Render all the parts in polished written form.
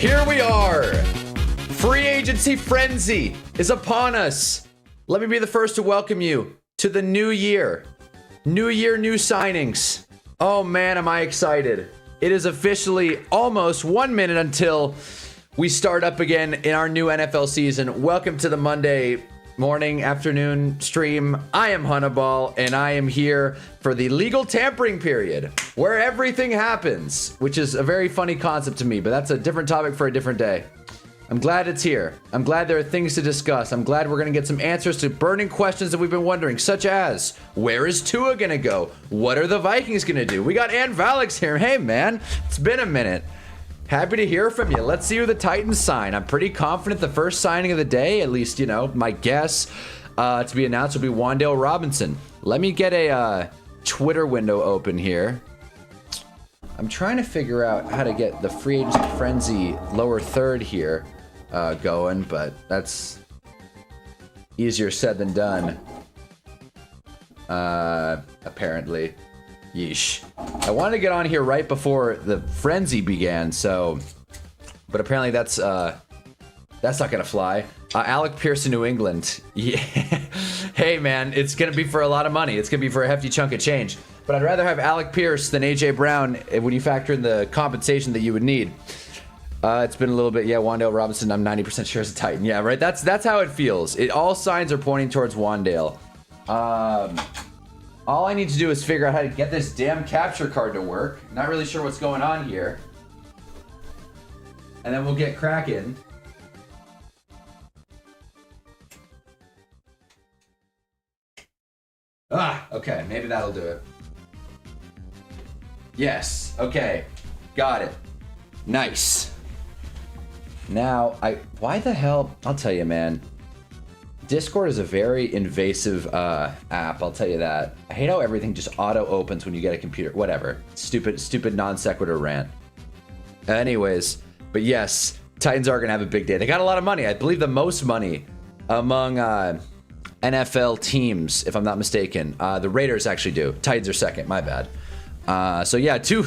Here we are. Free agency frenzy is upon us. Let me be the first to welcome you to the new year. New year, new signings. Oh man, am I excited. It is officially almost 1 minute until we start up again in our new NFL season. Welcome to the Monday morning, afternoon stream. I am Hunnaball, and I am here for the legal tampering period, where everything happens, which is a very funny concept to me, but that's a different topic for a different day. I'm glad it's here. I'm glad there are things to discuss. I'm glad we're going to get some answers to burning questions that we've been wondering, such as, where is Tua going to go? What are the Vikings going to do? We got Ann Valix here. Hey, man, it's been a minute. Happy to hear from you. Let's see who the Titans sign. I'm pretty confident the first signing of the day, at least, you know, my guess to be announced will be Wan'Dale Robinson. Let me get a Twitter window open here. I'm trying to figure out how to get the free agency frenzy lower third here going, but that's easier said than done. Apparently. Yeesh. I wanted to get on here right before the frenzy began, so... But apparently that's not gonna fly. Alec Pierce in New England. Yeah. Hey, man, it's gonna be for a lot of money. It's gonna be for a hefty chunk of change. But I'd rather have Alec Pierce than A.J. Brown when you factor in the compensation that you would need. It's been a little bit, yeah, Wan'Dale Robinson, I'm 90% sure is a Titan. Yeah, right? That's how it feels. All signs are pointing towards Wan'Dale. All I need to do is figure out how to get this damn capture card to work. Not really sure what's going on here. And then we'll get cracking. Okay, maybe that'll do it. Yes, okay. Got it. Nice. Now, why the hell? I'll tell you, man. Discord is a very invasive app, I'll tell you that. I hate how everything just auto-opens when you get a computer. Whatever. Stupid non sequitur rant. Anyways, but yes, Titans are going to have a big day. They got a lot of money. I believe the most money among NFL teams, if I'm not mistaken. The Raiders actually do. Titans are second, my bad. So yeah, two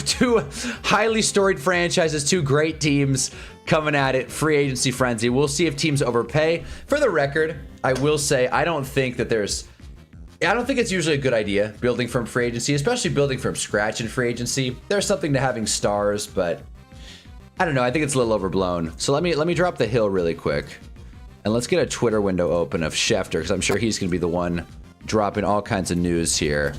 highly storied franchises, two great teams coming at it. Free agency frenzy. We'll see if teams overpay. For the record, I will say I don't think it's usually a good idea building from free agency, especially building from scratch in free agency. There's something to having stars, but I don't know. I think it's a little overblown. So let me drop the hill really quick, and let's get a Twitter window open of Schefter, because I'm sure he's going to be the one dropping all kinds of news here.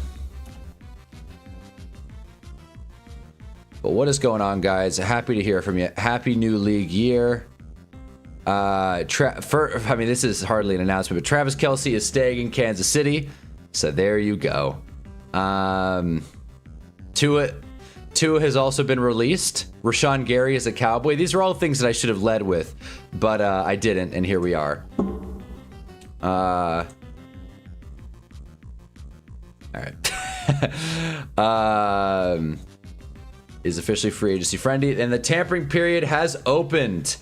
But what is going on, guys? Happy to hear from you. Happy new league year. I mean, this is hardly an announcement, but Travis Kelce is staying in Kansas City. So there you go. Tua has also been released. Rashawn Gary is a Cowboy. These are all things that I should have led with, but I didn't, and here we are. All right. Is officially free agency friendly, and the tampering period has opened.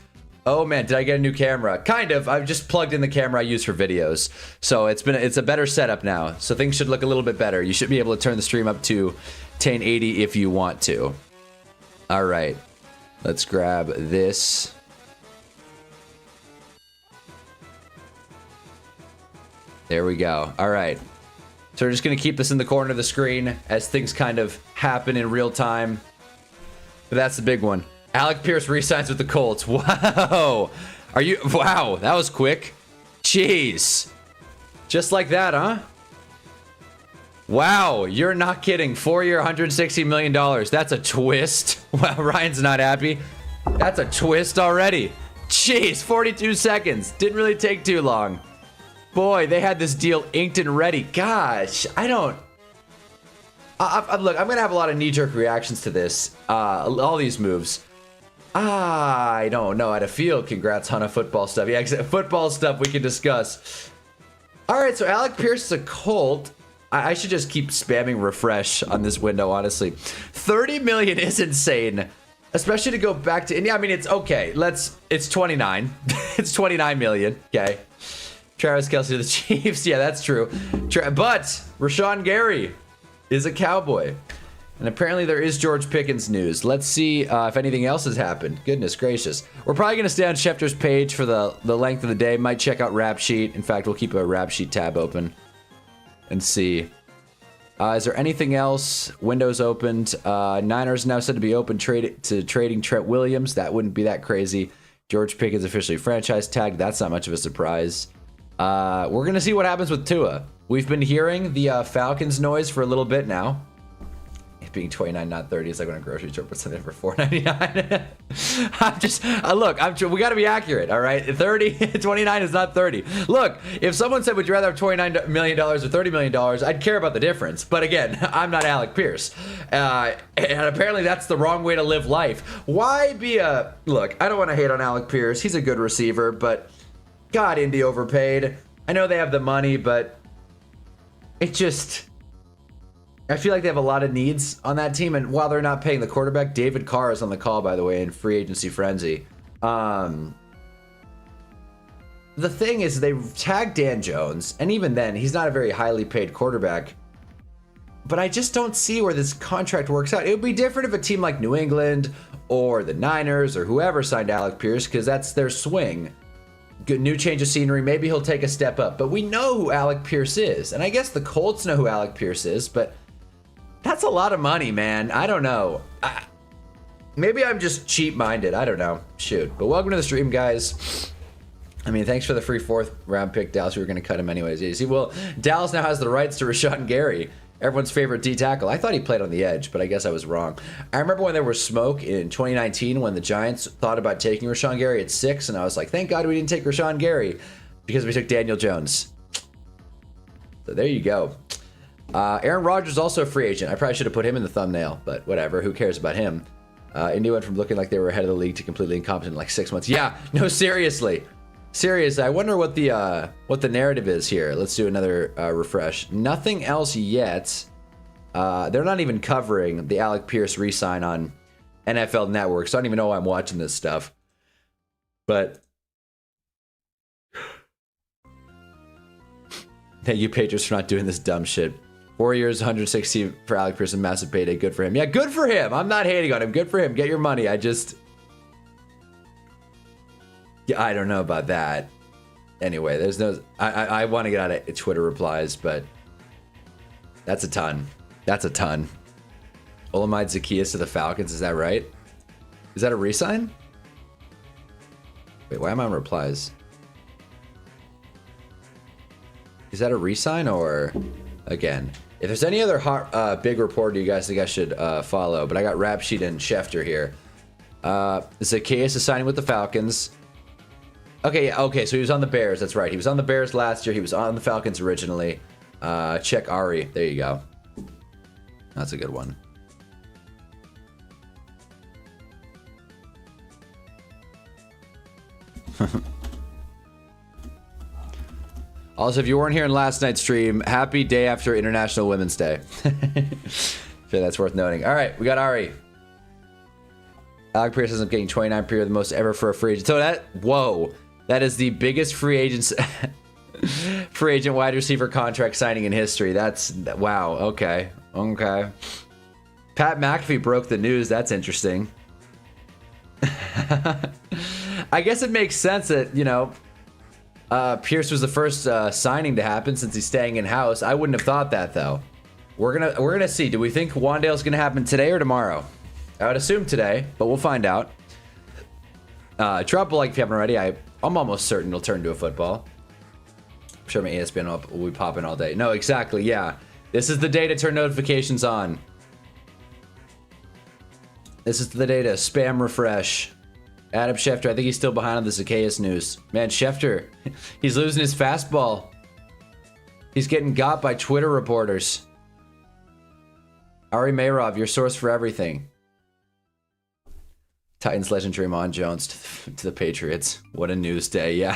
Oh man, did I get a new camera? Kind of. I've just plugged in the camera I use for videos, so it's a better setup now. So things should look a little bit better. You should be able to turn the stream up to 1080 if you want to. All right, let's grab this. There we go. All right, so we're just gonna keep this in the corner of the screen as things kind of happen in real time. But that's the big one. Alec Pierce re-signs with the Colts. Wow. Wow, that was quick. Jeez. Just like that, huh? Wow, you're not kidding. 4-year, $160 million. That's a twist. Wow, Ryan's not happy. That's a twist already. Jeez, 42 seconds. Didn't really take too long. Boy, they had this deal inked and ready. Gosh, I don't... look, I'm going to have a lot of knee-jerk reactions to this. All these moves. I don't know how to feel. Congrats, Hunna. Football stuff. Yeah, football stuff we can discuss. All right, so Alec Pierce is a Colt. I should just keep spamming refresh on this window, honestly. 30 million is insane. Especially to go back to India. I mean, it's okay. It's 29. It's 29 million. Okay. Travis Kelce to the Chiefs. Yeah, that's true. But Rashawn Gary is a Cowboy. And apparently there is George Pickens news. Let's see if anything else has happened. Goodness gracious. We're probably going to stay on Schefter's page for the length of the day. Might check out Rap Sheet. In fact, we'll keep a Rap Sheet tab open and see. Is there anything else? Windows opened. Niners now said to be open to trading Trent Williams. That wouldn't be that crazy. George Pickens officially franchise tagged. That's not much of a surprise. We're going to see what happens with Tua. We've been hearing the Falcons noise for a little bit now. It being 29, not 30, is like when a grocery store puts something for $4.99. I'm just, look, we got to be accurate, all right? 29 is not 30. Look, if someone said, would you rather have $29 million or $30 million, I'd care about the difference. But again, I'm not Alec Pierce. And apparently that's the wrong way to live life. Why be look, I don't want to hate on Alec Pierce. He's a good receiver, but God, Indy overpaid. I know they have the money, but it just... I feel like they have a lot of needs on that team, and while they're not paying the quarterback, David Carr is on the call, by the way, in free agency frenzy. The thing is, they tagged Dan Jones, and even then, he's not a very highly paid quarterback. But I just don't see where this contract works out. It would be different if a team like New England or the Niners or whoever signed Alec Pierce, because that's their swing. Good new change of scenery. Maybe he'll take a step up. But we know who Alec Pierce is, and I guess the Colts know who Alec Pierce is, but... that's a lot of money, man. I don't know. Maybe I'm just cheap-minded. I don't know. Shoot. But welcome to the stream, guys. I mean, thanks for the free 4th round pick, Dallas. We were going to cut him anyways. You see, well, Dallas now has the rights to Rashawn Gary, everyone's favorite D tackle. I thought he played on the edge, but I guess I was wrong. I remember when there was smoke in 2019 when the Giants thought about taking Rashawn Gary at 6, and I was like, thank God we didn't take Rashawn Gary because we took Daniel Jones. So there you go. Aaron Rodgers is also a free agent. I probably should have put him in the thumbnail, but whatever. Who cares about him? Indy went from looking like they were ahead of the league to completely incompetent in like 6 months. Yeah, no, seriously. Seriously, I wonder what the narrative is here. Let's do another refresh. Nothing else yet. They're not even covering the Alec Pierce re-sign on NFL Network, so I don't even know why I'm watching this stuff. But... thank you, Patriots, for not doing this dumb shit. 4 years, 160 for Alec Pierce, massive payday. Good for him. Yeah, good for him. I'm not hating on him. Good for him. Get your money. I don't know about that. Anyway, there's no... I want to get out of Twitter replies, but that's a ton. That's a ton. Olamide Zacchaeus to the Falcons. Is that right? Is that a re-sign? Wait, why am I on replies? Is that a re-sign or... again, if there's any other hot, big reporter you guys think I should follow, but I got Rap Sheet and Schefter here. Zacchaeus is signing with the Falcons. Okay, okay, so he was on the Bears. That's right. He was on the Bears last year. He was on the Falcons originally. Check Ari. There you go. That's a good one. Also, if you weren't here in last night's stream, happy day after International Women's Day. Sure, that's worth noting. All right, we got Ari. Alec Pierce ends up getting 29 per year, the most ever for a free agent. So that is the biggest free agent wide receiver contract signing in history. Wow. Okay. Pat McAfee broke the news. That's interesting. I guess it makes sense that, Pierce was the first signing to happen since he's staying in house. I wouldn't have thought that though. We're gonna see. Do we think Wandale's gonna happen today or tomorrow? I would assume today, but we'll find out. Drop a like if you haven't already. I'm almost certain it'll turn to a football. I'm sure my ESPN will be popping all day. No, exactly. Yeah, this is the day to turn notifications on. This is the day to spam refresh. Adam Schefter, I think he's still behind on the Zacchaeus news. Man, Schefter, he's losing his fastball. He's getting got by Twitter reporters. Ari Mayrov, your source for everything. Titans legend Draymond Jones to the Patriots. What a news day, yeah.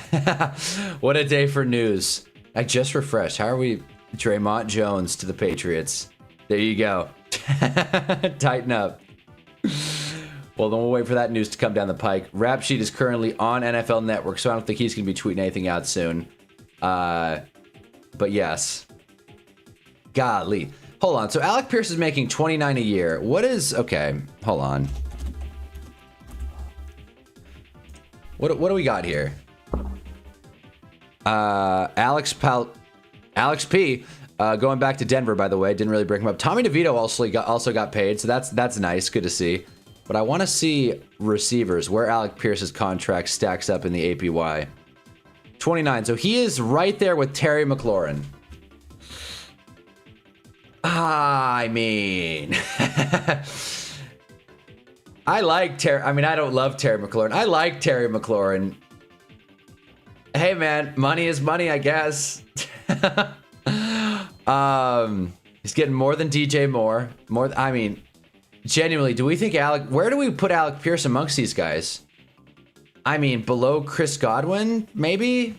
What a day for news. I just refreshed. How are we? Draymond Jones to the Patriots. There you go. Tighten up. Well, then we'll wait for that news to come down the pike. Rap Sheet is currently on NFL Network, so I don't think he's going to be tweeting anything out soon. But yes. Golly. Hold on. So Alec Pierce is making 29 a year. What is... Okay, hold on. What do we got here? Alex P. Going back to Denver, by the way. Didn't really bring him up. Tommy DeVito also got paid, so that's nice. Good to see. But I want to see receivers, where Alec Pierce's contract stacks up in the APY. 29. So he is right there with Terry McLaurin. I mean... I like Terry... I mean, I don't love Terry McLaurin. I like Terry McLaurin. Hey, man. Money is money, I guess. He's getting more than DJ Moore. I mean, genuinely, do we think where do we put Alec Pierce amongst these guys? I mean, below Chris Godwin, maybe?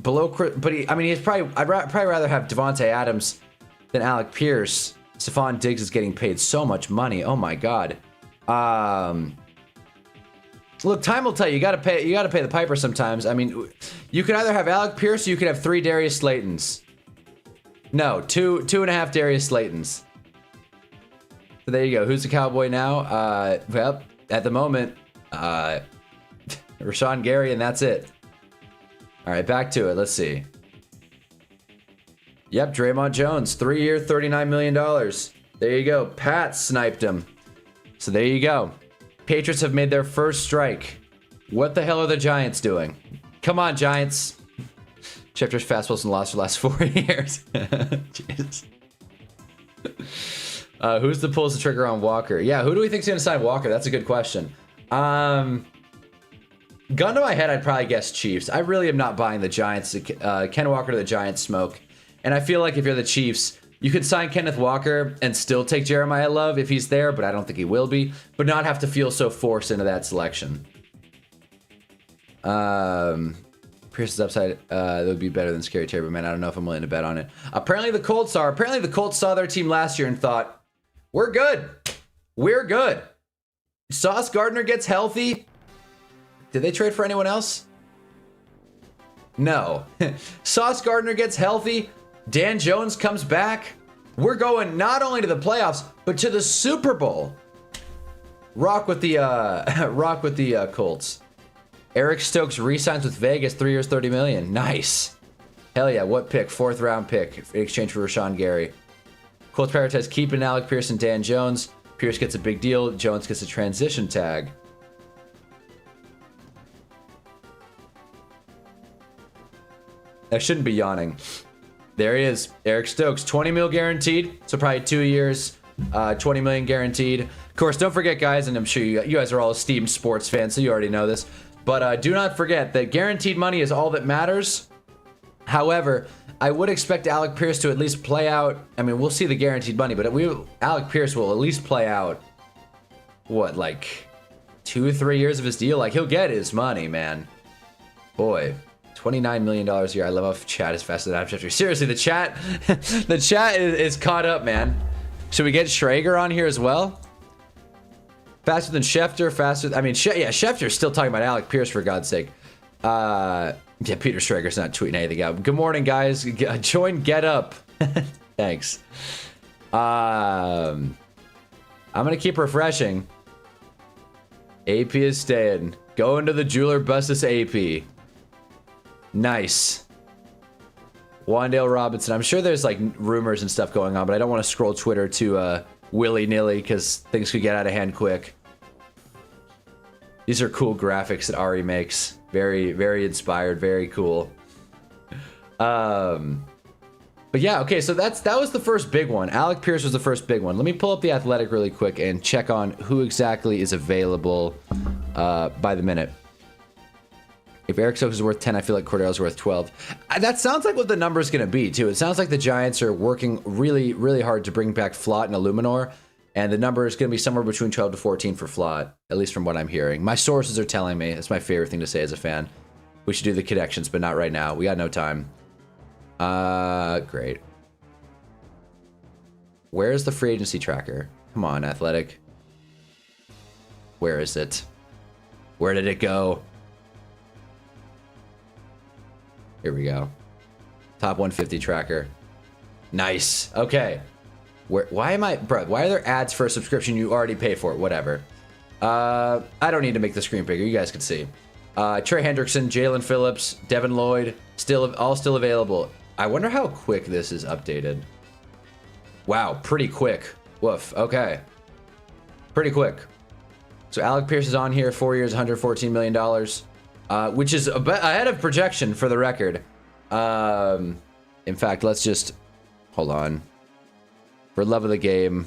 Below Chris... But he's probably... I'd probably rather have Devontae Adams than Alec Pierce. Stephon Diggs is getting paid so much money. Oh, my God. Look, time will tell you. You gotta pay the piper sometimes. I mean, you could either have Alec Pierce or you could have 3 Darius Slaytons. No, two and a half Darius Slaytons. So there you go. Who's the Cowboy now? Well, at the moment, Rashawn Gary, and that's it. All right, back to it. Let's see. Yep, Draymond Jones, 3-year, $39 million. There you go. Pat sniped him. So there you go. Patriots have made their first strike. What the hell are the Giants doing? Come on, Giants. Schefter's fastball's been lost for the last 4 years. Jeez. Who's the pulls the trigger on Walker? Yeah, who do we think's gonna sign Walker? That's a good question. Gun to my head, I'd probably guess Chiefs. I really am not buying the Giants. Ken Walker to the Giants smoke. And I feel like if you're the Chiefs, you could sign Kenneth Walker and still take Jeremiah Love if he's there, but I don't think he will be. But not have to feel so forced into that selection. Pierce's upside, that would be better than Scary Terry, but man, I don't know if I'm willing to bet on it. Apparently the Colts are. Apparently the Colts saw their team last year and thought, we're good. We're good. Sauce Gardner gets healthy. Did they trade for anyone else? No. Sauce Gardner gets healthy. Dan Jones comes back. We're going not only to the playoffs, but to the Super Bowl. Rock with the Colts. Eric Stokes re-signs with Vegas, 3 years, $30 million. Nice. Hell yeah, what pick? 4th round pick in exchange for Rashawn Gary. Colts prioritize keeping Alec Pierce and Dan Jones. Pierce gets a big deal. Jones gets a transition tag. I shouldn't be yawning. There he is, Eric Stokes, 20 mil guaranteed, so probably 2 years, 20 million guaranteed. Of course, don't forget, guys, and I'm sure you guys are all esteemed sports fans, so you already know this, but do not forget that guaranteed money is all that matters. However, I would expect Alec Pierce to at least play out. I mean, we'll see the guaranteed money, but Alec Pierce will at least play out, what, like 2 or 3 years of his deal? Like, he'll get his money, man. Boy. $29 million a year. I love how chat is faster than Adam Schefter. Seriously, the chat is caught up, man. Should we get Schrager on here as well? Faster than Schefter, faster. I mean, yeah, Schefter's still talking about Alec Pierce, for God's sake. Yeah, Peter Schrager's not tweeting anything out. Good morning, guys. Join Get Up. Thanks. I'm gonna keep refreshing. AP is staying. Going to the jeweler, bust this AP. Nice. Wandale Robinson. I'm sure there's like rumors and stuff going on, but I don't want to scroll Twitter too willy-nilly because things could get out of hand quick. These are cool graphics that Ari makes. Very, very inspired. Very cool. But yeah, okay, so that was the first big one. Alec Pierce was the first big one. Let me pull up The Athletic really quick and check on who exactly is available by the minute. If Eric Stokes is worth 10, I feel like Cordarrelle's worth 12. That sounds like what the number is going to be, too. It sounds like the Giants are working really, really hard to bring back Flott and Illuminor, and the number is going to be somewhere between 12 to 14 for Flott, at least from what I'm hearing. My sources are telling me. It's my favorite thing to say as a fan. We should do the connections, but not right now. We got no time. Great. Where's the free agency tracker? Come on, Athletic. Where is it? Where did it go? Here we go. Top 150 tracker. Nice. Okay. Why am I... Bro, why are there ads for a subscription you already pay for? Whatever. I don't need to make the screen bigger. You guys can see. Trey Hendrickson, Jalen Phillips, Devin Lloyd, all still available. I wonder how quick this is updated. Wow, pretty quick. Woof. Okay. Pretty quick. So Alec Pierce is on here, 4 years, $114 million, which is ahead of projection for the record. In fact, let's just hold on. For love of the game,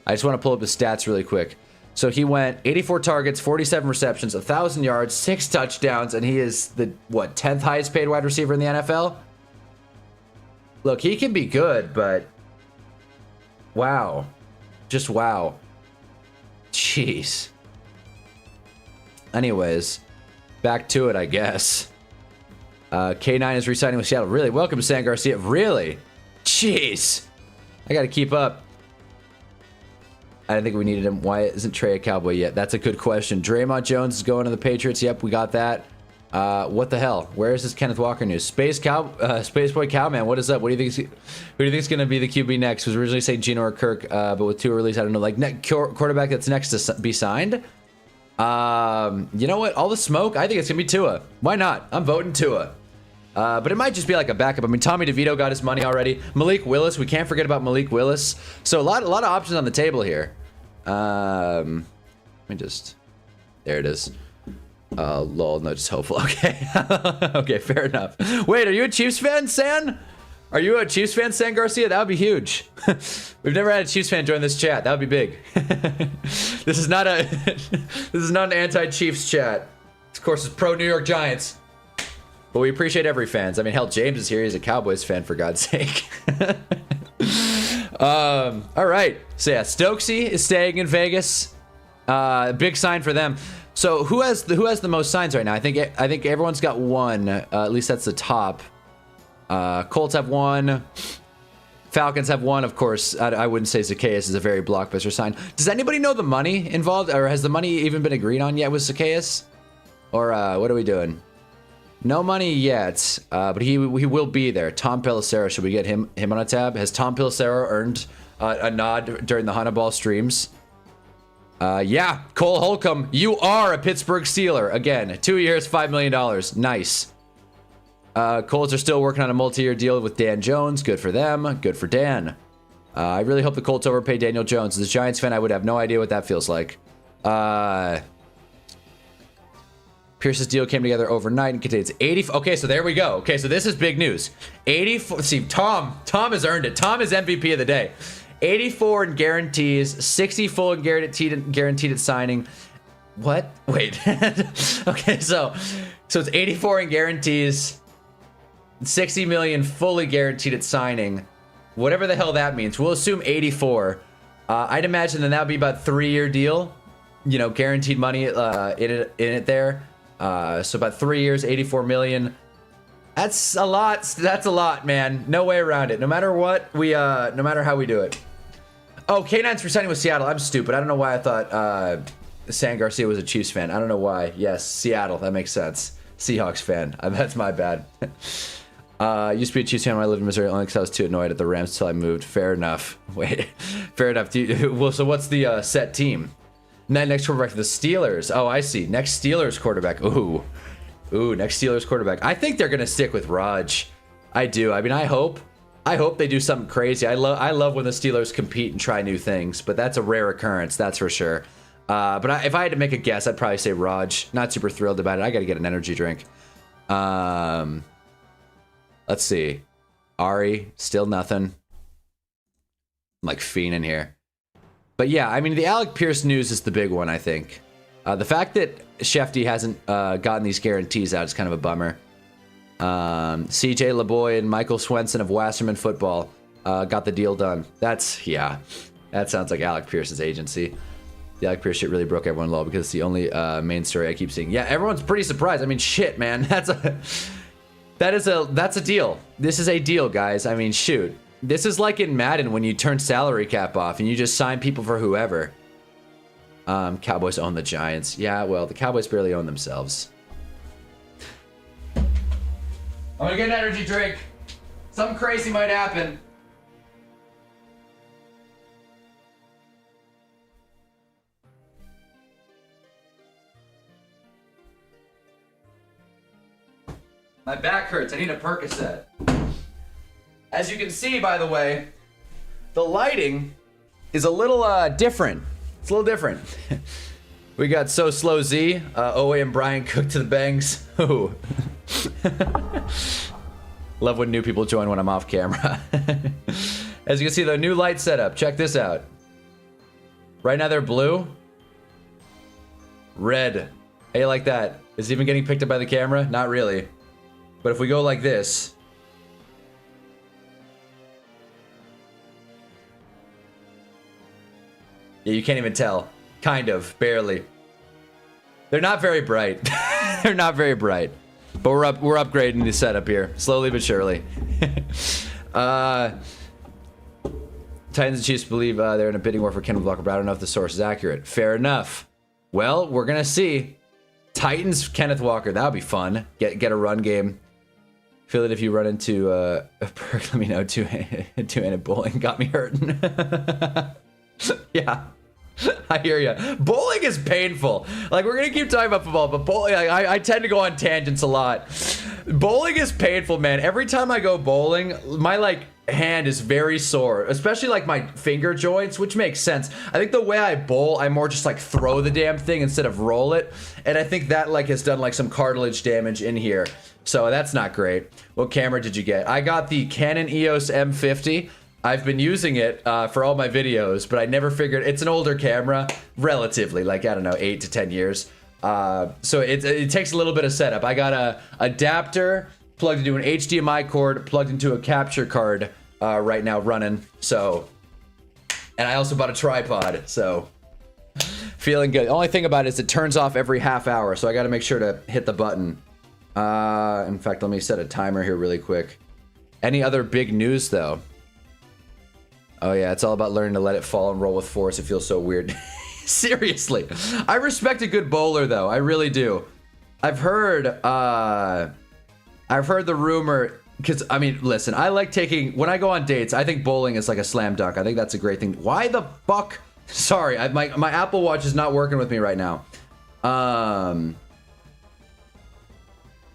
I just want to pull up the stats really quick. So he went 84 targets, 47 receptions, 1,000 yards, 6 touchdowns, and he is the, what, 10th highest paid wide receiver in the NFL? Look, he can be good, but wow. Just wow. Jeez. Anyways, back to it, I guess. K9 is re-signing with Seattle. Really? Welcome, San Garcia. Really? Jeez. I got to keep up. I didn't think we needed him. Why isn't Trey a Cowboy yet? That's a good question. Draymond Jones is going to the Patriots. Yep, we got that. What the hell? Where is this Kenneth Walker news? Space Boy Cowman, what is up? What do you think? Who do you think is going to be the QB next? Was originally saying Gino or Kirk, but with Tua release, I don't know. Like quarterback that's next to be signed. You know what? All the smoke. I think it's gonna be Tua. Why not? I'm voting Tua. But it might just be like a backup. I mean, Tommy DeVito got his money already. Malik Willis. We can't forget about Malik Willis. So a lot of options on the table here. Let me just. There it is. Lol, no, just hopeful. Okay. Okay, fair enough. Wait, are you a Chiefs fan, San? Are you a Chiefs fan, San Garcia? That would be huge. We've never had a Chiefs fan join this chat. That would be big. This is not an anti-Chiefs chat. Of course, it's pro New York Giants. But we appreciate every fans. I mean, hell, James is here. He's a Cowboys fan, for God's sake. All right. So yeah, Stokesy is staying in Vegas. Big sign for them. So who has the most signs right now? I think everyone's got one. At least that's the top. Colts have one. Falcons have one. Of course, I wouldn't say Zacchaeus is a very blockbuster sign. Does anybody know the money involved, or has the money even been agreed on yet with Zacchaeus? Or what are we doing? No money yet, but he will be there. Tom Pelissero, should we get him on a tab? Has Tom Pelissero earned a nod during the Hunnaball streams? Yeah, Cole Holcomb, you are a Pittsburgh Steeler. Again, 2 years, $5 million. Nice. Colts are still working on a multi-year deal with Dan Jones. Good for them. Good for Dan. I really hope the Colts overpay Daniel Jones. As a Giants fan, I would have no idea what that feels like. Pierce's deal came together overnight and contains 80. Okay, so there we go. Okay, so this is big news. 84. See, Tom has earned it. Tom is MVP of the day. 84 in guarantees, 60 full and guaranteed at signing. What? Wait. Okay, so it's 84 in guarantees, 60 million fully guaranteed at signing. Whatever the hell that means. We'll assume 84. I'd imagine then that would be about 3-year deal. You know, guaranteed money in it there. So about 3 years, 84 million. That's a lot. That's a lot, man. No way around it. No matter what, no matter how we do it. Oh, K9's resigning with Seattle. I'm stupid. I don't know why I thought San Garcia was a Chiefs fan. I don't know why. Yes, Seattle. That makes sense. Seahawks fan. That's my bad. Used to be a Chiefs fan when I lived in Missouri, only because I was too annoyed at the Rams until I moved. Fair enough. Wait. Fair enough. Well, so what's the set team? Next quarterback, the Steelers. Oh, I see. Next Steelers quarterback. Ooh, next Steelers quarterback. I think they're gonna stick with Raj. I do. I mean, I hope they do something crazy. I love when the Steelers compete and try new things, but that's a rare occurrence, that's for sure. But if I had to make a guess, I'd probably say Raj. Not super thrilled about it. I got to get an energy drink. Let's see. Ari, still nothing. I'm like fiending here. But yeah, I mean, the Alec Pierce news is the big one, I think. The fact that Shefty hasn't gotten these guarantees out is kind of a bummer. CJ LeBoy and Michael Swenson of Wasserman Football got the deal done. That sounds like Alec Pierce's agency. The Alec Pierce shit really broke everyone low because it's the only main story I keep seeing. Yeah, everyone's pretty surprised. I mean, shit, man. That's a deal. This is a deal, guys. I mean, shoot. This is like in Madden when you turn salary cap off and you just sign people for whoever. Cowboys own the Giants. Yeah, well, the Cowboys barely own themselves. I'm gonna get an energy drink. Something crazy might happen. My back hurts. I need a Percocet. As you can see, by the way, the lighting is a little different. It's a little different. We got So Slow Z, Owe and Brian Cook to the bangs. Ooh. Love when new people join when I'm off camera. As you can see, the new light setup. Check this out. Right now they're blue. Red. Hey, like that. Is it even getting picked up by the camera? Not really. But if we go like this. Yeah, you can't even tell. Kind of. Barely. They're not very bright. They're not very bright. But we're upgrading the setup here. Slowly but surely. Titans and Chiefs believe they're in a bidding war for Kenneth Walker, but I don't know if the source is accurate. Fair enough. Well, we're going to see. Titans, Kenneth Walker. That would be fun. Get a run game. Feel that if you run into a perk, let me know. Two-handed bowling got me hurting. Yeah. I hear you. Bowling is painful. Like, we're gonna keep talking about football, but bowling, I tend to go on tangents a lot. Bowling is painful, man. Every time I go bowling, my like hand is very sore, especially like my finger joints, which makes sense. I think the way I bowl, I more just like throw the damn thing instead of roll it, and I think that like has done like some cartilage damage in here, so that's not great. What camera did you get? I got the Canon EOS M50. I've been using it for all my videos, but I never figured it's an older camera, relatively, like, I don't know, 8 to 10 years. So it takes a little bit of setup. I got a adapter plugged into an HDMI cord, plugged into a capture card right now running. So, and I also bought a tripod, so feeling good. The only thing about it is it turns off every half hour, so I got to make sure to hit the button. In fact, let me set a timer here really quick. Any other big news, though? Oh yeah, it's all about learning to let it fall and roll with force. It feels so weird. Seriously. I respect a good bowler, though. I really do. I've heard the rumor, because, I mean, listen, I like taking, when I go on dates, I think bowling is like a slam dunk. I think that's a great thing. Why the fuck? Sorry, my Apple Watch is not working with me right now. But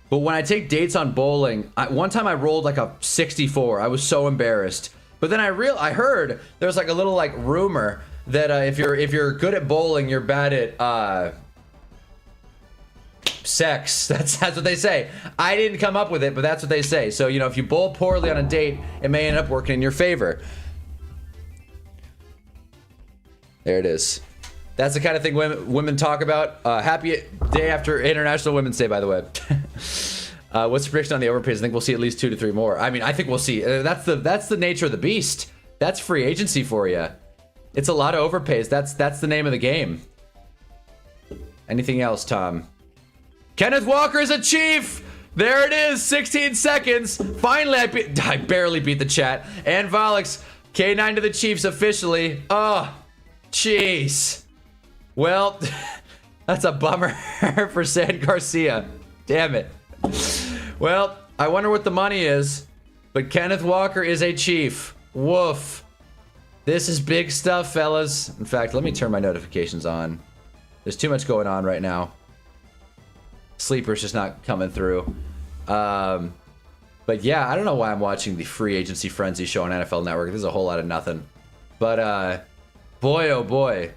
when I take dates on bowling, one time I rolled like a 64. I was so embarrassed. But then I heard there's like a little like rumor that if you're good at bowling, you're bad at sex. That's what they say. I didn't come up with it, but that's what they say. So, you know, if you bowl poorly on a date, it may end up working in your favor. There it is. That's the kind of thing women talk about. Happy day after International Women's Day, by the way. What's the prediction on the overpays? I think we'll see at least 2 to 3 more. I mean, I think we'll see. That's the nature of the beast. That's free agency for you. It's a lot of overpays. That's the name of the game. Anything else, Tom? Kenneth Walker is a Chief. There it is. 16 seconds. Finally, I barely beat the chat. And Volix, K9 to the Chiefs officially. Oh, jeez. Well, that's a bummer for San Garcia. Damn it. Well, I wonder what the money is, but Kenneth Walker is a Chief. Woof. This is big stuff, fellas. In fact, let me turn my notifications on. There's too much going on right now. Sleeper's just not coming through. But yeah, I don't know why I'm watching the free agency frenzy show on NFL Network. There's a whole lot of nothing. But boy, oh boy.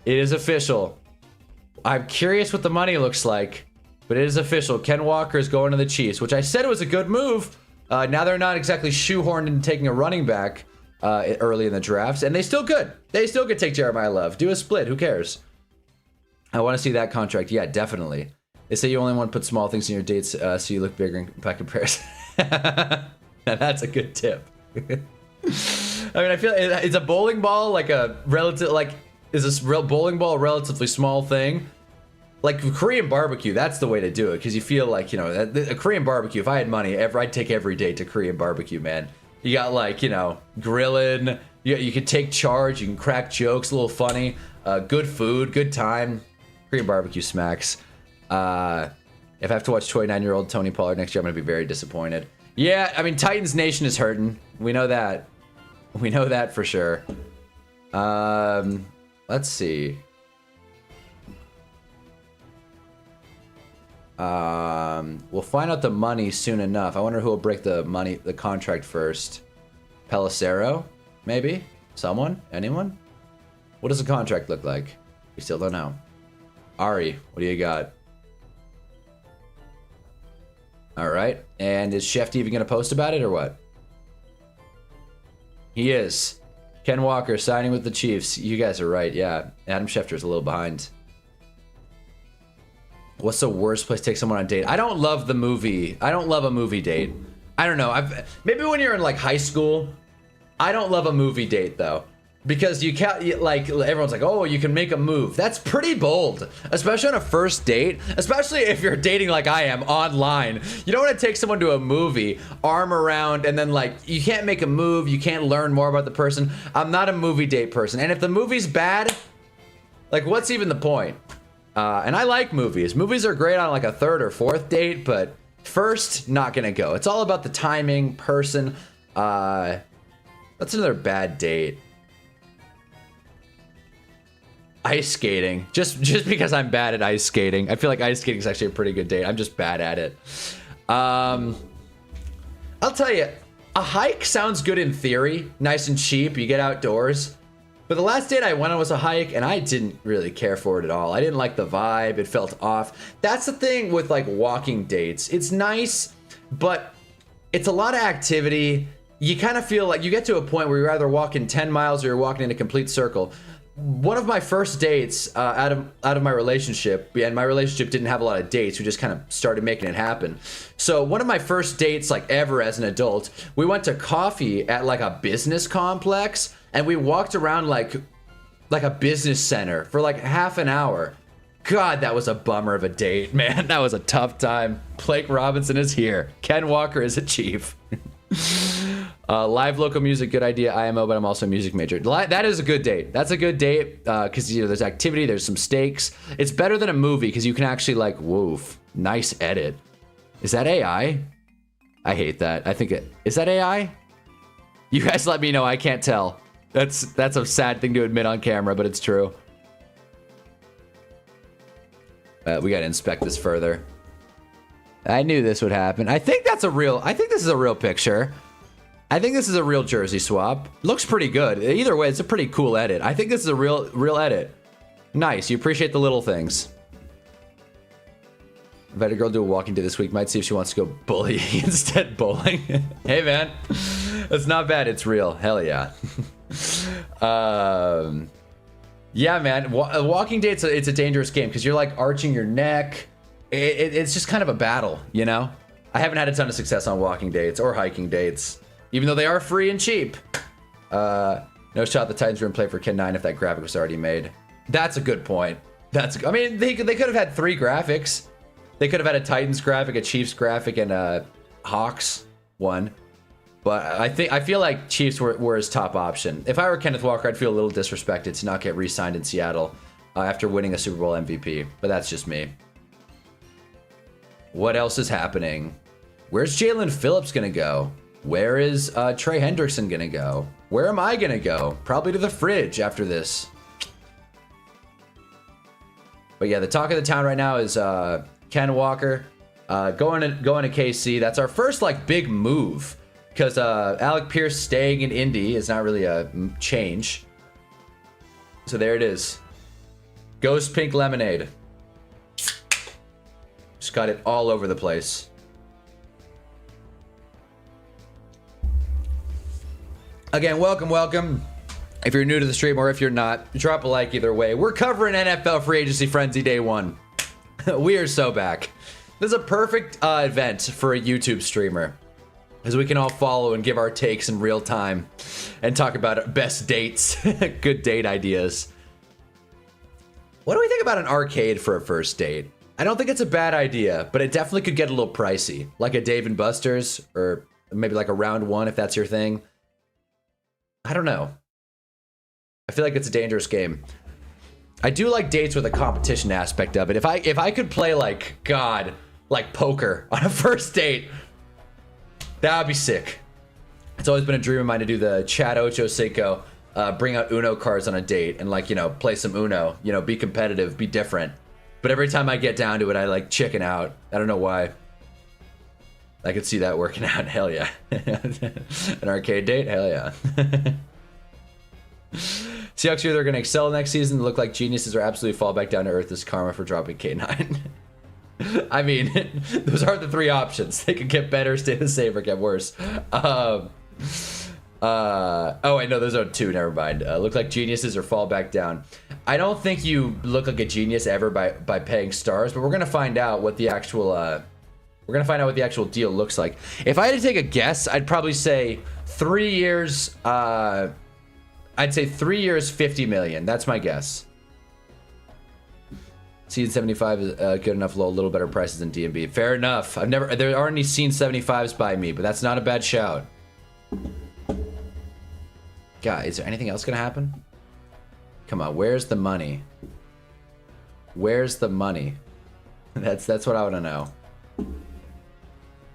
It is official. I'm curious what the money looks like. But it is official. Ken Walker is going to the Chiefs, which I said it was a good move. Now they're not exactly shoehorned into taking a running back early in the drafts, and they still could. They still could take Jeremiah Love. Do a split. Who cares? I want to see that contract. Yeah, definitely. They say you only want to put small things in your dates so you look bigger by comparison. Now that's a good tip. I mean, I feel is a bowling ball like a relative is this real bowling ball a relatively small thing? Like Korean barbecue, that's the way to do it, because you feel like, you know, a Korean barbecue, if I had money, I'd take every day to Korean barbecue, man. You got, like, you know, grilling, you can take charge, you can crack jokes, a little funny, good food, good time. Korean barbecue smacks. If I have to watch 29-year-old Tony Pollard next year, I'm going to be very disappointed. Yeah, I mean, Titans Nation is hurting. We know that. We know that for sure. Let's see. We'll find out the money soon enough. I wonder who will break the contract first. Pelissero? Maybe? Someone? Anyone? What does the contract look like? We still don't know. Ari, what do you got? Alright. And is Shefty even going to post about it or what? He is. Ken Walker signing with the Chiefs. You guys are right, yeah. Adam Schefter's a little behind. What's the worst place to take someone on a date? I don't love the movie. I don't love a movie date. I don't know. Maybe when you're in like high school. I don't love a movie date though. Because you can't, like, everyone's like, oh, you can make a move. That's pretty bold, especially on a first date, especially if you're dating like I am online. You don't want to take someone to a movie, arm around, and then, like, you can't make a move. You can't learn more about the person. I'm not a movie date person. And if the movie's bad, like, what's even the point? And I like movies. Movies are great on, like, a third or fourth date, but first, not gonna go. It's all about the timing, person. That's another bad date. Ice skating. Just because I'm bad at ice skating. I feel like ice skating is actually a pretty good date. I'm just bad at it. I'll tell you, a hike sounds good in theory. Nice and cheap. You get outdoors. But the last date I went on was a hike, and I didn't really care for it at all. I didn't like the vibe. It felt off. That's the thing with, like, walking dates. It's nice, but it's a lot of activity. You kind of feel like you get to a point where you're either walking 10 miles or you're walking in a complete circle. One of my first dates out of my relationship, and my relationship didn't have a lot of dates. We just kind of started making it happen. So one of my first dates, like, ever as an adult, we went to coffee at, like, a business complex, and we walked around like a business center for like half an hour. God, that was a bummer of a date, man. That was a tough time. Blake Robinson is here. Ken Walker is a chief. Live local music, good idea. IMO, but I'm also a music major. That is a good date. That's a good date because, you know, there's activity, there's some stakes. It's better than a movie because you can actually, like, woof, nice edit. Is that AI? I hate that. I think is that AI? You guys let me know. I can't tell. That's a sad thing to admit on camera, but it's true. We gotta inspect this further. I knew this would happen. I think this is a real picture. I think this is a real jersey swap. Looks pretty good. Either way, it's a pretty cool edit. I think this is a real edit. Nice. You appreciate the little things. I've had a girl do a walking day this week. Might see if she wants to go bullying instead bowling. Hey, man. That's not bad. It's real. Hell yeah. Yeah, man. Walking day, it's a dangerous game because you're, like, arching your neck. It's just kind of a battle, you know? I haven't had a ton of success on walking dates or hiking dates, even though they are free and cheap. No shot the Titans were in play for Ken 9 if that graphic was already made. That's a good point. I mean, they could have had 3 graphics. They could have had a Titans graphic, a Chiefs graphic, and a Hawks one. But I feel like Chiefs were his top option. If I were Kenneth Walker, I'd feel a little disrespected to not get re-signed in Seattle after winning a Super Bowl MVP. But that's just me. What else is happening? Where's Jalen Phillips gonna go? Where is Trey Hendrickson gonna go? Where am I gonna go? Probably to the fridge after this. But yeah, the talk of the town right now is Ken Walker going to KC. That's our first, like, big move. Because Alec Pierce staying in Indy is not really a change. So there it is. Ghost Pink Lemonade. Just got it all over the place. Again, welcome. If you're new to the stream or if you're not, drop a like either way. We're covering NFL Free Agency Frenzy Day 1. We are so back. This is a perfect event for a YouTube streamer. As we can all follow and give our takes in real time and talk about best dates, good date ideas. What do we think about an arcade for a first date? I don't think it's a bad idea, but it definitely could get a little pricey. Like a Dave & Buster's or maybe like a Round 1 if that's your thing. I don't know. I feel like it's a dangerous game. I do like dates with a competition aspect of it. If I could play like poker on a first date, That would be sick. It's always been a dream of mine to do the Chad Ocho Cinco, bring out Uno cards on a date and, like, you know, play some Uno, you know, be competitive, be different. But every time I get down to it, I, like, chicken out. I don't know why. I could see that working out. Hell yeah. An arcade date? Hell yeah. Seahawks are they're going to excel next season, look like geniuses, or absolutely fall back down to earth as karma for dropping K9. I mean, those aren't the three options. They could get better, stay the same, or get worse. Oh, I know those are two. Never mind. Look like geniuses or fall back down. I don't think you look like a genius ever by paying stars, but we're gonna find out what the actual deal looks like. If I had to take a guess, I'd probably say 3 years. I'd say 3 years, 50 million. That's my guess. Seed 75 is good enough, low, a little better prices than D&B. Fair enough. There aren't any seen 75s by me, but that's not a bad shout. God, is there anything else gonna happen? Come on, where's the money? Where's the money? That's what I want to know.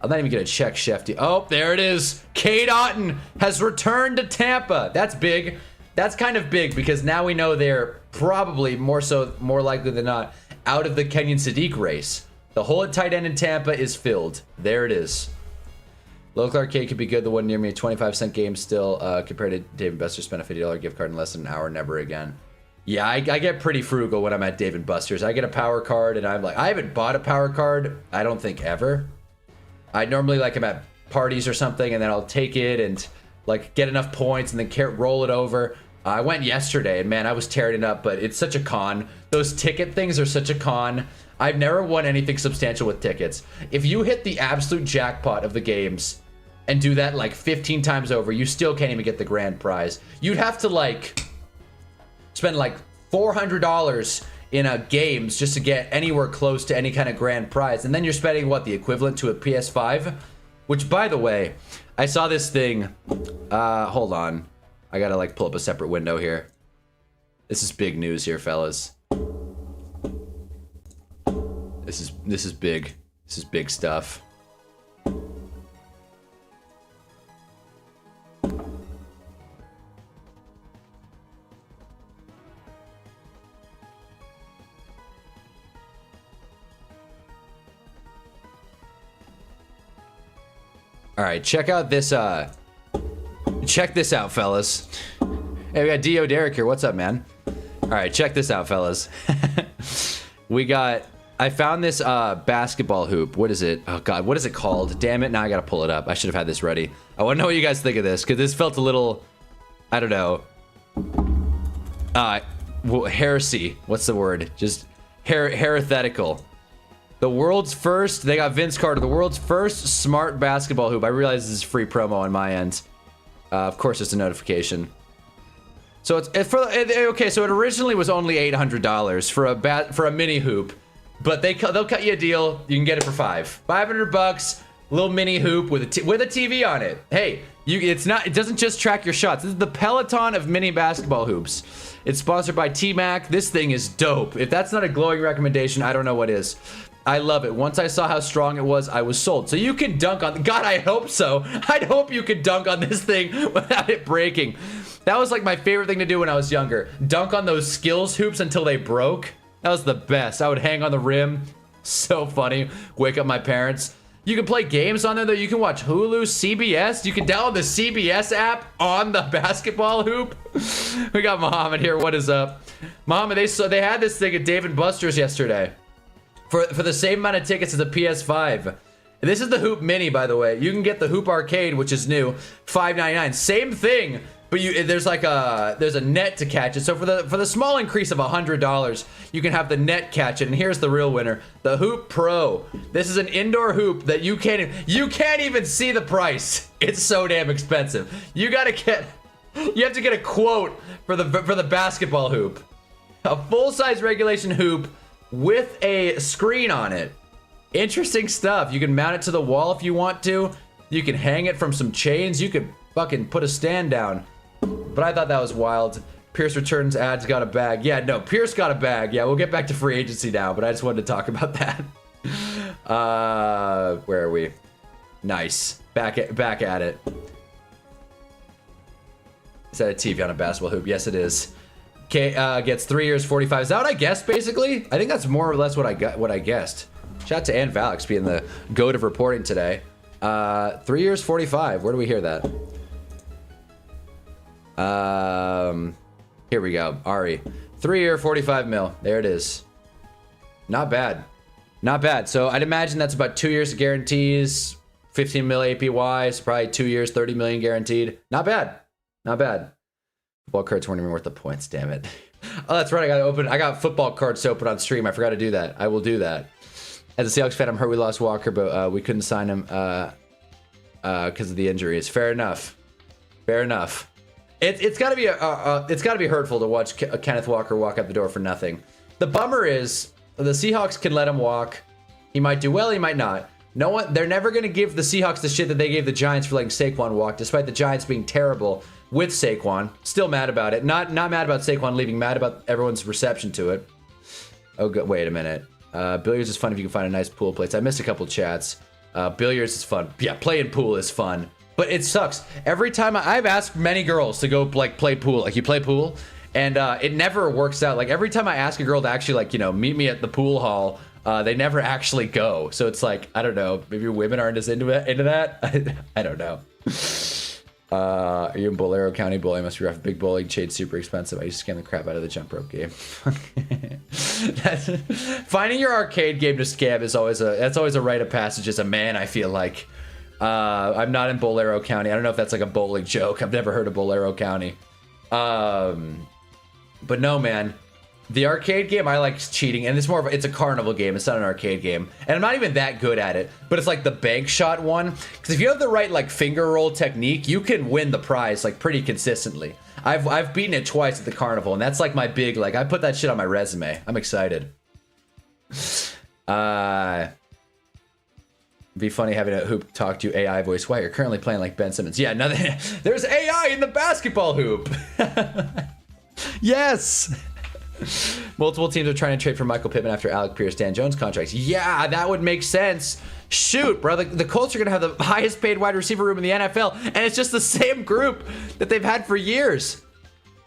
I'm not even gonna check Shefty. Oh, there it is. Cade Otton has returned to Tampa. That's big. That's kind of big because now we know they're probably more likely than not out of the Kenyon Sadiq race. The hole at tight end in Tampa is filled. There it is. Local arcade could be good. The one near me, a 25-cent game still compared to Dave & Buster's. Spent a $50 gift card in less than an hour. Never again. Yeah, I get pretty frugal when I'm at Dave & Buster's. I get a power card and I'm like, I haven't bought a power card, I don't think ever. I normally like am at parties or something and then I'll take it and like get enough points and then roll it over. I went yesterday and man, I was tearing it up, but it's such a con. Those ticket things are such a con. I've never won anything substantial with tickets. If you hit the absolute jackpot of the games and do that like 15 times over, you still can't even get the grand prize. You'd have to like spend like $400 in games just to get anywhere close to any kind of grand prize. And then you're spending what, the equivalent to a PS5? Which, by the way, I saw this thing. Hold on. I gotta like pull up a separate window here. This is big news here, fellas. This is big. This is big stuff. All right, check out this. Check this out, fellas. Hey, we got Dio Derek here. What's up, man? All right, check this out, fellas. I found this basketball hoop. What is it? Oh God, what is it called? Damn it! Now I gotta pull it up. I should have had this ready. I want to know what you guys think of this because this felt a little, I don't know. Heresy. What's the word? Just heretical. The world's first, they got Vince Carter, the world's first smart basketball hoop. I realize this is free promo on my end. Of course, it's a notification. So okay, so it originally was only $800 for a mini hoop, but they'll cut you a deal. You can get it for $500. Little mini hoop with a TV on it. Hey, it doesn't just track your shots. This is the Peloton of mini basketball hoops. It's sponsored by T-Mac. This thing is dope. If that's not a glowing recommendation, I don't know what is. I love it. Once I saw how strong it was, I was sold. So you can dunk on... God, I hope so. I'd hope you could dunk on this thing without it breaking. That was like my favorite thing to do when I was younger. Dunk on those skills hoops until they broke. That was the best. I would hang on the rim. So funny. Wake up my parents. You can play games on there, though. You can watch Hulu, CBS. You can download the CBS app on the basketball hoop. We got Muhammad here. What is up? Muhammad, they had this thing at Dave & Buster's yesterday. For the same amount of tickets as a PS5. This is the Hoop Mini, by the way. You can get the Hoop Arcade, which is new, $5.99. Same thing, but there's a net to catch it. So for the small increase of $100, you can have the net catch it. And here's the real winner, the Hoop Pro. This is an indoor hoop that you can't even see the price. It's so damn expensive. You have to get a quote for the basketball hoop. A full-size regulation hoop with a screen on it. Interesting stuff. You can mount it to the wall if you want to. You can hang it from some chains. You could fucking put a stand down. But I thought that was wild. Pierce returns ads, got a bag. Yeah, no, Pierce got a bag. Yeah, we'll get back to free agency now, but I just wanted to talk about that. Where are we? Nice. Back at it. Is that a TV on a basketball hoop? Yes, it is. Okay, gets 3 years, 45. Is that what I guessed, basically? I think that's more or less what I guessed. Shout out to Ann Valix being the goat of reporting today. 3 years, 45. Where do we hear that? Here we go. Ari. 3 year, 45 mil. There it is. Not bad. Not bad. So I'd imagine that's about 2 years of guarantees, 15 mil APY. So probably 2 years, 30 million guaranteed. Not bad. Not bad. Football cards weren't even worth the points, damn it. Oh, that's right. I got football cards to open on stream. I forgot to do that. I will do that. As a Seahawks fan, I'm hurt we lost Walker, but we couldn't sign him because of the injuries. Fair enough. Fair enough. It's got to be hurtful to watch Kenneth Walker walk out the door for nothing. The bummer is the Seahawks can let him walk. He might do well, he might not. No one, they're never going to give the Seahawks the shit that they gave the Giants for letting Saquon walk, despite the Giants being terrible with Saquon. Still mad about it. Not mad about Saquon leaving, mad about everyone's reception to it. Oh, wait a minute. Billiards is fun if you can find a nice pool place. I missed a couple chats. Billiards is fun. Yeah, playing pool is fun. But it sucks. Every time I've asked many girls to go like play pool, like you play pool, and it never works out. Like every time I ask a girl to actually like, you know, meet me at the pool hall, they never actually go. So it's like, I don't know, maybe women aren't as into that. I don't know. Are you in Bolero County? Bowling must be rough. Big bowling, shade super expensive. I used to scam the crap out of the jump rope game. Finding your arcade game to scam is always a rite of passage as a man, I feel like. I'm not in Bolero County. I don't know if that's like a bowling joke. I've never heard of Bolero County. But no, man. The arcade game, I like cheating, and it's a carnival game. It's not an arcade game, and I'm not even that good at it. But it's like the bank shot one, because if you have the right like finger roll technique, you can win the prize like pretty consistently. I've beaten it twice at the carnival, and that's like my big like I put that shit on my resume. I'm excited. Be funny having a hoop talk to AI voice. Why you're currently playing like Ben Simmons? Yeah, nothing. There's AI in the basketball hoop. Yes. Multiple teams are trying to trade for Michael Pittman after Alec Pierce, Dan Jones contracts. Yeah, that would make sense. Shoot, bro. The Colts are going to have the highest paid wide receiver room in the NFL, and it's just the same group that they've had for years.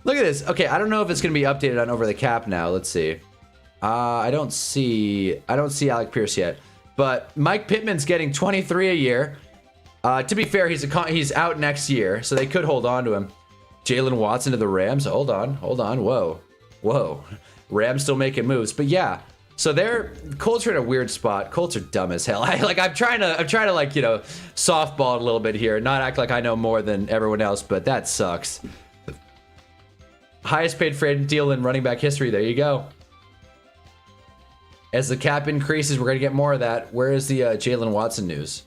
Look at this. Okay, I don't know if it's going to be updated on Over the Cap now. Let's see. I don't see Alec Pierce yet, but Mike Pittman's getting 23 a year. To be fair, he's out next year, so they could hold on to him. Jalen Watson to the Rams. Hold on. Whoa. Rams still making moves, but yeah. So Colts are in a weird spot. Colts are dumb as hell. I'm trying to like, you know, softball it a little bit here, not act like I know more than everyone else, but that sucks. Highest paid free agent deal in running back history. There you go. As the cap increases, we're gonna get more of that. Where is the Jalen Watson news?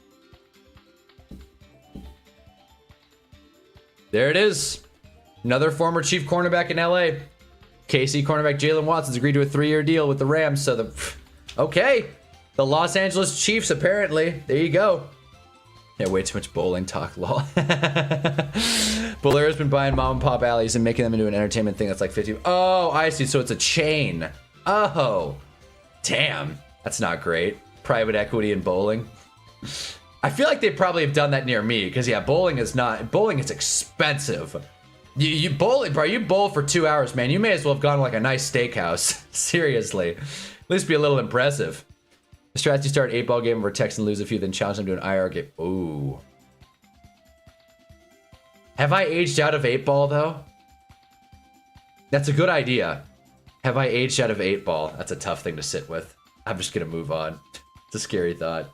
There it is. Another former chief cornerback in LA. KC cornerback Jalen Watson's agreed to a 3-year deal with the Rams. So okay, the Los Angeles Chiefs apparently. There you go. Yeah, way too much bowling talk, lol. Bolero's been buying mom and pop alleys and making them into an entertainment thing that's like 50. Oh, I see. So it's a chain. Oh, damn. That's not great. Private equity in bowling. I feel like they probably have done that near me because yeah, bowling is expensive. You bowl, bro. You bowl for 2 hours, man. You may as well have gone to like a nice steakhouse. Seriously, at least be a little impressive. The strategy start 8-ball game where Texan lose a few, then challenge them to an IR game. Ooh. Have I aged out of 8-ball though? That's a good idea. Have I aged out of 8-ball? That's a tough thing to sit with. I'm just gonna move on. It's a scary thought.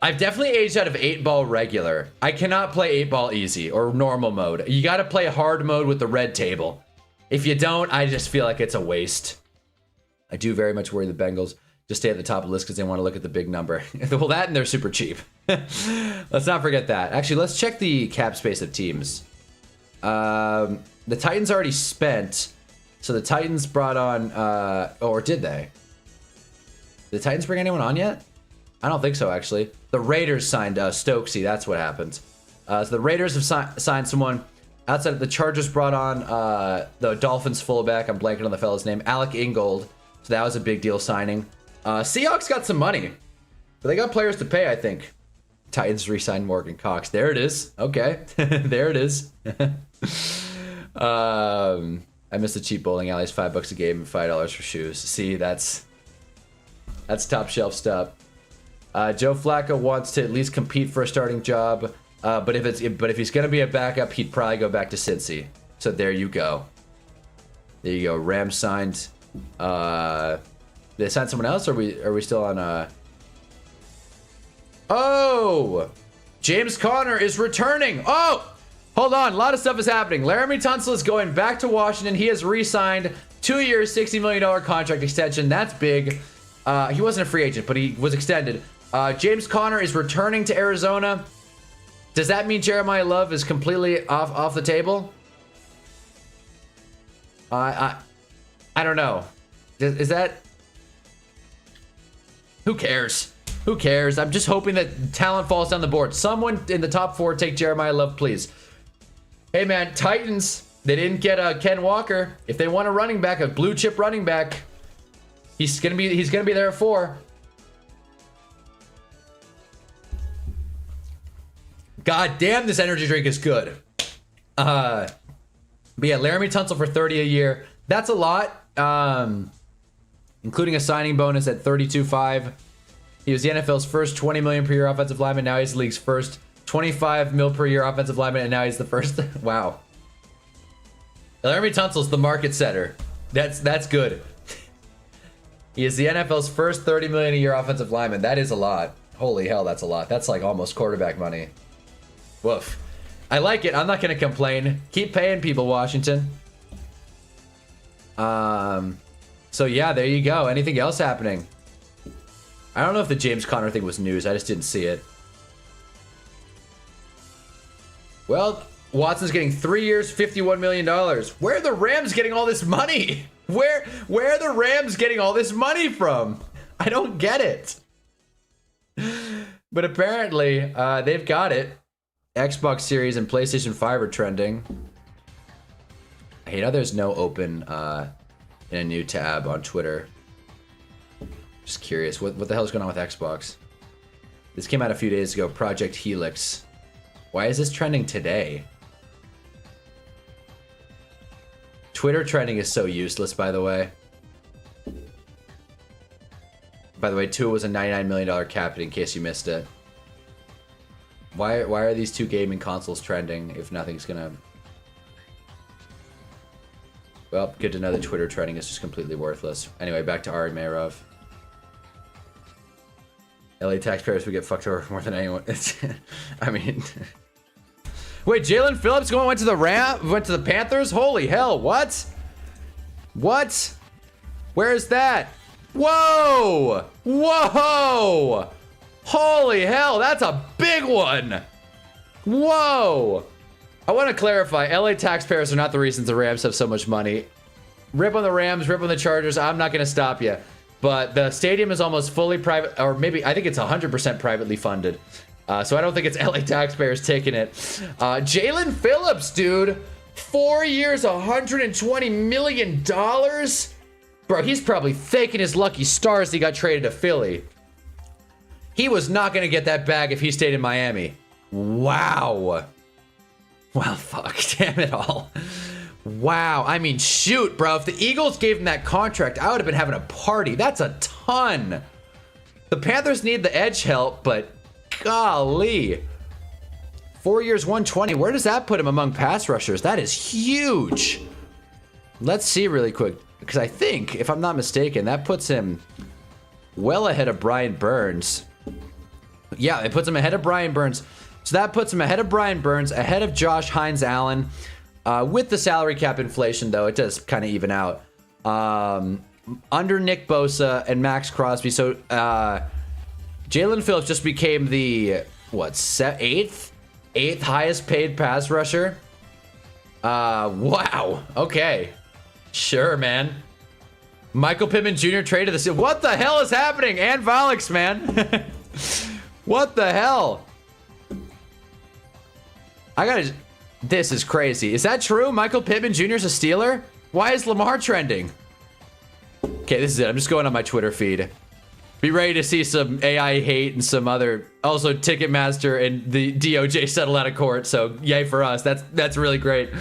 I've definitely aged out of 8-ball regular. I cannot play 8-ball easy or normal mode. You gotta play hard mode with the red table. If you don't, I just feel like it's a waste. I do very much worry the Bengals just stay at the top of the list because they want to look at the big number. Well, that and they're super cheap. Let's not forget that. Actually, let's check the cap space of teams. The Titans already spent. So the Titans brought on, or did they? Did the Titans bring anyone on yet? I don't think so, actually. The Raiders signed Stokesy. That's what happened. So the Raiders have signed someone. Outside of the Chargers brought on the Dolphins fullback. I'm blanking on the fellow's name. Alec Ingold. So that was a big deal signing. Seahawks got some money, but they got players to pay, I think. Titans re-signed Morgan Cox. There it is. Okay. There it is. I missed the cheap bowling alleys. $5 a game and $5 for shoes. See, that's top shelf stuff. Joe Flacco wants to at least compete for a starting job. But if he's gonna be a backup, he'd probably go back to Cincy. So there you go. There you go. Rams signed. They signed someone else? Or are we still on? Oh, James Conner is returning. Oh. Hold on, a lot of stuff is happening. Laramie Tunsil is going back to Washington. He has re-signed 2 years, $60 million contract extension. That's big. He wasn't a free agent, but he was extended. James Conner is returning to Arizona. Does that mean Jeremiah Love is completely off the table? I don't know. Is that... Who cares? Who cares? I'm just hoping that talent falls down the board. Someone in the top 4 take Jeremiah Love, please. Hey man, Titans, they didn't get Ken Walker. If they want a running back, a blue chip running back, he's gonna be there at 4. God damn, this energy drink is good. But yeah, Laramie Tunsil for 30 a year. That's a lot. Including a signing bonus at 32.5. He was the NFL's first $20 million per year offensive lineman. Now he's the league's first $25 million per year offensive lineman, and now he's the first. Wow. Laramie Tunsil's the market setter. That's good. He is the NFL's first $30 million a year offensive lineman. That is a lot. Holy hell, that's a lot. That's like almost quarterback money. Woof. I like it. I'm not gonna complain. Keep paying people, Washington. So yeah, there you go. Anything else happening? I don't know if the James Conner thing was news. I just didn't see it. Well, Watson's getting 3 years, $51 million. Where are the Rams getting all this money? Where are the Rams getting all this money from? I don't get it. But apparently, they've got it. Xbox Series and PlayStation 5 are trending. Hey, now there's no open in a new tab on Twitter. Just curious, what the hell is going on with Xbox? This came out a few days ago, Project Helix. Why is this trending today? Twitter trending is so useless, by the way. By the way, Tua was a $99 million cap hit in case you missed it. Why are these two gaming consoles trending if nothing's gonna... Well, good to know that Twitter trending is just completely worthless. Anyway, back to Ari Meirov. LA taxpayers would get fucked over more than anyone. I mean... Wait, Jalen Phillips went to the Panthers? Holy hell, what? What? Where is that? Whoa! Whoa! Holy hell, that's a big one! Whoa! I want to clarify, LA taxpayers are not the reasons the Rams have so much money. Rip on the Rams, rip on the Chargers, I'm not going to stop you. But the stadium is almost fully private, or maybe, I think it's 100% privately funded. So I don't think it's LA taxpayers taking it. Jalen Phillips, dude. 4 years, $120 million? Bro, he's probably thanking his lucky stars he got traded to Philly. He was not going to get that bag if he stayed in Miami. Wow. Well, fuck. Damn it all. Wow. I mean, shoot, bro. If the Eagles gave him that contract, I would have been having a party. That's a ton. The Panthers need the edge help, but golly. 4 years, 120. Where does that put him among pass rushers? That is huge. Let's see really quick. Because I think, if I'm not mistaken, that puts him well ahead of Brian Burns. Yeah, it puts him ahead of Brian Burns. So that puts him ahead of Brian Burns, ahead of Josh Hines Allen. With the salary cap inflation, though, it does kind of even out. Under Nick Bosa and Max Crosby. So Jalen Phillips just became the, what, eighth highest paid pass rusher? Wow. Okay. Sure, man. Michael Pittman Jr. traded the... What the hell is happening? And Volix, man. What the hell? I gotta... This is crazy. Is that true? Michael Pittman Jr. is a Steeler? Why is Lamar trending? Okay, this is it. I'm just going on my Twitter feed. Be ready to see some AI hate and some other, also Ticketmaster and the DOJ settle out of court. So yay for us. That's really great.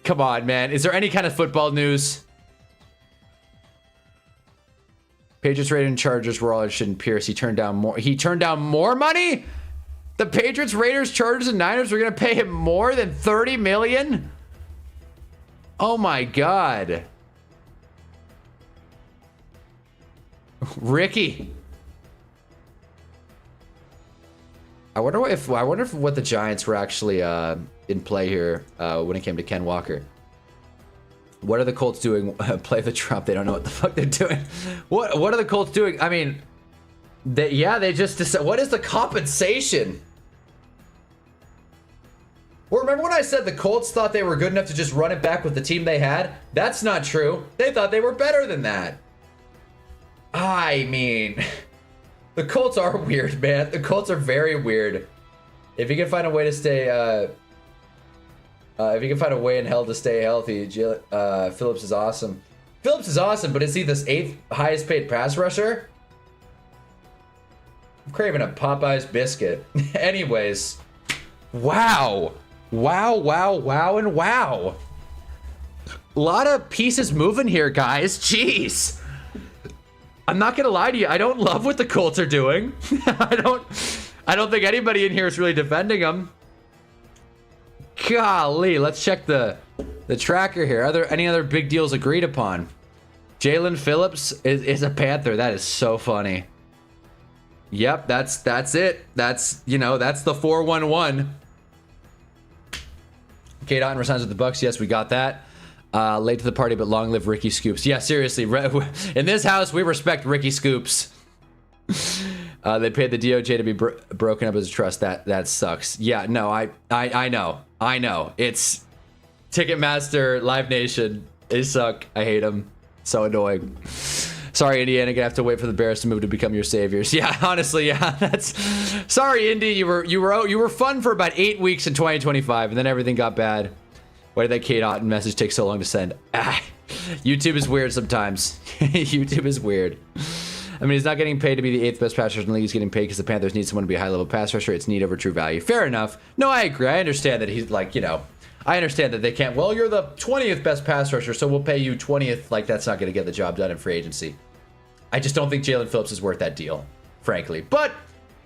Come on, man. Is there any kind of football news? Patriots, Raiders, and Chargers were all interested in Pierce. He turned down more. He turned down more money? The Patriots, Raiders, Chargers, and Niners were going to pay him more than $30 million? Oh my God. Ricky. I wonder if what the Giants were actually in play here when it came to Ken Walker. What are the Colts doing? Play the Trump. They don't know what the fuck they're doing. What are the Colts doing? I mean, they just decided. What is the compensation? Well, remember when I said the Colts thought they were good enough to just run it back with the team they had? That's not true. They thought they were better than that. I mean, the Colts are weird, man. The Colts are very weird. If you can find a way to stay, if you can find a way in hell to stay healthy, Phillips is awesome. Phillips is awesome, but is he this 8th highest paid pass rusher? I'm craving a Popeye's biscuit. Anyways, wow. Wow, wow, wow, and wow. A lot of pieces moving here, guys. Jeez. I'm not gonna lie to you. I don't love what the Colts are doing. I don't think anybody in here is really defending them. Golly, let's check the tracker here. Are there any other big deals agreed upon? Jalen Phillips is a Panther. That is so funny. Yep, that's it. That's, you know, that's the 411. Kate Otten resigns with the Bucks. Yes, we got that. Late to the party, but long live Ricky Scoops. Yeah, seriously. In this house, we respect Ricky Scoops. They paid the DOJ to be broken up as a trust. That sucks. Yeah, no, I know. It's Ticketmaster, Live Nation. They suck. I hate them. So annoying. Sorry, Indiana, gonna have to wait for the Bears to move to become your saviors. Yeah, honestly, yeah. That's sorry, Indy. You were fun for about 8 weeks in 2025, and then everything got bad. Why did that Kate Otten message take so long to send? YouTube is weird sometimes. YouTube is weird. I mean, he's not getting paid to be the 8th best pass rusher in the league. He's getting paid because the Panthers need someone to be a high-level pass rusher. It's need over true value. Fair enough. No, I agree. I understand that he's like, you know, I understand that they can't. Well, you're the 20th best pass rusher, so we'll pay you 20th. Like, that's not going to get the job done in free agency. I just don't think Jalen Phillips is worth that deal, frankly. But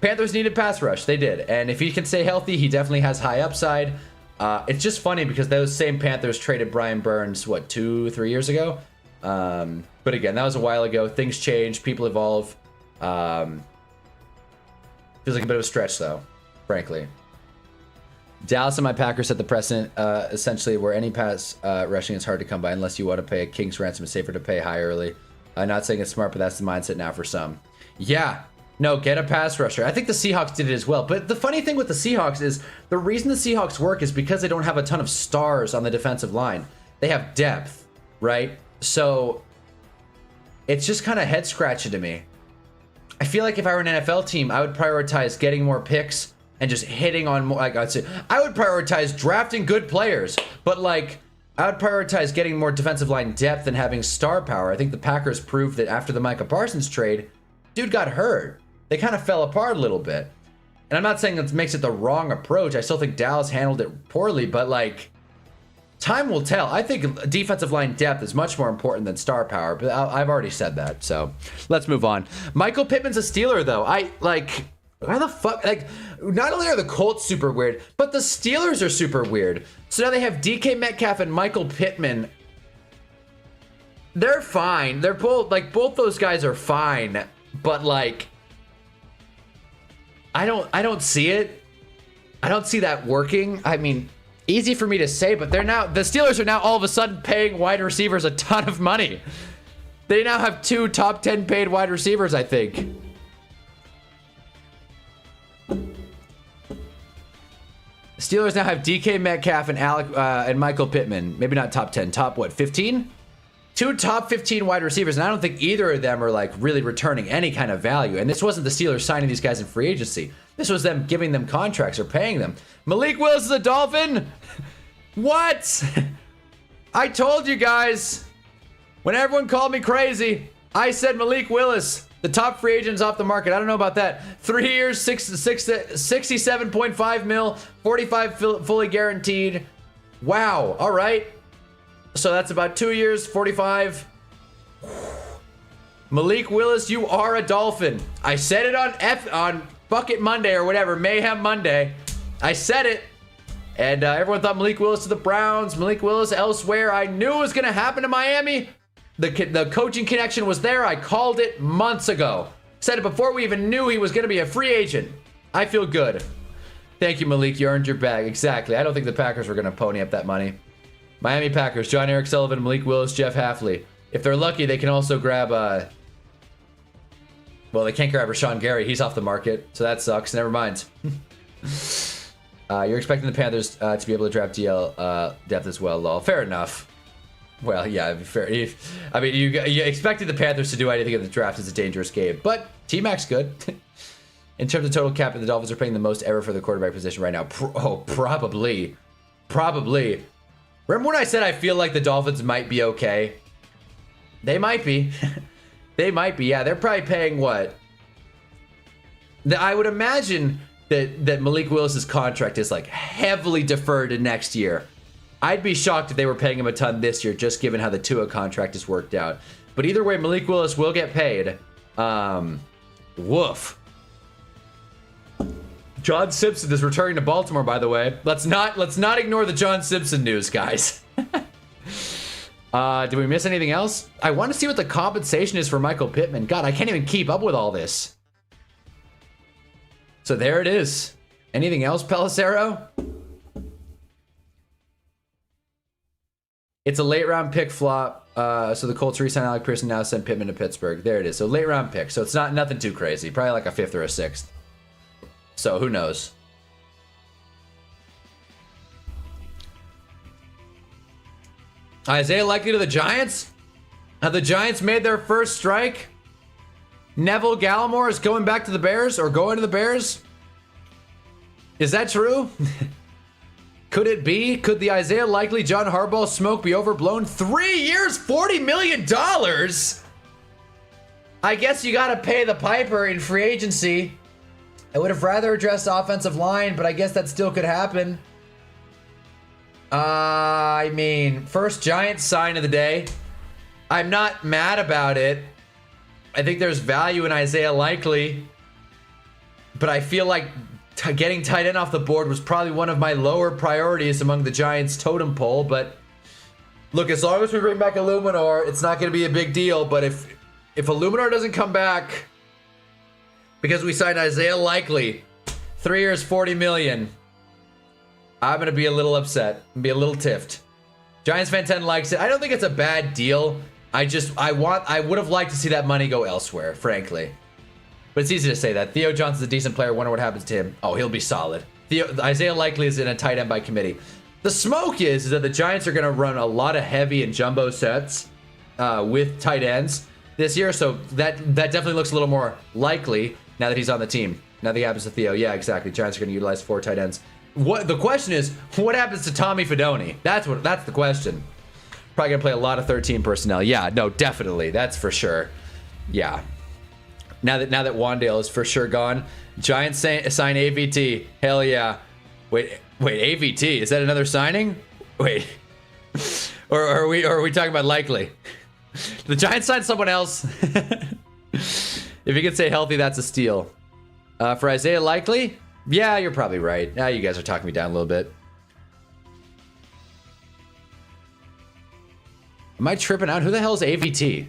Panthers needed pass rush. They did. And if he can stay healthy, he definitely has high upside. It's just funny because those same Panthers traded Brian Burns, what, 2-3 years ago? But again, that was a while ago. Things change. People evolve. Feels like a bit of a stretch, though, frankly. Dallas and my Packers set the precedent, essentially, where any pass rushing is hard to come by unless you want to pay a king's ransom. It's safer to pay high early. Not saying it's smart, but that's the mindset now for some. Yeah. No, get a pass rusher. I think the Seahawks did it as well. But the funny thing with the Seahawks is the reason the Seahawks work is because they don't have a ton of stars on the defensive line. They have depth, right? So it's just kind of head scratching to me. I feel like if I were an NFL team, I would prioritize getting more picks and just hitting on more. Like I'd say, I would prioritize drafting good players, but like I would prioritize getting more defensive line depth and having star power. I think the Packers proved that after the Micah Parsons trade, dude got hurt. They kind of fell apart a little bit. And I'm not saying that makes it the wrong approach. I still think Dallas handled it poorly, but like, time will tell. I think defensive line depth is much more important than star power, but I've already said that. So let's move on. Michael Pittman's a Steeler, though. Why the fuck? Like, not only are the Colts super weird, but the Steelers are super weird. So now they have DK Metcalf and Michael Pittman. They're fine. They're both, like, both those guys are fine, but like, I don't see it. I don't see that working. I mean, easy for me to say, but the Steelers are now all of a sudden paying wide receivers a ton of money. They now have 2 top 10 paid wide receivers, I think. Steelers now have DK Metcalf and Michael Pittman. Maybe not top 10, top what, 15? 2 top 15 wide receivers, and I don't think either of them are like really returning any kind of value. And this wasn't the Steelers signing these guys in free agency. This was them giving them contracts or paying them. Malik Willis is a Dolphin? What? I told you guys. When everyone called me crazy, I said Malik Willis, the top free agent's off the market. I don't know about that. 3 years, 67.5 mil, 45 fully guaranteed. Wow. All right. So that's about 2 years, 45. Malik Willis, you are a Dolphin. I said it on Bucket Monday or whatever, Mayhem Monday. I said it. And everyone thought Malik Willis to the Browns, Malik Willis elsewhere. I knew it was going to happen to Miami. The coaching connection was there. I called it months ago. Said it before we even knew he was going to be a free agent. I feel good. Thank you, Malik. You earned your bag. Exactly. I don't think the Packers were going to pony up that money. Miami Packers, John Eric Sullivan, Malik Willis, Jeff Hafley. If they're lucky, they can also grab... well, they can't grab Rashawn Gary. He's off the market, so that sucks. Never mind. You're expecting the Panthers to be able to draft DL depth as well, lol. Fair enough. Well, yeah, fair. I mean, you expected the Panthers to do anything in the draft is a dangerous game, but T-Mac's good. In terms of total cap, the Dolphins are paying the most ever for the quarterback position right now. Probably. Probably. Remember when I said I feel like the Dolphins might be okay? They might be. They might be, yeah. They're probably paying what? I would imagine that Malik Willis's contract is like heavily deferred to next year. I'd be shocked if they were paying him a ton this year, just given how the Tua contract is worked out. But either way, Malik Willis will get paid. Woof. John Simpson is returning to Baltimore, by the way. Let's not ignore the John Simpson news, guys. Did we miss anything else? I want to see what the compensation is for Michael Pittman. God, I can't even keep up with all this. So there it is. Anything else, Pelissero? It's a late round pick flop. So the Colts re-signed Alec Pearson, now send Pittman to Pittsburgh. There it is. So late round pick. So it's not nothing too crazy. Probably like a 5th or a 6th. So who knows? Isaiah likely to the Giants? Have the Giants made their first strike? Neville Gallimore is going back to the Bears or going to the Bears? Is that true? Could it be? Could the Isaiah Likely John Harbaugh smoke be overblown? 3 years, $40 million? I guess you got to pay the piper in free agency. I would have rather addressed offensive line, but I guess that still could happen. I mean, first Giants sign of the day. I'm not mad about it. I think there's value in Isaiah Likely, but I feel like getting tight end off the board was probably one of my lower priorities among the Giants totem pole. But look, as long as we bring back Illuminor, it's not going to be a big deal. But if Illuminor doesn't come back because we signed Isaiah Likely, 3 years, $40 million, I'm going to be a little upset and be a little tiffed. Giants fan 10 likes it. I don't think it's a bad deal. I would have liked to see that money go elsewhere, frankly. But it's easy to say that. Theo Johnson's a decent player. Wonder what happens to him. Oh, he'll be solid. Isaiah Likely is in a tight end by committee. The smoke is that the Giants are going to run a lot of heavy and jumbo sets with tight ends this year. So that definitely looks a little more likely now that he's on the team. Nothing happens to Theo. Yeah, exactly. Giants are going to utilize 4 tight ends. The question is, what happens to Tommy Fidone? That's the question. Probably going to play a lot of 13 personnel. Yeah, no, definitely. That's for sure. Yeah. Now that Wandale is for sure gone, Giants sign AVT. Hell yeah. Wait, AVT, is that another signing? Wait. or are we talking about Likely? The Giants signed someone else. If you can stay healthy, that's a steal. For Isaiah Likely? Yeah, you're probably right. Now you guys are talking me down a little bit. Am I tripping out? Who the hell is AVT?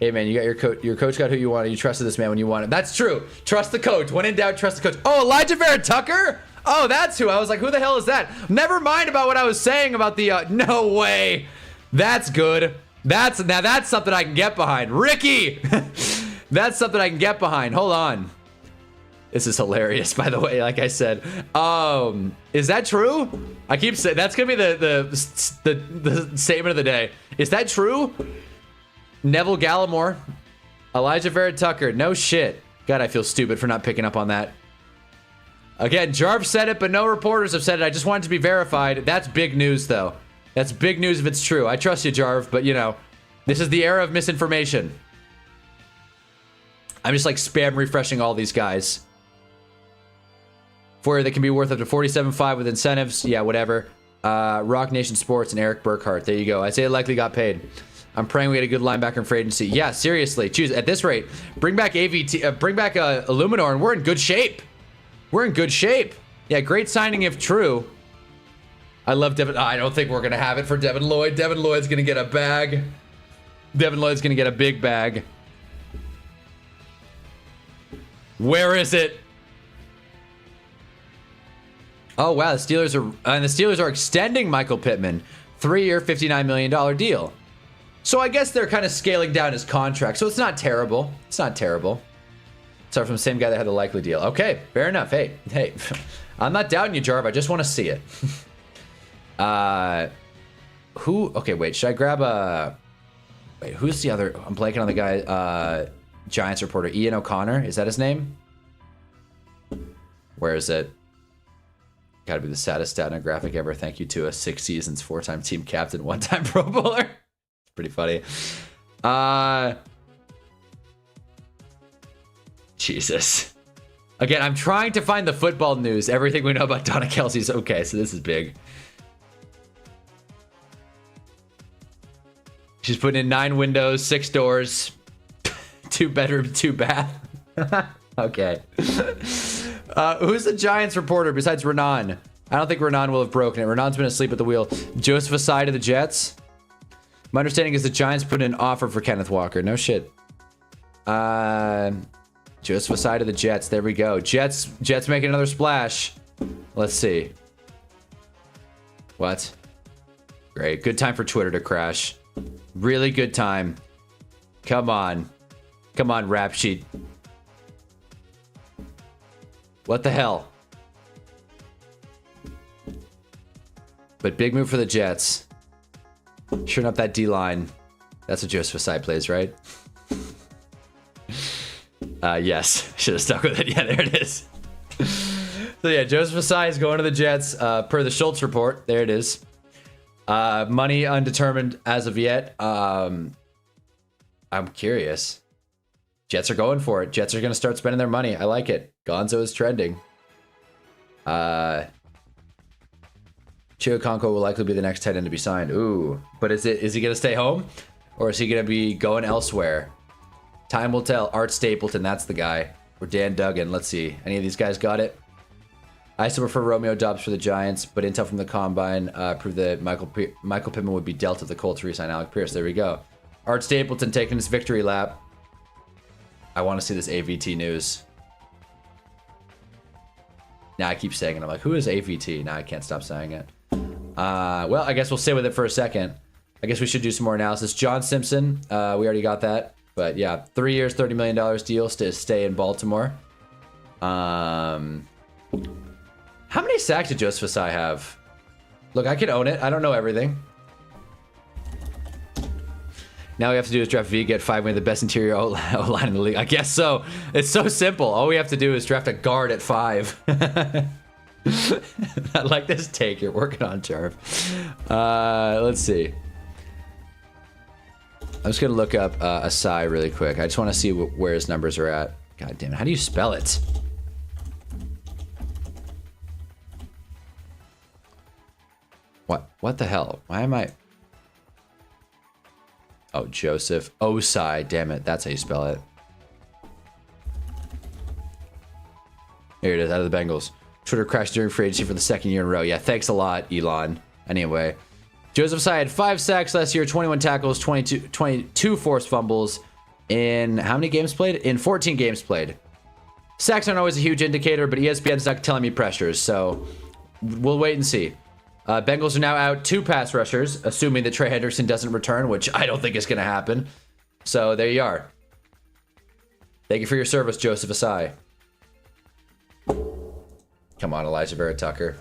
Hey man, you got your coach got who you wanted. You trusted this man when you wanted. That's true. Trust the coach. When in doubt, trust the coach. Oh, Elijah Vera Tucker? Oh, that's who. I was like, who the hell is that? Never mind about what I was saying about the no way. That's good. Now that's something I can get behind. Ricky. That's something I can get behind. Hold on. This is hilarious, by the way, like I said. Is that true? I keep saying that's gonna be the statement of the day. Is that true? Neville Gallimore, Elijah Vera Tucker. No shit. God, I feel stupid for not picking up on that. Again, Jarv said it, but no reporters have said it. I just wanted to be verified. That's big news, though. That's big news if it's true. I trust you, Jarv, but you know, this is the era of misinformation. I'm just like spam refreshing all these guys. For they can be worth up to 47.5 with incentives. Yeah, whatever. Rock Nation Sports and Eric Burkhart. There you go. Isaiah likely got paid. I'm praying we get a good linebacker in free agency. Yeah, seriously. Choose at this rate. Bring back AVT. Bring back Illuminor, and we're in good shape. We're in good shape. Yeah, great signing if true. I love Devin. I don't think we're gonna have it for Devin Lloyd. Devin Lloyd's gonna get a bag. Devin Lloyd's gonna get a big bag. Where is it? Oh wow, the Steelers are extending Michael Pittman, 3-year, $59 million deal. So I guess they're kind of scaling down his contract. So it's not terrible. It's not terrible. Sorry, from the same guy that had the likely deal. Okay, fair enough. Hey, I'm not doubting you, Jarv. I just want to see it. Who? Okay, wait. Should I grab a? Wait, who's the other? I'm blanking on the guy. Giants reporter Ian O'Connor. Is that his name? Where is it? Gotta be the saddest stat in a graphic ever. Thank you to a 6 seasons, 4-time team captain, 1-time Pro Bowler. It's pretty funny. Jesus. Again, I'm trying to find the football news. Everything we know about Donna Kelsey's okay, so this is big. She's putting in 9 windows, 6 doors, 2 bedroom, 2 bath. Okay. Who's the Giants reporter besides Renan? I don't think Renan will have broken it. Renan's been asleep at the wheel. Joseph Asai to the Jets. My understanding is the Giants put in an offer for Kenneth Walker. No shit. Joseph Asai to the Jets. There we go. Jets making another splash. Let's see. What? Great. Good time for Twitter to crash. Really good time. Come on. Come on, rap sheet. What the hell? But big move for the Jets. Sure enough, that D-line. That's what Joseph Asai plays, right? Yes. Should have stuck with it. Yeah, there it is. So yeah, Joseph Asai is going to the Jets per the Schultz report. There it is. Money undetermined as of yet. I'm curious. Jets are going for it. Jets are going to start spending their money. I like it. Gonzo is trending. Chio Conco will likely be the next tight end to be signed. Ooh. But is he going to stay home? Or is he going to be going elsewhere? Time will tell. Art Stapleton, that's the guy. Or Dan Duggan. Let's see. Any of these guys got it? I still prefer Romeo Dobbs for the Giants, but intel from the Combine proved that Michael Pittman would be dealt if the Colts re-sign Alec Pierce. There we go. Art Stapleton taking his victory lap. I want to see this AVT news. Now I keep saying it. I'm like, who is AVT? Now I can't stop saying it. Well, I guess we'll stay with it for a second. I guess we should do some more analysis. John Simpson, we already got that. But yeah, 3 years, $30 million deal to stay in Baltimore. How many sacks did Joseph Asai have? Look, I can own it. I don't know everything. Now all we have to do is draft V, get 5 winning the best interior O-line in the league. I guess so. It's so simple. All we have to do is draft a guard at 5. I like this take you're working on, Jarv. Let's see. I'm just going to look up Asai really quick. I just want to see where his numbers are at. God damn it. How do you spell it? What the hell? Why am I... Oh, Joseph Osai. Damn it. That's how you spell it. Here it is. Out of the Bengals. Twitter crashed during free agency for the 2nd year in a row. Yeah, thanks a lot, Elon. Anyway. Joseph Asai had 5 sacks last year, 21 tackles, 22 forced fumbles in how many games played? In 14 games played. Sacks aren't always a huge indicator, but ESPN's not telling me pressures, so we'll wait and see. Bengals are now out 2 pass rushers, assuming that Trey Hendrickson doesn't return, which I don't think is going to happen. So there you are. Thank you for your service, Joseph Asai. Come on, Elijah Vera Tucker.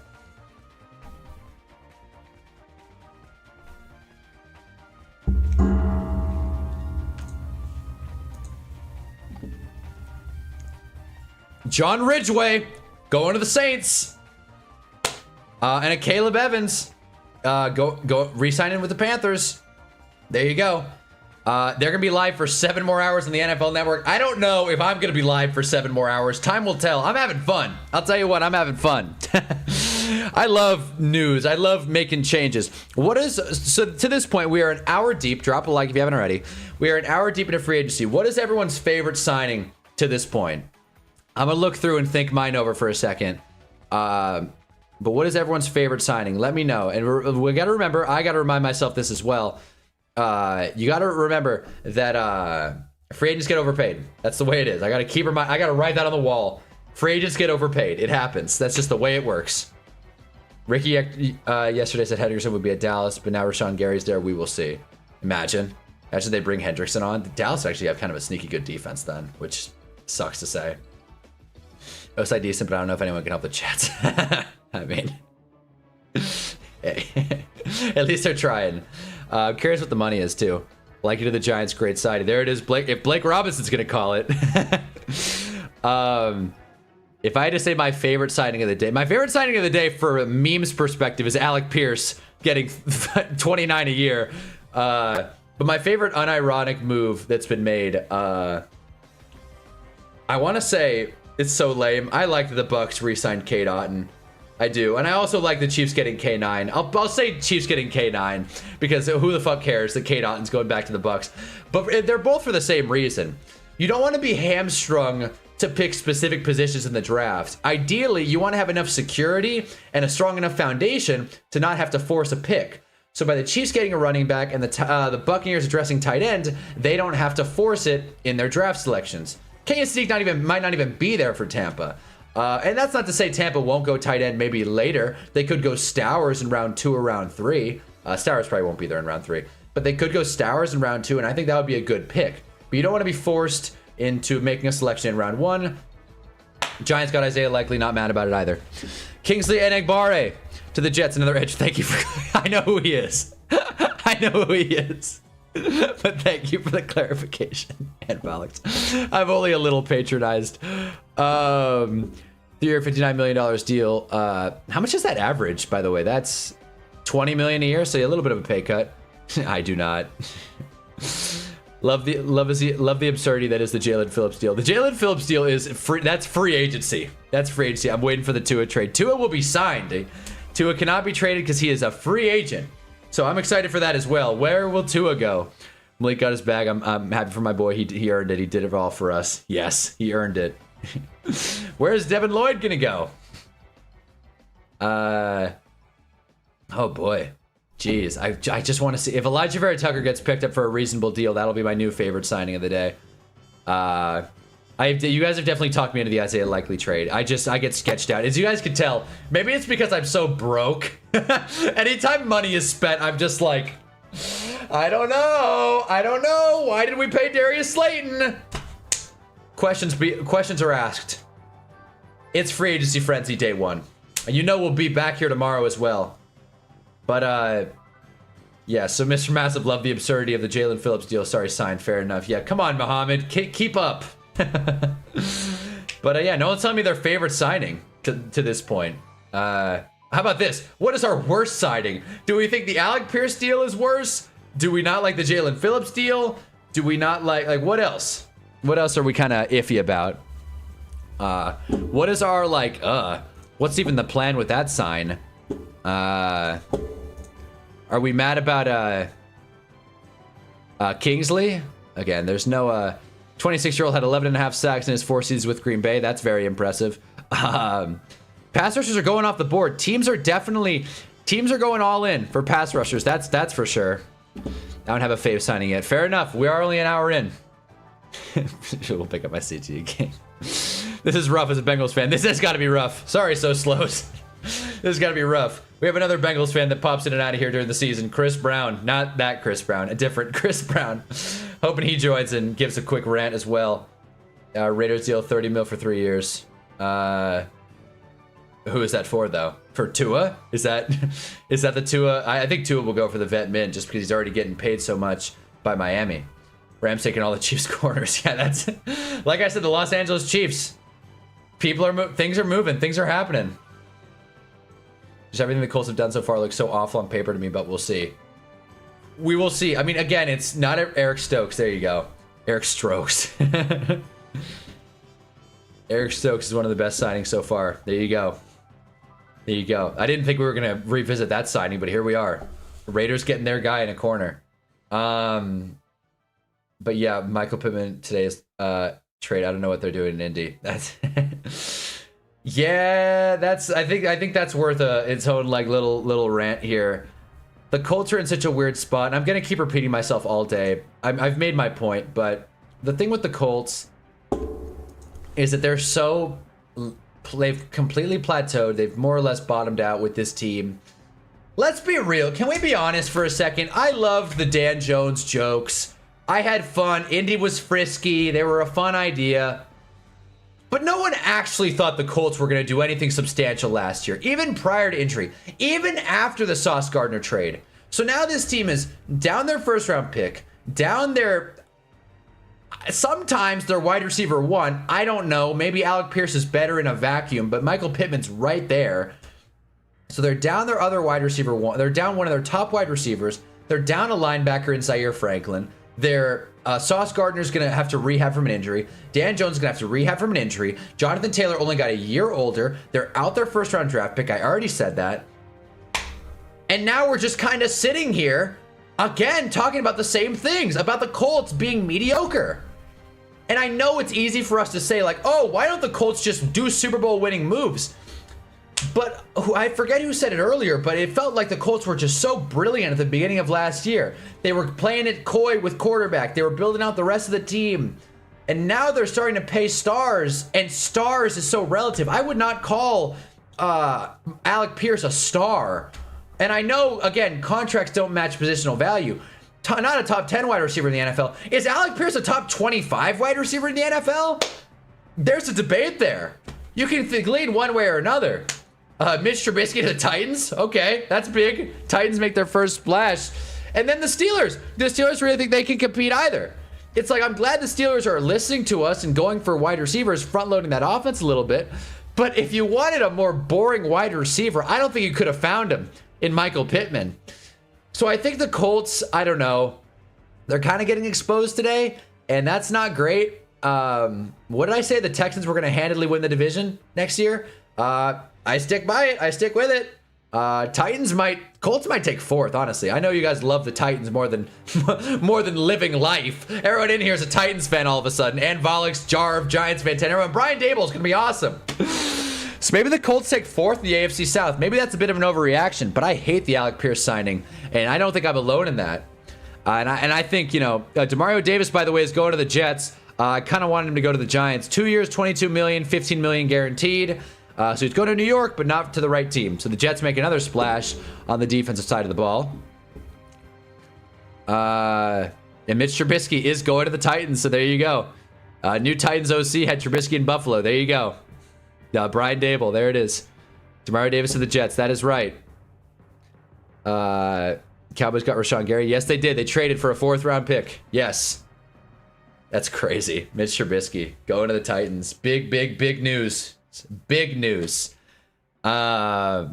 John Ridgeway going to the Saints. And a Caleb Evans. Go re-sign in with the Panthers. There you go. They're going to be live for 7 more hours on the NFL Network. I don't know if I'm going to be live for 7 more hours. Time will tell. I'm having fun. I'll tell you what, I'm having fun. I love news. I love making changes. So to this point, we are an hour deep. Drop a like if you haven't already. We are an hour deep into free agency. What is everyone's favorite signing to this point? I'm going to look through and think mine over for a second. But what is everyone's favorite signing? Let me know. And we got to remember, I got to remind myself this as well. You got to remember that free agents get overpaid. That's the way it is. I got to write that on the wall. Free agents get overpaid. It happens. That's just the way it works. Ricky yesterday said Hendrickson would be at Dallas, but now Rashawn Gary's there. We will see. Imagine they bring Hendrickson on. Dallas actually have kind of a sneaky good defense then, which sucks to say. OSI decent, but I don't know if anyone can help the chats. I mean, hey, at least they're trying. I'm curious what the money is too. Like you to the Giants, great side. There it is. If Blake Robinson's gonna call it. If I had to say my favorite signing of the day, for a memes perspective, is Alec Pierce getting 29 a year. But my favorite unironic move that's been made, I want to say it's so lame. I like that the Bucks re-signed Cade Otton. I do. And I also like the Chiefs getting K9. I'll say Chiefs getting K9 because who the fuck cares that Cade Otton's going back to the Bucks. But they're both for the same reason. You don't want to be hamstrung to pick specific positions in the draft. Ideally, you want to have enough security and a strong enough foundation to not have to force a pick. So by the Chiefs getting a running back and the Buccaneers addressing tight end, they don't have to force it in their draft selections. KSC might not even be there for Tampa. And that's not to say Tampa won't go tight end maybe later. They could go Stowers in round 2 or round 3. Stowers probably won't be there in round 3. But they could go Stowers in round 2, and I think that would be a good pick. But you don't want to be forced into making a selection in round 1. Giants got Isaiah Likely, not mad about it either. Kingsley Enagbare to the Jets, another edge. Thank you for... I know who he is. I know who he is. But thank you for the clarification. And Alex, I'm only a little patronized. 3-year, $59 million deal. How much is that average, by the way? That's $20 million a year, so a little bit of a pay cut. I do not. Love the absurdity that is the Jalen Phillips deal. The Jalen Phillips deal is free. That's free agency. That's free agency. I'm waiting for the Tua trade. Tua will be signed. Tua cannot be traded because he is a free agent. So I'm excited for that as well. Where will Tua go? Malik got his bag. I'm happy for my boy. He earned it. He did it all for us. Yes, he earned it. Where's Devin Lloyd gonna go? Oh boy. Jeez, I just want to see if Elijah Vera Tucker gets picked up for a reasonable deal. That'll be my new favorite signing of the day. You guys have definitely talked me into the Isaiah Likely trade. I get sketched out. As you guys can tell, maybe it's because I'm so broke. Anytime money is spent, I'm just like, I don't know. Why did we pay Darius Slayton? Questions are asked. It's free agency frenzy day 1. And you know we'll be back here tomorrow as well. But, yeah, so Mr. Massive loved the absurdity of the Jalen Phillips deal. Sorry, signed. Fair enough. Yeah, come on, Muhammad. Keep up. But, yeah, no one's telling me their favorite signing to this point. How about this? What is our worst signing? Do we think the Alec Pierce deal is worse? Do we not like the Jalen Phillips deal? Do we not like what else? What else are we kind of iffy about? What is our, what's even the plan with that sign? Are we mad about Kingsley? Again, there's no 26-year-old had 11.5 sacks in his 4 seasons with Green Bay. That's very impressive. Pass rushers are going off the board. Teams are going all in for pass rushers. That's for sure. I don't have a fave signing yet. Fair enough. We are only an hour in. We'll pick up my CTE game. This is rough as a Bengals fan. This has got to be rough. Sorry, so slows. This has got to be rough. We have another Bengals fan that pops in and out of here during the season. Chris Brown. Not that Chris Brown. A different Chris Brown. Hoping he joins and gives a quick rant as well. Raiders deal $30 million for 3 years. Who is that for, though? For Tua? Is that the Tua? I think Tua will go for the vet min just because he's already getting paid so much by Miami. Rams taking all the Chiefs corners. Yeah, that's... Like I said, the Los Angeles Chiefs. Things are moving. Things are happening. Just everything the Colts have done so far looks so awful on paper to me, but we'll see. We will see. I mean, again, it's not Eric Stokes. There you go. Eric Strokes. Eric Stokes is one of the best signings so far. There you go. There you go. I didn't think we were going to revisit that signing, but here we are. Raiders getting their guy in a corner. But yeah, Michael Pittman today's trade. I don't know what they're doing in Indy. That's yeah, that's I think that's worth its own like little rant here. The Colts are in such a weird spot, and I'm gonna keep repeating myself all day. I've made my point, but the thing with the Colts is that they've completely plateaued. They've more or less bottomed out with this team. Let's be real. Can we be honest for a second? I loved the Dan Jones jokes. I had fun. Indy was frisky. They were a fun idea. But no one actually thought the Colts were going to do anything substantial last year, even prior to injury, even after the Sauce Gardner trade. So now this team is down their first round pick, down their, sometimes their wide receiver one. I don't know. Maybe Alec Pierce is better in a vacuum, but Michael Pittman's right there. So they're down their other wide receiver one. They're down one of their top wide receivers. They're down a linebacker in Zaire Franklin. Their Sauce Gardner's going to have to rehab from an injury. Dan Jones is going to have to rehab from an injury. Jonathan Taylor only got a year older. They're out their first round draft pick. I already said that. And now we're just kind of sitting here again talking about the same things, about the Colts being mediocre. And I know it's easy for us to say like, oh, why don't the Colts just do Super Bowl winning moves? But I forget who said it earlier, but it felt like the Colts were just so brilliant at the beginning of last year. They were playing it coy with quarterback. They were building out the rest of the team. And now they're starting to pay stars, and stars is so relative. I would not call Alec Pierce a star. And I know, again, contracts don't match positional value. Not a top 10 wide receiver in the NFL. Is Alec Pierce a top 25 wide receiver in the NFL? There's a debate there. You can lean one way or another. Mitch Trubisky to the Titans? Okay, that's big. Titans make their first splash. And then the Steelers. The Steelers really think they can compete either. It's like, I'm glad the Steelers are listening to us and going for wide receivers, front-loading that offense a little bit. But if you wanted a more boring wide receiver, I don't think you could have found him in Michael Pittman. So I think the Colts, I don't know, they're kind of getting exposed today, and that's not great. What did I say? The Texans were going to handily win the division next year? I stick by it. I stick with it. Colts might take fourth, honestly. I know you guys love the Titans more than living life. Everyone in here is a Titans fan all of a sudden. And Volix, Jarv, Giants fan 10. Everyone, Brian Dable is going to be awesome. So maybe the Colts take fourth in the AFC South. Maybe that's a bit of an overreaction, but I hate the Alec Pierce signing, and I don't think I'm alone in that. And I think, Demario Davis, by the way, is going to the Jets. I kind of wanted him to go to the Giants. 2 years, $22 million, $15 million guaranteed. So he's going to New York, but not to the right team. So the Jets make another splash on the defensive side of the ball. And Mitch Trubisky is going to the Titans, so there you go. New Titans OC had Trubisky in Buffalo. There you go. Brian Dable, there it is. Demario Davis to the Jets. That is right. Cowboys got Rashawn Gary. Yes, they did. They traded for a 4th-round pick. Yes. That's crazy. Mitch Trubisky going to the Titans. Big news. Big news. I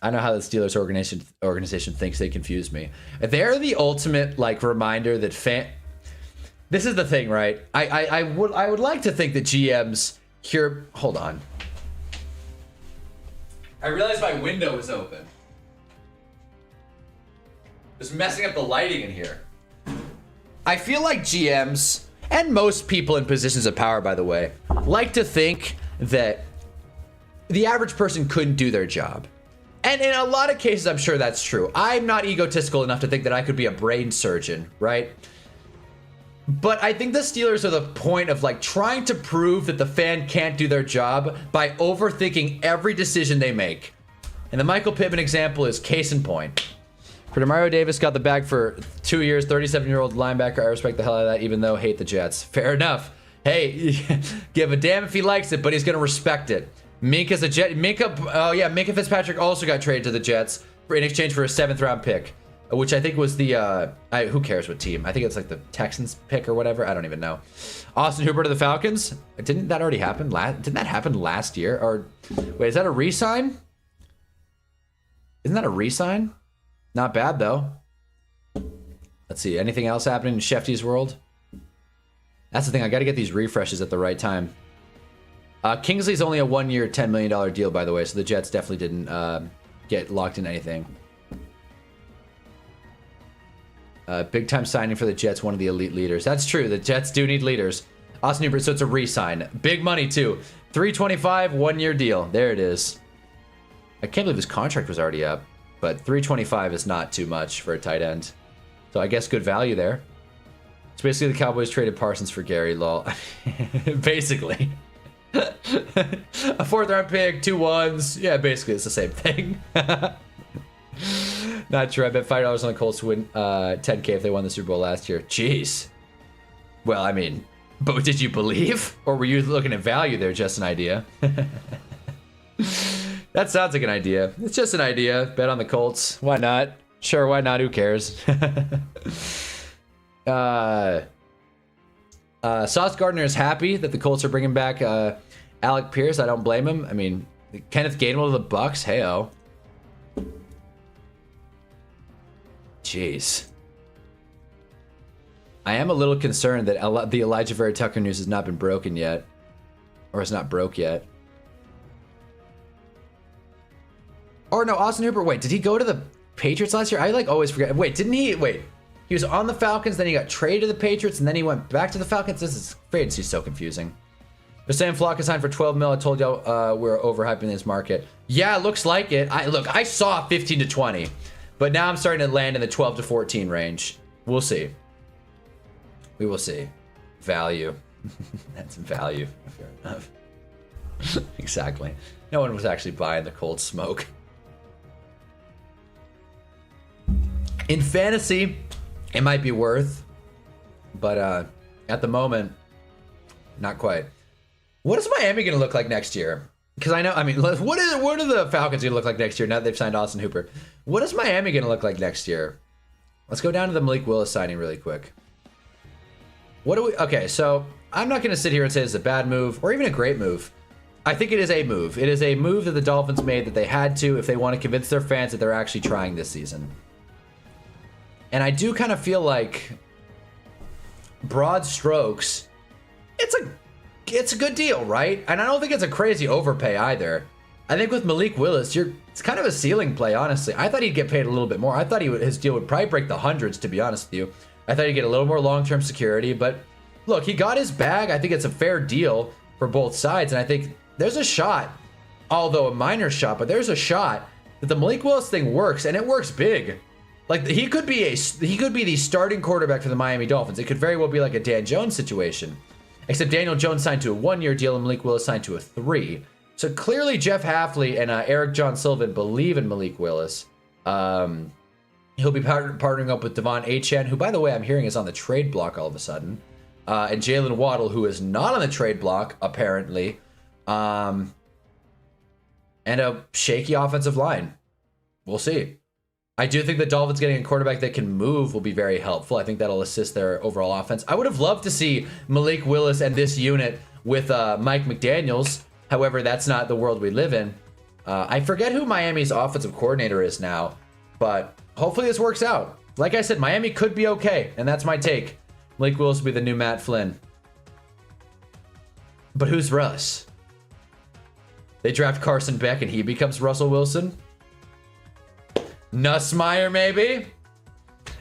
know how the Steelers organization thinks they confuse me. They're the ultimate reminder that This is the thing, right? I would like to think that GMs here. Hold on. I realized my window was open. It's messing up the lighting in here. I feel like GMs and most people in positions of power, by the way, like to think that the average person couldn't do their job. And in a lot of cases, I'm sure that's true. I'm not egotistical enough to think that I could be a brain surgeon, right? But I think the Steelers are the point of trying to prove that the fan can't do their job by overthinking every decision they make. And the Michael Pittman example is case in point. For Demario Davis, got the bag for 2 years, 37-year-old linebacker. I respect the hell out of that, even though I hate the Jets. Fair enough. Hey, give a damn if he likes it, but he's going to respect it. Minka's a Jet. Minka Fitzpatrick also got traded to the Jets in exchange for a 7th-round pick, which I think was the, who cares what team? I think it's the Texans pick or whatever. I don't even know. Austin Hooper to the Falcons. Didn't that already happen? Didn't that happen last year? Or wait, is that a re-sign? Isn't that a re-sign? Not bad, though. Let's see. Anything else happening in Shefty's world? That's the thing. I got to get these refreshes at the right time. Kingsley's only a 1-year, $10 million deal, by the way, so the Jets definitely didn't get locked in anything. Big time signing for the Jets, one of the elite leaders. That's true. The Jets do need leaders. Austin Hooper, so it's a re-sign. Big money, too. $325, 1-year deal. There it is. I can't believe his contract was already up, but $325 is not too much for a tight end. So I guess good value there. So basically the Cowboys traded Parsons for Gary, lol. Basically. A 4th round pick, 2 1s. Yeah, basically it's the same thing. Not true. I bet $5 on the Colts to win $10K if they won the Super Bowl last year. Jeez. Well, I mean, but did you believe? Or were you looking at value there? Just an idea. That sounds like an idea. It's just an idea. Bet on the Colts. Why not? Sure, why not? Who cares? Sauce Gardner is happy that the Colts are bringing back Alec Pierce. I don't blame him. I mean, Kenneth Gainwell to the Bucks. Hey-oh. Jeez. I am a little concerned that the Elijah Vera Tucker news has not been broken yet. Or it's not broke yet. Or no, Austin Hooper. Wait, did he go to the Patriots last year? I like always forget. Wait, didn't he? Wait. He was on the Falcons, then he got traded to the Patriots, and then he went back to the Falcons. This is free agency so confusing. They're saying Flock is signed for $12 million. I told y'all we're overhyping this market. Yeah, it looks like it. Look, I saw 15 to 20, but now I'm starting to land in the 12 to 14 range. We'll see. We will see. Value. That's value. Fair enough. Exactly. No one was actually buying the cold smoke. In fantasy, it might be worth, but at the moment, not quite. What is Miami going to look like next year? Because I know, I mean, what are the Falcons going to look like next year now that they've signed Austin Hooper? What is Miami going to look like next year? Let's go down to the Malik Willis signing really quick. Okay, so I'm not going to sit here and say it's a bad move or even a great move. I think it is a move. It is a move that the Dolphins made that they had to if they want to convince their fans that they're actually trying this season. And I do kind of feel like, broad strokes, it's a good deal, right? And I don't think it's a crazy overpay either. I think with Malik Willis, it's kind of a ceiling play, honestly. I thought he'd get paid a little bit more. I thought his deal would probably break the hundreds, to be honest with you. I thought he'd get a little more long-term security, but look, he got his bag. I think it's a fair deal for both sides, and I think there's a shot, although a minor shot, but there's a shot that the Malik Willis thing works, and it works big. Like, he could be the starting quarterback for the Miami Dolphins. It could very well be like a Dan Jones situation. Except Daniel Jones signed to a 1-year deal and Malik Willis signed to a 3. So clearly Jeff Hafley and Eric John Sullivan believe in Malik Willis. He'll be partnering up with Devon Achane, who, by the way, I'm hearing is on the trade block all of a sudden. And Jalen Waddle, who is not on the trade block, apparently. And a shaky offensive line. We'll see. I do think the Dolphins getting a quarterback that can move will be very helpful. I think that'll assist their overall offense. I would have loved to see Malik Willis and this unit with Mike McDaniels. However, that's not the world we live in. I forget who Miami's offensive coordinator is now, but hopefully this works out. Like I said, Miami could be okay, and that's my take. Malik Willis will be the new Matt Flynn. But who's Russ? They draft Carson Beck and he becomes Russell Wilson? Nussmeier, maybe?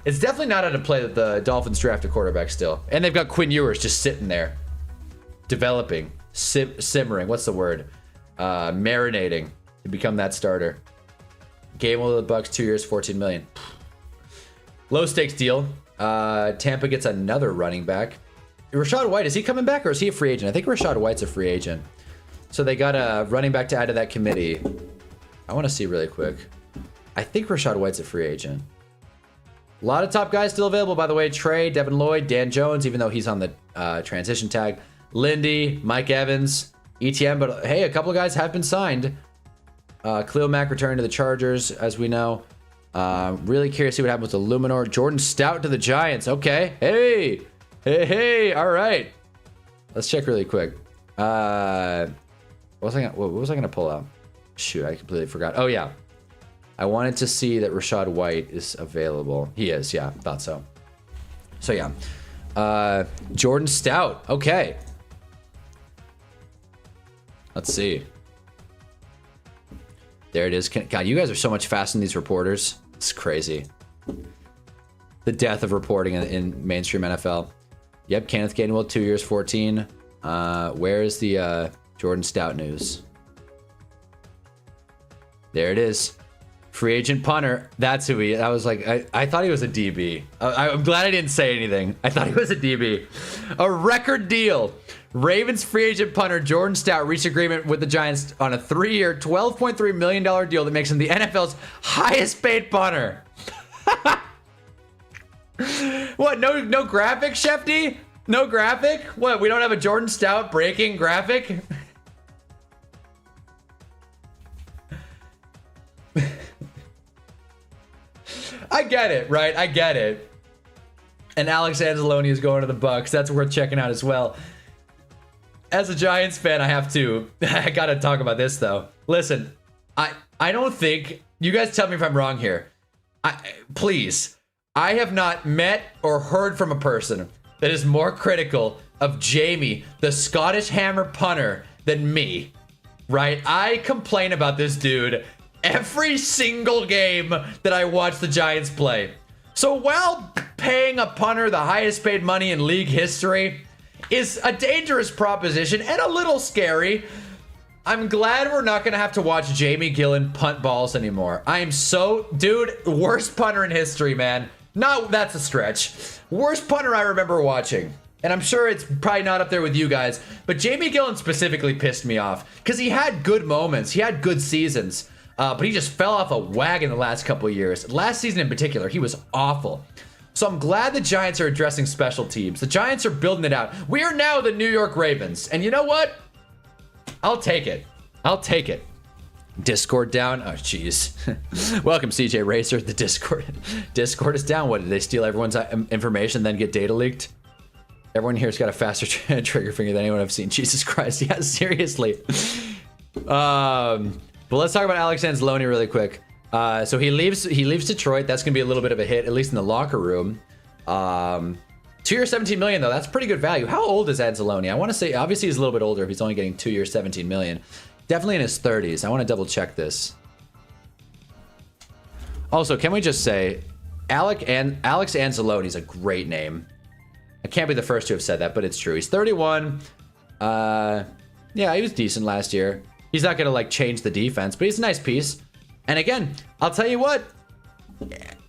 It's definitely not out of play that the Dolphins draft a quarterback still. And they've got Quinn Ewers just sitting there. Developing. Simmering. What's the word? Marinating to become that starter. Gainwell to the Bucks, 2 years, $14 million. Low stakes deal. Tampa gets another running back. Rachaad White, is he coming back or is he a free agent? I think Rachaad White's a free agent. So they got a running back to add to that committee. I want to see really quick. I think Rachaad White's a free agent. A lot of top guys still available, by the way. Trey, Devin Lloyd, Dan Jones, even though he's on the transition tag. Lindy, Mike Evans, ETN. But hey, a couple of guys have been signed. Khalil Mack returning to the Chargers, as we know. Really curious to see what happens with the Luminor. Jordan Stout to the Giants. Okay. Hey. All right. Let's check really quick. What was I going to pull out? Shoot, I completely forgot. Oh, yeah. I wanted to see that Rashad White is available. He is, yeah, thought so. So yeah, Jordan Stout. Okay, let's see. There it is. God, you guys are so much faster than these reporters. It's crazy. The death of reporting in mainstream NFL. Yep, Kenneth Gainwell, 2 years, 14. Where is the Jordan Stout news? There it is. Free agent punter. That's who he is. I was like, I thought he was a DB. I'm glad I didn't say anything. I thought he was a DB. A record deal. Ravens free agent punter Jordan Stout reached agreement with the Giants on a 3-year, $12.3 million deal that makes him the NFL's highest paid punter. What? No graphic, Shefty? No graphic? What? We don't have a Jordan Stout breaking graphic? I get it, right? I get it. And Alex Anzalone is going to the Bucks. That's worth checking out as well. As a Giants fan, I have to. I gotta talk about this though. Listen, I don't think, you guys tell me if I'm wrong here. Please, I have not met or heard from a person that is more critical of Jamie, the Scottish Hammer punter, than me. Right? I complain about this dude every single game that I watch the Giants play. So while paying a punter the highest paid money in league history is a dangerous proposition and a little scary, I'm glad we're not going to have to watch Jamie Gillen punt balls anymore. I am so... Dude, worst punter in history, man. No, that's a stretch. Worst punter I remember watching. And I'm sure it's probably not up there with you guys, but Jamie Gillen specifically pissed me off because he had good moments. He had good seasons, but he just fell off a wagon the last couple of years. Last season in particular, he was awful. So I'm glad the Giants are addressing special teams. The Giants are building it out. We are now the New York Ravens. And you know what? I'll take it. I'll take it. Discord down. Oh, jeez. Welcome, CJ Racer. The Discord is down. What, did they steal everyone's information, then get data leaked? Everyone here's got a faster trigger finger than anyone I've seen. Jesus Christ. Yeah, seriously. But let's talk about Alex Anzalone really quick. So he leaves Detroit. That's going to be a little bit of a hit, at least in the locker room. 2 years, $17 million, though. That's pretty good value. How old is Anzalone? I want to say, obviously, he's a little bit older if he's only getting 2 years, $17 million. Definitely in his 30s. I want to double check this. Also, can we just say, Alex Anzalone is a great name. I can't be the first to have said that, but it's true. He's 31. Yeah, he was decent last year. He's not going to, like, change the defense, but he's a nice piece. And again, I'll tell you what,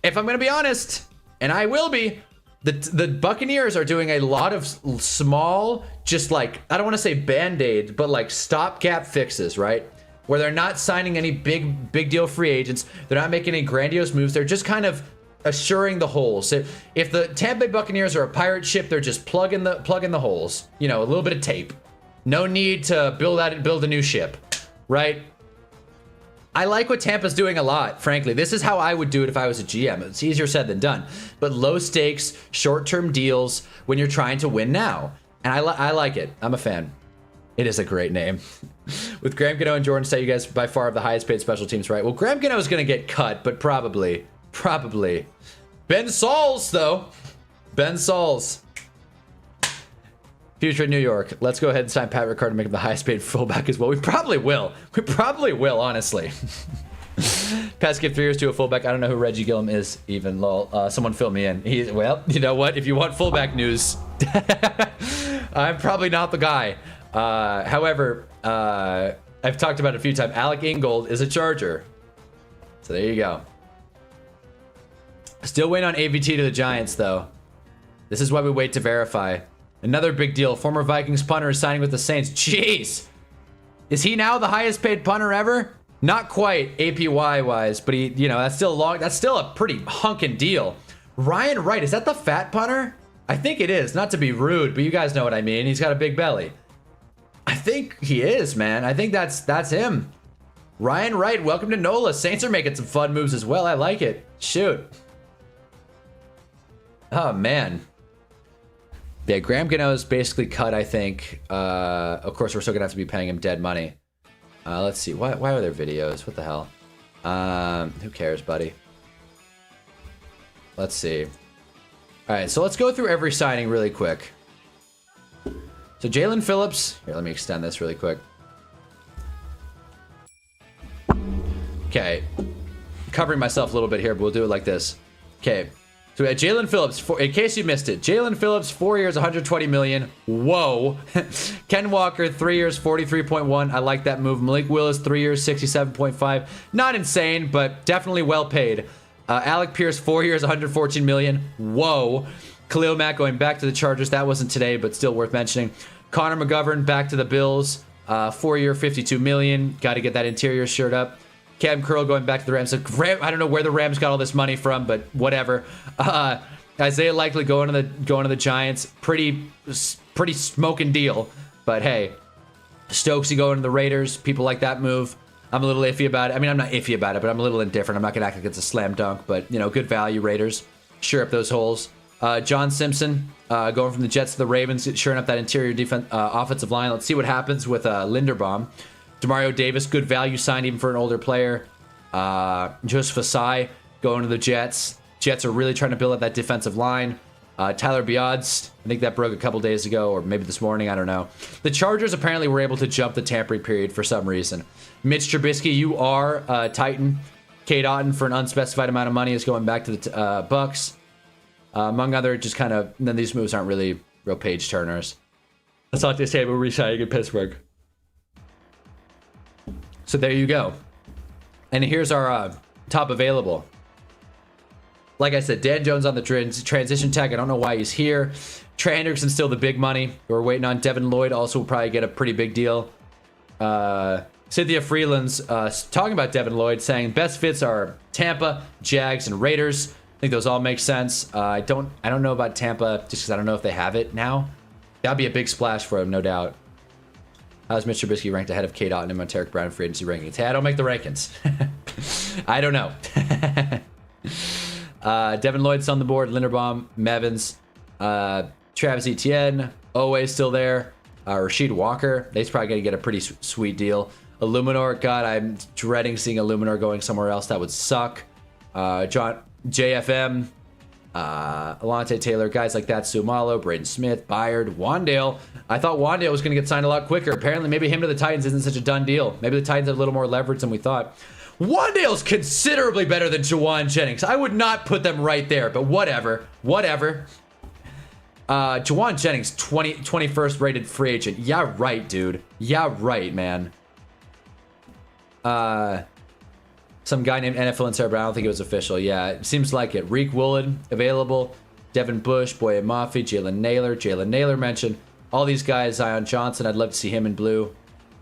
if I'm going to be honest, and I will be, the Buccaneers are doing a lot of small, just like, I don't want to say band-aid, but like stopgap fixes, right? Where they're not signing any big deal free agents. They're not making any grandiose moves. They're just kind of assuring the holes. If the Tampa Bay Buccaneers are a pirate ship, they're just plugging the holes. You know, a little bit of tape. No need to build a new ship, right? I like what Tampa's doing a lot, frankly. This is how I would do it if I was a GM. It's easier said than done. But low stakes, short-term deals when you're trying to win now. And I like it. I'm a fan. It is a great name. With Graham Gano and Jordan Stout, you guys by far have the highest paid special teams, right? Well, Graham Gano is going to get cut, but probably. Ben Sauls, though. Ben Sauls. Future in New York. Let's go ahead and sign Pat Ricard to make him the highest paid fullback as well. We probably will. We probably will, honestly. Pat skip 3 years to a fullback. I don't know who Reggie Gillum is even, lol. Someone fill me in. Well, you know what? If you want fullback news, I'm probably not the guy. However, I've talked about it a few times. Alec Ingold is a Charger. So there you go. Still waiting on AVT to the Giants, though. This is why we wait to verify. Another big deal. Former Vikings punter is signing with the Saints. Jeez. Is he now the highest paid punter ever? Not quite APY wise, but he, you know, that's still a pretty hunkin' deal. Ryan Wright, is that the fat punter? I think it is. Not to be rude, but you guys know what I mean. He's got a big belly. I think he is, man. I think that's him. Ryan Wright, welcome to NOLA. Saints are making some fun moves as well. I like it. Shoot. Oh, man. Yeah, Graham Gano is basically cut, I think. Of course, we're still going to have to be paying him dead money. Let's see. Why are there videos? What the hell? Who cares, buddy? Let's see. All right, so let's go through every signing really quick. So Jalen Phillips. Here, let me extend this really quick. Okay. Covering myself a little bit here, but we'll do it like this. Okay. So we had Jalen Phillips, in case you missed it, Jalen Phillips, 4 years, 120 million. Whoa. Ken Walker, 3 years, 43.1. I like that move. Malik Willis, 3 years, 67.5. Not insane, but definitely well paid. Alec Pierce, 4 years, 114 million. Whoa. Khalil Mack going back to the Chargers. That wasn't today, but still worth mentioning. Connor McGovern back to the Bills. 4 year, 52 million. Got to get that interior shirt up. Cam Curl going back to the Rams. I don't know where the Rams got all this money from, but whatever. Isaiah Likely going to the Giants. Pretty smoking deal. But hey, Stokesy going to the Raiders. People like that move. I'm a little iffy about it. I mean, I'm not iffy about it, but I'm a little indifferent. I'm not going to act like it's a slam dunk, but, you know, good value, Raiders. Shore up those holes. John Simpson going from the Jets to the Ravens, shoring up that interior offensive line. Let's see what happens with Linderbaum. Demario Davis, good value signed even for an older player. Joseph Asai going to the Jets. Jets are really trying to build up that defensive line. Tyler Biadasz, I think that broke a couple days ago, or maybe this morning, I don't know. The Chargers apparently were able to jump the tampering period for some reason. Mitch Trubisky, you are Titan. Kate Otten for an unspecified amount of money is going back to the Bucks. Among other, just kind of, then these moves aren't really real page turners. Let's talk this table re-signing in Pittsburgh. So there you go. And here's our top available. Like I said, Dan Jones on the transition tag. I don't know why he's here. Trey Hendrickson's still the big money. We're waiting on Devin Lloyd. Also will probably get a pretty big deal. Cynthia Freeland's talking about Devin Lloyd, saying best fits are Tampa, Jags, and Raiders. I think those all make sense. I don't know about Tampa just because I don't know if they have it now. That'd be a big splash for him, no doubt. How's Mr. Trubisky ranked ahead of Kate Otten and Monteric Brown in free agency rankings? Hey, I don't make the rankings. I don't know. Devin Lloyd's on the board. Linderbaum, Mevins, Travis Etienne, always still there. Rasheed Walker, they's probably going to get a pretty sweet deal. Illuminor, God, I'm dreading seeing Illuminor going somewhere else. That would suck. JFM, Alontae Taylor, guys like that. Sumalo, Braden Smith, Byard, Wandale. I thought Wandale was going to get signed a lot quicker. Apparently, maybe him to the Titans isn't such a done deal. Maybe the Titans have a little more leverage than we thought. Wandale's considerably better than Jawan Jennings. I would not put them right there, but whatever. Whatever. Jawan Jennings, 21st rated free agent. Yeah, right, dude. Yeah, right, man. Some guy named NFL and Sarah Brown. I don't think it was official. Yeah, it seems like it. Reek Woolen available. Devin Bush, Boye Mafi, Jalen Naylor mentioned. All these guys. Zion Johnson. I'd love to see him in blue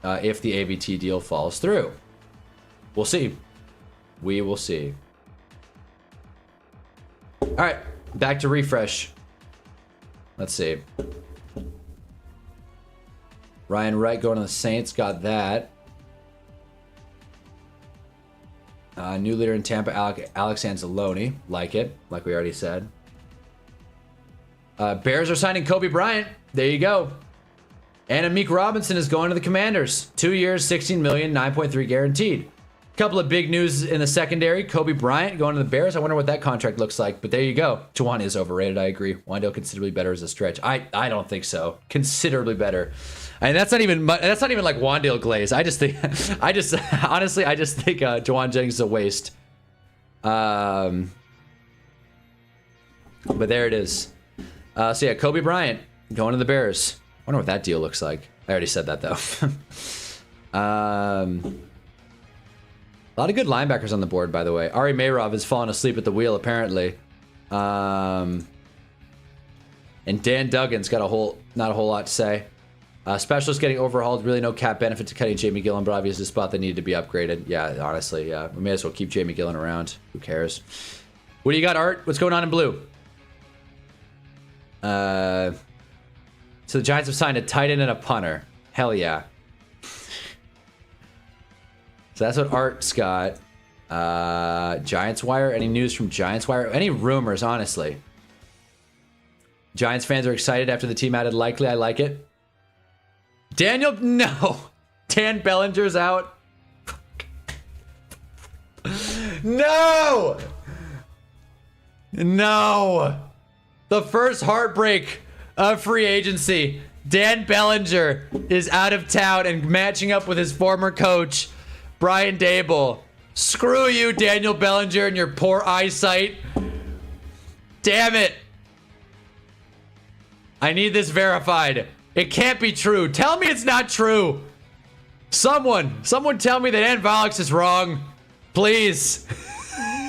if the AVT deal falls through. We'll see. We will see. All right, back to refresh. Let's see. Ryan Wright going to the Saints. Got that. New leader in Tampa, Alex Anzalone. Like it. Like we already said. Bears are signing Kobe Bryant. There you go. And Amik Robinson is going to the Commanders. 2 years, $16 million, 9.3 guaranteed. Couple of big news in the secondary. Kobe Bryant going to the Bears. I wonder what that contract looks like. But there you go. Juwan is overrated. I agree. Wandale considerably better as a stretch. I don't think so. Considerably better. And that's not even like Wandale glaze. I just think Jawan Jennings is a waste. But there it is. So yeah, Kobe Bryant going to the Bears. I wonder what that deal looks like. I already said that though. A lot of good linebackers on the board, by the way. Ari Mayrov has fallen asleep at the wheel, apparently. And Dan Duggan's got not a whole lot to say. Specialists getting overhauled. Really no cap benefit to cutting Jamie Gillen, but obviously a spot that needed to be upgraded. Yeah, honestly, yeah. We may as well keep Jamie Gillen around. Who cares? What do you got, Art? What's going on in blue? So the Giants have signed a tight end and a punter. Hell yeah. So that's what Art's got. Giants Wire. Any news from Giants Wire? Any rumors, honestly? Giants fans are excited after the team added Likely. I like it. Daniel, no. Dan Bellinger's out. No! No! The first heartbreak of free agency. Dan Bellinger is out of town and matching up with his former coach, Brian Daboll. Screw you, Daniel Bellinger, and your poor eyesight. Damn it. I need this verified. It can't be true. Tell me it's not true. Someone tell me that Ann Valix is wrong. Please.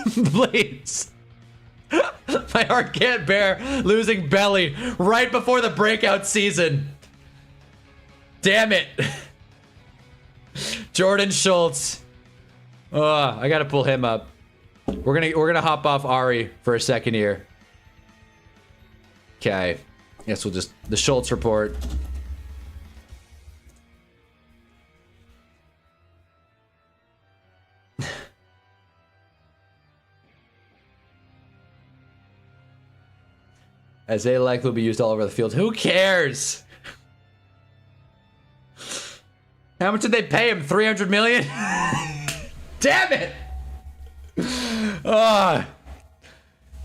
Please. My heart can't bear losing Belly right before the breakout season. Damn it. Jordan Schultz. I gotta pull him up. We're gonna hop off Ari for a second here. Okay. Guess we'll just the Schultz report. Isaiah Likely will be used all over the field. Who cares? How much did they pay him? 300 million? Damn it!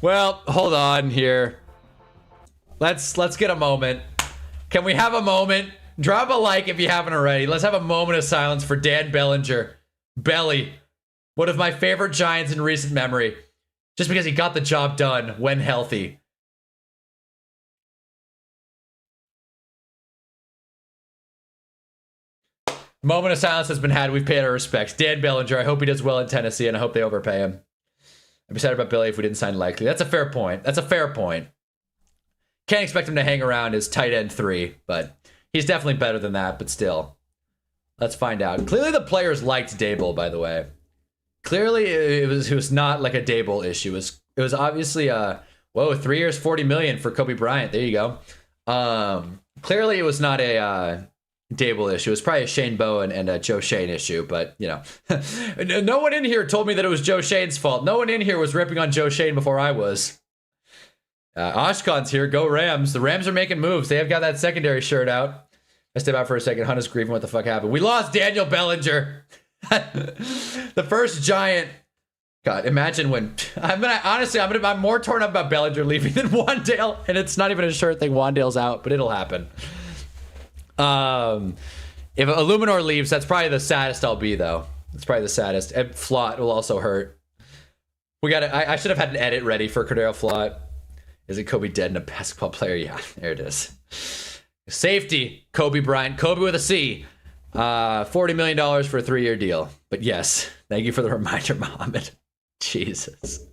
Well, hold on here. Let's get a moment. Can we have a moment? Drop a like if you haven't already. Let's have a moment of silence for Dan Bellinger. Belly. One of my favorite Giants in recent memory. Just because he got the job done when healthy. Moment of silence has been had. We've paid our respects. Dan Bellinger, I hope he does well in Tennessee, and I hope they overpay him. I'd be sad about Billy if we didn't sign Likely. That's a fair point. That's a fair point. Can't expect him to hang around as tight end 3, but he's definitely better than that, but still. Let's find out. Clearly the players liked Daboll, by the way. Clearly it was not like a Daboll issue. It was obviously 3 years, 40 million for Kobe Bryant. There you go. Clearly it was not a Daboll issue. It was probably a Shane Bowen and a Joe Shane issue, but you know. No one in here told me that it was Joe Shane's fault. No one in here was ripping on Joe Shane before I was. Oshkon's here. Go Rams. The Rams are making moves. They have got that secondary shirt out. I step out for a second. Hunt is grieving. What the fuck happened? We lost Daniel Bellinger. The first Giant. God, imagine when. I'm more torn up about Bellinger leaving than Wandale, and it's not even a sure thing. Wandale's out, but it'll happen. If Illuminor leaves, that's probably the saddest I'll be, though. That's probably the saddest. And Flott will also hurt. I should have had an edit ready for Cordero Flott. Is it Kobe dead and a basketball player? Yeah, there it is. Safety, Kobe Bryant. Kobe with a C. $40 million for a 3-year deal. But yes, thank you for the reminder, Mohammed. Jesus.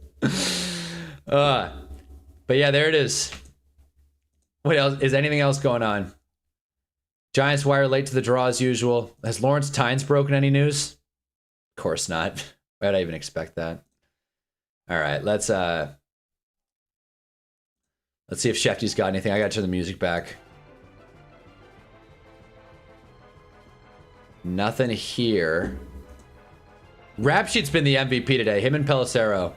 But yeah, there it is. What else? Is anything else going on? Giants wire late to the draw as usual. Has Lawrence Tynes broken any news? Of course not. Why would I even expect that? All right, let's see if Shefty's got anything. I gotta turn the music back. Nothing here. Rap Sheet's been the MVP today. Him and Pelissero.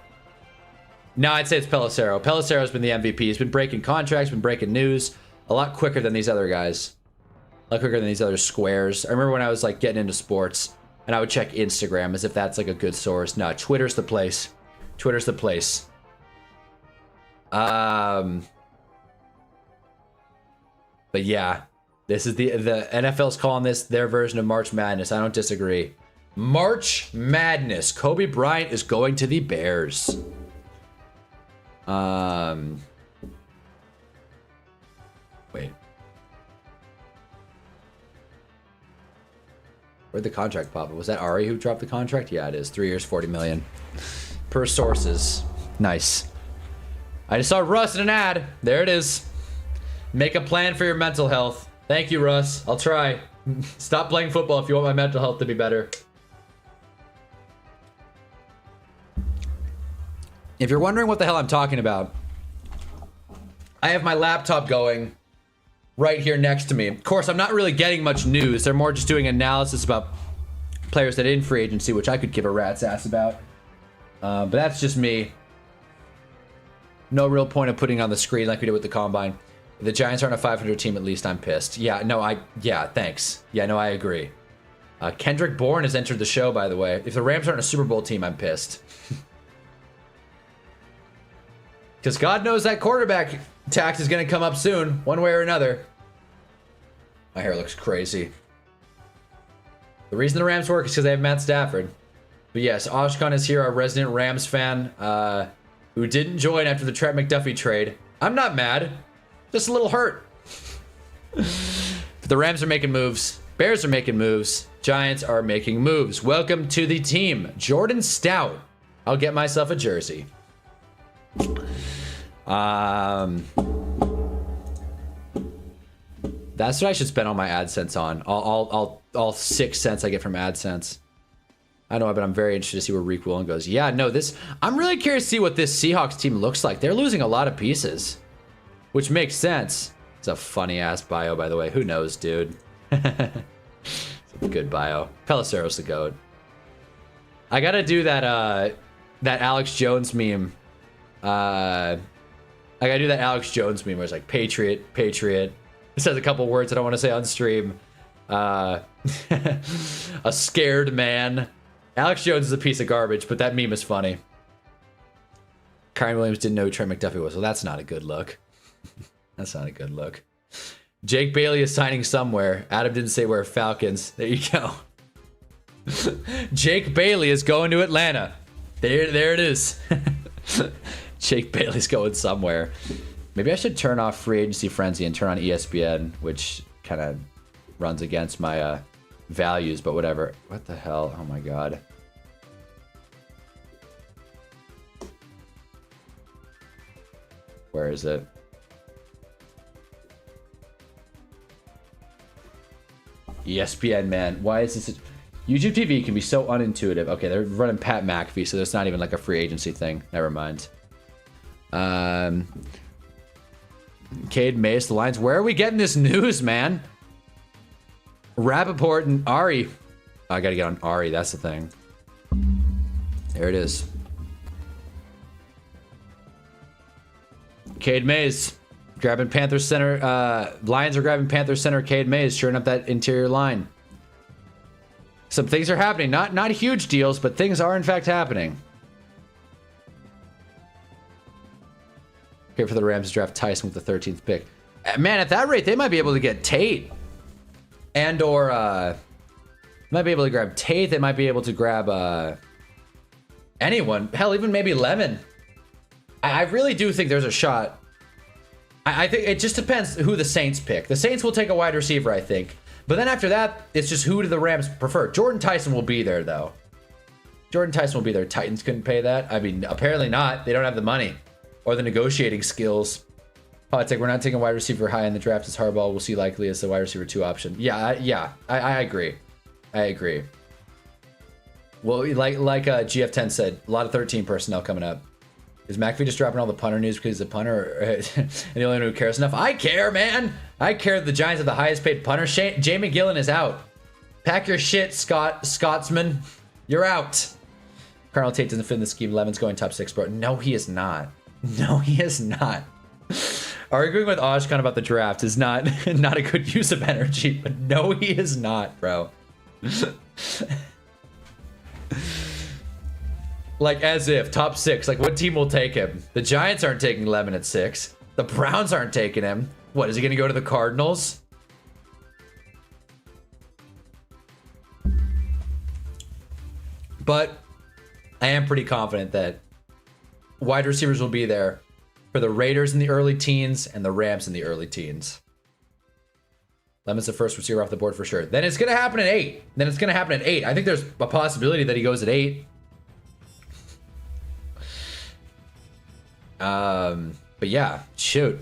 No, I'd say it's Pelissero. Pelissero's been the MVP. He's been breaking contracts, been breaking news a lot quicker than these other guys. A lot quicker than these other squares. I remember when I was like getting into sports and I would check Instagram as if that's like a good source. No, Twitter's the place. Twitter's the place. But yeah, this is the NFL's calling this their version of March Madness. I don't disagree. March Madness. Kobe Bryant is going to the Bears. Wait. Where'd the contract pop? Was that Ari who dropped the contract? Yeah, it is. 3 years, 40 million. Per sources. Nice. I just saw Russ in an ad. There it is. Make a plan for your mental health. Thank you, Russ. I'll try. Stop playing football if you want my mental health to be better. If you're wondering what the hell I'm talking about, I have my laptop going right here next to me. Of course, I'm not really getting much news. They're more just doing analysis about players that are in free agency, which I could give a rat's ass about. But that's just me. No real point of putting it on the screen like we did with the Combine. If the Giants aren't a 500 team, at least I'm pissed. Yeah, no, yeah, thanks. Yeah, no, I agree. Kendrick Bourne has entered the show, by the way. If the Rams aren't a Super Bowl team, I'm pissed. Because God knows that quarterback tax is going to come up soon, one way or another. My hair looks crazy. The reason the Rams work is because they have Matt Stafford. But yes, Oshkon is here, our resident Rams fan, who didn't join after the Trent McDuffie trade. I'm not mad, just a little hurt. But the Rams are making moves. Bears are making moves. Giants are making moves. Welcome to the team. Jordan Stout. I'll get myself a jersey. That's what I should spend all my AdSense on. All 6 cents I get from AdSense. I know, but I'm very interested to see where Reek Willen goes. Yeah, no, I'm really curious to see what this Seahawks team looks like. They're losing a lot of pieces, which makes sense. It's a funny ass bio, by the way. Who knows, dude? It's a good bio. Pelisaro's the GOAT. I gotta do that Alex Jones meme. I gotta do that Alex Jones meme where it's like Patriot, Patriot. It says a couple words I don't want to say on stream. A scared man. Alex Jones is a piece of garbage, but that meme is funny. Kyron Williams didn't know who Trent McDuffie was. Well, that's not a good look. That's not a good look. Jake Bailey is signing somewhere. Adam didn't say where. Falcons. There you go. Jake Bailey is going to Atlanta. There it is. Jake Bailey's going somewhere. Maybe I should turn off Free Agency Frenzy and turn on ESPN, which kind of runs against my values, but whatever. What the hell? Oh my god. Where is it? ESPN, man. Why is this? YouTube TV can be so unintuitive. Okay, they're running Pat McAfee, so that's not even like a free agency thing. Never mind. Cade Mace, the Lions. Where are we getting this news, man? Rappaport and Ari. Oh, I gotta get on Ari, that's the thing. There it is. Cade Mays grabbing Panther center. Lions are grabbing Panther center Cade Mays, shoring up that interior line. Some things are happening. Not huge deals, but things are in fact happening. Here for the Rams to draft Tyson with the 13th pick. Man, at that rate, they might be able to get Tate. And or might be able to grab Tate. They might be able to grab anyone. Hell, even maybe Lemon. I really do think there's a shot. I think it just depends who the Saints pick. The Saints will take a wide receiver, I think. But then after that, it's just who do the Rams prefer. Jordan Tyson will be there, though. Jordan Tyson will be there. Titans couldn't pay that. I mean, apparently not. They don't have the money or the negotiating skills. Oh, it's like we're not taking a wide receiver high in the draft as Harbaugh. We'll see likely as the wide receiver 2 option. Yeah, I agree. I agree. Well, like GF10 said, a lot of 13 personnel coming up. Is McAfee just dropping all the punter news because he's a punter and the only one who cares enough? I care, man. I care the Giants have the highest paid punter. Jay McGillen is out. Pack your shit, Scotsman. You're out. Colonel Tate doesn't fit in the scheme. Lemon's going top 6, bro. No, he is not. No, he is not. Arguing with Oshkon about the draft is not a good use of energy, but no, he is not, bro. Like, as if, top 6. Like, what team will take him? The Giants aren't taking Lemon at 6. The Browns aren't taking him. What, is he going to go to the Cardinals? But I am pretty confident that wide receivers will be there for the Raiders in the early teens and the Rams in the early teens. Lemon's the first receiver off the board for sure. Then it's going to happen at 8. I think there's a possibility that he goes at 8. But yeah, shoot.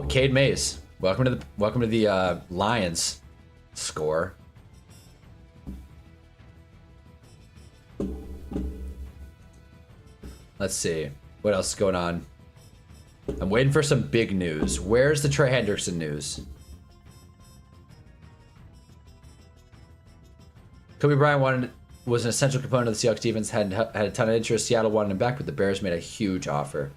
Cade Mays, welcome to the Lions score. Let's see what else is going on. I'm waiting for some big news. Where's the Trey Hendrickson news? Kobe Bryant was an essential component of the Seahawks defense. Had a ton of interest. Seattle wanted him back, but the Bears made a huge offer.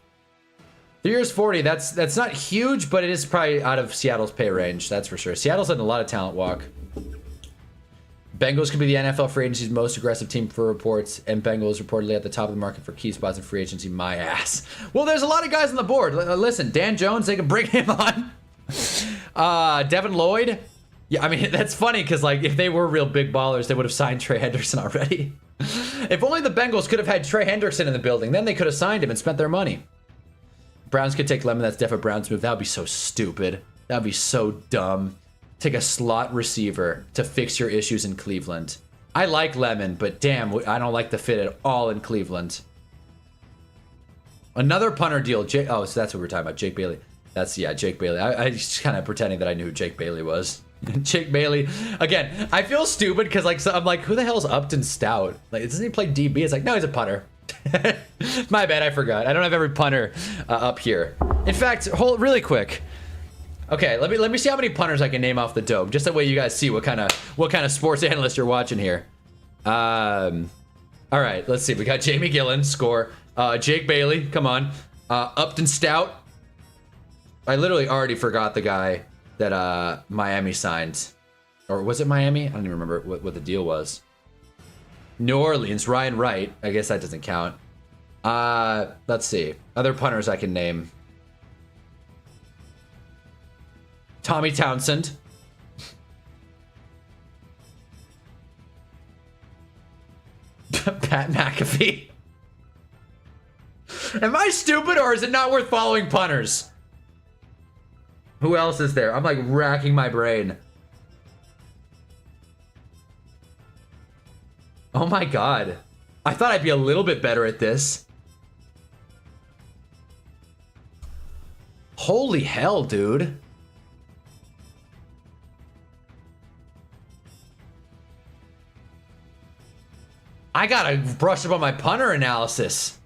3 years, 40. That's not huge, but it is probably out of Seattle's pay range. That's for sure. Seattle's letting a lot of talent walk. Bengals could be the NFL free agency's most aggressive team for reports, and Bengals reportedly at the top of the market for key spots in free agency. My ass. Well, there's a lot of guys on the board. Listen, Dan Jones, they can bring him on. Devin Lloyd. Yeah, I mean, that's funny because, like, if they were real big ballers, they would have signed Trey Hendrickson already. If only the Bengals could have had Trey Hendrickson in the building, then they could have signed him and spent their money. Browns could take Lemon. That's definitely a Browns move. That would be so stupid. That would be so dumb. Take a slot receiver to fix your issues in Cleveland. I like Lemon, but damn, I don't like the fit at all in Cleveland. Another punter deal. Oh, so that's what we're talking about. Jake Bailey. Yeah, Jake Bailey. I just kind of pretending that I knew who Jake Bailey was. Jake Bailey. Again, I feel stupid because, like, so I'm like, who the hell is Upton Stout? Like, doesn't he play DB? It's like, no, he's a punter. My bad, I forgot. I don't have every punter up here. In fact, hold really quick. Okay, let me see how many punters I can name off the dome, just that way you guys see what kind of sports analyst you're watching here. All right, let's see. We got Jamie Gillen, score. Jake Bailey, come on. Upton Stout. I literally already forgot the guy that Miami signed, or was it Miami? I don't even remember what the deal was. New Orleans, Ryan Wright. I guess that doesn't count. Let's see. Other punters I can name. Tommy Townsend. Pat McAfee. Am I stupid or is it not worth following punters? Who else is there? I'm like racking my brain. Oh my god. I thought I'd be a little bit better at this. Holy hell, dude. I gotta brush up on my punter analysis.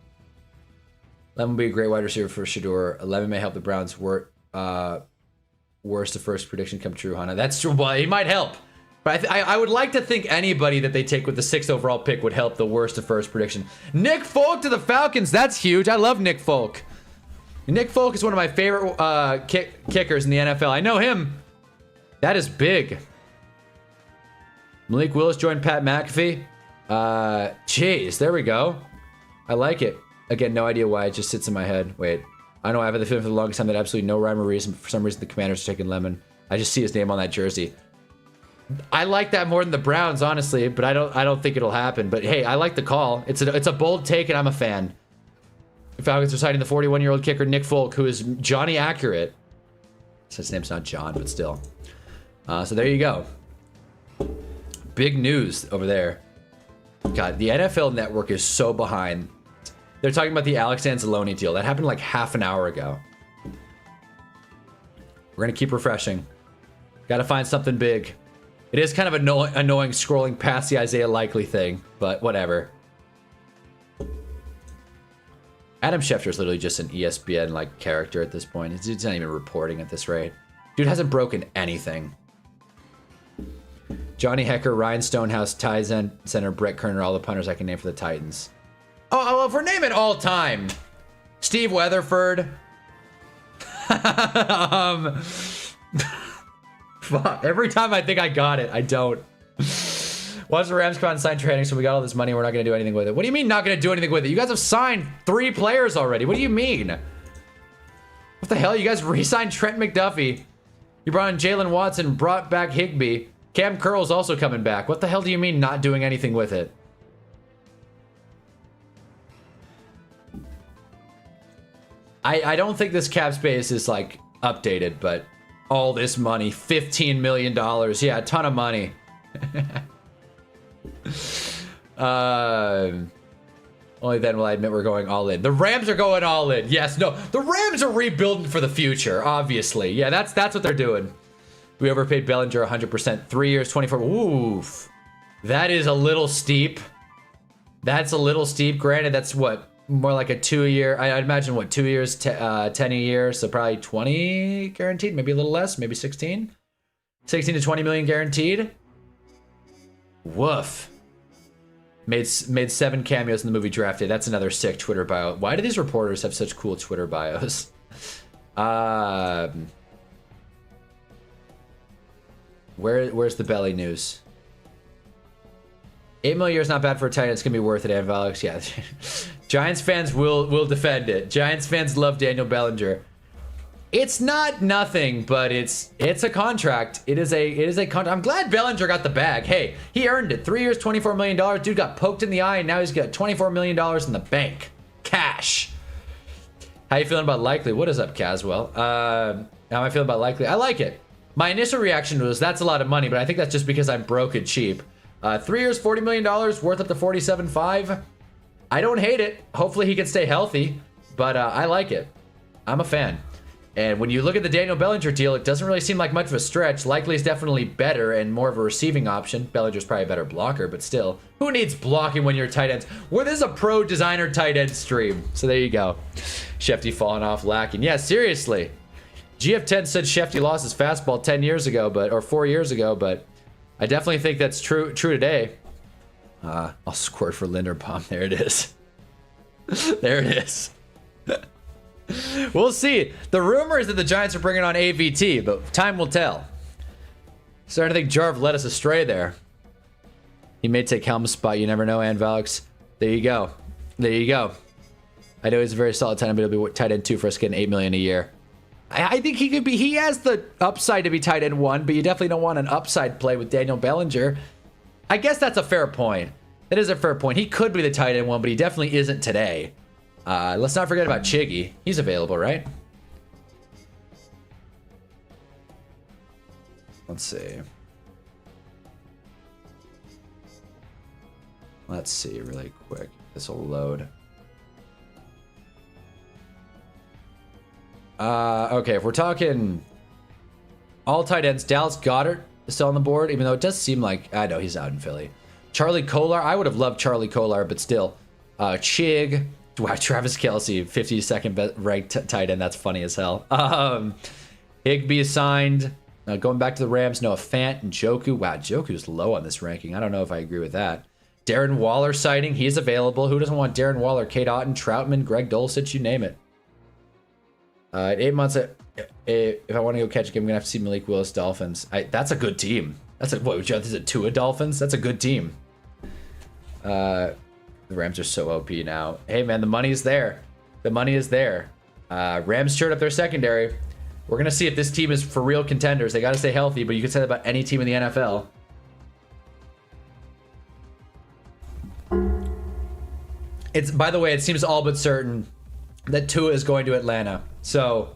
Lemon would be a great wide receiver for Shador. Lemon may help the Browns worst the first prediction come true, Hannah. That's true. Well, he might help. But I would like to think anybody that they take with the 6th overall pick would help the worst of first prediction. Nick Folk to the Falcons. That's huge. I love Nick Folk. Nick Folk is one of my favorite kickers in the NFL. I know him. That is big. Malik Willis joined Pat McAfee. Jeez, there we go. I like it. Again, no idea why. It just sits in my head. Wait. I know I've had the feeling for the longest time that absolutely no rhyme or reason. For some reason, the Commanders are taking Lemon. I just see his name on that jersey. I like that more than the Browns, honestly, but I don't think it'll happen. But hey, I like the call. It's a bold take, and I'm a fan. The Falcons are signing the 41-year-old kicker Nick Folk, who is Johnny accurate. So his name's not John, but still. So there you go. Big news over there. God, the NFL Network is so behind. They're talking about the Alex Anzalone deal. That happened like half an hour ago. We're going to keep refreshing. Got to find something big. It is kind of annoying scrolling past the Isaiah Likely thing, but whatever. Adam Schefter is literally just an ESPN like character at this point. He's not even reporting at this rate. Dude hasn't broken anything. Johnny Hecker, Ryan Stonehouse, Ty Center, Brett Kerner, all the punters I can name for the Titans. Oh, if we're naming all time, Steve Weatherford. Fuck. Every time I think I got it, I don't. Watch the Rams come out and sign training, so we got all this money. We're not going to do anything with it. What do you mean not going to do anything with it? You guys have signed 3 players already. What do you mean? What the hell? You guys re-signed Trent McDuffie. You brought in Jalen Watson, brought back Higbee. Cam Curl's also coming back. What the hell do you mean not doing anything with it? I don't think this cap space is like updated, but all this money, $15 million. Yeah, a ton of money. Only then will I admit we're going all in. The Rams are going all in. Yes, no. The Rams are rebuilding for the future, obviously. Yeah, that's what they're doing. We overpaid Bellinger 100%. 3 years, 24. Oof. That is a little steep. That's a little steep. Granted, that's what? More like a 2-year. I'd imagine what, 2 years, 10 a year. So probably 20 guaranteed. Maybe a little less. Maybe 16. 16 to 20 million guaranteed. Woof. Made 7 cameos in the movie Draft Day. That's another sick Twitter bio. Why do these reporters have such cool Twitter bios? Where's the belly news? $8 million a year is not bad for a tight end. It's gonna be worth it, Alex. Yeah, Giants fans will defend it. Giants fans love Daniel Bellinger. It's not nothing, but it's a contract. It is a contract. I'm glad Bellinger got the bag. Hey, he earned it. 3 years, $24 million. Dude got poked in the eye, and now he's got $24 million in the bank, cash. How you feeling about Likely? What is up, Caswell? How am I feeling about Likely? I like it. My initial reaction was that's a lot of money, but I think that's just because I'm broke and cheap. 3 years, $40 million, worth up to 47.5. I don't hate it. Hopefully he can stay healthy, but I like it. I'm a fan. And when you look at the Daniel Bellinger deal, it doesn't really seem like much of a stretch. Likely is definitely better and more of a receiving option. Bellinger's probably a better blocker, but still, who needs blocking when you're tight ends? Well, this is a pro designer tight end stream. So there you go. Shefty falling off, lacking. Yeah, seriously. GF10 said Shefty lost his fastball 10 years ago, or 4 years ago, but I definitely think that's true today. I'll squirt for Linderbaum. There it is. There it is. We'll see. The rumor is that the Giants are bringing on AVT, but time will tell. Starting to think Jarv led us astray there. He may take Helm's spot. You never know, Anvalix. There you go. There you go. I know he's a very solid tight end, but he'll be tight end 2 for us getting $8 million a year. I think he could be. He has the upside to be tight end 1, but you definitely don't want an upside play with Daniel Bellinger. I guess that's a fair point. That is a fair point. He could be the tight end 1, but he definitely isn't today. Let's not forget about Chiggy. He's available, right? Let's see. Let's see really quick. This will load. Okay, if we're talking all tight ends, Dallas Goedert is still on the board, even though it does seem like, I know he's out in Philly. Charlie Kolar, I would have loved Charlie Kolar, but still. Chig. Wow, Travis Kelce, 52nd ranked tight end. That's funny as hell. Higbee is signed. Going back to the Rams, Noah Fant and Joku. Wow, Joku's low on this ranking. I don't know if I agree with that. Darren Waller sighting. He's available. Who doesn't want Darren Waller? Kate Otten, Troutman, Greg Dulcich, you name it. 8 months. If I want to go catch a game, I'm going to have to see Malik Willis Dolphins. That's a good team. That's a, what, would you have to say Tua Dolphins? That's a good team. The Rams are so OP now. Hey, man, the money's there. The money is there. Rams showed up their secondary. We're going to see if this team is for real contenders. They got to stay healthy, but you can say that about any team in the NFL. It's, by the way, it seems all but certain that Tua is going to Atlanta. So,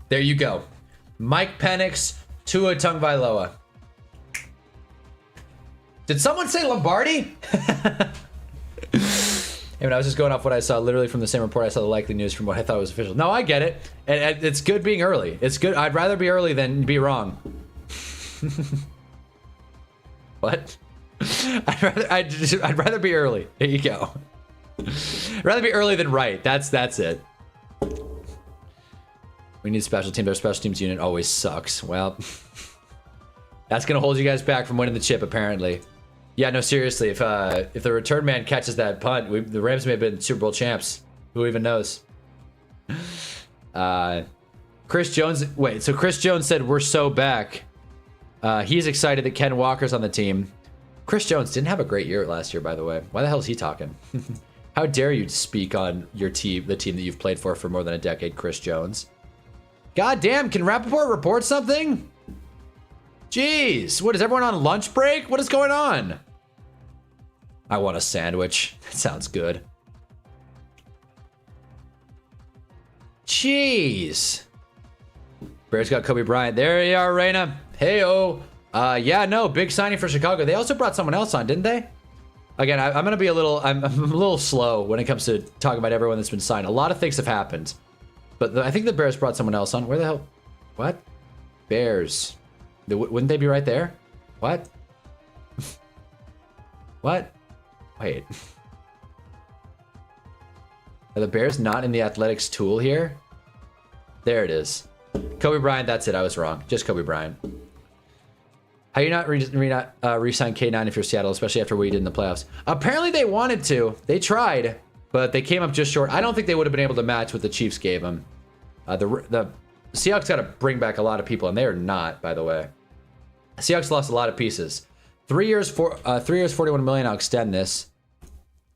there you go. Mike Penix, Tua Tagovailoa. Did someone say Lombardi? I mean, I was just going off what I saw, literally from the same report I saw the likely news from what I thought was official. No, I get it. And it's good being early. It's good. I'd rather be early than be wrong. What? I'd rather be early. There you go. I'd rather be early than right. That's it. We need special teams. Our special teams unit always sucks. Well, that's gonna hold you guys back from winning the chip, apparently. Yeah, no, seriously. If the return man catches that punt, the Rams may have been Super Bowl champs. Who even knows? Chris Jones. Wait, so Chris Jones said we're so back. He's excited that Ken Walker's on the team. Chris Jones didn't have a great year last year, by the way. Why the hell is he talking? How dare you speak on your team, the team that you've played for more than a decade, Chris Jones? God damn, can Rappaport report something? Jeez, what, is everyone on lunch break? What is going on? I want a sandwich. That sounds good. Jeez. Bears got Kobe Bryant. There you are, Reina. Hey-oh. Yeah, no, big signing for Chicago. They also brought someone else on, didn't they? Again, I'm going to be I'm a little slow when it comes to talking about everyone that's been signed. A lot of things have happened. But I think the Bears brought someone else on. Where the hell? What? Bears. Wouldn't they be right there? What? What? Wait. Are the Bears not in the Athletics tool here? There it is. Kobe Bryant, that's it. I was wrong. Just Kobe Bryant. How you not re-sign K9 if you're Seattle, especially after what you did in the playoffs? Apparently they wanted to. They tried, but they came up just short. I don't think they would have been able to match what the Chiefs gave them. The Seahawks got to bring back a lot of people, and they are not, by the way. Seahawks lost a lot of pieces. 3 years, 41 million. I'll extend this.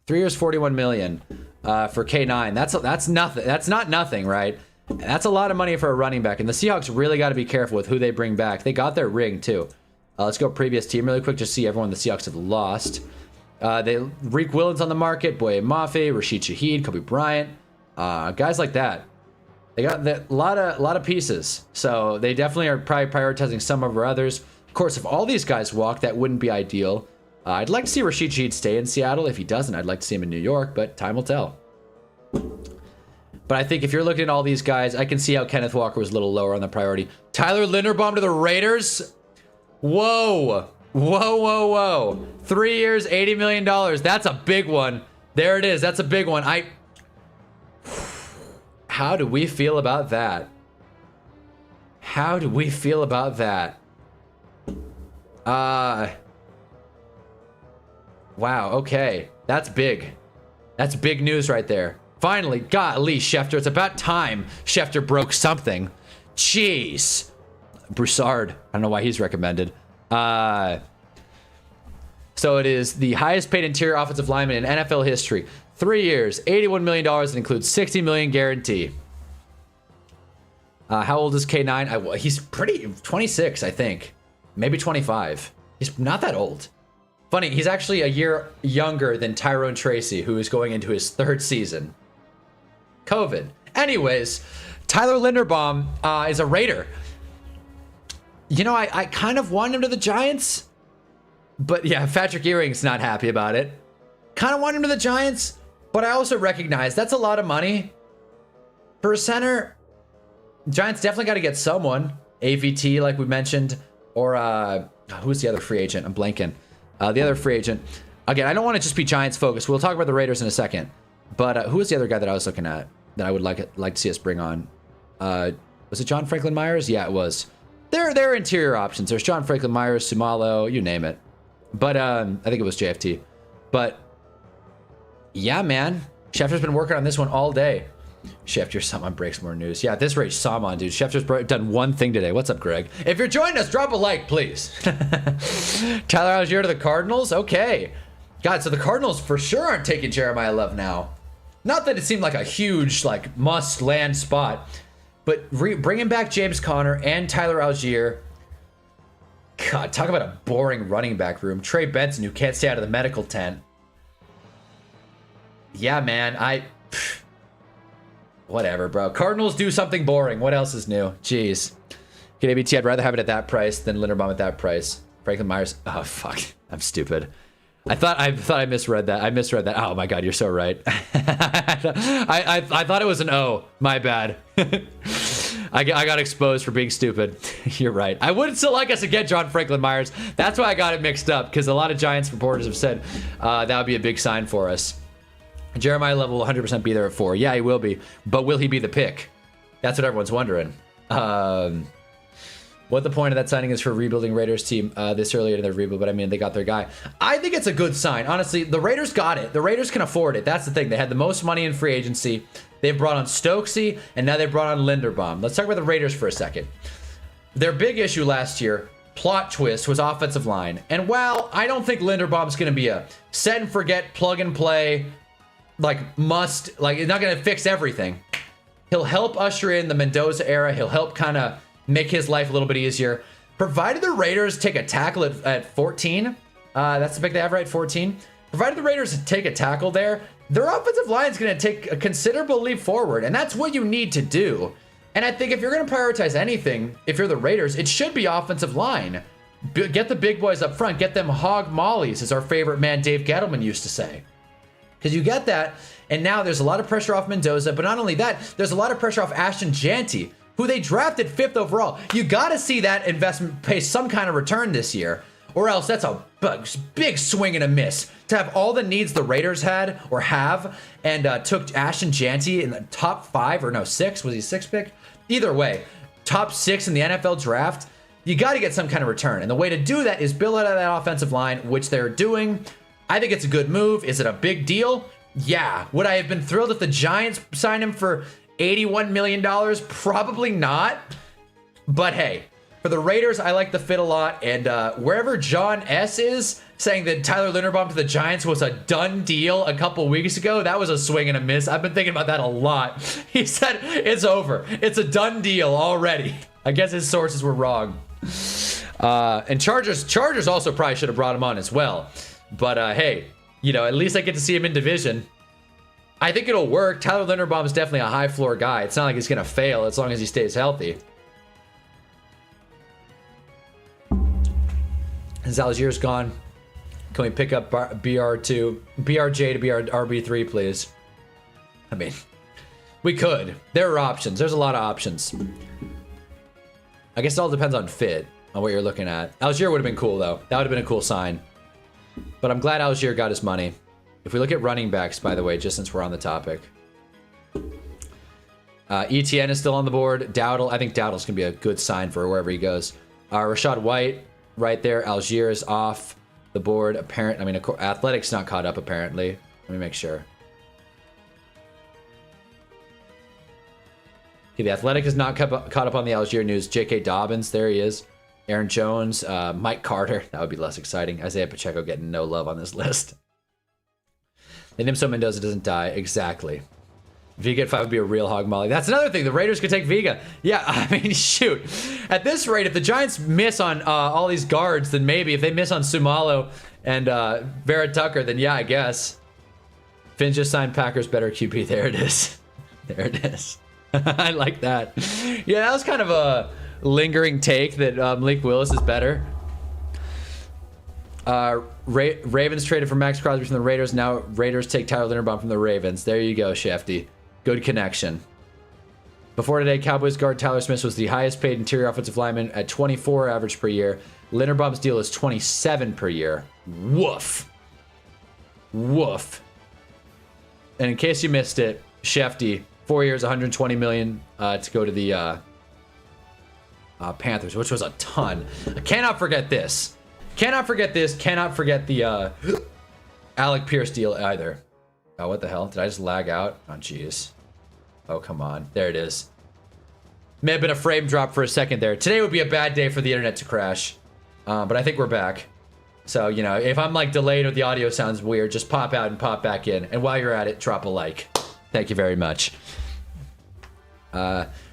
3 years, 41 million for K9. That's nothing. That's not nothing, right? That's a lot of money for a running back. And the Seahawks really got to be careful with who they bring back. They got their ring too. Let's go previous team really quick. Just see everyone the Seahawks have lost. Reek Williams on the market. Boye Mafe, Rashid Shaheed, Kobe Bryant, guys like that. They got a lot of pieces. So they definitely are probably prioritizing some over others. Of course, if all these guys walk, that wouldn't be ideal. I'd like to see Rashid Shaheed stay in Seattle. If he doesn't, I'd like to see him in New York, but time will tell. But I think if you're looking at all these guys, I can see how Kenneth Walker was a little lower on the priority. Tyler Linderbaum to the Raiders? Whoa. Whoa, whoa, whoa. 3 years, $80 million. That's a big one. There it is. That's a big one. How do we feel about that? How do we feel about that? Wow, okay. That's big. That's big news right there. Finally, golly, Schefter. It's about time Schefter broke something. Jeez. Broussard. I don't know why he's recommended. So it is the highest paid interior offensive lineman in NFL history. 3 years, $81 million, and includes $60 million guarantee. How old is K9? He's pretty 26, I think. Maybe 25. He's not that old. Funny, he's actually a year younger than Tyrone Tracy, who is going into his 3rd season. COVID. Anyways, Tyler Linderbaum is a Raider. You know, I kind of want him to the Giants. But yeah, Patrick Ewing's not happy about it. Kind of want him to the Giants, but I also recognize that's a lot of money. For a center, Giants definitely got to get someone. AVT, like we mentioned. Or, who's the other free agent? I'm blanking. The other free agent. Again, I don't want to just be Giants focused. We'll talk about the Raiders in a second. But who was the other guy that I was looking at that I would like to see us bring on? Was it John Franklin Myers? Yeah, it was. There are interior options. There's John Franklin Myers, Sumalo, you name it. But I think it was JFT. But yeah, man. Schefter's been working on this one all day. Schefter, someone breaks more news. Yeah, at this rate, Saman, dude. Schefter's done one thing today. What's up, Greg? If you're joining us, drop a like, please. Tyler Algier to the Cardinals? Okay. God, so the Cardinals for sure aren't taking Jeremiah Love now. Not that it seemed like a huge, like, must-land spot. But bringing back James Conner and Tyler Algier. God, talk about a boring running back room. Trey Benson, who can't stay out of the medical tent. Yeah, man, whatever, bro. Cardinals do something boring. What else is new? Jeez. Get ABT, I'd rather have it at that price than Linderbaum at that price. Franklin Myers. Oh, fuck. I'm stupid. I thought I misread that. I misread that. Oh, my God, you're so right. I thought it was an O. My bad. I got exposed for being stupid. You're right. I would still like us to get John Franklin Myers. That's why I got it mixed up, because a lot of Giants reporters have said that would be a big sign for us. Jeremiah Love will 100% be there at 4. Yeah, he will be. But will he be the pick? That's what everyone's wondering. What the point of that signing is for a rebuilding Raiders team this early in their rebuild, but I mean, they got their guy. I think it's a good sign. Honestly, the Raiders got it. The Raiders can afford it. That's the thing. They had the most money in free agency. They've brought on Stokesy, and now they've brought on Linderbaum. Let's talk about the Raiders for a second. Their big issue last year, plot twist, was offensive line. And while I don't think Linderbaum's going to be a set and forget, plug and play, like he's not going to fix everything. He'll help usher in the Mendoza era. He'll help kind of make his life a little bit easier. Provided the Raiders take a tackle at 14, that's the pick they have, right? 14. Provided the Raiders take a tackle there, their offensive line is going to take a considerable leap forward, and that's what you need to do. And I think if you're going to prioritize anything, if you're the Raiders, it should be offensive line. Get the big boys up front. Get them hog mollies, as our favorite man Dave Gettleman used to say. Because you get that, and now there's a lot of pressure off Mendoza, but not only that, there's a lot of pressure off Ashton Janty, who they drafted 5th overall. You got to see that investment pay some kind of return this year, or else that's a big swing and a miss. To have all the needs the Raiders had or have, and took Ashton Janty in the top 5, or no, 6, was he 6th pick? Either way, top 6 in the NFL draft, you got to get some kind of return. And the way to do that is build out of that offensive line, which they're doing. I think it's a good move. Is it a big deal? Yeah. Would I have been thrilled if the Giants signed him for $81 million? Probably not. But hey, For the Raiders, I like the fit a lot. And wherever John S. is saying that Tyler Linderbaum to the Giants was a done deal a couple weeks ago, that was a swing and a miss. I've been thinking about that a lot. He said it's over. It's a done deal already. I guess his sources were wrong. And Chargers also probably should have brought him on as well. But hey, you know, at least I get to see him in division. I think it'll work. Tyler Linderbaum is definitely a high floor guy. It's not like he's going to fail as long as he stays healthy. Zalgier's gone. Can we pick up BRJ to RB3, please? I mean, we could. There are options. There's a lot of options. I guess it all depends on fit, on what you're looking at. Algier would have been cool, though. That would have been a cool sign. But I'm glad Algier got his money. If we look at running backs, by the way, just since we're on the topic. ETN is still on the board. Dowdle, I think Dowdle's going to be a good sign for wherever he goes. Rashad White, right there. Algier is off the board. Athletics not caught up, apparently. Let me make sure. Okay, the Athletic is not caught up on the Algier news. J.K. Dobbins, there he is. Aaron Jones, Mike Carter. That would be less exciting. Isaiah Pacheco getting no love on this list. Nimso Mendoza doesn't die. Exactly. Vega at 5 would be a real hog molly. That's another thing. The Raiders could take Vega. Yeah, I mean, shoot. At this rate, if the Giants miss on all these guards, then maybe. If they miss on Sumalo and Vera Tucker, then yeah, I guess. Finn just signed Packers better QB. There it is. There it is. I like that. Yeah, that was kind of a lingering take that Malik Willis is better. Ravens traded for Max Crosby from the Raiders. Now Raiders take Tyler Linderbaum from the Ravens. There you go, Shefty. Good connection. Before today, Cowboys guard Tyler Smith was the highest paid interior offensive lineman at 24 average per year. Linderbaum's deal is 27 per year. Woof. Woof. And in case you missed it, Shefty, 4 years, 120 million to go to the Panthers, which was a ton. I cannot forget this. Cannot forget this. Cannot forget the Alec Pierce deal either. Oh, what the hell? Did I just lag out? Oh, jeez. Oh, come on. There it is. May have been a frame drop for a second there. Today would be a bad day for the internet to crash. But I think we're back. So, you know, if I'm like delayed or the audio sounds weird, just pop out and pop back in. And while you're at it, drop a like. Thank you very much.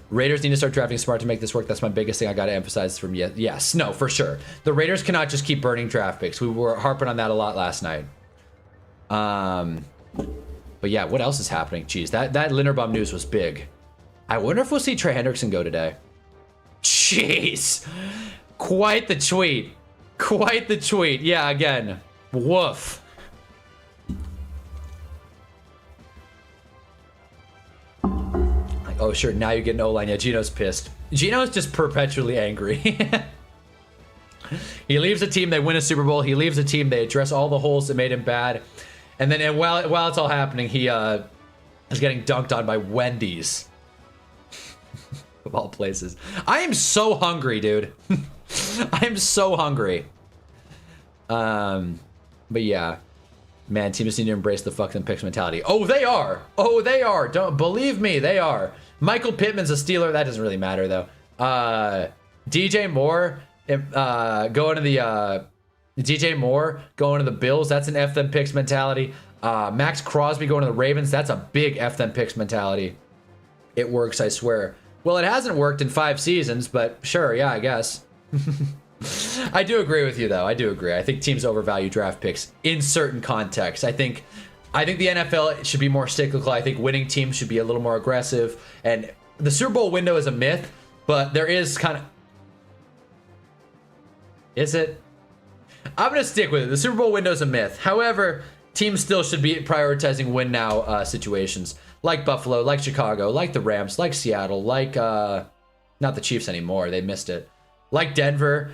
Raiders need to start drafting smart to make this work. That's my biggest thing I got to emphasize from yes. No, for sure. The Raiders cannot just keep burning draft picks. We were harping on that a lot last night. But yeah, what else is happening? Jeez, that Linderbaum news was big. I wonder if we'll see Trey Hendrickson go today. Jeez. Quite the tweet. Quite the tweet. Yeah, again. Woof. Oh, sure, now you're getting O-line. Yeah, Gino's pissed. Gino's just perpetually angry. He leaves a team, they win a Super Bowl. He leaves a team, they address all the holes that made him bad. And then while it's all happening, he is getting dunked on by Wendy's. Of all places. I am so hungry, dude. I am so hungry. But yeah. Man, teams need to embrace the fuck them picks mentality. Oh, they are. Oh, they are. Don't believe me, they are. Michael Pittman's a Steeler. That doesn't really matter, though. DJ Moore going to the Bills. That's an F them picks mentality. Max Crosby going to the Ravens. That's a big F them picks mentality. It works, I swear. Well, it hasn't worked in 5 seasons, but sure, yeah, I guess. I do agree with you, though. I do agree. I think teams overvalue draft picks in certain contexts. I think the NFL should be more cyclical. I think winning teams should be a little more aggressive. And the Super Bowl window is a myth, but there is kind of... Is it? I'm going to stick with it. The Super Bowl window is a myth. However, teams still should be prioritizing win now situations. Like Buffalo, like Chicago, like the Rams, like Seattle, like... not the Chiefs anymore. They missed it. Like Denver.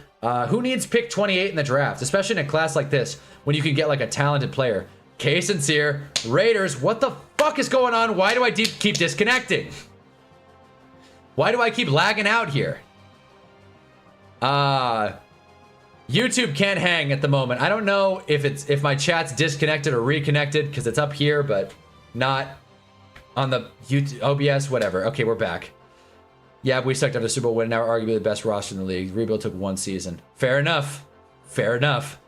Who needs pick 28 in the draft? Especially in a class like this, when you can get like a talented player. Case sincere. Raiders, what the fuck is going on? Why do I keep disconnecting? Why do I keep lagging out here? YouTube can't hang at the moment. I don't know if my chat's disconnected or reconnected because it's up here, but not on the YouTube, OBS, whatever. Okay, we're back. Yeah, we sucked after Super Bowl win. Now we're arguably the best roster in the league. Rebuild took 1 season. Fair enough. Fair enough.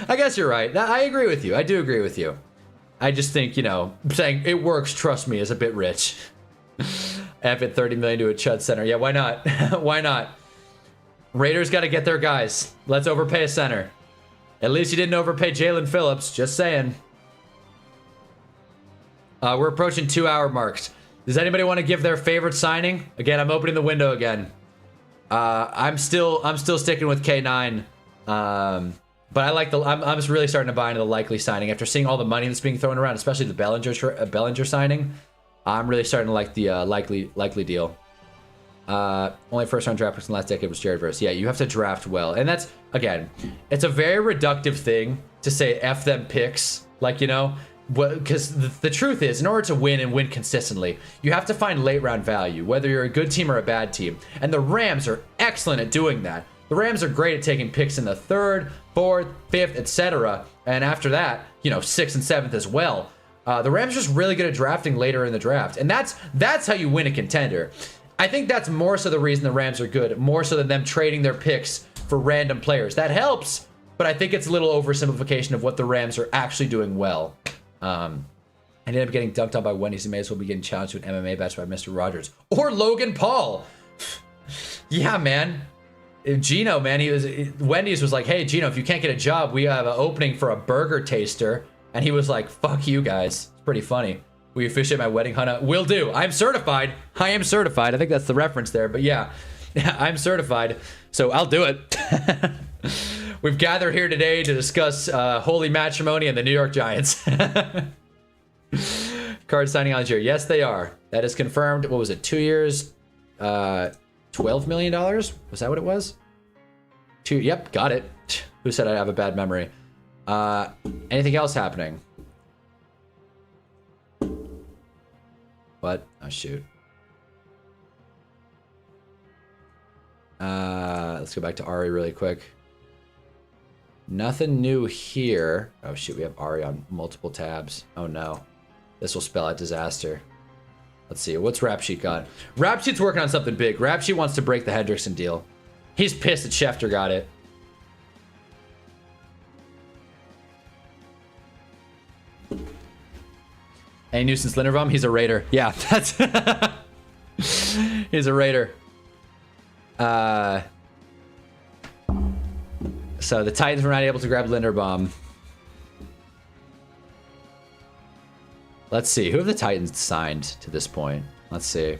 I guess you're right. I agree with you. I do agree with you. I just think, you know, saying it works, trust me, is a bit rich. F at 30 million to a Chud center. Yeah, why not? Why not? Raiders got to get their guys. Let's overpay a center. At least you didn't overpay Jalen Phillips. Just saying. We're approaching 2-hour marks. Does anybody want to give their favorite signing? Again, I'm opening the window again. I'm still sticking with K9. But I like I'm just really starting to buy into the likely signing after seeing all the money that's being thrown around, especially the Bellinger signing. I'm really starting to like the likely deal. Only first round draft picks in the last decade was Jared Verse. Yeah, you have to draft well, and that's, again, it's a very reductive thing to say F them picks, like, you know, because the truth is, in order to win and win consistently, you have to find late round value, whether you're a good team or a bad team, and the Rams are excellent at doing that. The Rams are great at taking picks in the 3rd, 4th, 5th, etc., and after that, you know, 6th and 7th as well. The Rams are just really good at drafting later in the draft, and that's how you win a contender. I think that's more so the reason the Rams are good, more so than them trading their picks for random players. That helps, but I think it's a little oversimplification of what the Rams are actually doing well. I ended up getting dunked on by Wendy's. He may as well be getting challenged to an MMA match by Mr. Rogers or Logan Paul. Yeah, man. Gino, man, Wendy's was like, hey, Gino, if you can't get a job, we have an opening for a burger taster. And he was like, fuck you guys. It's pretty funny. Will you officiate my wedding, Hunna? Will do. I'm certified. I am certified. I think that's the reference there. But yeah, I'm certified. So I'll do it. We've gathered here today to discuss holy matrimony and the New York Giants. Card signing on here. Yes, they are. That is confirmed. What was it? 2 years? $12 million? Was that what it was? Yep, got it. Who said I have a bad memory? Anything else happening? What? Oh, shoot. Let's go back to Ari really quick. Nothing new here. Oh, shoot. We have Ari on multiple tabs. Oh, no. This will spell out disaster. Let's see. What's Rap Sheet got? Rap Sheet's working on something big. Rap Sheet wants to break the Hendrickson deal. He's pissed that Schefter got it. Any news since Linderbaum? He's a Raider. Yeah, that's... He's a Raider. So the Titans were not able to grab Linderbaum. Let's see. Who have the Titans signed to this point? Let's see.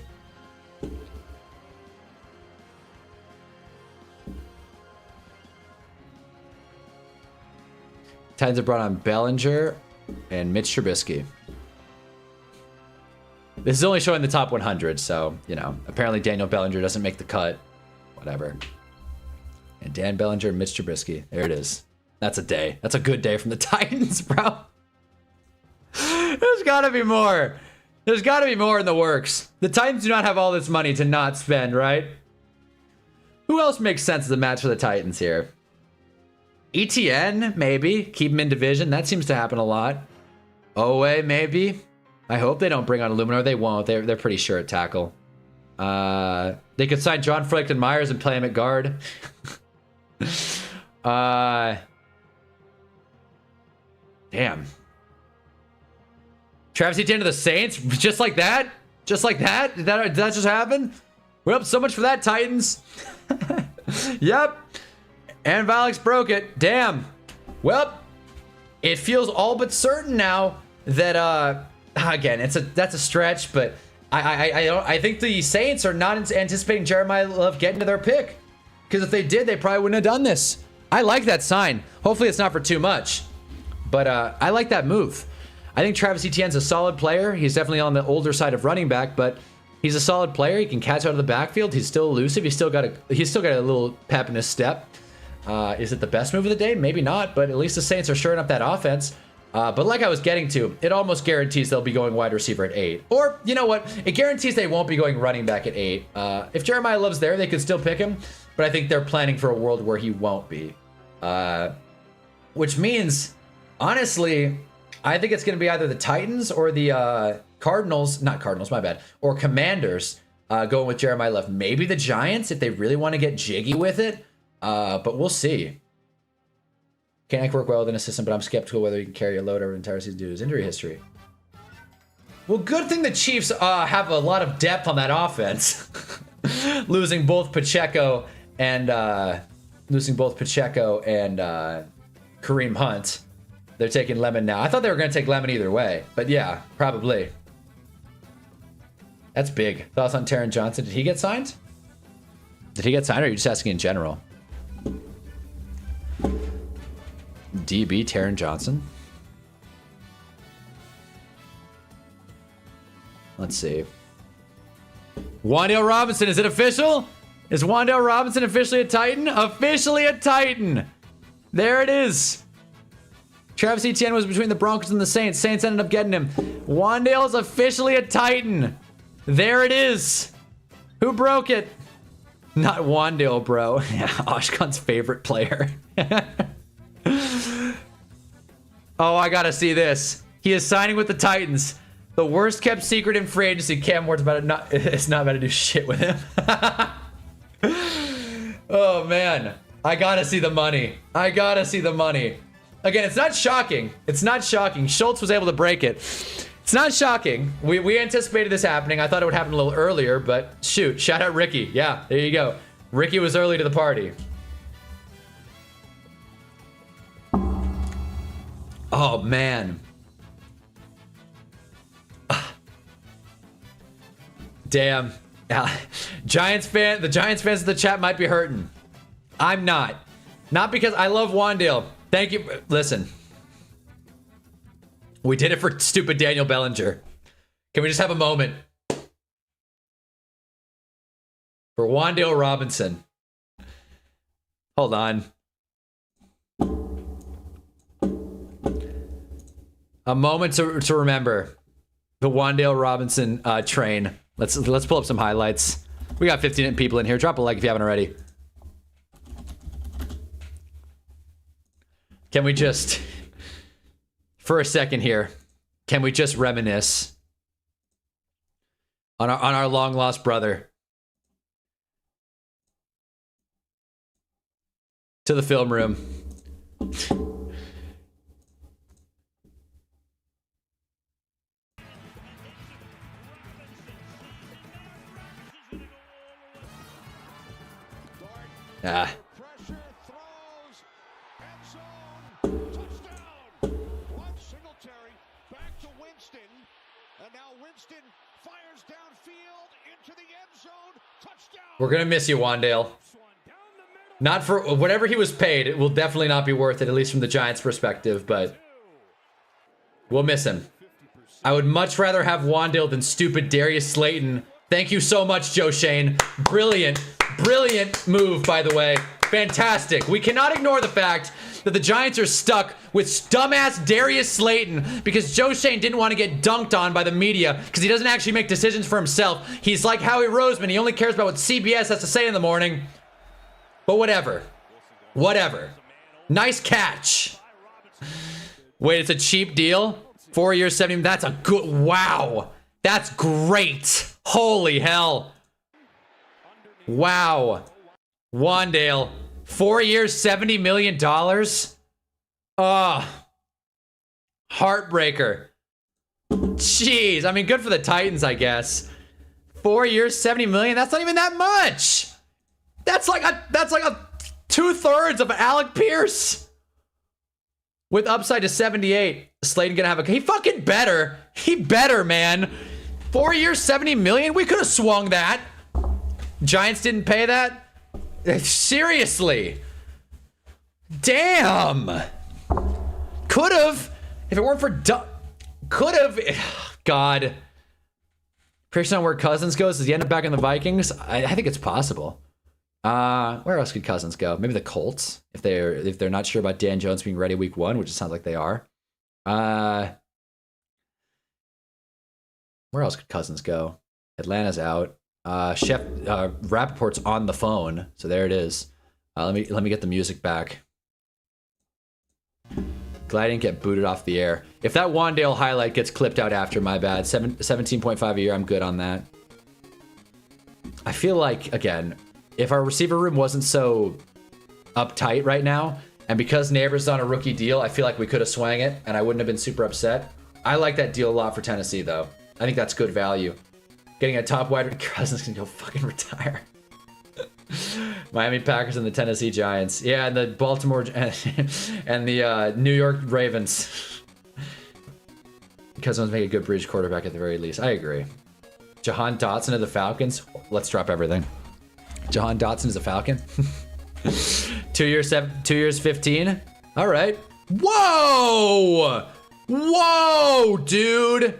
Titans have brought on Bellinger and Mitch Trubisky. This is only showing the top 100, so, you know, apparently Daniel Bellinger doesn't make the cut. Whatever. And Dan Bellinger and Mitch Trubisky. There it is. That's a day. That's a good day from the Titans, bro. There's gotta be more. There's gotta be more in the works. The Titans do not have all this money to not spend, right? Who else makes sense as a match for the Titans here? ETN, maybe. Keep him in division. That seems to happen a lot. Owe, maybe. I hope they don't bring on Illuminor. They won't. They're pretty sure at tackle. They could sign John Fredericton Myers and play him at guard. Damn. Travis Etienne to the Saints? Just like that? Just like that? Did that just happen? Well, so much for that, Titans. Yep. And Valix broke it. Damn. Well, it feels all but certain now that, again, that's a stretch, but I think the Saints are not anticipating Jeremiah Love getting to their pick. Because if they did, they probably wouldn't have done this. I like that sign. Hopefully it's not for too much. But I like that move. I think Travis Etienne's a solid player. He's definitely on the older side of running back, but he's a solid player. He can catch out of the backfield. He's still elusive. He's still got a little pep in his step. Is it the best move of the day? Maybe not, but at least the Saints are shoring up that offense. But like I was getting to, it almost guarantees they'll be going wide receiver at 8. Or, you know what? It guarantees they won't be going running back at 8. If Jeremiah Love's there, they could still pick him. But I think they're planning for a world where he won't be. Which means, honestly, I think it's going to be either the Titans or the Cardinals. Not Cardinals, my bad. Or Commanders. Going with Jeremiah Love. Maybe the Giants if they really want to get jiggy with it. But we'll see. Can't work well with an assistant, but I'm skeptical whether he can carry a load over an entire season due to his injury history. Well, good thing the Chiefs have a lot of depth on that offense. Losing both Pacheco and Kareem Hunt. They're taking Lemon now. I thought they were going to take Lemon either way, but yeah, probably. That's big. Thoughts on Taron Johnson? Did he get signed? Did he get signed, or are you just asking in general? DB Taron Johnson. Let's see. Wan'Dale Robinson, is it official? Is Wan'Dale Robinson officially a Titan? Officially a Titan! There it is. Travis Etienne was between the Broncos and the Saints. Saints ended up getting him. Wan'Dale is officially a Titan. There it is. Who broke it? Not Wan'Dale, bro. Yeah, Oshkon's favorite player. Oh, I gotta see this. He is signing with the Titans. The worst kept secret in free agency. Cam Ward's about to it's not about to do shit with him. Oh man, I gotta see the money. I gotta see the money. Again, it's not shocking. It's not shocking. Schultz was able to break it. It's not shocking. We anticipated this happening. I thought it would happen a little earlier, but shoot, shout out Ricky. Yeah, there you go. Ricky was early to the party. Oh man. Damn. The Giants fans in the chat might be hurting. I'm not. Not because I love Wan'Dale. Thank you. Listen. We did it for stupid Daniel Bellinger. Can we just have a moment? For Wan'Dale Robinson. Hold on. A moment to remember. The Wan'Dale Robinson train. Let's pull up some highlights. We got 15 people in here. Drop a like if you haven't already. Can we just, for a second here, can we just reminisce on our long lost brother? To the film room. Ah. We're gonna miss you, Wan'Dale. Not for whatever he was paid. It will definitely not be worth it, at least from the Giants' perspective, but we'll miss him. I would much rather have Wan'Dale than stupid Darius Slayton. Thank you so much, Joe Shane. Brilliant, brilliant move, by the way. Fantastic. We cannot ignore the fact that the Giants are stuck with dumbass Darius Slayton because Joe Shane didn't want to get dunked on by the media because he doesn't actually make decisions for himself. He's like Howie Roseman. He only cares about what CBS has to say in the morning. But whatever. Whatever. Nice catch. Wait, it's a cheap deal? 4 years, 70. That's a good... Wow. That's great. Holy hell. Wow. Wan'Dale. 4 years, $70 million? Oh. Heartbreaker. Jeez. I mean, good for the Titans, I guess. 4 years, $70 million? That's not even that much. That's like a 2/3 of Alec Pierce. With upside to 78. Slayton gonna have a... He fucking better. He better, man. 4 years, $70 million? We could have swung that. Giants didn't pay that? Seriously. Damn. Could have. If it weren't for... Could have. God. Prediction on where Cousins goes. Does he end up back in the Vikings? I think it's possible. Where else could Cousins go? Maybe the Colts, if they're not sure about Dan Jones being ready week 1, which it sounds like they are. Where else could Cousins go? Atlanta's out. Rappaport's on the phone, so there it is. Let me get the music back. Glad I didn't get booted off the air. If that Wan'Dale highlight gets clipped out after, my bad. 17.5 a year, I'm good on that. I feel like, again, if our receiver room wasn't so uptight right now, and because Neighbors on a rookie deal, I feel like we could have swung it, and I wouldn't have been super upset. I like that deal a lot for Tennessee, though. I think that's good value. Getting a top wide Cousins can go fucking retire. Miami Packers and the Tennessee Giants. Yeah, and the Baltimore and the New York Ravens. Cousins make a good bridge quarterback at the very least. I agree. Jahan Dotson of the Falcons. Let's drop everything. Jahan Dotson is a Falcon. 2 years 15. All right. Whoa! Whoa, dude.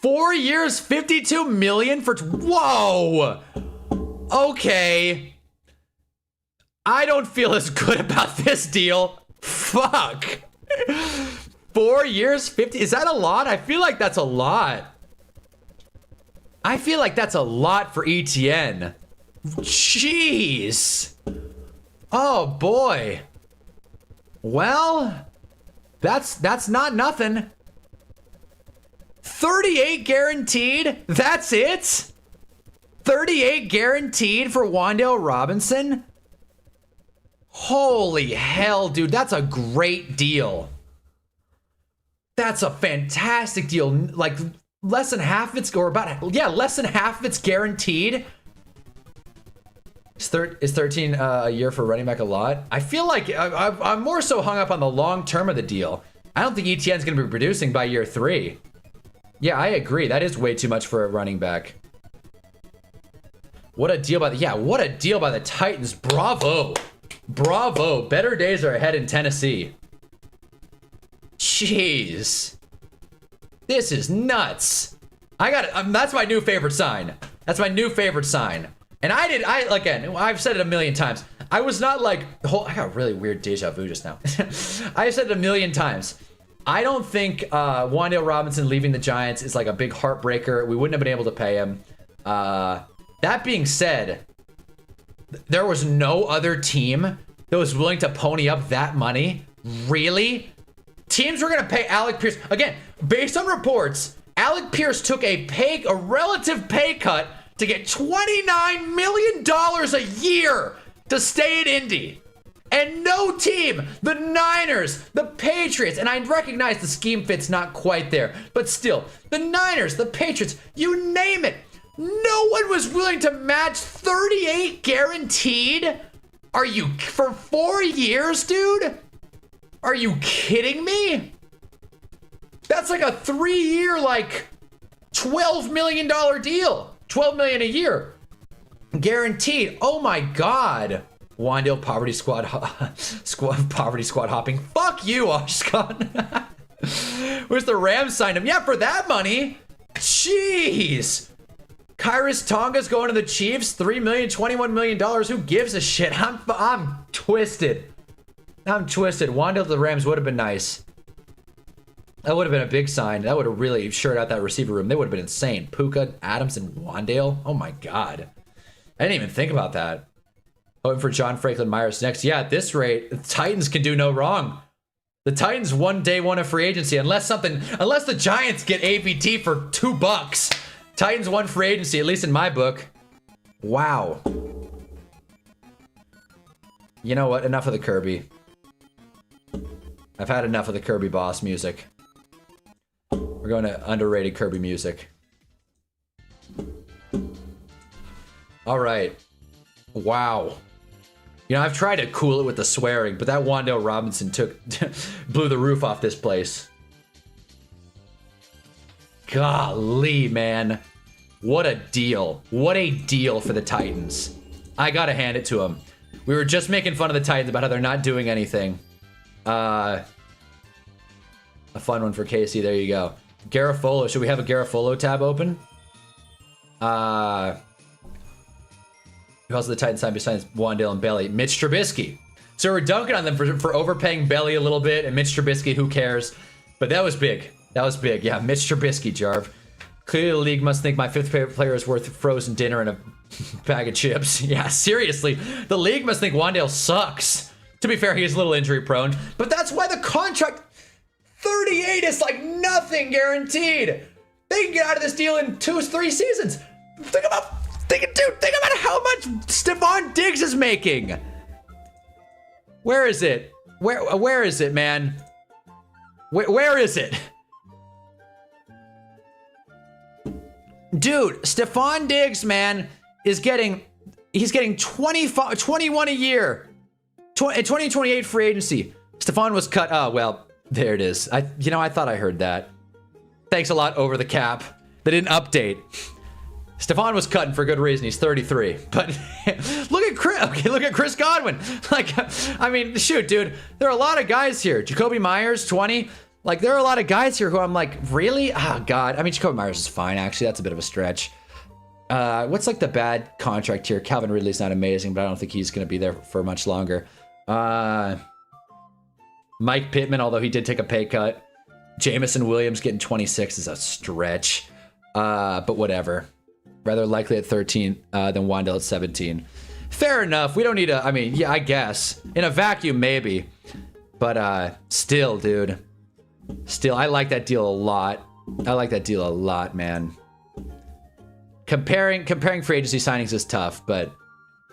4 years, 52 million for... Whoa! Okay. I don't feel as good about this deal. Fuck. 4 years, 50... Is that a lot? I feel like that's a lot. I feel like that's a lot for ETN. Jeez. Oh, boy. Well, that's not nothing. 38 guaranteed? That's it? 38 guaranteed for Wan'Dale Robinson? Holy hell, dude. That's a great deal. That's a fantastic deal. Like, less than half of it's, or about, yeah, less than half of it's guaranteed. Is 13 a year for running back a lot? I feel like I'm more so hung up on the long term of the deal. I don't think ETN's going to be producing by year 3. Yeah, I agree. That is way too much for a running back. What a deal by the... Yeah, what a deal by the Titans. Bravo. Bravo. Better days are ahead in Tennessee. Jeez. This is nuts. I got it. That's my new favorite sign. That's my new favorite sign. And again, I've said it a million times. I was not like... I got really weird deja vu just now. I've said it a million times. I don't think Wan'Dale Robinson leaving the Giants is like a big heartbreaker. We wouldn't have been able to pay him. That being said, there was no other team that was willing to pony up that money. Really? Teams were going to pay Alec Pierce. Again, based on reports, Alec Pierce took a relative pay cut to get $29 million a year to stay at Indy. And no team, the Niners, the Patriots, and I recognize the scheme fit's not quite there, but still, the Niners, the Patriots, you name it. No one was willing to match 38 guaranteed. Are you, for 4 years, dude? Are you kidding me? That's like a 3-year, like, $12 million deal. $12 million a year. Guaranteed. Oh my God. Wan'Dale Poverty Squad hopping. Fuck you, Oshkon. Where's the Rams signed him? Yeah, for that money. Jeez. Kyrus Tonga's going to the Chiefs. $3 million, $21 million. Who gives a shit? I'm twisted. I'm twisted. Wan'Dale to the Rams would have been nice. That would have been a big sign. That would have really shored out that receiver room. They would have been insane. Puka, Adams, and Wan'Dale. Oh my God. I didn't even think about that. Hoping for John Franklin Myers next. Yeah, at this rate, the Titans can do no wrong. The Titans won day one of free agency. Unless the Giants get APT for $2. Titans won free agency, at least in my book. Wow. You know what? Enough of the Kirby. I've had enough of the Kirby boss music. We're going to underrated Kirby music. All right. Wow. You know, I've tried to cool it with the swearing, but that Wan'Dale Robinson blew the roof off this place. Golly, man. What a deal. What a deal for the Titans. I gotta hand it to them. We were just making fun of the Titans about how they're not doing anything. A fun one for Casey. There you go. Garofolo. Should we have a Garofolo tab open? Who else the Titans signed besides Wan'Dale and Belly? Mitch Trubisky. So we're dunking on them for overpaying Belly a little bit, and Mitch Trubisky, who cares? But that was big. That was big. Yeah, Mitch Trubisky, Jarv. Clearly the league must think my fifth favorite player is worth frozen dinner and a bag of chips. Yeah, seriously. The league must think Wan'Dale sucks. To be fair, he is a little injury prone, but that's why the contract 38 is like nothing guaranteed. They can get out of this deal in 2 or 3 seasons. Think about Think about how much Stephon Diggs is making. Where is it? Where is it, man? Where is it? Dude, Stephon Diggs, man, he's getting 21 a year. 2028 free agency. Stephon was cut. Oh, well, there it is. I thought I heard that. Thanks a lot, over the cap. They didn't update. Stephon was cutting for good reason. He's 33. But look at Chris. Okay, look at Chris Godwin. Like, I mean, shoot, dude. There are a lot of guys here. Jacoby Myers, 20. Like, there are a lot of guys here who I'm like, really? Oh, God. I mean, Jacoby Myers is fine, actually. That's a bit of a stretch. What's like the bad contract here? Calvin Ridley's not amazing, but I don't think he's going to be there for much longer. Mike Pittman, although he did take a pay cut. Jamison Williams getting 26 is a stretch. But whatever. Rather likely at 13 than Wandale at 17. Fair enough. We don't need a... I mean, yeah, I guess. In a vacuum, maybe. But still, dude. Still, I like that deal a lot. I like that deal a lot, man. Comparing free agency signings is tough, but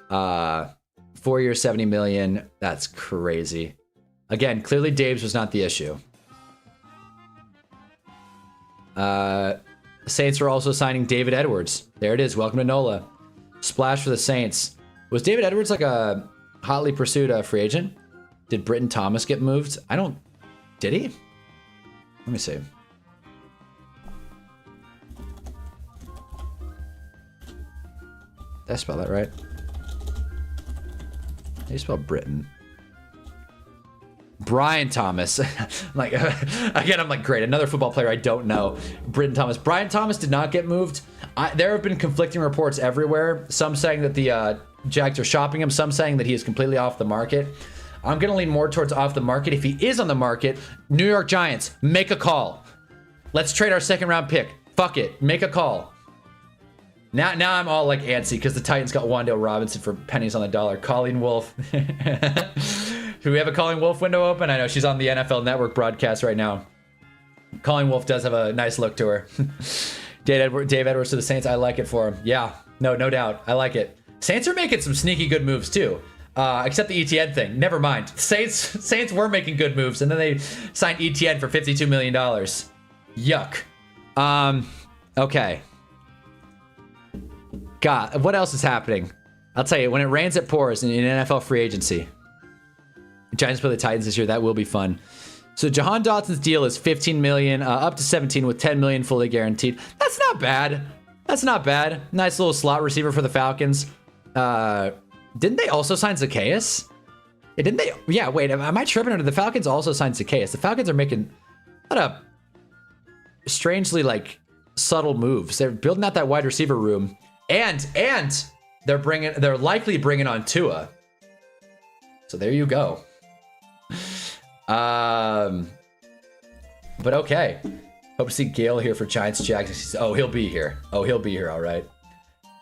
4 years, 70 million, that's crazy. Again, clearly Daves was not the issue. Saints are also signing David Edwards. There it is. Welcome to NOLA. Splash for the Saints. Was David Edwards like a hotly pursued free agent? Did Britton Thomas get moved? Did he? Let me see. Did I spell that right? How do you spell Britton? Brian Thomas. Like, again, I'm like, great. Another football player I don't know. Britton Thomas. Brian Thomas did not get moved. There have been conflicting reports everywhere. Some saying that the Jags are shopping him. Some saying that he is completely off the market. I'm going to lean more towards off the market. If he is on the market, New York Giants, make a call. Let's trade our second round pick. Fuck it. Make a call. Now I'm all like antsy because the Titans got Wandale Robinson for pennies on the dollar. Colleen Wolfe. Do we have a Colleen Wolfe window open? I know she's on the NFL Network broadcast right now. Colleen Wolfe does have a nice look to her. Dave Edwards to the Saints. I like it for him. Yeah, no doubt. I like it. Saints are making some sneaky good moves too. Except the ETN thing. Never mind. Saints were making good moves, and then they signed ETN for $52 million. Yuck. Okay. God, what else is happening? I'll tell you, when it rains, it pours in NFL free agency. Giants play the Titans this year. That will be fun. So Jahan Dotson's deal is $15 million, up to 17 with $10 million fully guaranteed. That's not bad. That's not bad. Nice little slot receiver for the Falcons. Didn't they also sign Zacchaeus? Yeah, didn't they? Yeah, wait, am I tripping? Or did the Falcons also sign Zacchaeus? The Falcons are making a lot of strangely like subtle moves. They're building out that wide receiver room, and they're likely bringing on Tua. So there you go. But okay. Hope to see Gale here for Giants Jags. Oh, he'll be here. Oh, he'll be here. All right.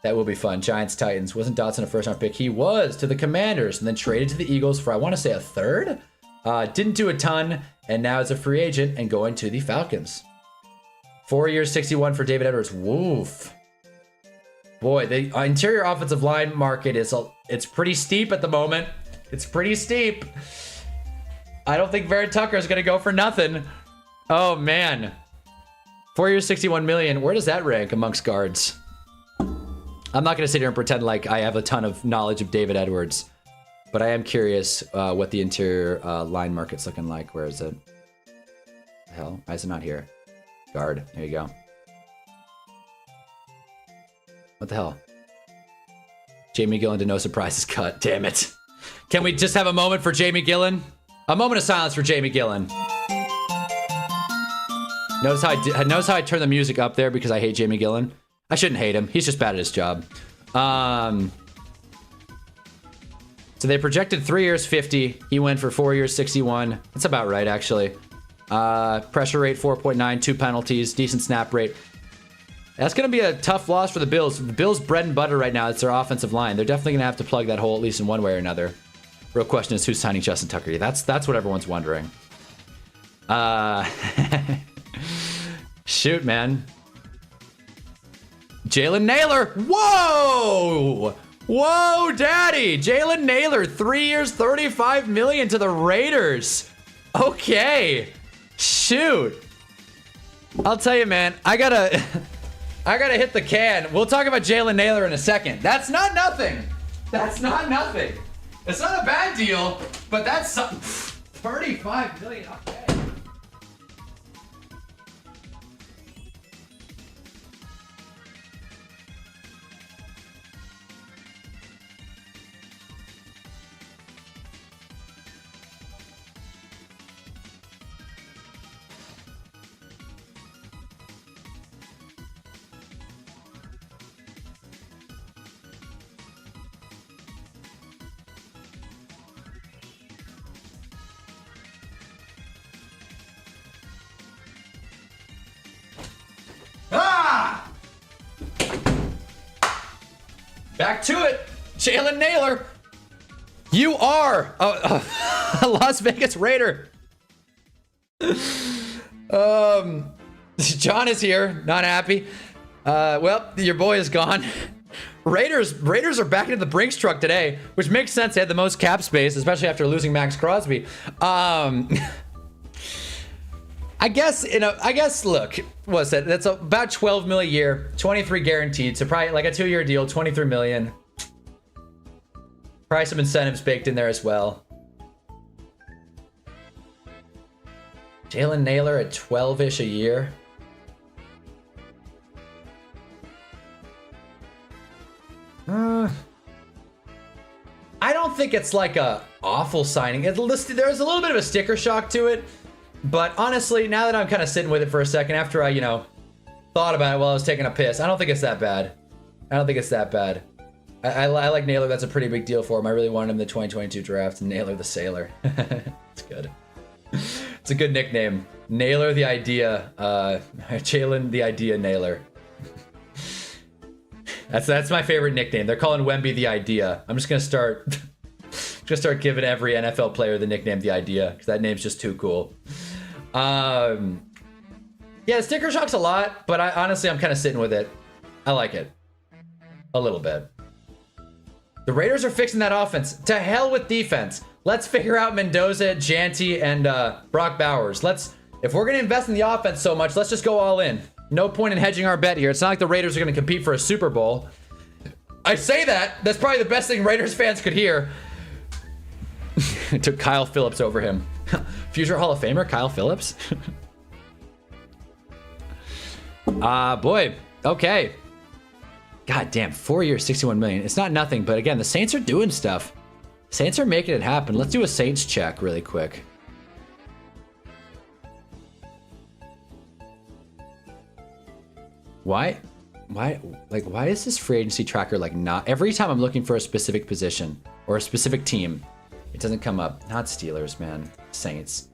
That will be fun. Giants Titans. Wasn't Dotson a first round pick? He was, to the Commanders, and then traded to the Eagles for, I want to say, a third. Didn't do a ton, and now is a free agent and going to the Falcons. 4 years, 61 for David Edwards. Woof. Boy, the interior offensive line market it's pretty steep at the moment. It's pretty steep. I don't think Vera Tucker is going to go for nothing. Oh, man. 4 years, 61 million. Where does that rank amongst guards? I'm not going to sit here and pretend like I have a ton of knowledge of David Edwards, but I am curious what the interior line market's looking like. Where is it? The hell? Why is it not here? Guard. There you go. What the hell? Jamie Gillen to no surprises cut. Damn it. Can we just have a moment for Jamie Gillen? A moment of silence for Jamie Gillen. Notice how I turn the music up there because I hate Jamie Gillen. I shouldn't hate him. He's just bad at his job. So they projected 3 years, 50. He went for 4 years, 61. That's about right, actually. Pressure rate, 4.9. 2 penalties. Decent snap rate. That's going to be a tough loss for the Bills. The Bills' bread and butter right now, it's their offensive line. They're definitely going to have to plug that hole at least in one way or another. Real question is who's signing Justin Tucker? That's what everyone's wondering. Shoot, man. Jalen Naylor. Whoa! Whoa, daddy. Jalen Naylor, 3 years, $35 million to the Raiders. Okay. Shoot. I'll tell you, man, I gotta hit the can. We'll talk about Jalen Naylor in a second. That's not nothing. That's not nothing. It's not a bad deal, but that's something. 35 million. Okay. Back to it, Jalen Naylor. You are a Las Vegas Raider. John is here, not happy. Well, your boy is gone. Raiders are back into the Brinks truck today, which makes sense. They had the most cap space, especially after losing Max Crosby. I guess, look, what's that? That's about 12 mil a year, 23 guaranteed. So probably like a 2-year deal, 23 million. Probably some incentives baked in there as well. Jalen Naylor at 12-ish a year. I don't think it's like a awful signing. There's a little bit of a sticker shock to it. But honestly, now that I'm kind of sitting with it for a second, after I, thought about it while I was taking a piss, I don't think it's that bad. I like Naylor. That's a pretty big deal for him. I really wanted him in the 2022 draft. Naylor the Sailor. It's good. It's a good nickname. Naylor the Idea. Jalen the Idea Naylor. That's my favorite nickname. They're calling Wemby the Idea. I'm just gonna start giving every NFL player the nickname the Idea, because that name's just too cool. Yeah, sticker shock's a lot, but honestly, I'm kind of sitting with it. I like it. A little bit. The Raiders are fixing that offense. To hell with defense. Let's figure out Mendoza, Janty, and Brock Bowers. If we're going to invest in the offense so much, let's just go all in. No point in hedging our bet here. It's not like the Raiders are going to compete for a Super Bowl. I say that. That's probably the best thing Raiders fans could hear. It took Kyle Phillips over him. Future Hall of Famer, Kyle Phillips. Boy. Okay. God damn, 4 years, 61 million. It's not nothing, but again, the Saints are doing stuff. Saints are making it happen. Let's do a Saints check really quick. Why is this free agency tracker like not every time I'm looking for a specific position or a specific team, it doesn't come up. Not Steelers, man. Saints.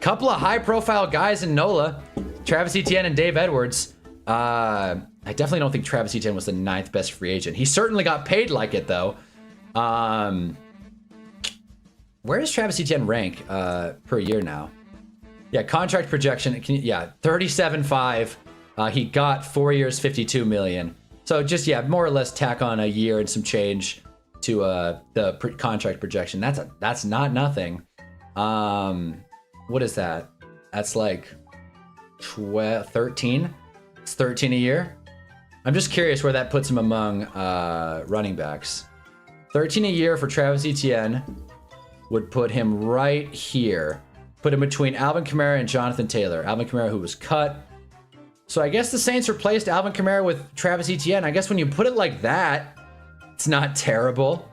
Couple of high profile guys in NOLA, Travis Etienne and Dave Edwards. I definitely don't think Travis Etienne was the 9th best free agent. He certainly got paid like it though. Where does Travis Etienne rank per year now? Yeah, contract projection. 37.5. He got 4 years, 52 million. So just, more or less tack on a year and some change to the contract projection. That's not nothing. What is that? That's like 13. It's 13 a year. I'm just curious where that puts him among running backs. 13 a year for Travis Etienne would put him right here. Put him between Alvin Kamara and Jonathan Taylor. Alvin Kamara, who was cut. So I guess the Saints replaced Alvin Kamara with Travis Etienne. I guess when you put it like that, it's not terrible.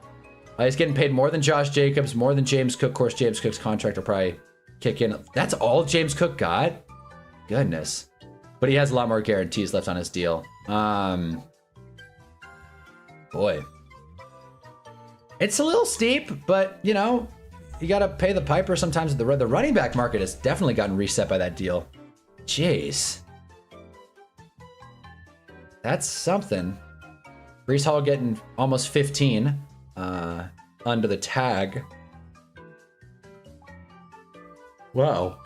He's getting paid more than Josh Jacobs, more than James Cook. Of course, James Cook's contract will probably kick in. That's all James Cook got? Goodness. But he has a lot more guarantees left on his deal. Boy. It's a little steep, but, you got to pay the piper sometimes. The running back market has definitely gotten reset by that deal. Jeez. That's something. Breece Hall getting almost 15 under the tag. Wow.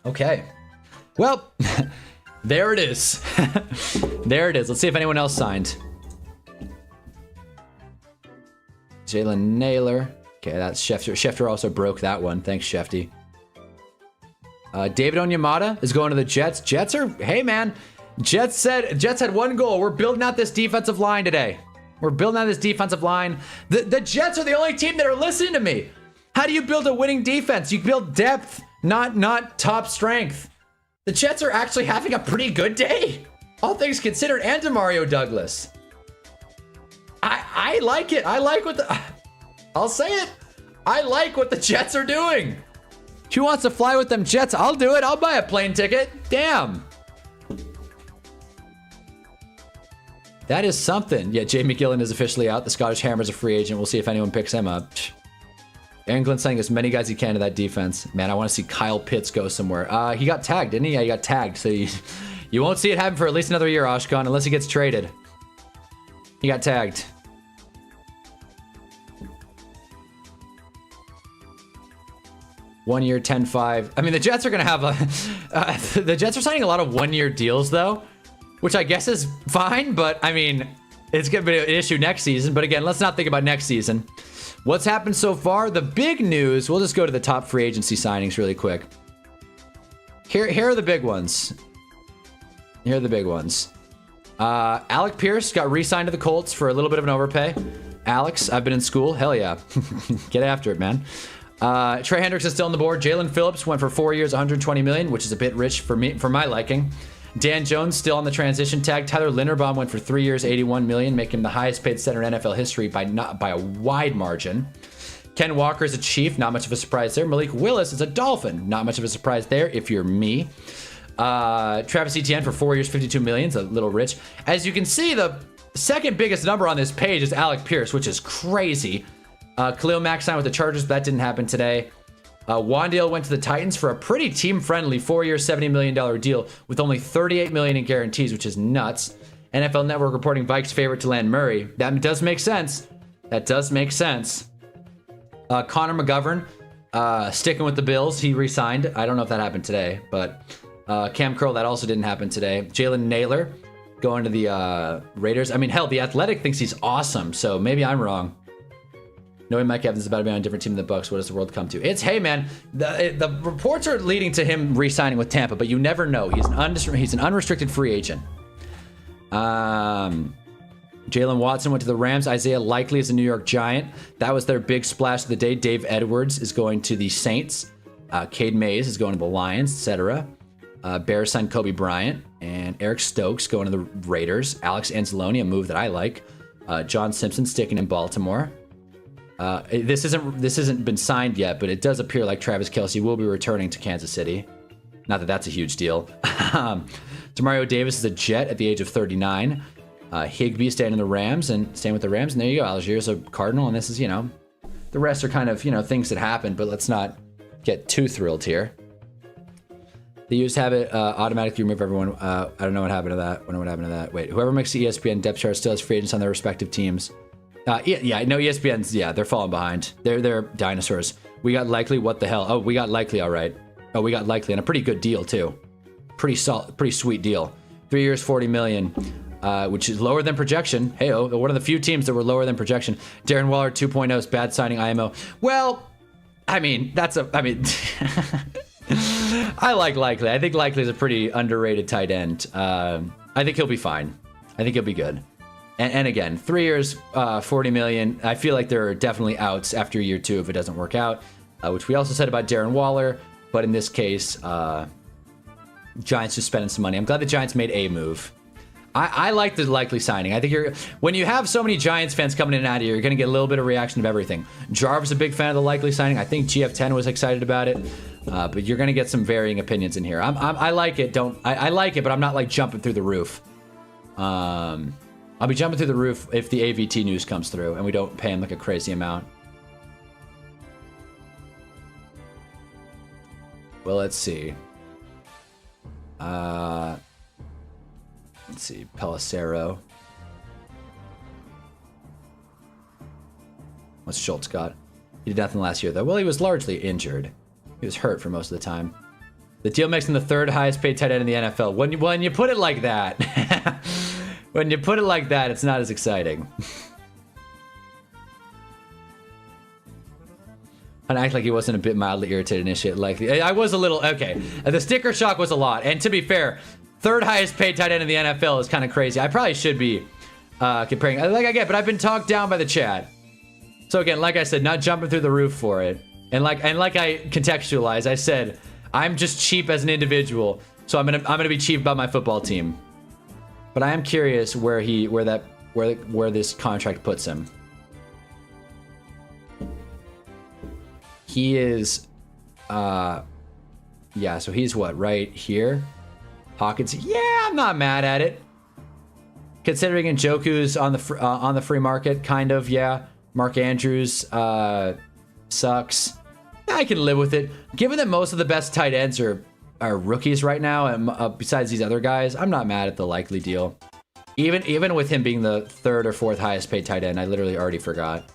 Okay. Well, There it is. There it is. Let's see if anyone else signed. Jalen Naylor. Okay, that's Schefter. Schefter also broke that one. Thanks, Shefty. David Onyemata is going to the Jets. Jets are, hey man, Jets had one goal. We're building out this defensive line today. We're building out this defensive line. The Jets are the only team that are listening to me. How do you build a winning defense? You build depth, not top strength. The Jets are actually having a pretty good day, all things considered, and DeMario Douglas. I like it. I like what I'll say it. I like what the Jets are doing. Who wants to fly with them Jets? I'll do it. I'll buy a plane ticket. Damn. That is something. Yeah, Jay McGillen is officially out. The Scottish Hammer's a free agent. We'll see if anyone picks him up. Aaron Glenn's sending as many guys he can to that defense. Man, I want to see Kyle Pitts go somewhere. He got tagged, didn't he? Yeah, he got tagged. So you won't see it happen for at least another year, Oshkon, unless he gets traded. He got tagged. One year, 10-5. I mean, the Jets are going to have the Jets are signing a lot of one-year deals, though, which I guess is fine, but I mean, it's going to be an issue next season. But again, let's not think about next season. What's happened so far? The big news, we'll just go to the top free agency signings really quick. Here are the big ones. Here are the big ones. Alec Pierce got re-signed to the Colts for a little bit of an overpay. Alex, I've been in school. Hell yeah. Get after it, man. Trey Hendricks is still on the board. Jalen Phillips went for 4 years, 120 million, which is a bit rich for my liking. Dan Jones still on the transition tag. Tyler Linderbaum went for 3 years, 81 million, making him the highest paid center in NFL history by a wide margin. Ken Walker is a Chief, not much of a surprise there. Malik Willis is a Dolphin, not much of a surprise there if you're me. Travis Etienne for 4 years, 52 million, it's a little rich. As you can see, the second biggest number on this page is Alec Pierce, which is crazy. Khalil Mack signed with the Chargers, but that didn't happen today. Wandale went to the Titans for a pretty team-friendly 4-year, $70 million deal with only $38 million in guarantees, which is nuts. NFL Network reporting Vikes favorite to land Murray. That does make sense. That does make sense. Connor McGovern sticking with the Bills. He re-signed. I don't know if that happened today, but Cam Curl, that also didn't happen today. Jalen Naylor going to the Raiders. I mean, hell, the Athletic thinks he's awesome, so maybe I'm wrong. Knowing Mike Evans is about to be on a different team than the Bucs, what does the world come to? It's, hey man, the reports are leading to him re-signing with Tampa, but you never know. He's an unrestricted free agent. Jalen Watson went to the Rams. Isaiah Likely is a New York Giant. That was their big splash of the day. Dave Edwards is going to the Saints. Cade Mays is going to the Lions, etc. Bears signed Kobe Bryant, and Eric Stokes going to the Raiders. Alex Anzalone, a move that I like. John Simpson sticking in Baltimore. This isn't been signed yet, but it does appear like Travis Kelce will be returning to Kansas City. Not that that's a huge deal. Demario Davis is a Jet at the age of 39. Higbee staying in the Rams and staying with the Rams. And there you go. Algier's a Cardinal, and this is, the rest are kind of, things that happen, but let's not get too thrilled here. They used to have it automatically remove everyone. I don't know what happened to that. I don't know what happened to that. Wait, whoever makes the ESPN depth chart still has free agents on their respective teams. Yeah, no, ESPN's, they're falling behind. They're dinosaurs. We got Likely, what the hell? Oh, we got Likely, all right. Oh, we got Likely, and a pretty good deal, too. Pretty solid, pretty sweet deal. 3 years, 40 million, which is lower than projection. Hey-oh, one of the few teams that were lower than projection. Darren Waller 2.0's bad signing IMO. Well, I mean, I like Likely. I think Likely is a pretty underrated tight end. I think he'll be fine. I think he'll be good. And again, 3 years, 40 million. I feel like there are definitely outs after year 2 if it doesn't work out, which we also said about Darren Waller. But in this case, Giants just spending some money. I'm glad the Giants made a move. I like the Likely signing. I think when you have so many Giants fans coming in and out of here, you're going to get a little bit of reaction of everything. Jarvis a big fan of the Likely signing. I think GF10 was excited about it. But you're going to get some varying opinions in here. I like it. I like it, but I'm not like jumping through the roof. I'll be jumping through the roof if the AVT news comes through and we don't pay him like a crazy amount. Well, let's see. Let's see. Pelissero. What's Schultz got? He did nothing last year, though. Well, he was largely injured. He was hurt for most of the time. The deal makes him the 3rd highest paid tight end in the NFL. When you put it like that, when you put it like that, it's not as exciting. And act like he wasn't a bit mildly irritated and shit. Like, I was a little, okay. The sticker shock was a lot. And to be fair, 3rd highest paid tight end in the NFL is kind of crazy. I probably should be comparing, like I get, but I've been talked down by the chat. So again, like I said, not jumping through the roof for it. And like I contextualized, I said, I'm just cheap as an individual. So I'm gonna be cheap about my football team. But I am curious where this contract puts him. He is, yeah, so he's what, right here? Hawkins, yeah, I'm not mad at it. Considering Njoku's on the free market, kind of, yeah. Mark Andrews sucks. I can live with it. Given that most of the best tight ends are rookies right now, and besides these other guys, I'm not mad at the likely deal. Even with him being the 3rd or 4th highest paid tight end, I literally already forgot.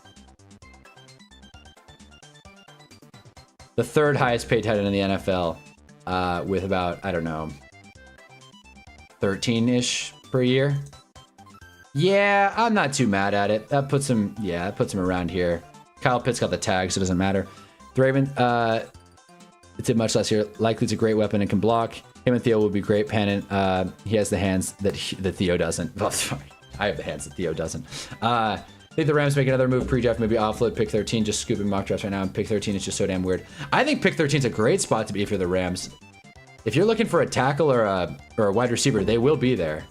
The 3rd highest paid tight end in the NFL, with about, I don't know, 13-ish per year. Yeah, I'm not too mad at it. That puts him, yeah, that puts him around here. Kyle Pitts got the tag, so it doesn't matter. The Raven, it did much less here. Likely it's a great weapon and can block. Him and Theo would be great pennant. He has the hands that Theo doesn't. Oh, sorry. I have the hands that Theo doesn't. I think the Rams make another move pre-draft, maybe offload pick 13, just scooping mock drafts right now. And pick 13 is just so damn weird. I think pick 13 is a great spot to be for the Rams. If you're looking for a tackle or a wide receiver, they will be there.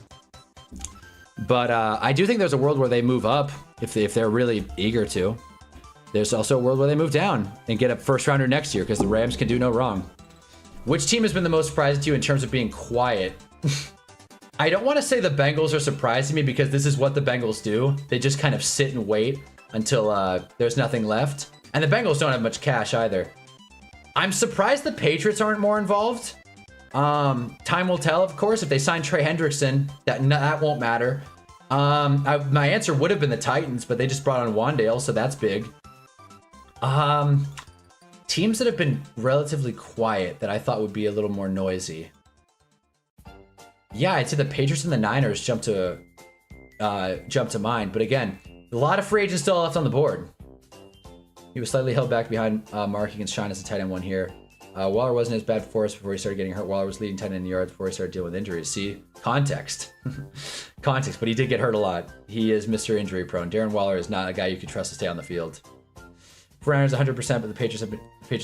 But I do think there's a world where they move up if they're really eager to. There's also a world where they move down and get a first rounder next year because the Rams can do no wrong. Which team has been the most surprising to you in terms of being quiet? I don't want to say the Bengals are surprising me because this is what the Bengals do. They just kind of sit and wait until there's nothing left. And the Bengals don't have much cash either. I'm surprised the Patriots aren't more involved. Time will tell, of course. If they sign Trey Hendrickson, that won't matter. My answer would have been the Titans, but they just brought on Wandale, so that's big. Teams that have been relatively quiet that I thought would be a little more noisy. Yeah, I'd say the Patriots and the Niners jump to mind. But again, a lot of free agents still left on the board. He was slightly held back behind Mark against Shine as a tight end one here. Waller wasn't as bad for us before he started getting hurt. Waller was leading tight end in yards before he started dealing with injuries. See? Context. Context, but he did get hurt a lot. He is Mr. Injury prone. Darren Waller is not a guy you can trust to stay on the field. Browns 100%, but the Patriots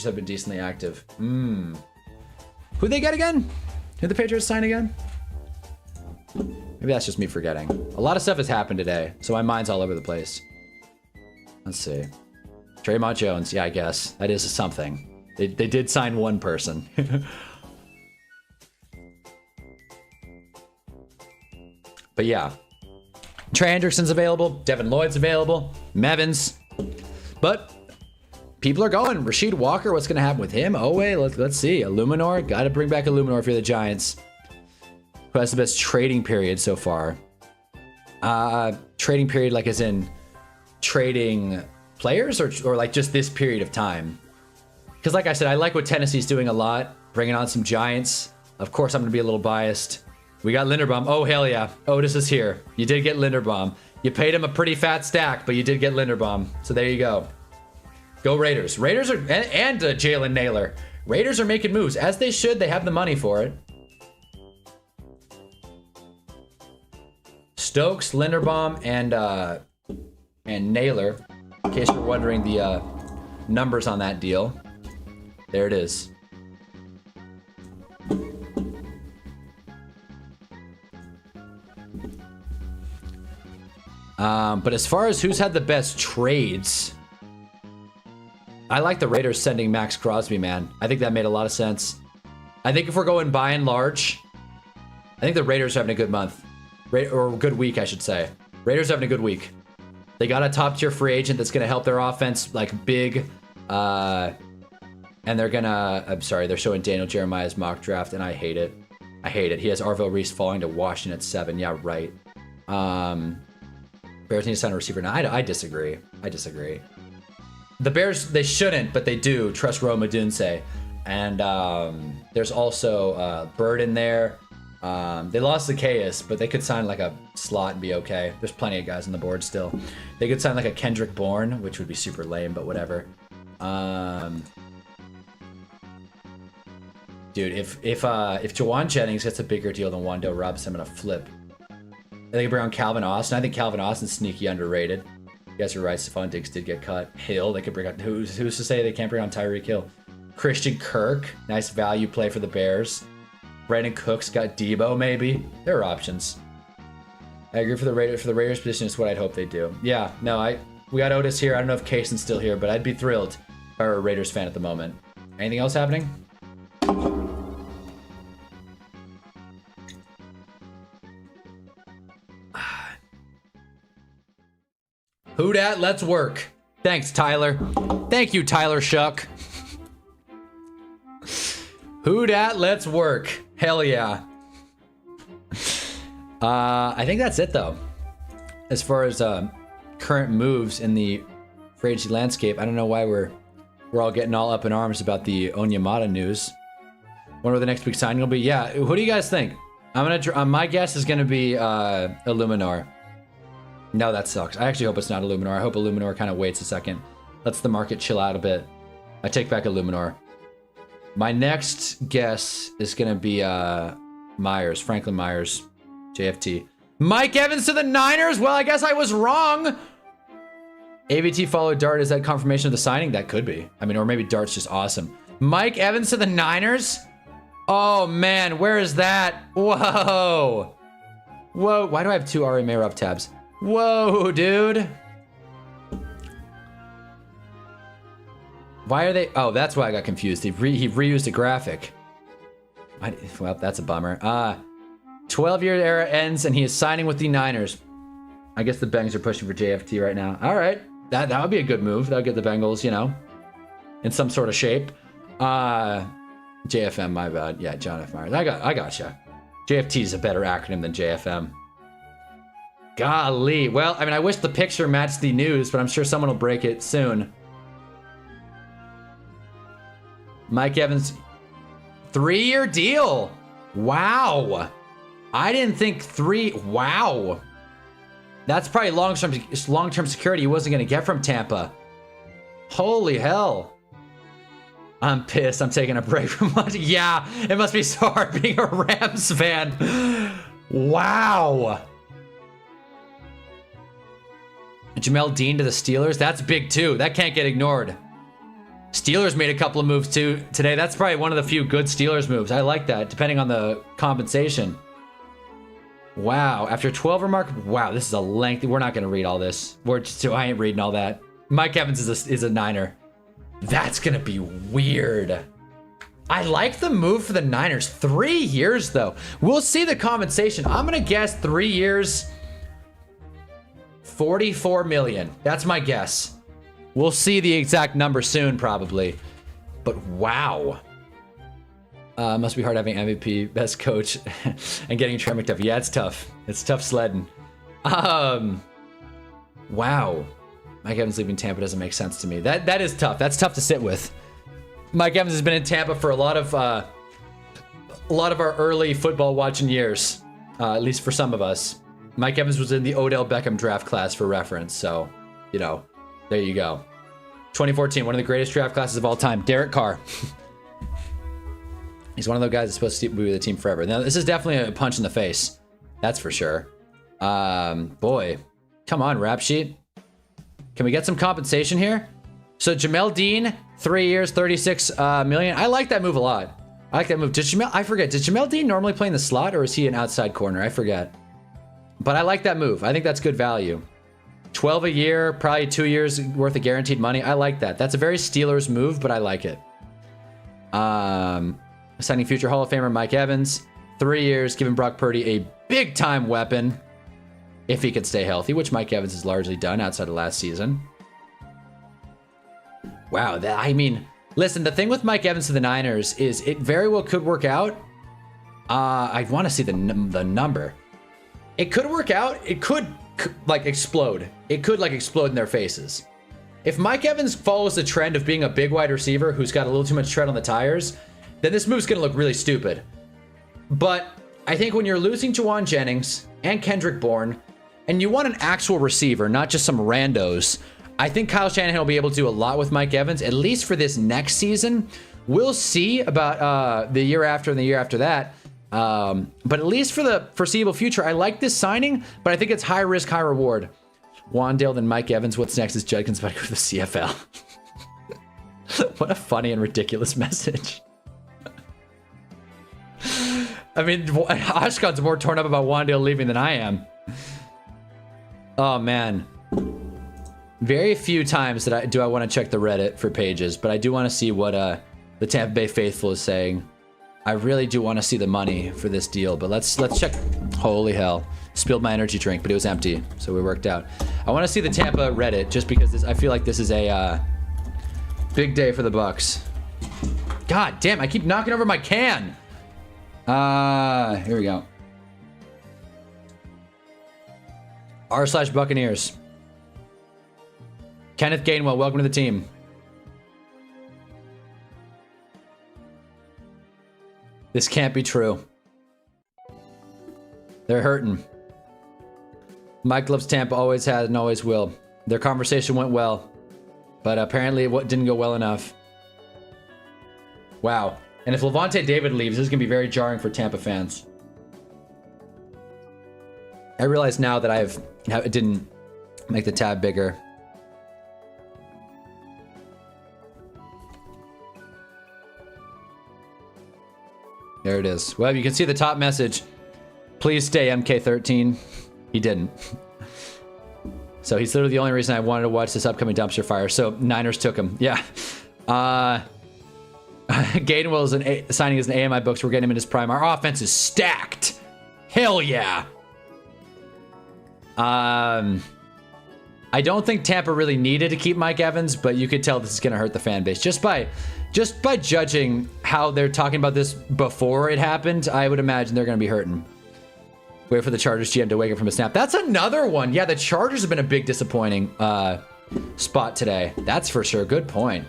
have been decently active. Who'd they get again? Who'd the Patriots sign again? Maybe that's just me forgetting. A lot of stuff has happened today, so my mind's all over the place. Let's see. Draymond Jones, yeah, I guess. That is something. They did sign one person. But yeah. Trey Hendrickson's available. Devin Lloyd's available. Mevins. But people are going. Rasheed Walker, what's going to happen with him? Oh, wait, let's see. Illuminor. Got to bring back Illuminor if you're the Giants. Who has the best trading period so far? Trading period like as in trading players or like just this period of time? Because like I said, I like what Tennessee's doing a lot. Bringing on some Giants. Of course, I'm going to be a little biased. We got Linderbaum. Oh, hell yeah. Otis is here. You did get Linderbaum. You paid him a pretty fat stack, but you did get Linderbaum. So there you go. Go Raiders. Raiders are, and Jalen Naylor. Raiders are making moves. As they should. They have the money for it. Stokes, Linderbaum, and Naylor. In case you're wondering the numbers on that deal. There it is. But as far as who's had the best trades, I like the Raiders sending Max Crosby, man. I think that made a lot of sense. I think if we're going by and large, I think the Raiders are having a good month. Or a good week, I should say. Raiders are having a good week. They got a top-tier free agent that's going to help their offense, like, big. And they're going to... I'm sorry, they're showing Daniel Jeremiah's mock draft, and I hate it. I hate it. He has Arvell Reese falling to Washington at 7. Yeah, right. Bears need to sign a receiver. Now, I disagree. I disagree. The Bears, they shouldn't, but they do trust Rome Odunze. And there's also Bird in there. They lost Zacchaeus, but they could sign like a slot and be okay. There's plenty of guys on the board still. They could sign like a Kendrick Bourne, which would be super lame, but whatever. Dude, if Jawan Jennings gets a bigger deal than Wando Robinson, I'm gonna flip. They could bring on Calvin Austin. I think Calvin Austin's sneaky underrated. You guys are right. Stephon Diggs did get cut. Hill, they could bring on. Who's to say they can't bring on Tyreek Hill? Christian Kirk, nice value play for the Bears. Brandon Cooks got Debo, maybe. There are options. I agree for the Raiders position is what I'd hope they do. Yeah, no, we got Otis here. I don't know if Kaysen's still here, but I'd be thrilled if I were a Raiders fan at the moment. Anything else happening? Who dat? Let's work. Thanks, Tyler. Thank you, Tyler Shuck. Who dat? Let's work. Hell yeah. I think that's it though. As far as current moves in the free agency landscape, I don't know why we're all getting all up in arms about the Onyemata news. Wonder what the next big signing will be. Yeah, who do you guys think? My guess is gonna be Illuminor. No, that sucks. I actually hope it's not Illuminor. I hope Illuminor kind of waits a second, lets the market chill out a bit. I take back Illuminor. My next guess is gonna be Myers, Franklin Myers, JFT. Mike Evans to the Niners? Well, I guess I was wrong. AVT followed Dart. Is that confirmation of the signing? That could be. I mean, or maybe Dart's just awesome. Mike Evans to the Niners? Oh man, where is that? Whoa. Whoa, why do I have two Ari Mayrup tabs? Whoa, dude. Why are they? Oh, that's why I got confused. He reused a graphic. Well, that's a bummer. 12-year era ends and he is signing with the Niners. I guess the Bengals are pushing for JFT right now. All right, that would be a good move. That would get the Bengals, you know, in some sort of shape. JFM, my bad. Yeah, John F. Myers. I gotcha. JFT is a better acronym than JFM. Golly. Well, I mean, I wish the picture matched the news, but I'm sure someone will break it soon. Mike Evans, 3-year deal. Wow. I didn't think wow. That's probably long-term security he wasn't going to get from Tampa. Holy hell. I'm pissed. I'm taking a break from watching. Yeah, it must be so hard being a Rams fan. Wow. Jamel Dean to the Steelers. That's big too. That can't get ignored. Steelers made a couple of moves too today. That's probably one of the few good Steelers moves. I like that, depending on the compensation. Wow. After 12 remark. Wow, this is a lengthy. We're not going to read all this. I ain't reading all that. Mike Evans is a Niner. That's going to be weird. I like the move for the Niners. 3 years, though. We'll see the compensation. I'm going to guess 3 years, $44 million. That's my guess. We'll see the exact number soon, probably. But wow. Must be hard having MVP, best coach, and getting Trey McDuffie. Yeah, it's tough. It's tough sledding. Wow. Mike Evans leaving Tampa doesn't make sense to me. That is tough. That's tough to sit with. Mike Evans has been in Tampa for a lot of our early football watching years, at least for some of us. Mike Evans was in the Odell Beckham draft class for reference, so, you know, there you go. 2014, one of the greatest draft classes of all time. Derek Carr. He's one of those guys that's supposed to be with the team forever. Now, this is definitely a punch in the face. That's for sure. Boy. Come on, rap sheet. Can we get some compensation here? So Jamel Dean, 3 years, $36 million. I like that move a lot. I like that move. I forget, did Jamel Dean normally play in the slot, or is he an outside corner? I forget. But I like that move. I think that's good value. 12 a year, probably 2 years worth of guaranteed money. I like that. That's a very Steelers move, but I like it. Signing future Hall of Famer Mike Evans. 3 years, giving Brock Purdy a big-time weapon. If he could stay healthy, which Mike Evans has largely done outside of last season. Wow, I mean, listen, the thing with Mike Evans to the Niners is it very well could work out. I want to see the number. It could work out. It could like explode. It could like explode in their faces. If Mike Evans follows the trend of being a big wide receiver who's got a little too much tread on the tires, then this move's going to look really stupid. But I think when you're losing Juwan Jennings and Kendrick Bourne, and you want an actual receiver, not just some randos, I think Kyle Shanahan will be able to do a lot with Mike Evans, at least for this next season. We'll see about the year after and the year after that. But at least for the foreseeable future, I like this signing, but I think it's high risk, high reward. Wandale, then Mike Evans. What's next is Judkins about to go to the CFL. What a funny and ridiculous message. I mean, Oshkon's more torn up about Wandale leaving than I am. Oh, man. Very few times that I want to check the Reddit for pages, but I do want to see what the Tampa Bay faithful is saying. I really do want to see the money for this deal, but let's check. Holy hell. Spilled my energy drink, but it was empty, so we worked out. I want to see the Tampa Reddit just because I feel like this is a big day for the Bucks. God damn, I keep knocking over my can. Here we go. r/Buccaneers. Kenneth Gainwell, welcome to the team. This can't be true. They're hurting. Mike loves Tampa, always has and always will. Their conversation went well, but apparently it didn't go well enough. Wow. And if Levante David leaves, this is going to be very jarring for Tampa fans. I realize now that it didn't make the tab bigger. There it is. Well, you can see the top message. Please stay MK13. He didn't. So he's literally the only reason I wanted to watch this upcoming dumpster fire. So Niners took him. Yeah. Gainwell is signing as an AMI books. We're getting him in his prime. Our offense is stacked. Hell yeah. I don't think Tampa really needed to keep Mike Evans, but you could tell this is going to hurt the fan base. Just by judging how they're talking about this before it happened, I would imagine they're going to be hurting. Wait for the Chargers GM to wake up from a snap. That's another one. Yeah, the Chargers have been a big disappointing spot today. That's for sure. Good point.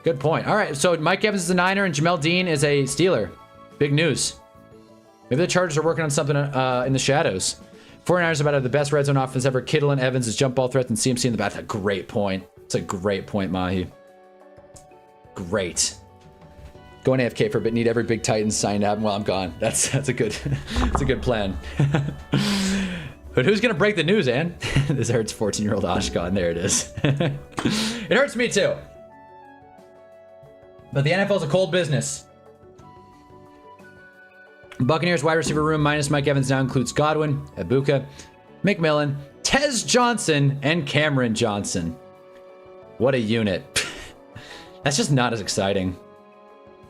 Good point. All right, so Mike Evans is a Niner and Jamel Dean is a Steeler. Big news. Maybe the Chargers are working on something in the shadows. 49ers about to have the best red zone offense ever. Kittle and Evans as jump ball threats and CMC in the back. That's a great point. It's a great point, Mahi. Great. Going AFK for a bit. Need every big Titan signed out while I'm gone. That's a good that's a good plan. But who's gonna break the news, Ann? This hurts 14-year-old Oshkon. There it is. It hurts me too. But the NFL's a cold business. Buccaneers wide receiver room minus Mike Evans now includes Godwin, Ibuka, McMillan, Tez Johnson, and Cameron Johnson. What a unit. That's just not as exciting.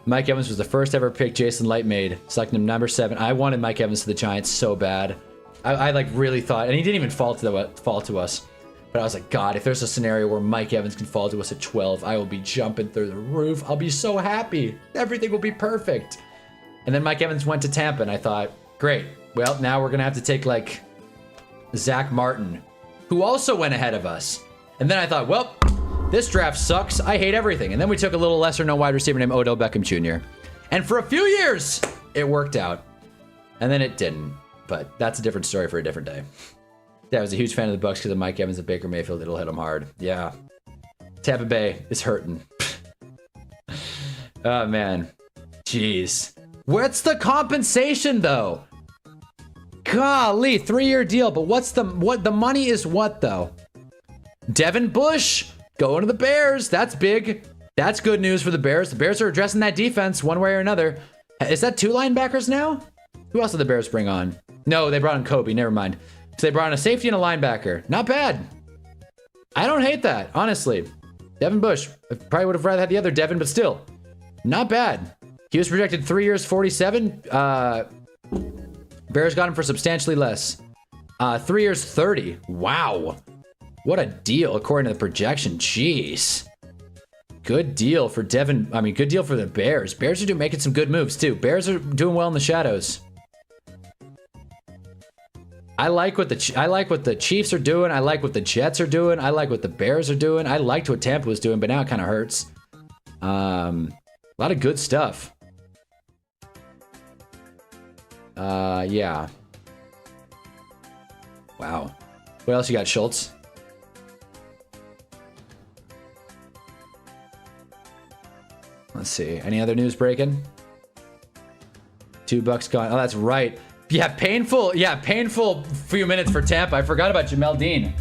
Mike Evans was the first ever pick Jason Light made, selecting him number 7. I wanted Mike Evans to the Giants so bad. I like really thought, and he didn't even fall to us. But I was like, God, if there's a scenario where Mike Evans can fall to us at 12, I will be jumping through the roof. I'll be so happy. Everything will be perfect. And then Mike Evans went to Tampa, and I thought, great. Well, now we're going to have to take, like, Zach Martin, who also went ahead of us. And then I thought, well, this draft sucks. I hate everything. And then we took a little lesser-known wide receiver named Odell Beckham Jr. And for a few years, it worked out. And then it didn't. But that's a different story for a different day. Yeah, I was a huge fan of the Bucs because of Mike Evans and Baker Mayfield. It'll hit them hard. Yeah. Tampa Bay is hurting. Oh, man. Jeez. What's the compensation, though? Golly, 3-year deal. But what the money is what, though? Devin Bush going to the Bears. That's big. That's good news for the Bears. The Bears are addressing that defense one way or another. Is that 2 linebackers now? Who else did the Bears bring on? No, they brought in Kobe. Never mind. So they brought in a safety and a linebacker. Not bad. I don't hate that, honestly. Devin Bush. I probably would have rather had the other Devin, but still. Not bad. He was projected 3 years, 47. Bears got him for substantially less. 3 years, 30. Wow. What a deal, according to the projection. Jeez. Good deal for Devin. I mean, good deal for the Bears. Bears are making some good moves, too. Bears are doing well in the shadows. I like what the Chiefs are doing. I like what the Jets are doing. I like what the Bears are doing. I liked what Tampa was doing, but now it kind of hurts. A lot of good stuff. Yeah. Wow. What else you got, Schultz? Let's see. Any other news breaking? $2 gone. Oh, that's right. Yeah, painful. Yeah, painful few minutes for Tampa. I forgot about Jamel Dean.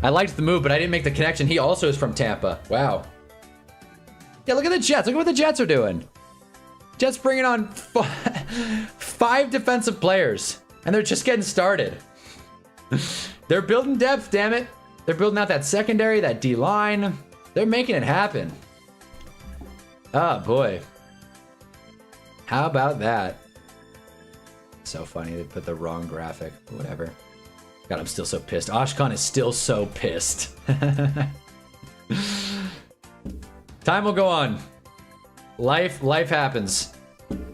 I liked the move, but I didn't make the connection. He also is from Tampa. Wow. Yeah, look at the Jets. Look at what the Jets are doing. Jets bringing on 5 defensive players, and they're just getting started. They're building depth, damn it. They're building out that secondary, that D-line. They're making it happen. Oh, boy. How about that? So funny they put the wrong graphic, but whatever. God, I'm still so pissed. Ashkan is still so pissed. Time will go on. Life happens.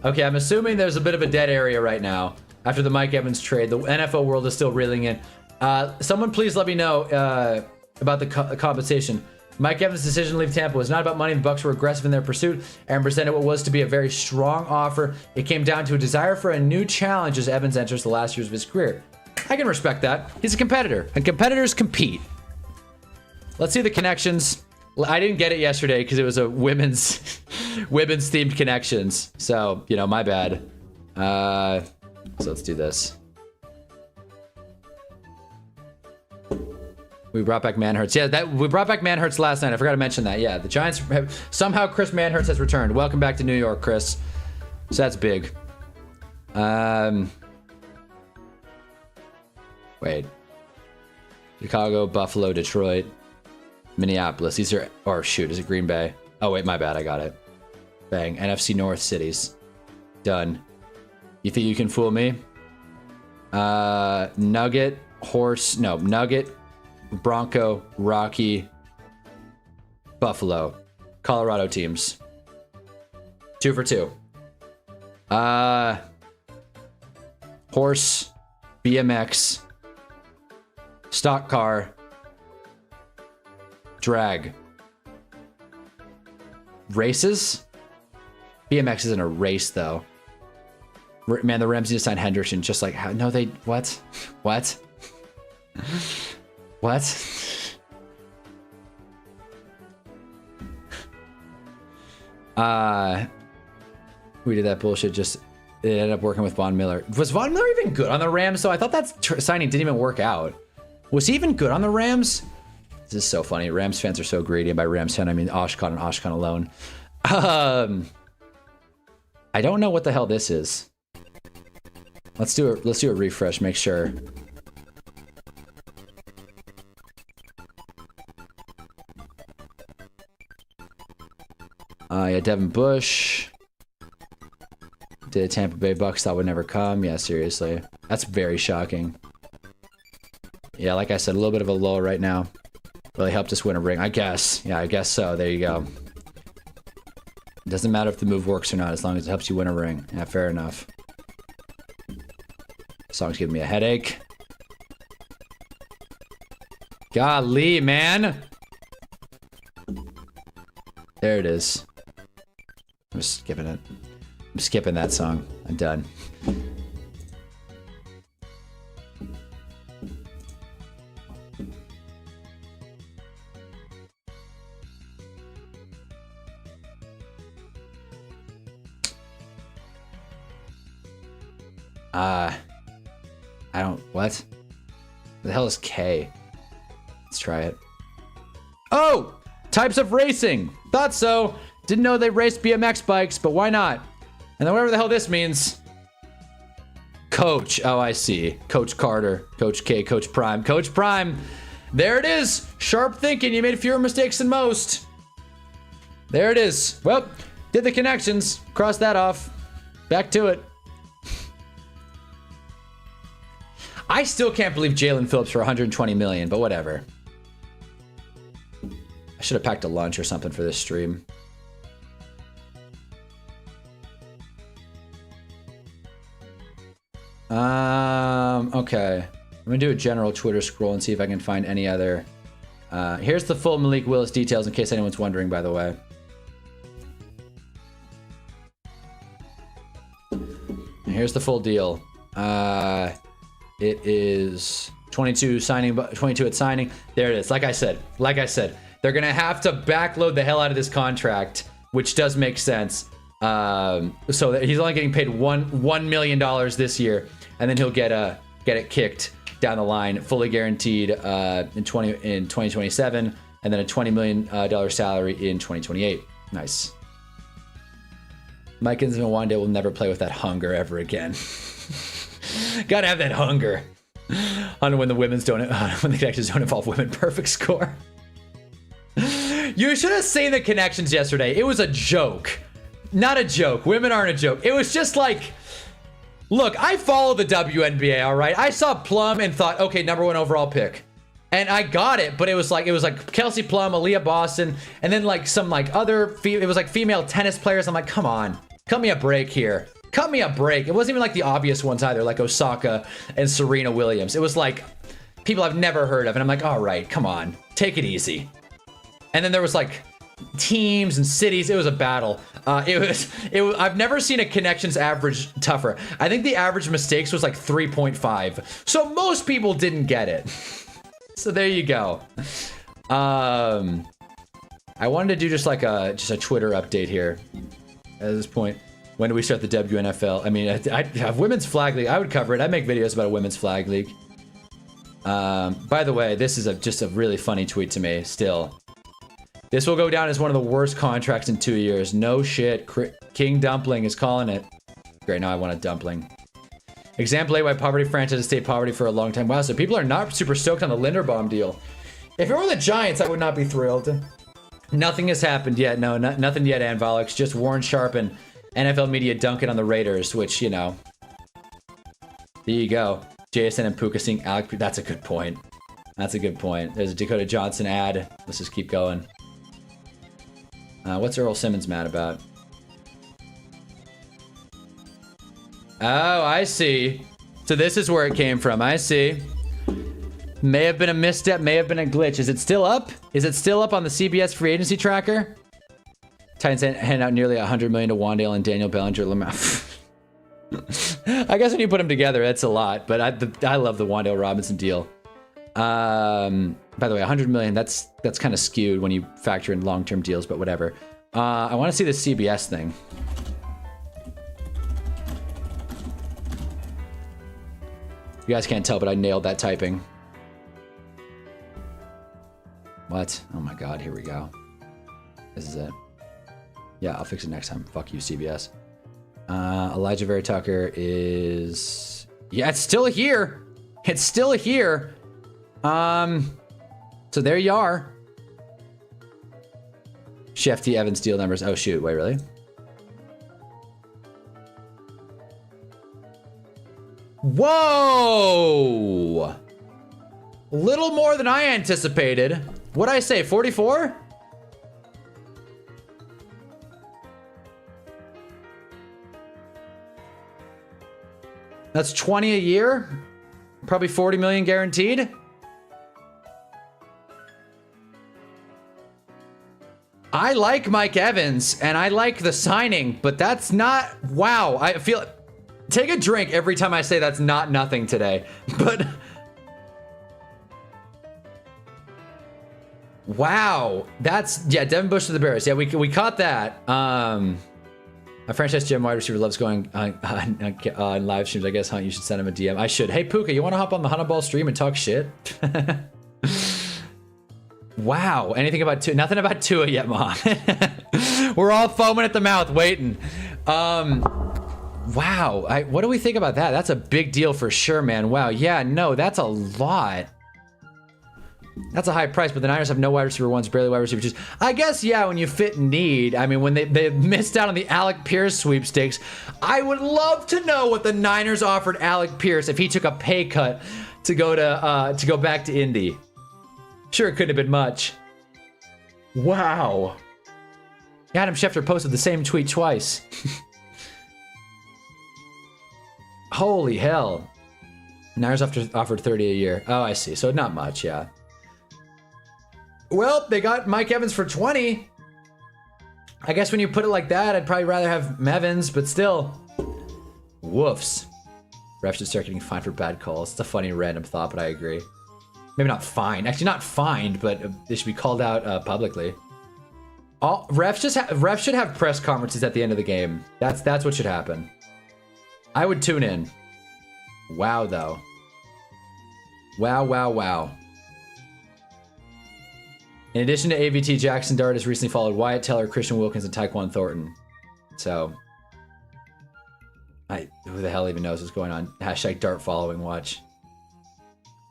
Okay, I'm assuming there's a bit of a dead area right now after the Mike Evans trade. The NFL world is still reeling in. Someone please let me know about the compensation. Mike Evans' decision to leave Tampa was not about money. The Bucs were aggressive in their pursuit and presented what was to be a very strong offer. It came down to a desire for a new challenge as Evans enters the last years of his career. I can respect that. He's a competitor, and competitors compete. Let's see the connections. I didn't get it yesterday because it was a women's themed connections. So, you know, my bad. So let's do this. We brought back Manhurts. Yeah, we brought back Manhurts last night. I forgot to mention that. Yeah, the Giants have somehow Chris Manhurts has returned. Welcome back to New York, Chris. So that's big. Wait. Chicago, Buffalo, Detroit, Minneapolis. These are, or shoot, is it Green Bay? Oh wait, my bad. I got it. Bang. NFC North cities. Done. You think you can fool me? Nugget, Bronco, Rocky, Buffalo, Colorado teams. 2 for 2. Horse, BMX, stock car, drag. Races? BMX isn't a race though. Man, the Rams need to sign Henderson just like how, no, they, what? What? What? We did that bullshit. Just it ended up working with Von Miller. Was Von Miller even good on the Rams? So I thought that signing didn't even work out. Was he even good on the Rams? This is so funny. Rams fans are so greedy. And by Rams fan, I mean Oshkosh and Oshkosh alone. I don't know what the hell this is. Let's do it. Let's do a refresh. Make sure. Yeah, Devin Bush. Did Tampa Bay Bucks thought would never come? Yeah, seriously. That's very shocking. Yeah, like I said, a little bit of a lull right now. Really helped us win a ring, I guess. Yeah, I guess so. There you go. It doesn't matter if the move works or not, as long as it helps you win a ring. Yeah, fair enough. This song's giving me a headache. Golly, man. There it is. I'm just skipping it. I'm skipping that song. I'm done. I don't, what? The hell is K? Let's try it. Oh! Types of racing! Thought so. Didn't know they raced BMX bikes, but why not? And then whatever the hell this means. Coach. Oh, I see. Coach Carter. Coach K. Coach Prime. Coach Prime. There it is. Sharp thinking. You made fewer mistakes than most. There it is. Well, did the connections. Cross that off. Back to it. I still can't believe Jalen Phillips for 120 million, but whatever. I should have packed a lunch or something for this stream. Okay. I'm gonna do a general Twitter scroll and see if I can find any other. Here's the full Malik Willis details in case anyone's wondering, by the way. Here's the full deal. It is 22 signing, 22 at signing. There it is. Like I said, they're gonna have to backload the hell out of this contract, which does make sense. So that he's only getting paid $1 million this year, and then he'll get it kicked down the line, fully guaranteed in 2027, and then a $20 million salary in 2028. Nice. Mike Evans and Wanda will never play with that hunger ever again. Gotta have that hunger. On when the women's don't, when the connections don't involve women. Perfect score. You should have seen the connections yesterday. It was a joke. Not a joke. Women aren't a joke. It was just like, look, I follow the WNBA, all right? I saw Plum and thought, okay, #1 overall pick. And I got it, but it was like Kelsey Plum, Aaliyah Boston, and then like some like other, it was like female tennis players. I'm like, come on, cut me a break here. Cut me a break. It wasn't even like the obvious ones either, like Osaka and Serena Williams. It was like people I've never heard of. And I'm like, all right, come on, take it easy. And then there was like teams and cities. It was a battle. It was, I've never seen a connections average tougher. I think the average mistakes was like 3.5. So most people didn't get it. So there you go. I wanted to do just like a Twitter update here at this point. When do we start the WNFL? I mean, I have women's flag league. I would cover it. I make videos about a women's flag league. By the way, this is just a really funny tweet to me still. This will go down as one of the worst contracts in 2 years. No shit. King Dumpling is calling it. Great, now I want a dumpling. Example A, why poverty franchise stayed poverty for a long time. Wow, so people are not super stoked on the Linderbaum deal. If it were the Giants, I would not be thrilled. Nothing has happened yet. No, nothing yet, Anvalix. Just Warren Sharp and NFL media dunking on the Raiders, which, you know. There you go. JSN and Puka seeing Alec. That's a good point. That's a good point. There's a Dakota Johnson ad. Let's just keep going. What's Earl Simmons mad about? Oh, I see. So this is where it came from. I see. May have been a misstep, may have been a glitch. Is it still up? Is it still up on the CBS free agency tracker? Titans hand out nearly $100 million to Wandale and Daniel Bellinger. I guess when you put them together, that's a lot. But I love the Wandale Robinson deal. By the way, $100 million, that's kind of skewed when you factor in long-term deals, but whatever. I want to see the CBS thing. You guys can't tell, but I nailed that typing. What? Oh my god, here we go. This is it. Yeah, I'll fix it next time. Fuck you, CBS. Elijah Vera Tucker is... Yeah, it's still here. It's still here. So there you are. Chef T. Evans deal numbers. Oh shoot, wait, really? Whoa! Little more than I anticipated. What'd I say, 44? That's 20 a year? Probably 40 million guaranteed? I like Mike Evans, and I like the signing, but that's not... Wow, I feel... Take a drink every time I say that's not nothing today. But... Wow, that's... Yeah, Devin Bush to the Bears. Yeah, we caught that. A franchise GM wide receiver loves going on live streams. I guess, Hunt, you should send him a DM. I should. Hey, Puka, you want to hop on the Hunnaball stream and talk shit? Wow, anything about Tua? Nothing about Tua yet, Mom. We're all foaming at the mouth, waiting. Wow, what do we think about that? That's a big deal for sure, man. Wow, yeah, no, that's a lot. That's a high price, but the Niners have no wide receiver ones, barely wide receiver twos. I guess, yeah, when you fit need. I mean, when they missed out on the Alec Pierce sweepstakes, I would love to know what the Niners offered Alec Pierce if he took a pay cut to go back to Indy. Sure, it couldn't have been much. Wow. Adam Schefter posted the same tweet twice. Holy hell. Niners offered 30 a year. Oh, I see. So not much, yeah. Well, they got Mike Evans for 20. I guess when you put it like that, I'd probably rather have Mevins, but still. Woofs. Refs should start getting fined for bad calls. It's a funny random thought, but I agree. Maybe not fined. Actually, not fined, but they should be called out publicly. Refs should have press conferences at the end of the game. That's what should happen. I would tune in. Wow, though. Wow, wow, wow. In addition to AVT, Jackson Dart has recently followed Wyatt Teller, Christian Wilkins, and Tyquan Thornton. So, who the hell even knows what's going on? Hashtag Dart following watch.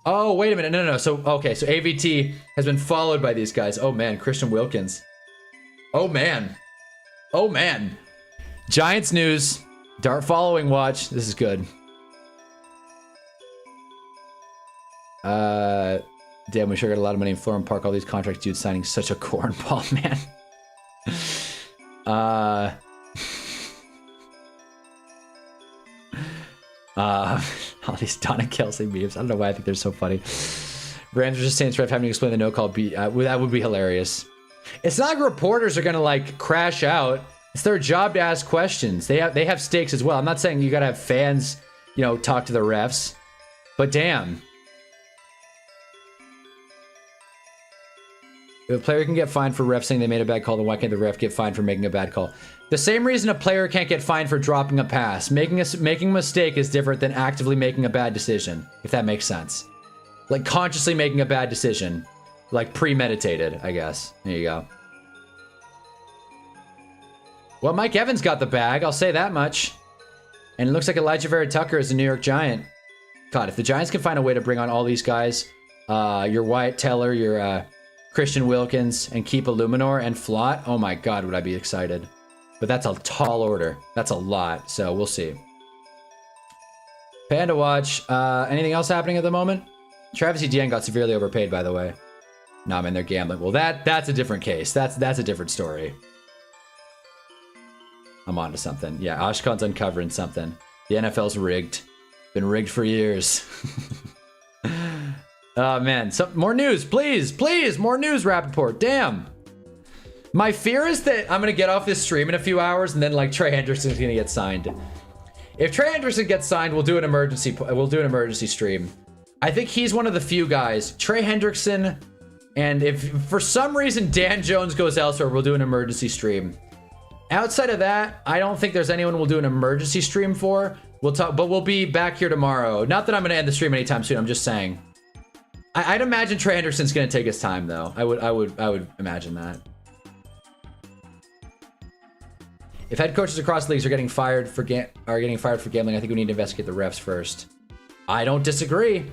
Oh, wait a minute. No. So, okay. So AVT has been followed by these guys. Oh, man. Christian Wilkins. Oh, man. Oh, man. Giants news. Dart following watch. This is good. Damn, we sure got a lot of money in Florham Park. All these contracts, dude, signing such a cornball, man. All these Donna Kelsey memes. I don't know why I think they're so funny. Rams versus Saints ref having to explain the no call. That would be hilarious. It's not like reporters are gonna like crash out. It's their job to ask questions. They have stakes as well. I'm not saying you gotta have fans, you know, talk to the refs, but damn. If a player can get fined for ref saying they made a bad call, then why can't the ref get fined for making a bad call? The same reason a player can't get fined for dropping a pass. Making a mistake is different than actively making a bad decision, if that makes sense. Like consciously making a bad decision. Like premeditated, I guess. There you go. Well, Mike Evans got the bag, I'll say that much. And it looks like Elijah Vera Tucker is a New York Giant. God, if the Giants can find a way to bring on all these guys, your Wyatt Teller, your Christian Wilkins, and keep Illuminor and Flott, oh my God, would I be excited. But that's a tall order. That's a lot, so we'll see. Panda Watch, anything else happening at the moment? Travis Etienne got severely overpaid, by the way. Nah, man, they're gambling. Well, that's a different case. That's a different story. I'm onto something. Yeah, Ashkan's uncovering something. The NFL's rigged. Been rigged for years. Oh, man. More news, please. Please, more news, Rappaport. Damn. My fear is that I'm going to get off this stream in a few hours and then, like, Trey Hendrickson's going to get signed. If Trey Hendrickson gets signed, we'll do an emergency stream. I think he's one of the few guys. Trey Hendrickson, and if for some reason Dan Jones goes elsewhere, we'll do an emergency stream. Outside of that, I don't think there's anyone we'll do an emergency stream for. We'll talk, but we'll be back here tomorrow. Not that I'm going to end the stream anytime soon. I'm just saying. I'd imagine Trey Hendrickson's going to take his time, though. I would imagine that. If head coaches across leagues are getting fired for gambling, I think we need to investigate the refs first. I don't disagree,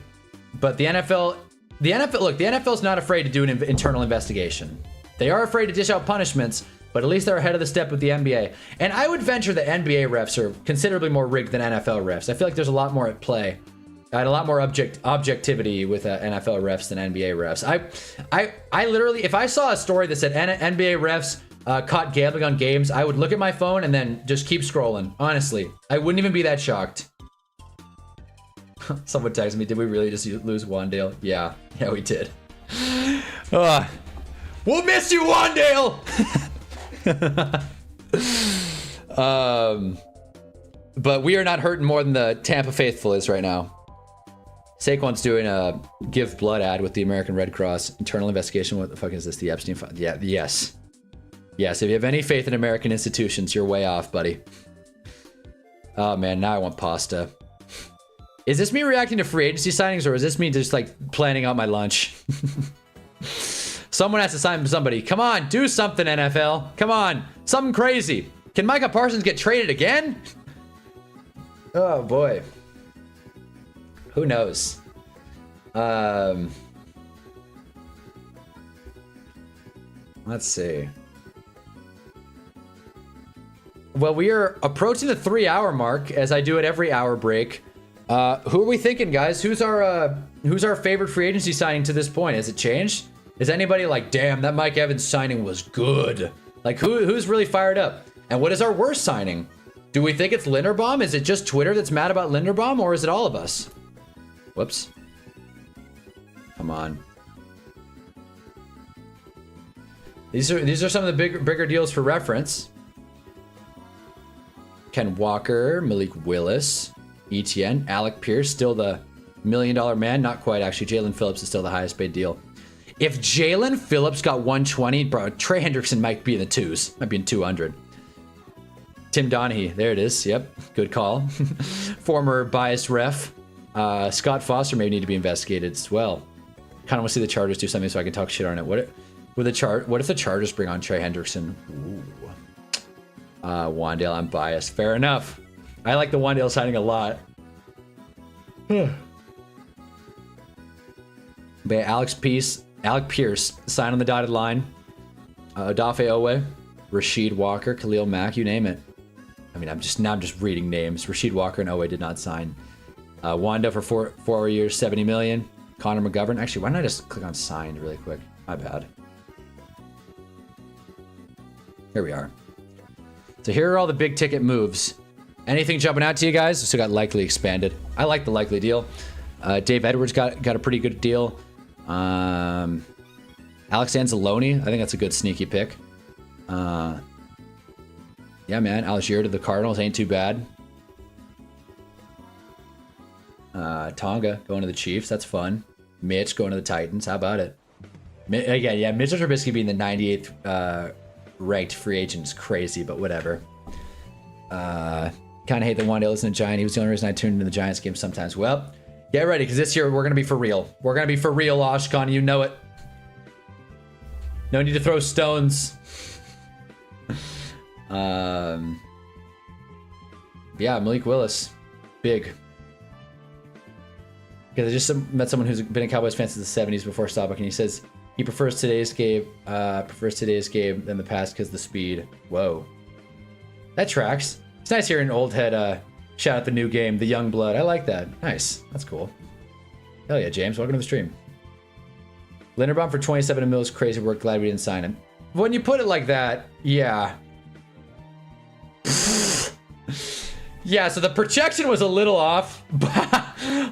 but the NFL, look, the NFL's not afraid to do an internal investigation. They are afraid to dish out punishments, but at least they're ahead of the step with the NBA. And I would venture that NBA refs are considerably more rigged than NFL refs. I feel like there's a lot more at play. I had a lot more objectivity with NFL refs than NBA refs. I literally, if I saw a story that said NBA refs caught gambling on games, I would look at my phone and then just keep scrolling. Honestly, I wouldn't even be that shocked. Someone texted me, did we really just lose Wandale? Yeah, we did. We'll miss you, Wandale! But we are not hurting more than the Tampa faithful is right now. Saquon's doing a give blood ad with the American Red Cross. Internal investigation. What the fuck is this? The Epstein file? Yeah, yes. Yes, if you have any faith in American institutions, you're way off, buddy. Oh, man, now I want pasta. Is this me reacting to free agency signings, or is this me just, like, planning out my lunch? Someone has to sign somebody. Come on, do something, NFL. Come on, something crazy. Can Micah Parsons get traded again? Oh, boy. Who knows? Let's see. Well, we are approaching the 3-hour mark, as I do at every hour break. Who are we thinking, guys? Who's our favorite free agency signing to this point? Has it changed? Is anybody like, damn, that Mike Evans signing was good? Like, who's really fired up? And what is our worst signing? Do we think it's Linderbaum? Is it just Twitter that's mad about Linderbaum, or is it all of us? Whoops. Come on. These are some of the bigger deals for reference. Ken Walker, Malik Willis, Etienne, Alec Pierce, still the $1 million man. Not quite, actually. Jalen Phillips is still the highest paid deal. If Jalen Phillips got 120, bro, Trey Hendrickson might be in the twos. Might be in 200. Tim Donaghy, there it is. Yep, good call. Former biased ref. Scott Foster may need to be investigated as well. Kind of want to see the Chargers do something so I can talk shit on it. What if the Chargers bring on Trey Hendrickson? Ooh. Wandale, I'm biased. Fair enough. I like the Wandale signing a lot. But Alec Pierce, sign on the dotted line. Odafe Owe, Rasheed Walker, Khalil Mack, you name it. I mean, I'm just reading names. Rasheed Walker and Owe did not sign. Wanda for 4 years, 70 million. Connor McGovern. Actually, why don't I just click on signed really quick? My bad. Here we are. So here are all the big ticket moves. Anything jumping out to you guys? We still got Likely expanded. I like the Likely deal. Dave Edwards got a pretty good deal. Alex Anzalone, I think that's a good sneaky pick. Yeah, man. Algier to the Cardinals ain't too bad. Tonga going to the Chiefs. That's fun. Mitch going to the Titans. How about it? Again, yeah, Mitchell Trubisky being the 98th ranked free agent is crazy, but whatever. Kind of hate the Wandale isn't a Giant. He was the only reason I tuned into the Giants game sometimes. Well, get ready, because this year we're going to be for real. We're going to be for real, Oshkon. You know it. No need to throw stones. Yeah, Malik Willis. Big. Because I just met someone who's been a Cowboys fan since the 70s before Starbuck, and he says he prefers today's game than the past because of the speed. Whoa. That tracks. It's nice hearing an old head shout out the new game, the young blood. I like that. Nice. That's cool. Hell yeah, James. Welcome to the stream. Linderbaum for 27 mil is crazy work. Glad we didn't sign him. When you put it like that, yeah. Yeah, so the projection was a little off.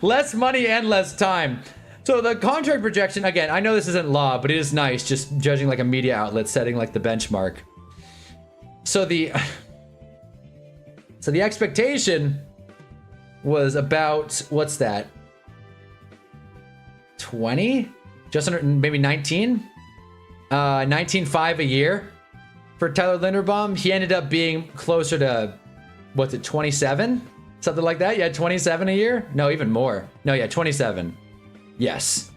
Less money and less time. So the contract projection, again, I know this isn't law, but it is nice just judging like a media outlet setting like the benchmark. So the expectation was about, what's that? 20? Just under, maybe 19? 19.5 a year for Tyler Linderbaum. He ended up being closer to, what's it, 27? Something like that? Yeah, 27 a year? No, even more. No, yeah, 27. Yes.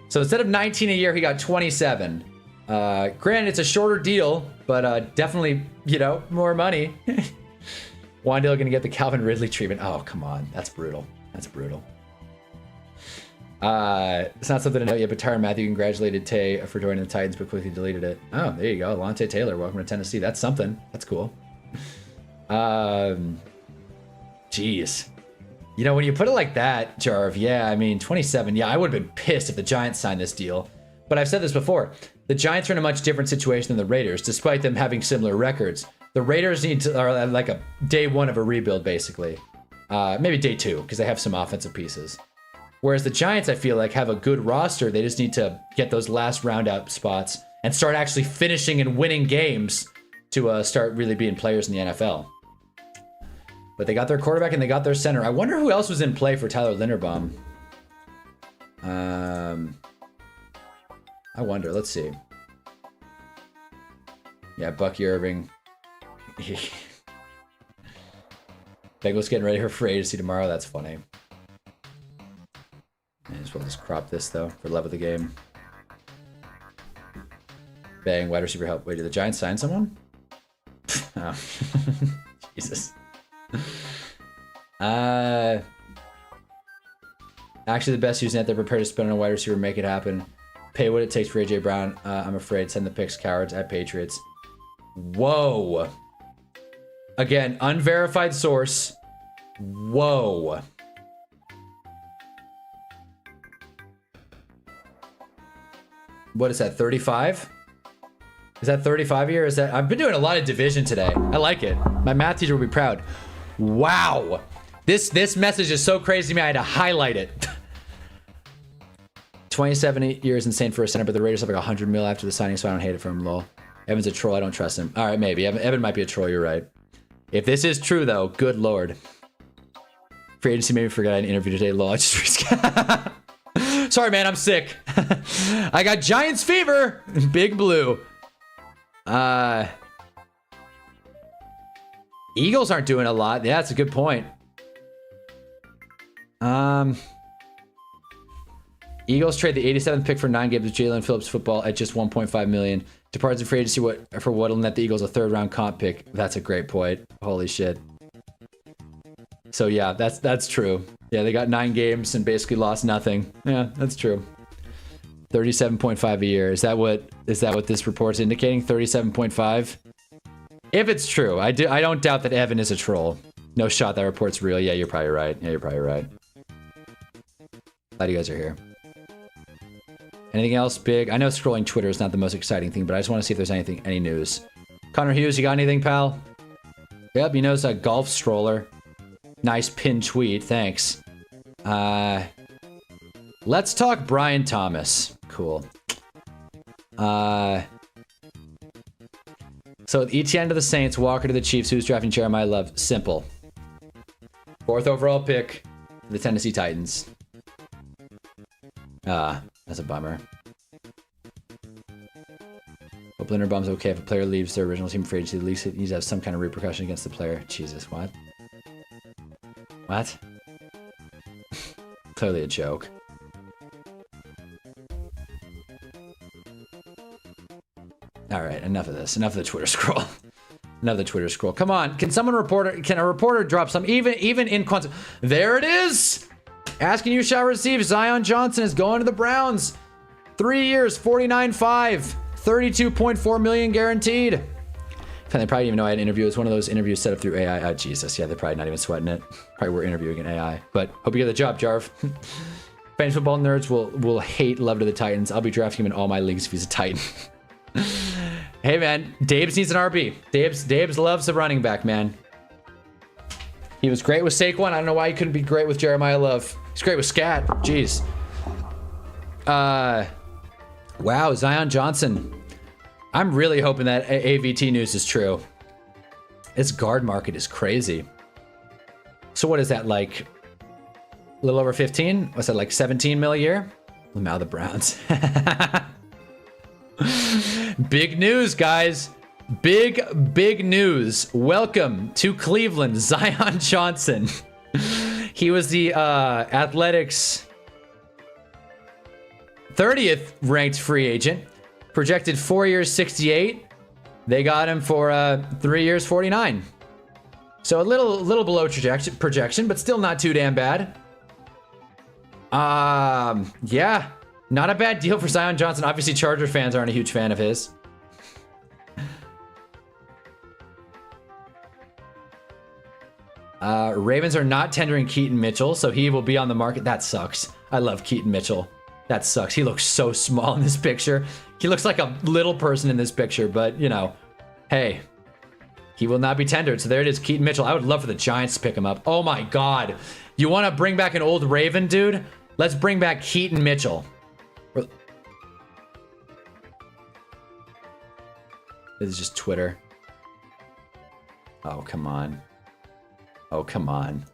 So instead of 19 a year, he got 27. Granted, it's a shorter deal, but definitely, you know, more money. Wandale gonna get the Calvin Ridley treatment. Oh, come on. That's brutal. That's brutal. It's not something to note yet, but Tyrann Mathieu congratulated Tay for joining the Titans, but quickly deleted it. Oh, there you go. Lante Taylor, welcome to Tennessee. That's something. That's cool. Jeez. You know, when you put it like that, Jarv, yeah, I mean, 27, yeah, I would have been pissed if the Giants signed this deal. But I've said this before. The Giants are in a much different situation than the Raiders, despite them having similar records. The Raiders are like a day one of a rebuild, basically. Maybe day two, because they have some offensive pieces. Whereas the Giants, I feel like, have a good roster. They just need to get those last round out spots and start actually finishing and winning games to start really being players in the NFL. But they got their quarterback and they got their center. I wonder who else was in play for Tyler Linderbaum. I wonder. Let's see. Yeah, Bucky Irving. Bengals getting ready for free agency tomorrow. That's funny. I just want to crop this, though, for love of the game. Bang, wide receiver help. Wait, did the Giants sign someone? Oh. Jesus. Actually, the best using it. They're prepared to spend on a wide receiver, make it happen. Pay what it takes for AJ Brown. I'm afraid. Send the picks, cowards, at Patriots. Whoa. Again, unverified source. Whoa. What is that, 35? Is that 35 a year? Is that? I've been doing a lot of division today. I like it. My math teacher will be proud. Wow. This message is so crazy to me, I had to highlight it. 27 years insane for a center, but the Raiders have like 100 mil after the signing, so I don't hate it from him, lol. Evan's a troll, I don't trust him. All right, maybe. Evan might be a troll, you're right. If this is true, though, good lord. Free agency made me forget I had an interview today, lol. I just sorry, man, I'm sick. I got Giants fever. Big Blue. Eagles aren't doing a lot. Yeah, that's a good point. Eagles trade the 87th pick for 9 games of Jalen Phillips football at just 1.5 million. Departs in free agency for what'll net the Eagles a 3rd round comp pick. That's a great point. Holy shit. So yeah, that's true. Yeah, they got 9 games and basically lost nothing. Yeah, that's true. 37.5 a year. Is that what this report's indicating? 37.5? If it's true, I don't doubt that Evan is a troll. No shot that report's real. Yeah, you're probably right. Yeah, you're probably right. Glad you guys are here. Anything else big? I know scrolling Twitter is not the most exciting thing, but I just want to see if there's any news. Connor Hughes, you got anything, pal? Yep, you notice a golf stroller. Nice pinned tweet, thanks. Let's talk Brian Thomas. Cool. So with Etienne to the Saints, Walker to the Chiefs, who's drafting Jeremiah Love? Simple. 4th overall pick, the Tennessee Titans. That's a bummer. Hope Linderbaum's okay if a player leaves their original team for agency. At least it needs to have some kind of repercussion against the player. Jesus, what? What? Clearly a joke. Alright, enough of this. Enough of the Twitter scroll. Enough of the Twitter scroll. Come on, can a reporter drop some, even in quantum? There it is! Asking you shall receive. Zion Johnson is going to the Browns. 3 years, 49.5. 32.4 million guaranteed. They probably even know I had an interview. It's one of those interviews set up through AI. Oh, Jesus. Yeah, they're probably not even sweating it. Probably we're interviewing an AI. But hope you get the job, Jarv. Fantasy football nerds will hate Love to the Titans. I'll be drafting him in all my leagues if he's a Titan. Hey, man. Dabes needs an RB. Dabes loves a running back, man. He was great with Saquon. I don't know why he couldn't be great with Jeremiah Love. He's great with Scat. Jeez. Wow, Zion Johnson. I'm really hoping that AVT news is true. This guard market is crazy. So what is that, like a little over 15? What's that, like 17 mil a year? Now the Browns. Big news, guys. Big news. Welcome to Cleveland, Zion Johnson. He was the Athletics 30th ranked free agent. Projected 4 years, 68. They got him for 3 years, 49. So a little below projection, but still not too damn bad. Yeah, not a bad deal for Zion Johnson. Obviously, Charger fans aren't a huge fan of his. Ravens are not tendering Keaton Mitchell, so he will be on the market. That sucks. I love Keaton Mitchell. That sucks. He looks so small in this picture. He looks like a little person in this picture, but, you know, hey, he will not be tendered. So there it is, Keaton Mitchell. I would love for the Giants to pick him up. Oh, my God. You want to bring back an old Raven, dude? Let's bring back Keaton Mitchell. This is just Twitter. Oh, come on. Oh, come on.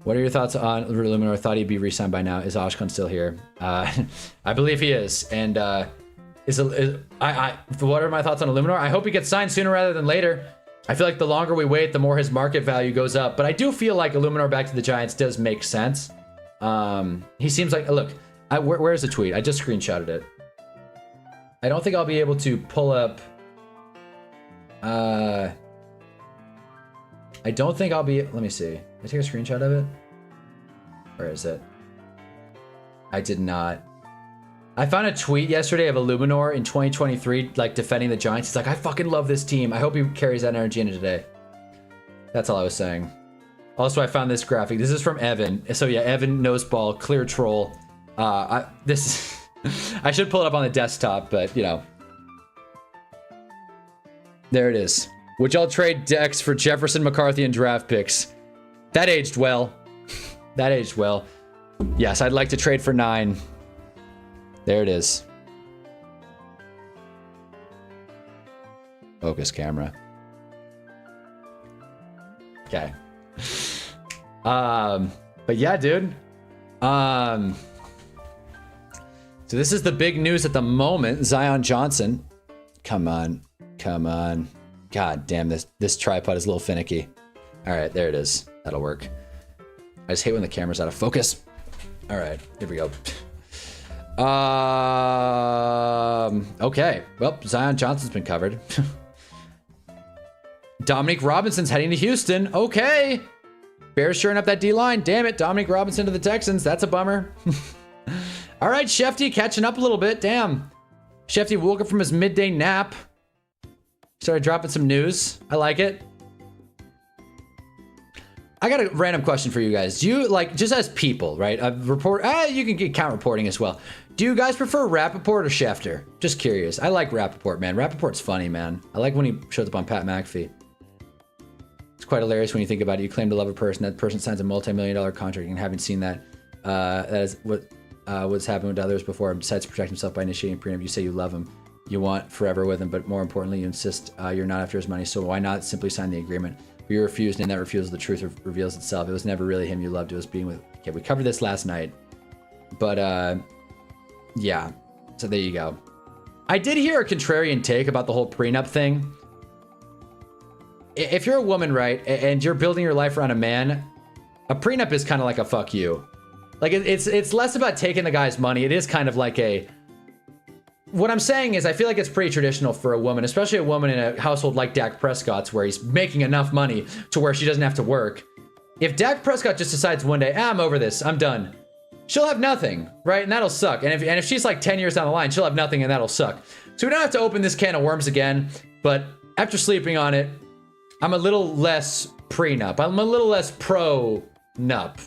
What are your thoughts on Luminor? Thought he'd be re-signed by now. Is Oshkon still here? I believe he is. And what are my thoughts on Luminor? I hope he gets signed sooner rather than later. I feel like the longer we wait, the more his market value goes up. But I do feel like Illuminor back to the Giants does make sense. He seems like, look, where's the tweet? I just screenshotted it. I don't think I'll be able to pull up. I don't think I'll be, let me see. Did I take a screenshot of it? Where is it? I did not. I found a tweet yesterday of Illuminor in 2023, like defending the Giants. He's like, I fucking love this team. I hope he carries that energy into today. That's all I was saying. Also, I found this graphic. This is from Evan. So yeah, Evan knows ball, clear troll. I should pull it up on the desktop, but you know. There it is. Would y'all trade Dex for Jefferson, McCarthy, and draft picks? That aged well. That aged well. Yes, I'd like to trade for 9. There it is. Focus camera. Okay. But yeah, dude. So this is the big news at the moment. Zion Johnson. Come on. Come on. God damn, this tripod is a little finicky. All right, there it is. That'll work. I just hate when the camera's out of focus. All right, here we go. Okay. Well, Zion Johnson's been covered. Dominique Robinson's heading to Houston. Okay. Bears shoring up that D-line. Damn it, Dominique Robinson to the Texans. That's a bummer. All right, Shefty catching up a little bit. Damn. Shefty woke up from his midday nap. Started dropping some news. I like it. I got a random question for you guys. Do you, like, just as people, right? You can count reporting as well. Do you guys prefer Rappaport or Schefter? Just curious. I like Rappaport, man. Rappaport's funny, man. I like when he shows up on Pat McAfee. It's quite hilarious when you think about it. You claim to love a person. That person signs a multi-million-dollar contract and haven't seen that. That is what's happened with others before. Decides to protect himself by initiating a prenup. You say you love him. You want forever with him, but more importantly, you insist you're not after his money. So why not simply sign the agreement? You refused, and that refusal, the truth reveals itself. It was never really him you loved. It was being with. Okay, we covered this last night, but yeah. So there you go. I did hear a contrarian take about the whole prenup thing. If you're a woman, right, and you're building your life around a man, a prenup is kind of like a fuck you. Like it's less about taking the guy's money. It is kind of like a. What I'm saying is I feel like it's pretty traditional for a woman, especially a woman in a household like Dak Prescott's where he's making enough money to where she doesn't have to work. If Dak Prescott just decides one day, I'm over this, I'm done, she'll have nothing, right? And that'll suck. And if she's like 10 years down the line, she'll have nothing and that'll suck. So we don't have to open this can of worms again, but after sleeping on it, I'm a little less prenup. I'm a little less pro-nup.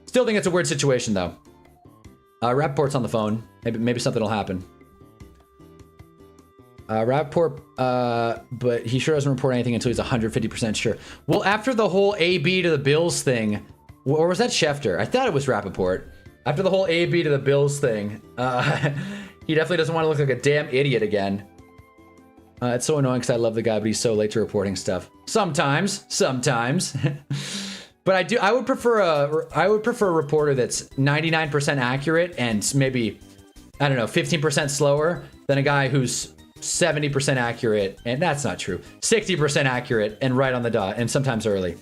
Still think it's a weird situation though. Rappaport's on the phone. Maybe something will happen. Rappaport, but he sure doesn't report anything until he's 150% sure. Well, after the whole AB to the Bills thing, or was that Schefter? I thought it was Rappaport. After the whole AB to the Bills thing, he definitely doesn't want to look like a damn idiot again. It's so annoying because I love the guy, but he's so late to reporting stuff. Sometimes. But I would prefer a reporter that's 99% accurate and maybe, I don't know, 15% slower than a guy who's 70% accurate, and that's not true. 60% accurate and right on the dot, and sometimes early.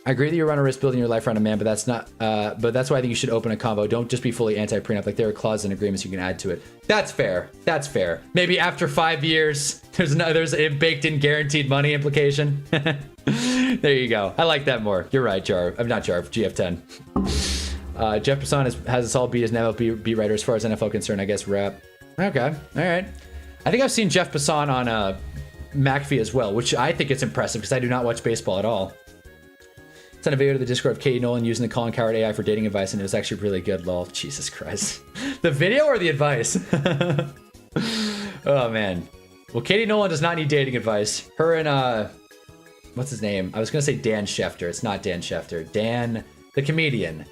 I agree that you run a risk building your life around a man, but that's not. But that's why I think you should open a convo. Don't just be fully anti-prenup. Like there are clauses and agreements you can add to it. That's fair. That's fair. Maybe after 5 years, there's a baked-in guaranteed money implication. There you go. I like that more. You're right, Jarv. I'm not Jarv. GF10. Jeff Passan has us all beat as an MLB beat writer as far as NFL concerned. I guess rap. Okay. All right. I think I've seen Jeff Passan on McAfee as well, which I think is impressive because I do not watch baseball at all. Sent a video to the Discord of Katie Nolan using the Colin Cowherd AI for dating advice, and it was actually really good, lol. Jesus Christ. The video or the advice? Oh, man. Well, Katie Nolan does not need dating advice. Her and, what's his name? I was going to say Dan Schefter. It's not Dan Schefter. Dan, the comedian.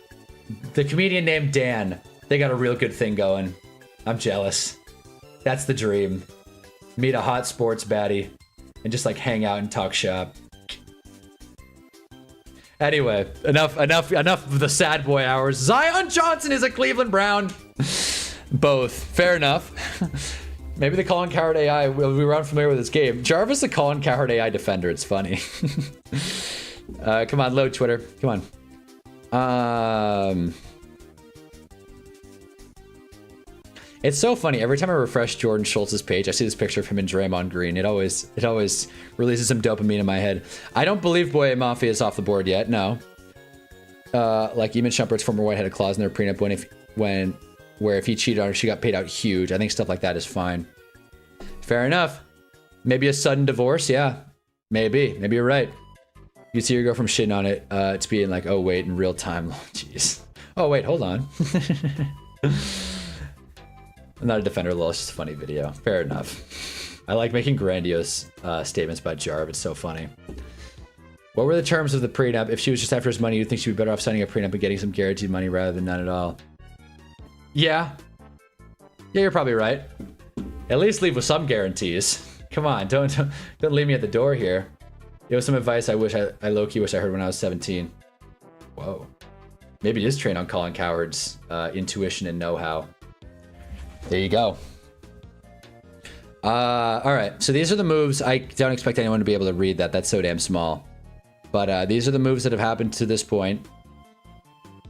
The comedian named Dan. They got a real good thing going. I'm jealous. That's the dream. Meet a hot sports baddie and just, like, hang out and talk shop. Anyway, enough of the sad boy hours. Zion Johnson is a Cleveland Brown. Both. Fair enough. Maybe the Colin Cowherd AI, we were unfamiliar with this game. Jarvis, the Colin Cowherd AI defender. It's funny. Come on, load Twitter. Come on. It's so funny. Every time I refresh Jordan Schultz's page, I see this picture of him and Draymond Green. It always releases some dopamine in my head. I don't believe Boy Mafia is off the board yet. No. Like Eamon Shumpert's former wife had a clause in their prenup where if he cheated on her, she got paid out huge. I think stuff like that is fine. Fair enough. Maybe a sudden divorce. Yeah. Maybe you're right. You see your girl from shitting on it to being like, oh wait, in real time. Jeez. Oh wait, hold on. I'm not a defender, lol. It's just a funny video. Fair enough. I like making grandiose statements about Jarv. It's so funny. What were the terms of the prenup? If she was just after his money, you'd think she'd be better off signing a prenup and getting some guaranteed money rather than none at all. Yeah. Yeah, you're probably right. At least leave with some guarantees. Come on, don't leave me at the door here. It was some advice I low-key wish I heard when I was 17. Whoa. Maybe just train on Colin Cowherd's intuition and know-how. There you go. All right, so these are the moves. I don't expect anyone to be able to read that. That's so damn small. But these are the moves that have happened to this point.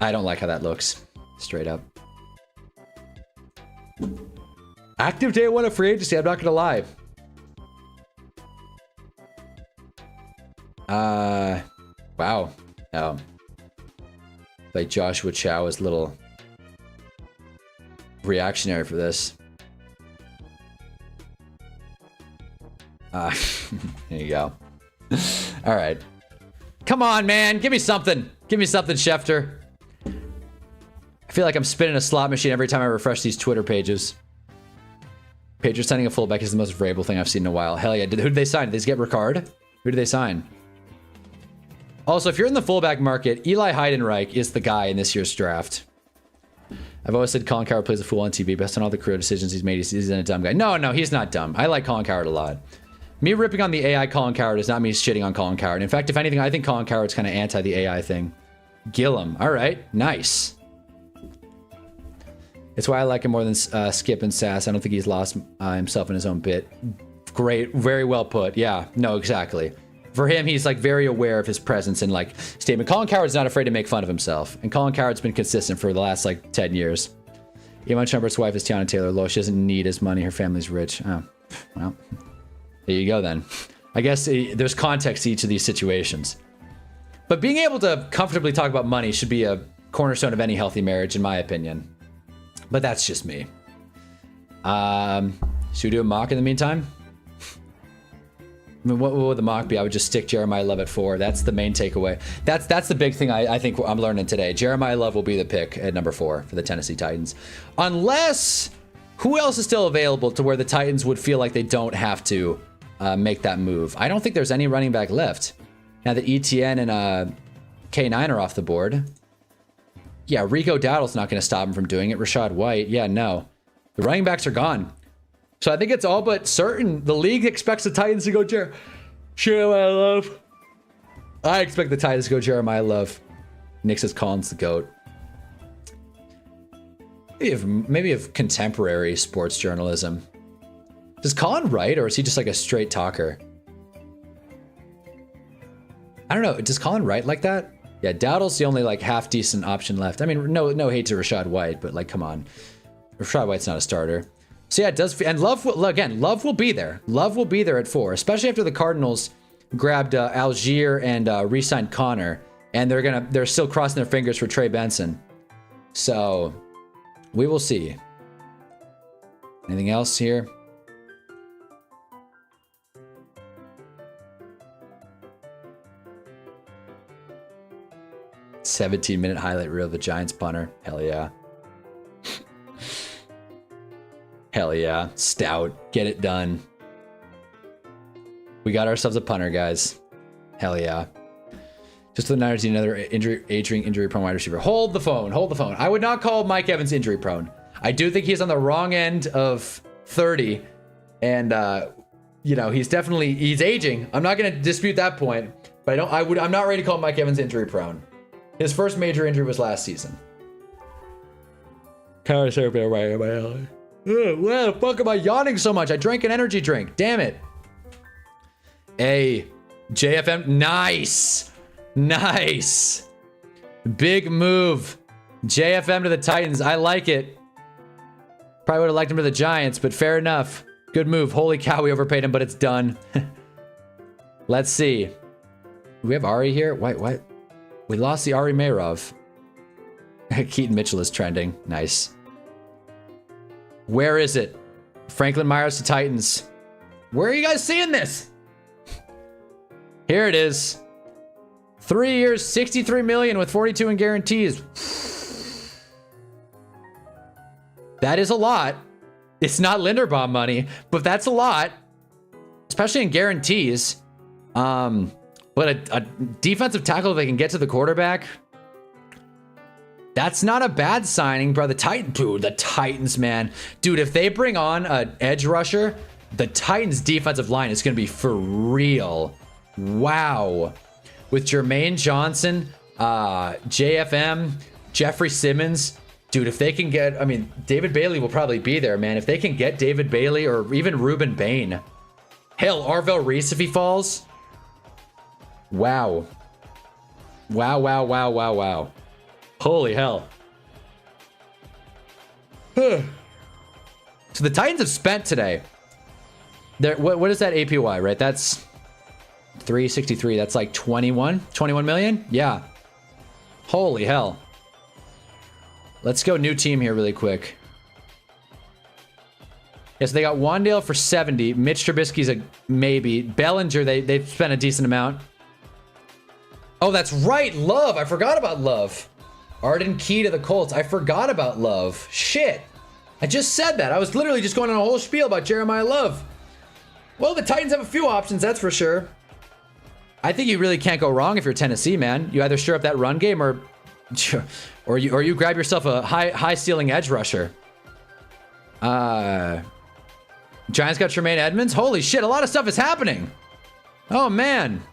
I don't like how that looks. Straight up. Active day one of free agency. I'm not gonna lie. Wow. Oh. Like Joshua Chow is a little reactionary for this. There you go. All right. Come on, man. Give me something. Give me something, Schefter. I feel like I'm spinning a slot machine every time I refresh these Twitter pages. Patriots signing a fullback is the most variable thing I've seen in a while. Hell yeah. Who did they sign? Did they get Ricard? Who did they sign? Also, if you're in the fullback market, Eli Heidenreich is the guy in this year's draft. I've always said Colin Cowherd plays a fool on TV. Based on all the career decisions he's made, he's a dumb guy. No, he's not dumb. I like Colin Cowherd a lot. Me ripping on the AI Colin Cowherd is not me shitting on Colin Cowherd. In fact, if anything, I think Colin Cowherd's kind of anti the AI thing. Gillum. All right. Nice. It's why I like him more than Skip and Sass. I don't think he's lost himself in his own bit. Great. Very well put. Yeah. No, exactly. For him, he's like very aware of his presence and like statement. Colin Cowherd's not afraid to make fun of himself. And Colin Cowherd's been consistent for the last like 10 years. Iman Shumpert's wife is Tiana Taylor-Lowe. She doesn't need his money. Her family's rich. Oh, well. There you go then. I guess there's context to each of these situations. But being able to comfortably talk about money should be a cornerstone of any healthy marriage, in my opinion. But that's just me. Should we do a mock in the meantime? I mean, what would the mock be? I would just stick Jeremiah Love at 4. That's the main takeaway. That's the big thing I think I'm learning today. Jeremiah Love will be the pick at number 4 for the Tennessee Titans. Unless, who else is still available to where the Titans would feel like they don't have to make that move? I don't think there's any running back left. Now that ETN and K9 are off the board. Yeah, Rico Dowdle's not going to stop him from doing it. Rashad White, yeah, no. The running backs are gone. So I think it's all but certain. The league expects the Titans to go Jeremiah Love. I expect the Titans to go Jeremiah Love. Nick says Colin's the GOAT. Maybe of contemporary sports journalism. Does Colin write, or is he just like a straight talker? I don't know. Does Colin write like that? Yeah, Dowdle's the only like half decent option left. I mean, no hate to Rashad White, but like, come on. Rashad White's not a starter. So yeah, it does. And Love will be there. Love will be there at 4, especially after the Cardinals grabbed Algier and re-signed Connor, and they're still crossing their fingers for Trey Benson. So we will see. Anything else here? "17-minute highlight reel of the Giants punter." Hell yeah. Hell yeah. Stout. Get it done. We got ourselves a punter, guys. Hell yeah. Just the Niners need another injury prone wide receiver. Hold the phone. Hold the phone. I would not call Mike Evans injury prone. I do think he's on the wrong end of 30. And, you know, he's aging. I'm not going to dispute that point. But I'm not ready to call Mike Evans injury prone. His first major injury was last season. Why the fuck am I yawning so much? I drank an energy drink. Damn it. Hey, JFM. Nice. Nice. Big move. JFM to the Titans. I like it. Probably would have liked him to the Giants, but fair enough. Good move. Holy cow, we overpaid him, but it's done. Let's see. Do we have Ari here? What? We lost the Ari Mayrov. Keaton Mitchell is trending. Nice. Where is it? Franklin Myers to Titans. Where are you guys seeing this? Here it is. 3 years, $63 million with 42 in guarantees. That is a lot. It's not Linderbaum money, but that's a lot. especially in guarantees. But a defensive tackle, if they can get to the quarterback, that's not a bad signing, bro. The Titans, man. Dude, if they bring on an edge rusher, the Titans defensive line is going to be for real. Wow. With Jermaine Johnson, JFM, Jeffrey Simmons. Dude, if they can get, I mean, David Bailey will probably be there, man. If they can get David Bailey or even Ruben Bain. Hell, Arvell Reese if he falls. Wow. Wow, wow, wow, wow, wow. Holy hell. So the Titans have spent today. What is that APY, right? That's 363. That's like 21 million? Yeah. Holy hell. Let's go new team here really quick. Yes, they got Wandale for 70. Mitch Trubisky's a maybe. Bellinger, they've spent a decent amount. Oh, that's right. Love. I forgot about Love. Arden Key to the Colts. I forgot about Love. Shit. I just said that. I was literally just going on a whole spiel about Jeremiah Love. Well, the Titans have a few options, that's for sure. I think you really can't go wrong if you're Tennessee, man. You either stir up that run game or you grab yourself a high ceiling edge rusher. Giants got Tremaine Edmonds. Holy shit, a lot of stuff is happening. Oh man.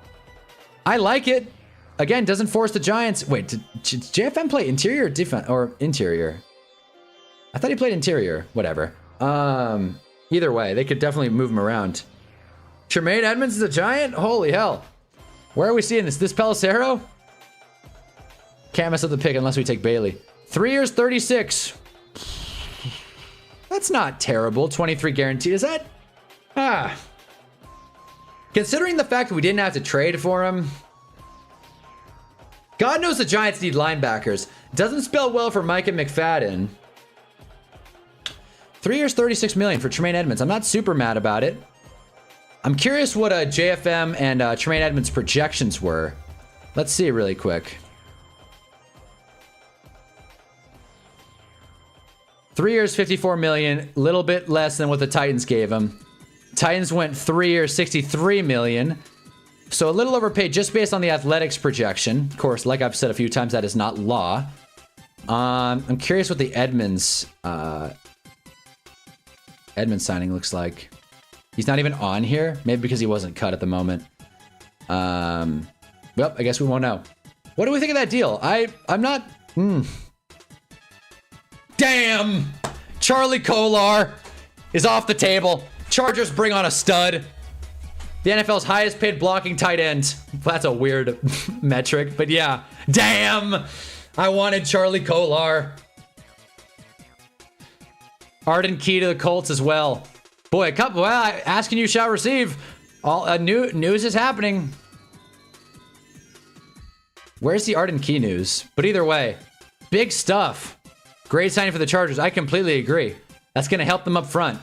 I like it. Again, doesn't force the Giants. Wait, did JFM play interior or defense or interior? I thought he played interior. Whatever. Either way, they could definitely move him around. Tremaine Edmonds is a Giant? Holy hell. Where are we seeing this? This Pelissero? Can't mess up the pick unless we take Bailey. 3 years, 36. That's not terrible. 23 guaranteed. Is that? Considering the fact that we didn't have to trade for him. God knows the Giants need linebackers. Doesn't spell well for Micah McFadden. 3 years, 36 million for Tremaine Edmonds. I'm not super mad about it. I'm curious what JFM and Tremaine Edmonds' projections were. Let's see really quick. 3 years, 54 million. Little bit less than what the Titans gave him. Titans went 3 years, 63 million. So a little overpaid just based on the athletics projection. Of course, like I've said a few times, that is not law. I'm curious what the Edmonds signing looks like. He's not even on here. Maybe because he wasn't cut at the moment. Well, I guess we won't know. What do we think of that deal? I'm not... Damn! Charlie Kolar is off the table. Chargers bring on a stud. The NFL's highest paid blocking tight end. That's a weird metric, but yeah. Damn! I wanted Charlie Kolar. Arden Key to the Colts as well. Boy, asking you shall receive. All news is happening. Where's the Arden Key news? But either way, big stuff. Great signing for the Chargers. I completely agree. That's going to help them up front.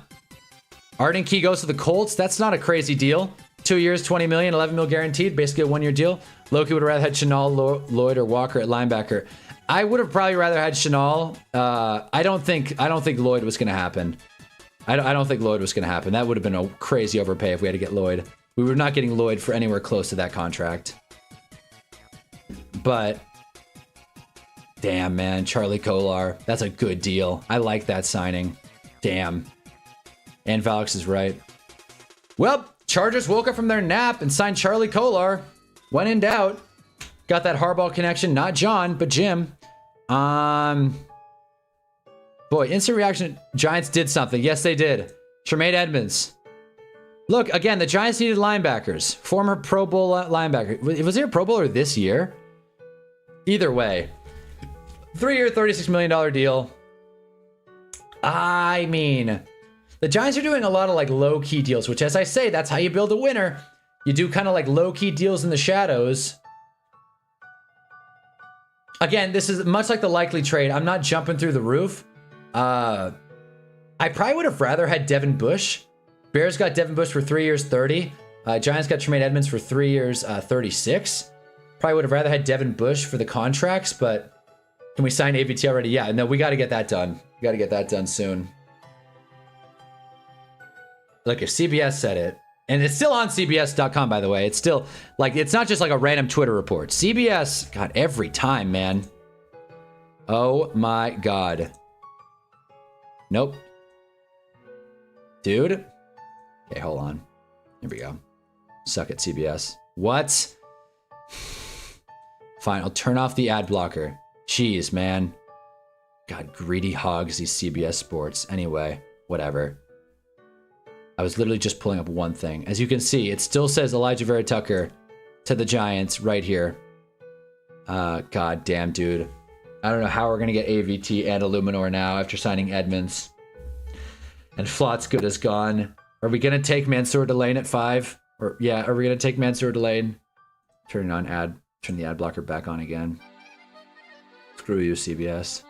Arden Key goes to the Colts. That's not a crazy deal. 2 years, 20 million, 11 mil guaranteed. Basically a 1 year deal. Loki would have rather had Chenal, Lloyd, or Walker at linebacker. I would have probably rather had Chenal. I don't think Lloyd was going to happen. I don't think Lloyd was going to happen. That would have been a crazy overpay if we had to get Lloyd. We were not getting Lloyd for anywhere close to that contract. But damn, man, Charlie Kolar. That's a good deal. I like that signing. Damn. And Valix is right. Well, Chargers woke up from their nap and signed Charlie Kolar. When in doubt. Got that Harbaugh connection. Not John, but Jim. Boy, instant reaction. Giants did something. Yes, they did. Tremaine Edmonds. Look, again, the Giants needed linebackers. Former Pro Bowl linebacker. Was he a Pro Bowler this year? Either way. 3 year, $36 million deal. I mean, the Giants are doing a lot of like low-key deals, which as I say, that's how you build a winner. You do kind of like low-key deals in the shadows. Again, this is much like the likely trade. I'm not jumping through the roof. I probably would have rather had Devin Bush. Bears got Devin Bush for 3 years, 30. Giants got Tremaine Edmonds for 3 years, 36. Probably would have rather had Devin Bush for the contracts, but can we sign AVT already? Yeah, no, we got to get that done. We got to get that done soon. Look, if CBS said it, And it's still on CBS.com, by the way. It's still, like, it's not just like a random Twitter report. CBS, God, every time, man. Oh my God. Nope. Dude. Okay, hold on. Here we go. Suck at CBS. What? Fine, I'll turn off the ad blocker. Jeez, man. God, greedy hogs, these CBS sports. Anyway, whatever. I was literally just pulling up one thing. As you can see, it still says Elijah Vera Tucker to the Giants right here. God damn, dude. I don't know how we're going to get AVT and Illuminor now after signing Edmonds. And Flott's good as gone. Are we going to take Mansour Delane at 5? Or yeah, are we going to take Mansour Delane? Turn the ad blocker back on again. Screw you, CBS.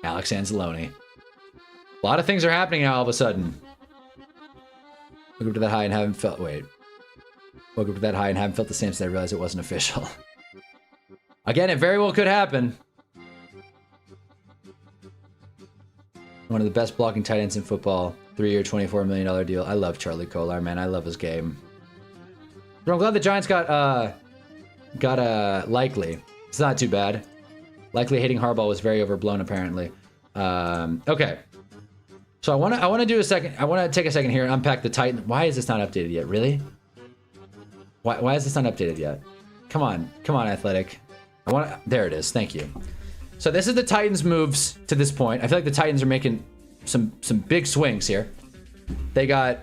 Alex Anzalone. A lot of things are happening now all of a sudden. Woke up to that high and haven't felt... Wait. Woke up to that high and haven't felt the same since I realized it wasn't official. Again, it very well could happen. One of the best blocking tight ends in football. 3-year, $24 million deal. I love Charlie Kolar, man. I love his game. But I'm glad the Giants got Likely. It's not too bad. Likely hating Harbaugh was very overblown, apparently. Okay. So I want to do a second. I want to take a second here and unpack the Titans. Why is this not updated yet? Really? Why is this not updated yet? Come on, Athletic. There it is. Thank you. So this is the Titans' moves to this point. I feel like the Titans are making some big swings here. They got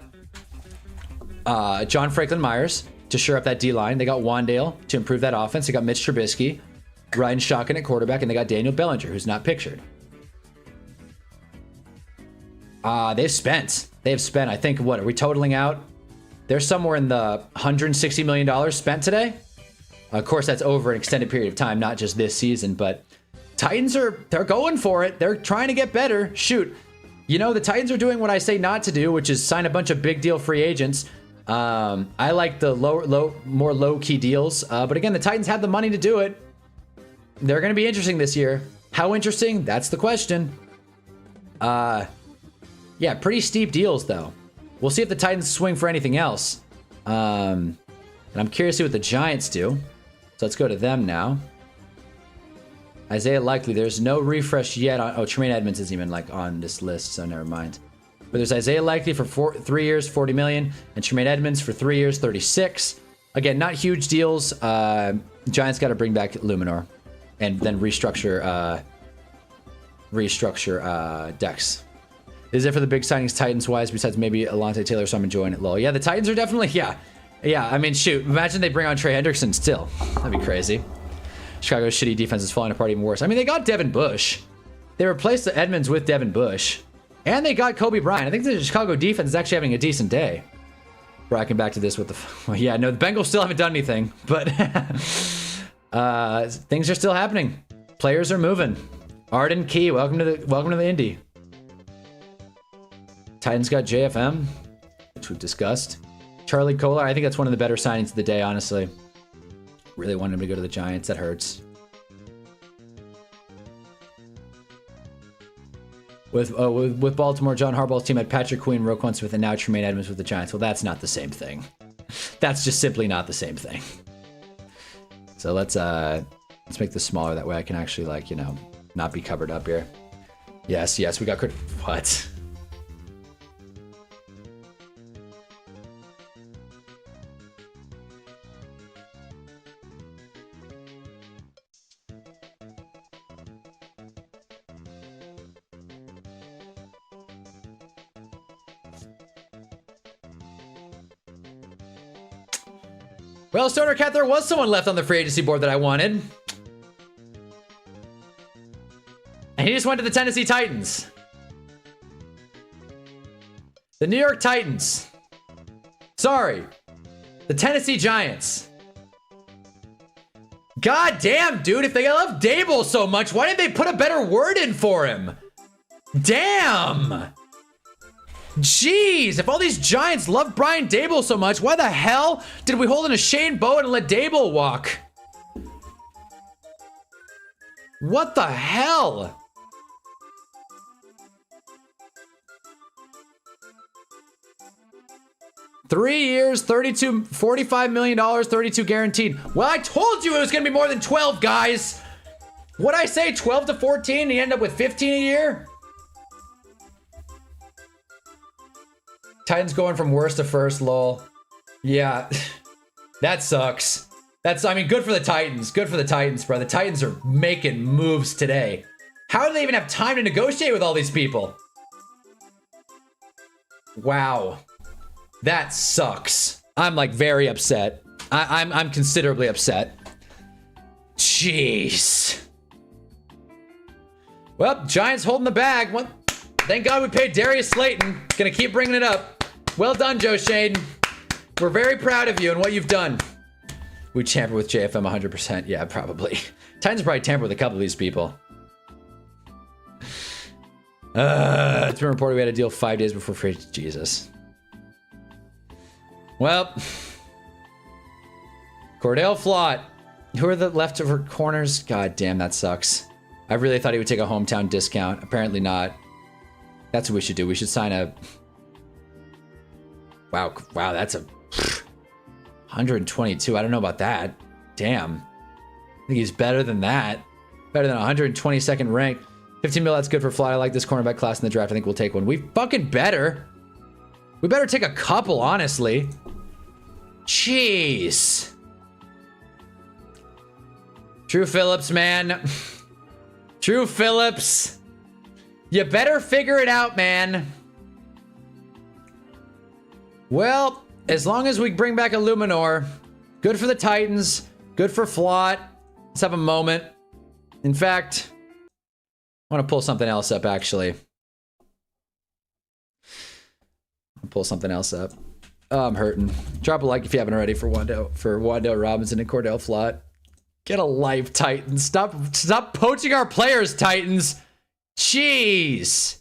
John Franklin Myers to shore up that D-line. They got Wandale to improve that offense. They got Mitch Trubisky, Ryan Shotgun at quarterback, and they got Daniel Bellinger, who's not pictured. They've spent. I think, what, are we totaling out? They're somewhere in the $160 million spent today. Of course, that's over an extended period of time, not just this season, but Titans they're going for it. They're trying to get better. Shoot. You know, the Titans are doing what I say not to do, which is sign a bunch of big deal free agents. I like the more low-key deals. But again, the Titans have the money to do it. They're going to be interesting this year. How interesting? That's the question. Yeah, pretty steep deals, though. We'll see if the Titans swing for anything else. And I'm curious to see what the Giants do. So let's go to them now. Isaiah Likely, there's no refresh yet on... Oh, Tremaine Edmonds isn't even, like, on this list, so never mind. But there's Isaiah Likely for 3 years, $40 million, and Tremaine Edmonds for 3 years, $36 million. Again, not huge deals. Giants got to bring back Luminor and then restructure Dex. Is it for the big signings Titans-wise, besides maybe Alontae Taylor, so I'm enjoying it, lol. Yeah, the Titans are definitely... Yeah, I mean, shoot. Imagine they bring on Trey Hendrickson still. That'd be crazy. Chicago's shitty defense is falling apart even worse. I mean, they got Devin Bush. They replaced the Edmonds with Devin Bush. And they got Kobe Bryant. I think the Chicago defense is actually having a decent day. Bracking back to this with the... Well, yeah, no, the Bengals still haven't done anything. But things are still happening. Players are moving. Arden Key, welcome to the Indy. Titans got JFM, which we've discussed. Charlie Kolar, I think that's one of the better signings of the day, honestly. Really wanted him to go to the Giants. That hurts. With Baltimore, John Harbaugh's team had Patrick Queen, Roquan Smith, and now Tremaine Edmonds with the Giants. Well, that's not the same thing. That's just simply not the same thing. So let's make this smaller. That way I can actually, like, you know, not be covered up here. Yes, we got... What? Well, Stoner Cat, there was someone left on the free agency board that I wanted. And he just went to the Tennessee Titans. The New York Titans. Sorry. The Tennessee Giants. God damn, dude. If they love Dable so much, why didn't they put a better word in for him? Damn. Jeez, if all these Giants love Brian Dable so much, why the hell did we hold in a Shane Bowen and let Dable walk? What the hell? 3 years, 32, $45 million, 32 guaranteed. Well, I told you it was going to be more than 12, guys. What'd I say, 12 to 14, and you end up with 15 a year? Titans going from worst to first, lol. Yeah, that sucks. I mean, good for the Titans. Good for the Titans, bro. The Titans are making moves today. How do they even have time to negotiate with all these people? Wow. That sucks. I'm like very upset. I'm considerably upset. Jeez. Well, Giants holding the bag. Well, thank God we paid Darius Slayton. Gonna keep bringing it up. Well done, Joe Shaden. We're very proud of you and what you've done. We tampered with JFM 100%. Yeah, probably. Titans probably tampered with a couple of these people. It's been reported we had a deal 5 days before free. Jesus. Well, Cordell Flott. Who are the leftover corners? God damn, that sucks. I really thought he would take a hometown discount. Apparently not. That's what we should do. We should sign a... Wow, that's a... 122. I don't know about that. Damn. I think he's better than that. Better than 122nd rank. 15 mil, that's good for Flott. I like this cornerback class in the draft. I think we'll take one. We fucking better. We better take a couple, honestly. Jeez. Drew Phillips, man. Drew Phillips. You better figure it out, man. Well, as long as we bring back a Luminor, good for the Titans, good for Flott. Let's have a moment. In fact, I want to pull something else up, actually. I'll pull something else up. Oh, I'm hurting. Drop a like if you haven't already for Wando Robinson and Cordell Flott. Get a life, Titans. Stop poaching our players, Titans. Jeez.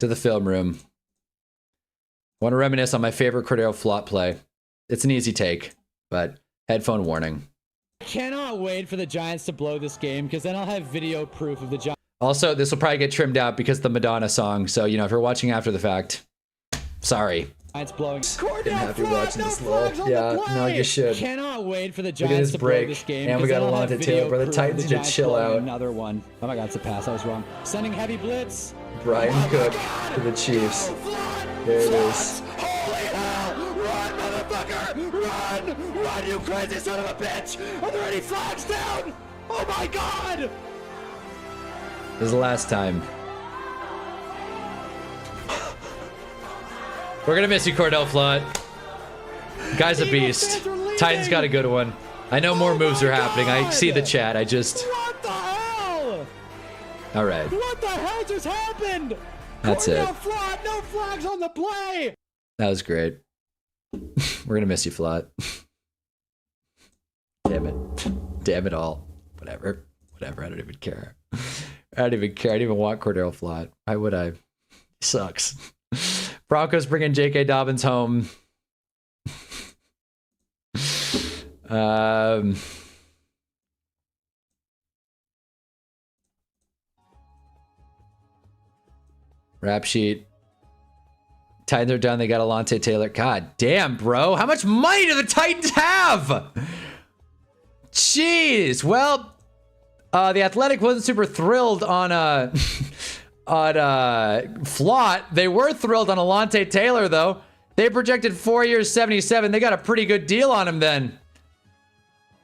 To the film room. Want to reminisce on my favorite Cordell Flott play. It's an easy take, but headphone warning. I cannot wait for the Giants to blow this game because then I'll have video proof of the Giants. Also, this will probably get trimmed out because of the Madonna song. So, you know, if you're watching after the fact, sorry. Giants blowing. Been happy watching this little. Yeah, no, you should. Cannot wait for the Giants to blow this game. And we got Alontae Taylor, bro. The Titans need to chill out. Another one. Oh my God, it's a pass. I was wrong. Sending heavy blitz. Brian Cook to the Chiefs. There it is. Holy hell! Run, motherfucker! Run! Run, you crazy son of a bitch! Are there any flags down? Oh my God! This is the last time. We're gonna miss you, Cordell Flott. Guy's a beast. Titans got a good one. I know more moves are happening. I see the chat. I just... What the hell? All right. What the hell just happened? That's it. Flott, no flags on the play. That was great. We're gonna miss you, Flott. Damn it. Damn it all. Whatever. Whatever. I don't even care. I don't even care. I don't even want Cordell Flott. Why would I? Sucks. Broncos bringing J.K. Dobbins home. Rap sheet. Titans are done. They got Alontae Taylor. God damn, bro. How much money do the Titans have? Jeez. Well, the Athletic wasn't super thrilled on Flott. They were thrilled on Alontae Taylor, though. They projected 4 years, 77. They got a pretty good deal on him then.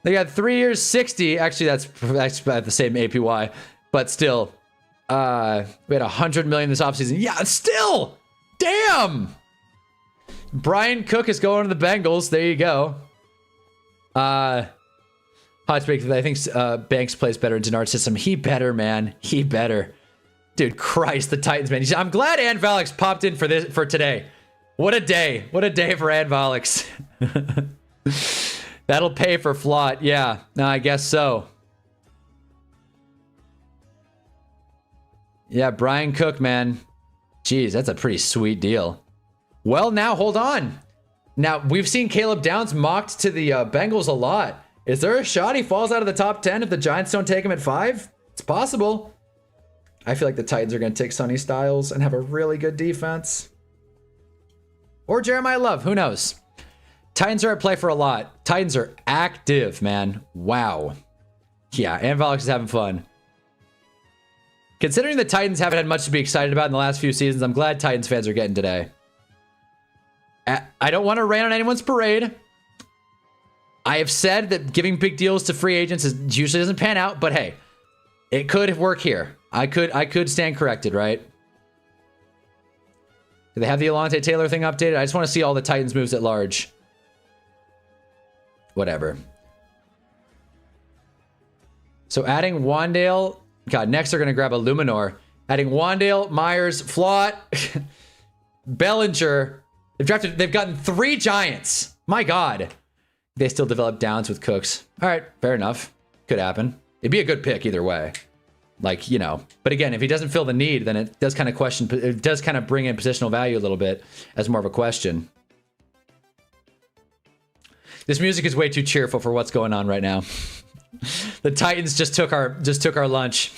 They got 3 years, 60. Actually, that's about the same APY, but still. We had $100 million this offseason. Yeah, still. Damn. Brian Cook is going to the Bengals. There you go. Hot Speak, I think Banks plays better in Denard's system. He better, man. He better. Dude, Christ, the Titans, man. I'm glad Ann Valix popped in for today. What a day. What a day for Ann Valix. That'll pay for Flott. Yeah, no, I guess so. Yeah, Brian Cook, man. Jeez, that's a pretty sweet deal. Well, now, hold on. Now, we've seen Caleb Downs mocked to the Bengals a lot. Is there a shot he falls out of the top 10 if the Giants don't take him at 5? It's possible. I feel like the Titans are going to take Sonny Styles and have a really good defense. Or Jeremiah Love, who knows? Titans are at play for a lot. Titans are active, man. Wow. Yeah, and Volix is having fun. Considering the Titans haven't had much to be excited about in the last few seasons, I'm glad Titans fans are getting today. I don't want to rain on anyone's parade. I have said that giving big deals to free agents usually doesn't pan out, but hey, it could work here. I could stand corrected, right? Do they have the Alontae Taylor thing updated? I just want to see all the Titans moves at large. Whatever. So adding Wandale. God, next they're going to grab a Luminor. Adding Wandale, Myers, Flott, Bellinger. They've gotten 3 Giants. My God. They still develop Downs with Cooks. All right, fair enough. Could happen. It'd be a good pick either way. Like, you know. But again, if he doesn't fill the need, then it does kind of question. It does kind of bring in positional value a little bit as more of a question. This music is way too cheerful for what's going on right now. The Titans just took our lunch.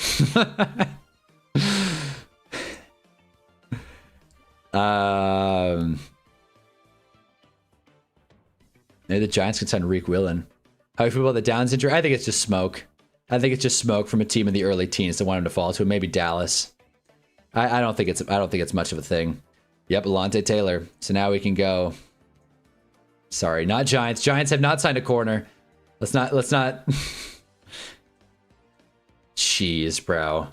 Maybe the Giants can sign Reek Willen. How do you feel about the Downs injury? I think it's just smoke. I think it's just smoke from a team in the early teens that want him to fall to. Maybe Dallas. I don't think it's much of a thing. Yep, Alontae Taylor. So now we can go. Sorry, not Giants. Giants have not signed a corner. Let's not. Jeez, bro.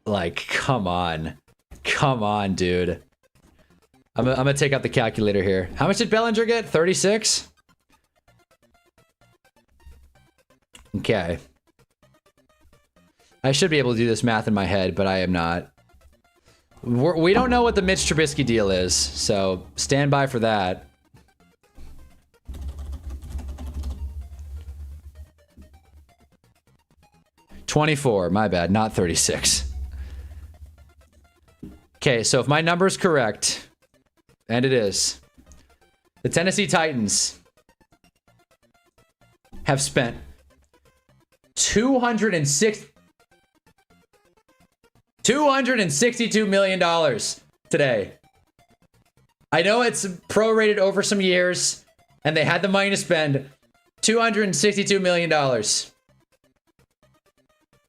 Like, come on. Come on, dude. I'm gonna take out the calculator here. How much did Bellinger get? 36? Okay. I should be able to do this math in my head, but I am not. We don't know what the Mitch Trubisky deal is, so stand by for that. $24, my bad, not 36. Okay, so if my number is correct, and it is, the Tennessee Titans have spent $262 million today. I know it's prorated over some years, and they had the money to spend $262 million.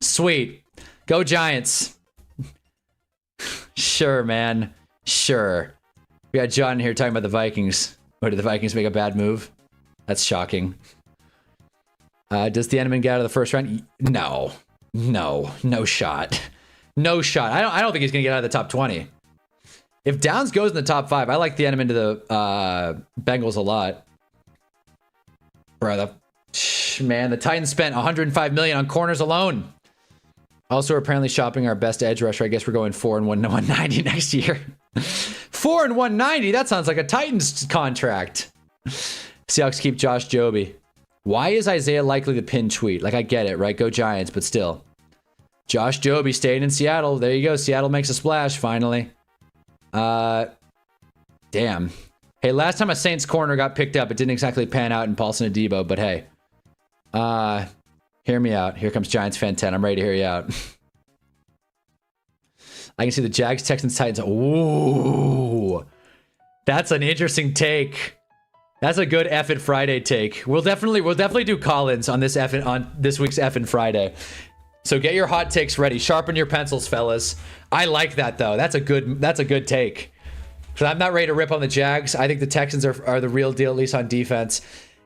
Sweet. Go Giants. Sure, man. Sure. We got John here talking about the Vikings. Or did the Vikings make a bad move? That's shocking. Does the Enderman get out of the first round? No. No shot. No shot. I don't think he's gonna get out of the top 20. If Downs goes in the top 5, I like the Enderman to the Bengals a lot. Bro, man, the Titans spent $105 million on corners alone. Also, we're apparently shopping our best edge rusher. I guess we're going 4 and 190 next year. 4 and 190? That sounds like a Titans contract. Seahawks keep Josh Joby. Why is Isaiah likely to pin tweet? Like, I get it, right? Go Giants, but still. Josh Joby staying in Seattle. There you go. Seattle makes a splash, finally. Damn. Hey, last time a Saints corner got picked up, it didn't exactly pan out in Paulson Adebo, but hey. Hear me out. Here comes Giants fan 10. I'm ready to hear you out. I can see the Jags, Texans, Titans. Ooh. That's an interesting take. That's a good Effin' Friday take. We'll definitely do call-ins on this week's Effin' Friday. So get your hot takes ready. Sharpen your pencils, fellas. I like that though. That's a good take. So I'm not ready to rip on the Jags. I think the Texans are the real deal, at least on defense.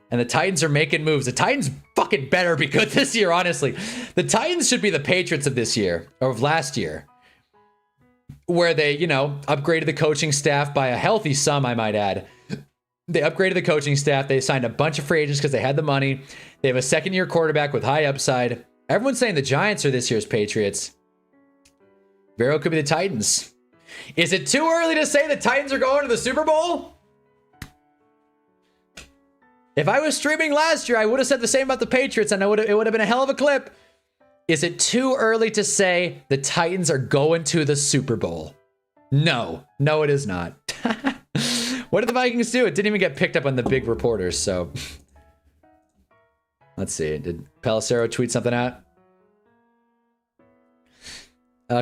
And the Titans are making moves. The Titans fucking better be good this year, honestly. The Titans should be the Patriots of this year, or of last year. Where they, upgraded the coaching staff by a healthy sum, I might add. They upgraded the coaching staff. They signed a bunch of free agents because they had the money. They have a second-year quarterback with high upside. Everyone's saying the Giants are this year's Patriots. Vero could be the Titans. Is it too early to say the Titans are going to the Super Bowl? If I was streaming last year, I would have said the same about the Patriots, and it would have been a hell of a clip. Is it too early to say the Titans are going to the Super Bowl? No, it is not. What did the Vikings do? It didn't even get picked up on the big reporters, so Let's see. Did Pelissero tweet something out?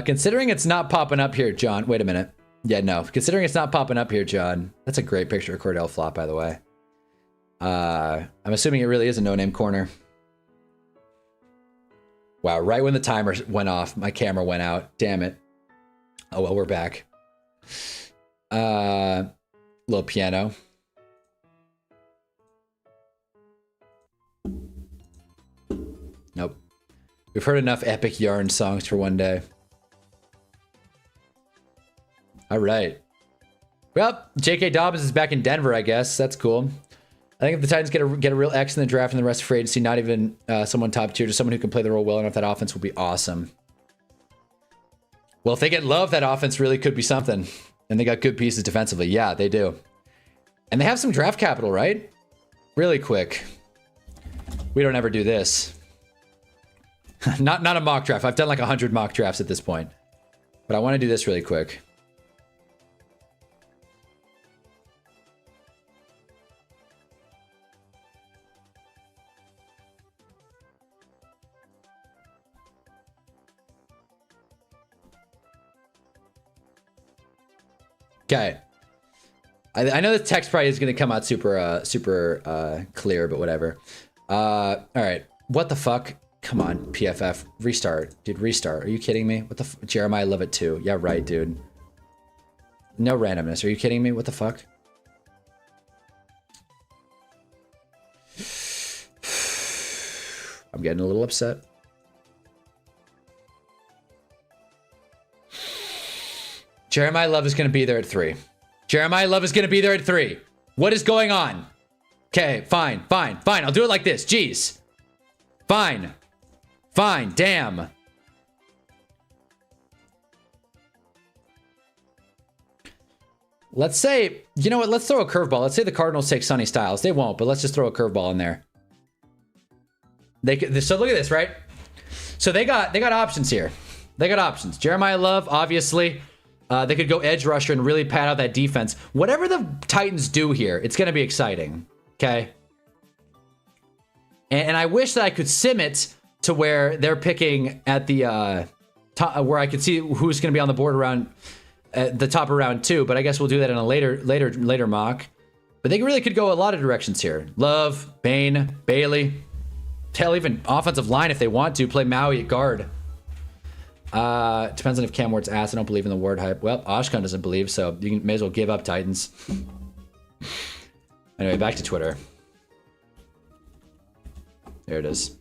Considering it's not popping up here, John. Wait a minute. Yeah, no. Considering it's not popping up here, John. That's a great picture of Cordell Flop, by the way. I'm assuming it really is a no-name corner. Wow, right when the timer went off, my camera went out. Damn it. Oh, well, we're back. Little piano. Nope. We've heard enough epic yarn songs for one day. All right. Well, J.K. Dobbins is back in Denver, I guess. That's cool. I think if the Titans get a real X in the draft and the rest of free agency, not even someone top tier, just someone who can play the role well enough, that offense will be awesome. Well, if they get Love, that offense really could be something. And they got good pieces defensively. Yeah, they do. And they have some draft capital, right? Really quick. We don't ever do this. Not a mock draft. I've done like 100 mock drafts at this point. But I want to do this really quick. Okay. I know the text probably is going to come out super clear, but whatever. All right. What the fuck? Come on, PFF. Restart. Dude, restart. Are you kidding me? What the Jeremiah Love it too. Yeah, right, dude. No randomness. Are you kidding me? What the fuck? I'm getting a little upset. Jeremiah Love is going to be there at 3. Jeremiah Love is going to be there at 3. What is going on? Okay, fine. I'll do it like this. Jeez. Fine. Damn. Let's say, you know what? Let's throw a curveball. Let's say the Cardinals take Sonny Styles. They won't, but let's just throw a curveball in there. So look at this, right? So they got options here. They got options. Jeremiah Love, obviously. They could go edge rusher and really pad out that defense. Whatever the Titans do here, it's going to be exciting. Okay? And I wish that I could sim it to where they're picking at the top, where I could see who's going to be on the board around the top of round 2. But I guess we'll do that in a later mock. But they really could go a lot of directions here. Love, Bain, Bailey. Hell, even offensive line if they want to. Play Maui at guard. Depends on if Cam Ward's ass. I don't believe in the Ward hype. Well, Oshkon doesn't believe, so you may as well give up, Titans. Anyway, back to Twitter. There it is.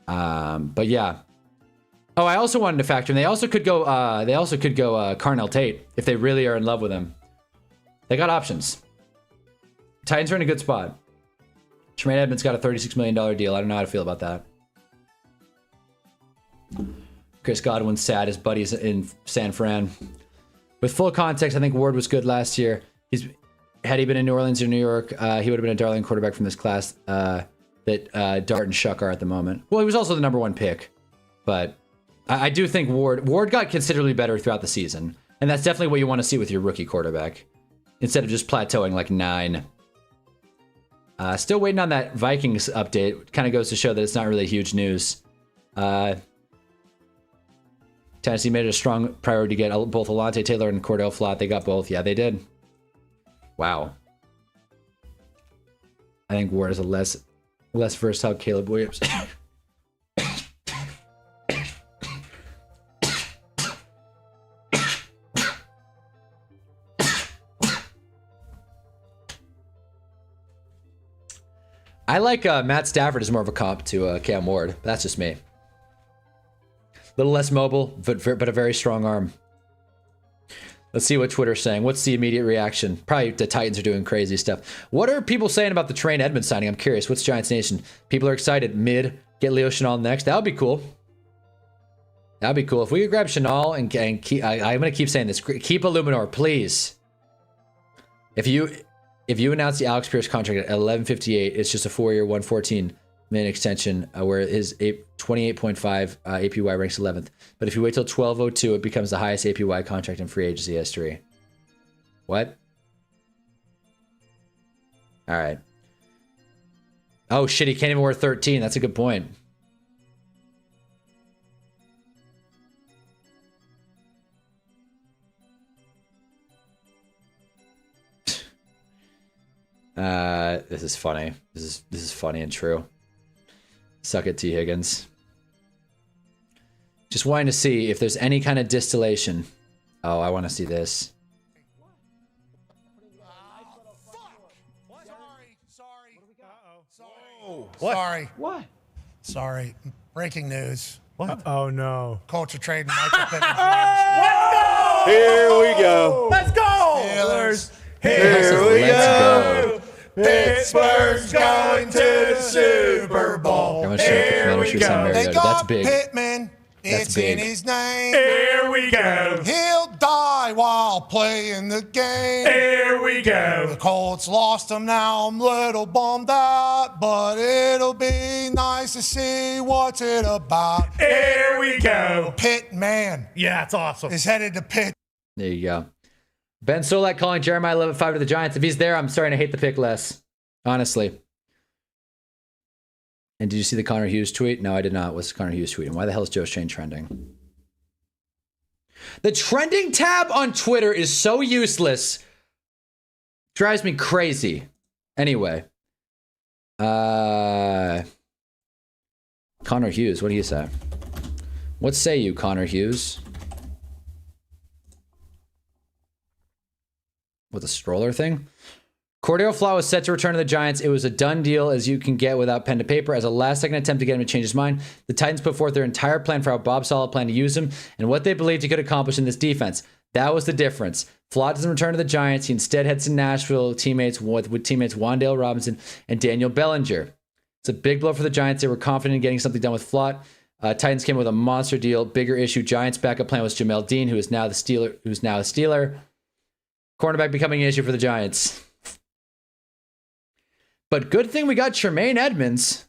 But yeah. Oh, I also wanted to factor in. They also could go Carnell Tate if they really are in love with him. They got options. Titans are in a good spot. Tremaine Edmonds got a $36 million deal. I don't know how to feel about that. Chris Godwin's sad. His buddy's in San Fran. With full context, I think Ward was good last year. Had he been in New Orleans or New York, he would have been a darling quarterback from this class that Dart and Shuck are at the moment. Well, he was also the #1 pick. But I do think Ward got considerably better throughout the season. And that's definitely what you want to see with your rookie quarterback. Instead of just plateauing like 9. Still waiting on that Vikings update. Kind of goes to show that it's not really huge news. Tennessee made it a strong priority to get both Alontae Taylor and Cordell Flott. They got both. Yeah, they did. Wow. I think Ward is a less versatile Caleb Williams. I like Matt Stafford as more of a comp to Cam Ward. That's just me. A little less mobile, but a very strong arm. Let's see what Twitter's saying. What's the immediate reaction? Probably the Titans are doing crazy stuff. What are people saying about the Tremaine Edmonds signing? I'm curious. What's Giants Nation? People are excited. Mid, get Leo Chenal next. That would be cool. That would be cool. If we could grab Chenal and keep... I'm going to keep saying this. Keep Illuminor, please. If you announce the Alex Pierce contract at 11:58, it's just a 4-year, $114 million extension, where his 28.5 APY ranks 11th. But if you wait till 12:02, it becomes the highest APY contract in free agency history. What? All right. Oh shit, he can't even wear 13. That's a good point. This is funny. This is funny and true. Suck it, T. Higgins. Just wanting to see if there's any kind of distillation. Oh, I want to see this. What? Sorry. What? Sorry. Breaking news. What? Oh no. Culture trade Michael Pittman. Here we go. Let's go! Steelers. Here we go. Pittsburgh's going to the Super Bowl. I'm gonna show the Commander shoes on They Mariota. That's got big. Pittman. That's It's big. in his name. Here we go. He'll die while playing the game. Here we The go. Colts lost him, now I'm a little bummed out, but it'll be nice to see what's it about. Here we go. Pittman Yeah, it's awesome. is headed to Pitt. There you go. Ben Solak calling Jeremiah 11-5 to the Giants. If he's there, I'm starting to hate the pick less. Honestly. And did you see the Connor Hughes tweet? No, I did not. What's the Connor Hughes tweet? And why the hell is Joe Shane trending? The trending tab on Twitter is so useless. Drives me crazy. Anyway. Connor Hughes, what do you say? What say you, Connor Hughes? With a stroller thing? Cordell Flott was set to return to the Giants. It was a done deal as you can get without pen to paper. As a last-second attempt to get him to change his mind, the Titans put forth their entire plan for how Bob Saleh planned to use him and what they believed he could accomplish in this defense. That was the difference. Flott doesn't return to the Giants. He instead heads to Nashville with teammates Wan'Dale Robinson and Daniel Bellinger. It's a big blow for the Giants. They were confident in getting something done with Flott. Titans came with a monster deal. Bigger issue. Giants' backup plan was Jamel Dean, who is now a Steeler. Cornerback becoming an issue for the Giants. But good thing we got Tremaine Edmonds.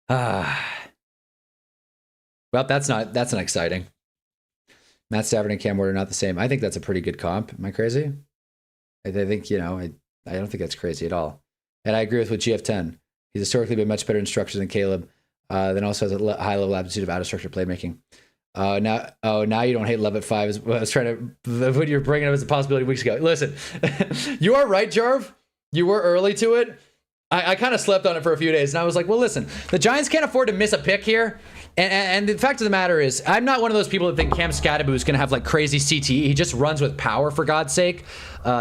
Well, that's not exciting. Matt Stafford and Cam Ward are not the same. I think that's a pretty good comp. Am I crazy? I think, I don't think that's crazy at all. And I agree with GF10. He's historically been much better in structure than Caleb. Then also has a high level aptitude of out of structure playmaking. Now you don't hate Love at 5. I was trying to, what you're bringing up as a possibility weeks ago. Listen, you are right, Jarv. You were early to it. I kind of slept on it for a few days, and I was like, well, listen, the Giants can't afford to miss a pick here. And the fact of the matter is, I'm not one of those people that think Cam Scatterbo is going to have like crazy CTE. He just runs with power, for God's sake.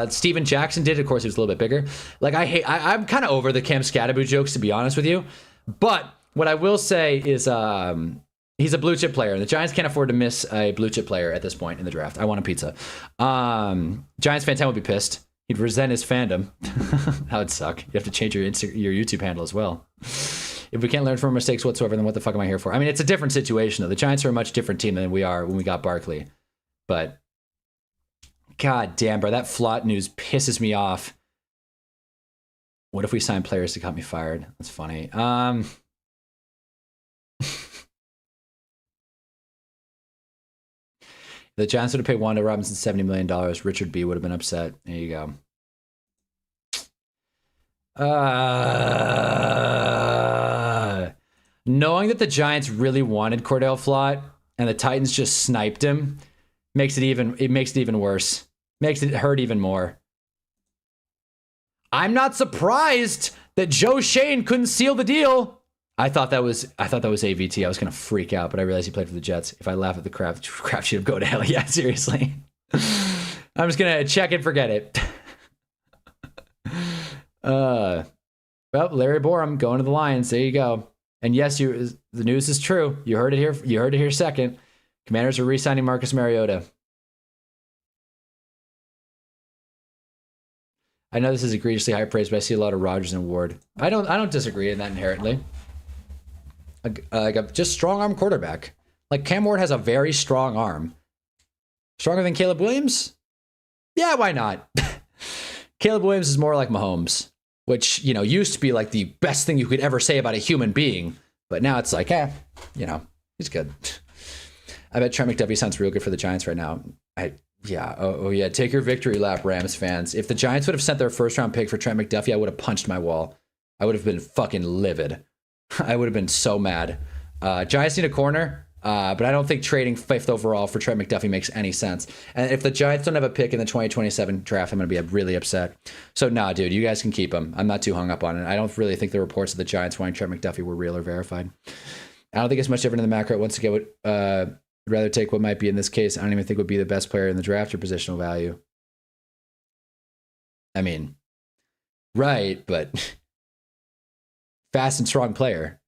Steven Jackson did. Of course, he was a little bit bigger. Like, I'm kind of over the Cam Scatterbo jokes, to be honest with you. But what I will say is, he's a blue chip player, and the Giants can't afford to miss a blue chip player at this point in the draft. I want a pizza. Giants fan 10 would be pissed. He'd resent his fandom. That would suck. You have to change your YouTube handle as well. If we can't learn from our mistakes whatsoever, then what the fuck am I here for? I mean, it's a different situation, though. The Giants are a much different team than we are when we got Barkley. But, god damn, bro, that Flott news pisses me off. What if we sign players that got me fired? That's funny. The Giants would have paid Wan'Dale Robinson $70 million. Richard B would have been upset. There you go. Knowing that the Giants really wanted Cordell Flott and the Titans just sniped him makes it even worse. Makes it hurt even more. I'm not surprised that Joe Shane couldn't seal the deal. I thought that was AVT. I was gonna freak out, but I realized he played for the Jets. If I laugh at the crap sheet of go to hell. Yeah, seriously. I'm just gonna check and forget it. Well, Larry Borum going to the Lions. There you go. And yes, the news is true. You heard it here. You heard it here second. Commanders are re-signing Marcus Mariota. I know this is egregiously high praise, but I see a lot of Rodgers and Ward. I don't disagree in that inherently. Like a just strong arm quarterback. Like Cam Ward has a very strong arm. Stronger than Caleb Williams? Yeah, why not? Caleb Williams is more like Mahomes, which, used to be like the best thing you could ever say about a human being. But now it's like, he's good. I bet Trent McDuffie sounds real good for the Giants right now. Yeah. Oh, yeah. Take your victory lap, Rams fans. If the Giants would have sent their first round pick for Trent McDuffie, I would have punched my wall. I would have been fucking livid. I would have been so mad. Giants need a corner, but I don't think trading 5th overall for Trent McDuffie makes any sense. And if the Giants don't have a pick in the 2027 draft, I'm going to be really upset. So, nah, dude, you guys can keep him. I'm not too hung up on it. I don't really think the reports of the Giants wanting Trent McDuffie were real or verified. I don't think it's much different in the macro. Once again, would rather take what might be in this case. I don't even think would be the best player in the draft or positional value. I mean, right, but fast and strong player.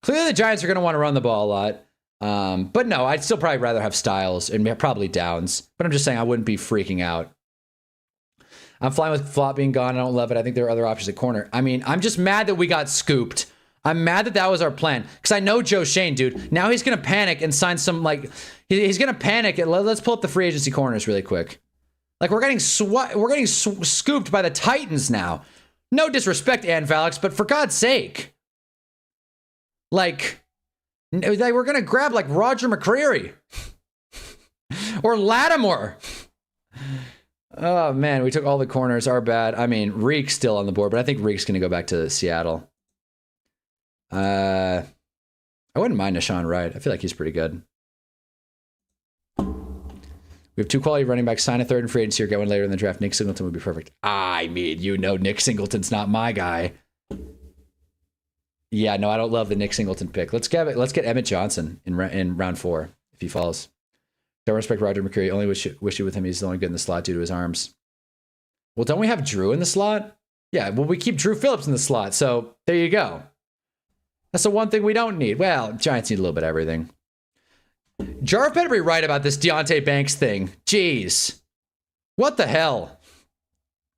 Clearly, the Giants are going to want to run the ball a lot. But no, I'd still probably rather have Styles and probably Downs. But I'm just saying I wouldn't be freaking out. I'm fine with Flop being gone. I don't love it. I think there are other options at corner. I mean, I'm just mad that we got scooped. I'm mad that that was our plan. Because I know Joe Shane, dude. Now he's going to panic and sign some, like... He's going to panic. Let's pull up the free agency corners really quick. Like, we're getting scooped by the Titans now. No disrespect, Ann Valix, but for God's sake. Like, we're going to grab, like, Roger McCreary. Or Lattimore. Oh, man, we took all the corners. Our bad. I mean, Reek's still on the board, but I think Reek's going to go back to Seattle. I wouldn't mind Nashawn Wright. I feel like he's pretty good. We have 2 quality running backs. Sign a 3rd and free agency or get one later in the draft. Nick Singleton would be perfect. I mean, you know Nick Singleton's not my guy. Yeah, no, I don't love the Nick Singleton pick. Let's get Emmett Johnson in round 4 if he falls. Don't respect Roger McCreary. Only wish you with him. He's only good in the slot due to his arms. Well, don't we have Drew in the slot? Yeah, well, we keep Drew Phillips in the slot. So there you go. That's the one thing we don't need. Well, Giants need a little bit of everything. Jarv better be right about this Deontay Banks thing. Jeez. What the hell?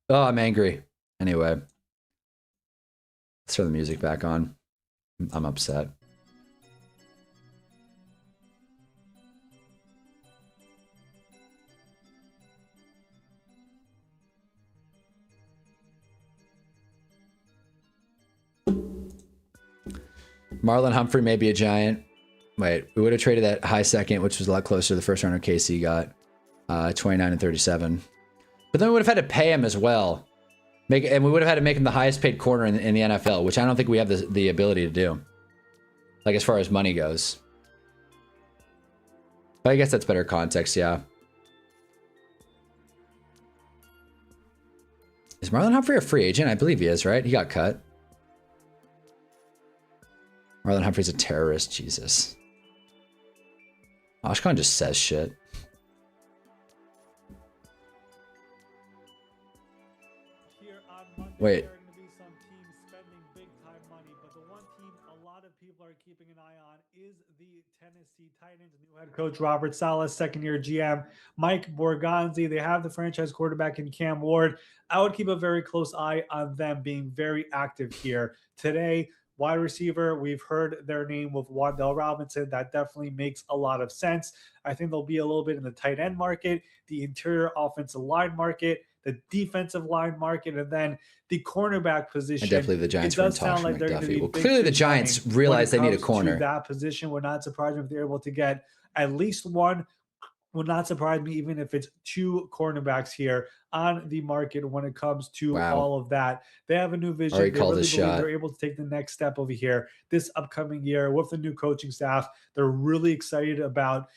Oh, I'm angry. Anyway. Let's turn the music back on. I'm upset. Marlon Humphrey may be a Giant. Wait, we would have traded that high second, which was a lot closer to the first rounder KC got. 29 and 37. But then we would have had to pay him as well. And we would have had to make him the highest paid corner in the NFL, which I don't think we have the ability to do. Like, as far as money goes. But I guess that's better context, yeah. Is Marlon Humphrey a free agent? I believe he is, right? He got cut. Marlon Humphrey's a terrorist, Jesus. Oshkon just says shit. Here on Monday, Wait. there are going to be some teams spending big time money, but the one team a lot of people are keeping an eye on is the Tennessee Titans. New head coach Robert Saleh, second-year GM Mike Borgonzi. They have the franchise quarterback in Cam Ward. I would keep a very close eye on them being very active here today. Wide receiver, we've heard their name with Wan'Dale Robinson. That definitely makes a lot of sense. I think they'll be a little bit in the tight end market, the interior offensive line market, the defensive line market, and then the cornerback position. And definitely the Giants were in talks for McDuffie. Well, clearly the Giants realize realize they need a corner. That position would not surprise me if they're able to get at least one. Would not surprise me even if it's 2 cornerbacks here on the market when it comes to all of that. They have a new vision. They really believe they're able to take the next step over here this upcoming year with the new coaching staff. They're really excited about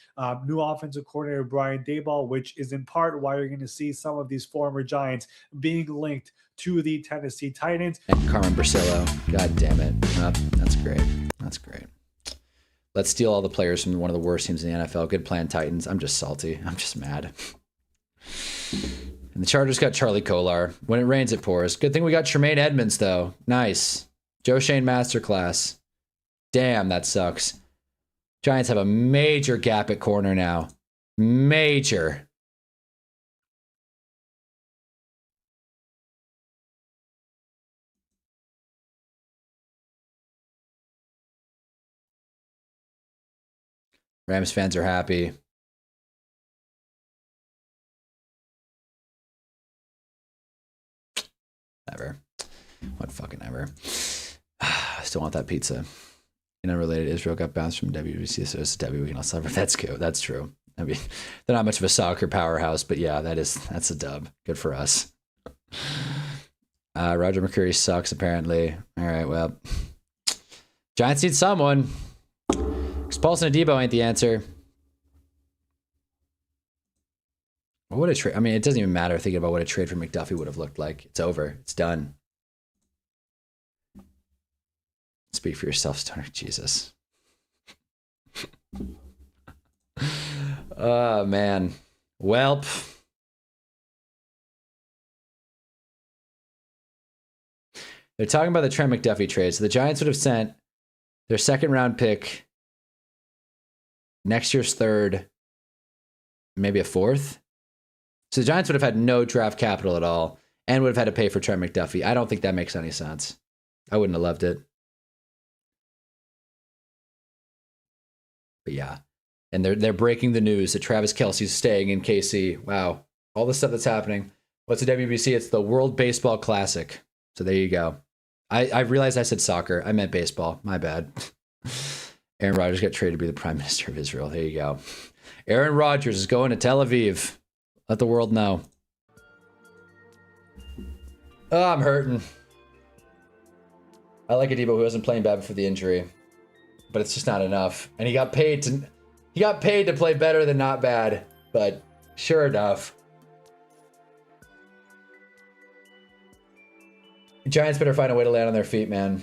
new offensive coordinator Brian Daboll, which is in part why you're going to see some of these former Giants being linked to the Tennessee Titans. And Carmen Brasillo. God damn it. Oh, that's great. That's great. Let's steal all the players from one of the worst teams in the NFL. Good plan, Titans. I'm just salty. I'm just mad. And the Chargers got Charlie Kolar. When it rains, it pours. Good thing we got Tremaine Edmonds, though. Nice. Joe Shane masterclass. Damn, that sucks. Giants have a major gap at corner now. Major. Rams fans are happy. Never. What fucking ever. I still want that pizza. In unrelated, Israel got bounced from WBC, so it's W. We can all celebrate. That's cute. That's true. I mean, they're not much of a soccer powerhouse, but yeah, that's a dub. Good for us. Roger McCreary sucks, apparently. All right, well. Giants need someone. Expulsing Adebo ain't the answer. What would a trade? I mean, it doesn't even matter thinking about what a trade for McDuffie would have looked like. It's over. It's done. Speak for yourself, Stoner. Jesus. Oh, man. Welp. They're talking about the Trent McDuffie trade. So the Giants would have sent their second round pick, next year's third, maybe a fourth. So the Giants would have had no draft capital at all and would have had to pay for Trent McDuffie. I don't think that makes any sense. I wouldn't have loved it. But yeah. And they're breaking the news that Travis Kelce's staying in KC. Wow. All the stuff that's happening. What's the WBC? It's the World Baseball Classic. So there you go. I realized I said soccer. I meant baseball. My bad. Aaron Rodgers got traded to be the Prime Minister of Israel. There you go. Aaron Rodgers is going to Tel Aviv. Let the world know. Oh, I'm hurting. I like Adebo, who wasn't playing bad before the injury. But it's just not enough. And he got paid to play better than not bad. But sure enough. Giants better find a way to land on their feet, man.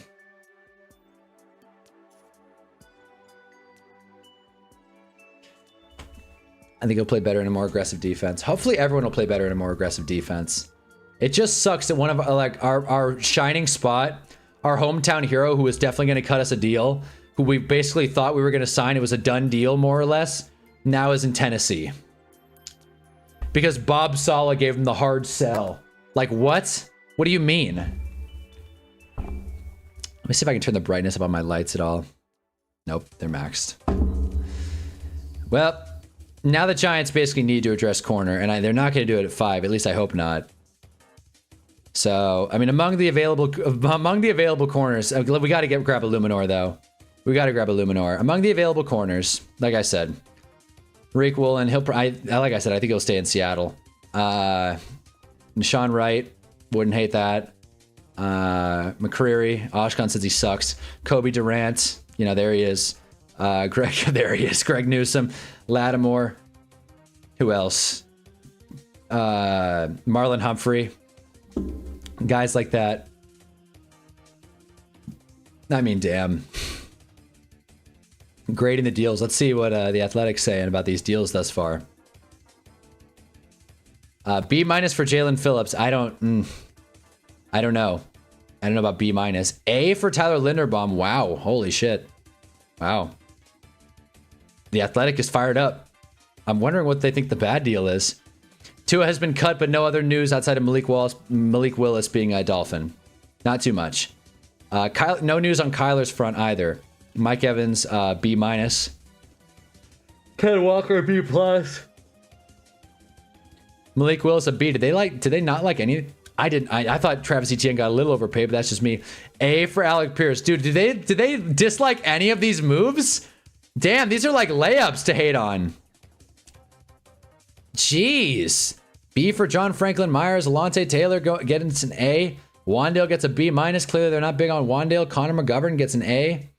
I think he'll play better in a more aggressive defense. Hopefully everyone will play better in a more aggressive defense. It just sucks that one of our shining spot, our hometown hero who was definitely going to cut us a deal, who we basically thought we were going to sign, it was a done deal more or less, now is in Tennessee. Because Bob Saleh gave him the hard sell. Like, what? What do you mean? Let me see if I can turn the brightness up on my lights at all. Nope, they're maxed. Well, now the Giants basically need to address corner, and they're not going to do it at 5. At least I hope not. So, I mean, among the available corners, we got to grab a Luminor though. We got to grab a Luminor. Among the available corners, like I said, Rick Woolen. Like I said, I think he'll stay in Seattle. Nashawn Wright, wouldn't hate that. McCreary, Oshkon says he sucks. Kobe Durant, you know, there he is. Greg Newsome, Lattimore. Who else? Marlon Humphrey. Guys like that. I mean, damn. Grading the deals. Let's see what the Athletics saying about these deals thus far. B- for Jalen Phillips. I don't know. I don't know about B-. A for Tyler Linderbaum. Wow. Holy shit. Wow. The Athletic is fired up. I'm wondering what they think the bad deal is. Tua has been cut, but no other news outside of Malik Willis being a Dolphin. Not too much. No news on Kyler's front either. Mike Evans, B-. Ken Walker, B+. Malik Willis, a B. Did they not like any? I didn't. I thought Travis Etienne got a little overpaid, but that's just me. A for Alec Pierce. Dude, did they dislike any of these moves? Damn, these are like layups to hate on. Jeez. B for John Franklin Myers. Alontae Taylor gets an A. Wandale gets a B-. Clearly they're not big on Wandale. Connor McGovern gets an A.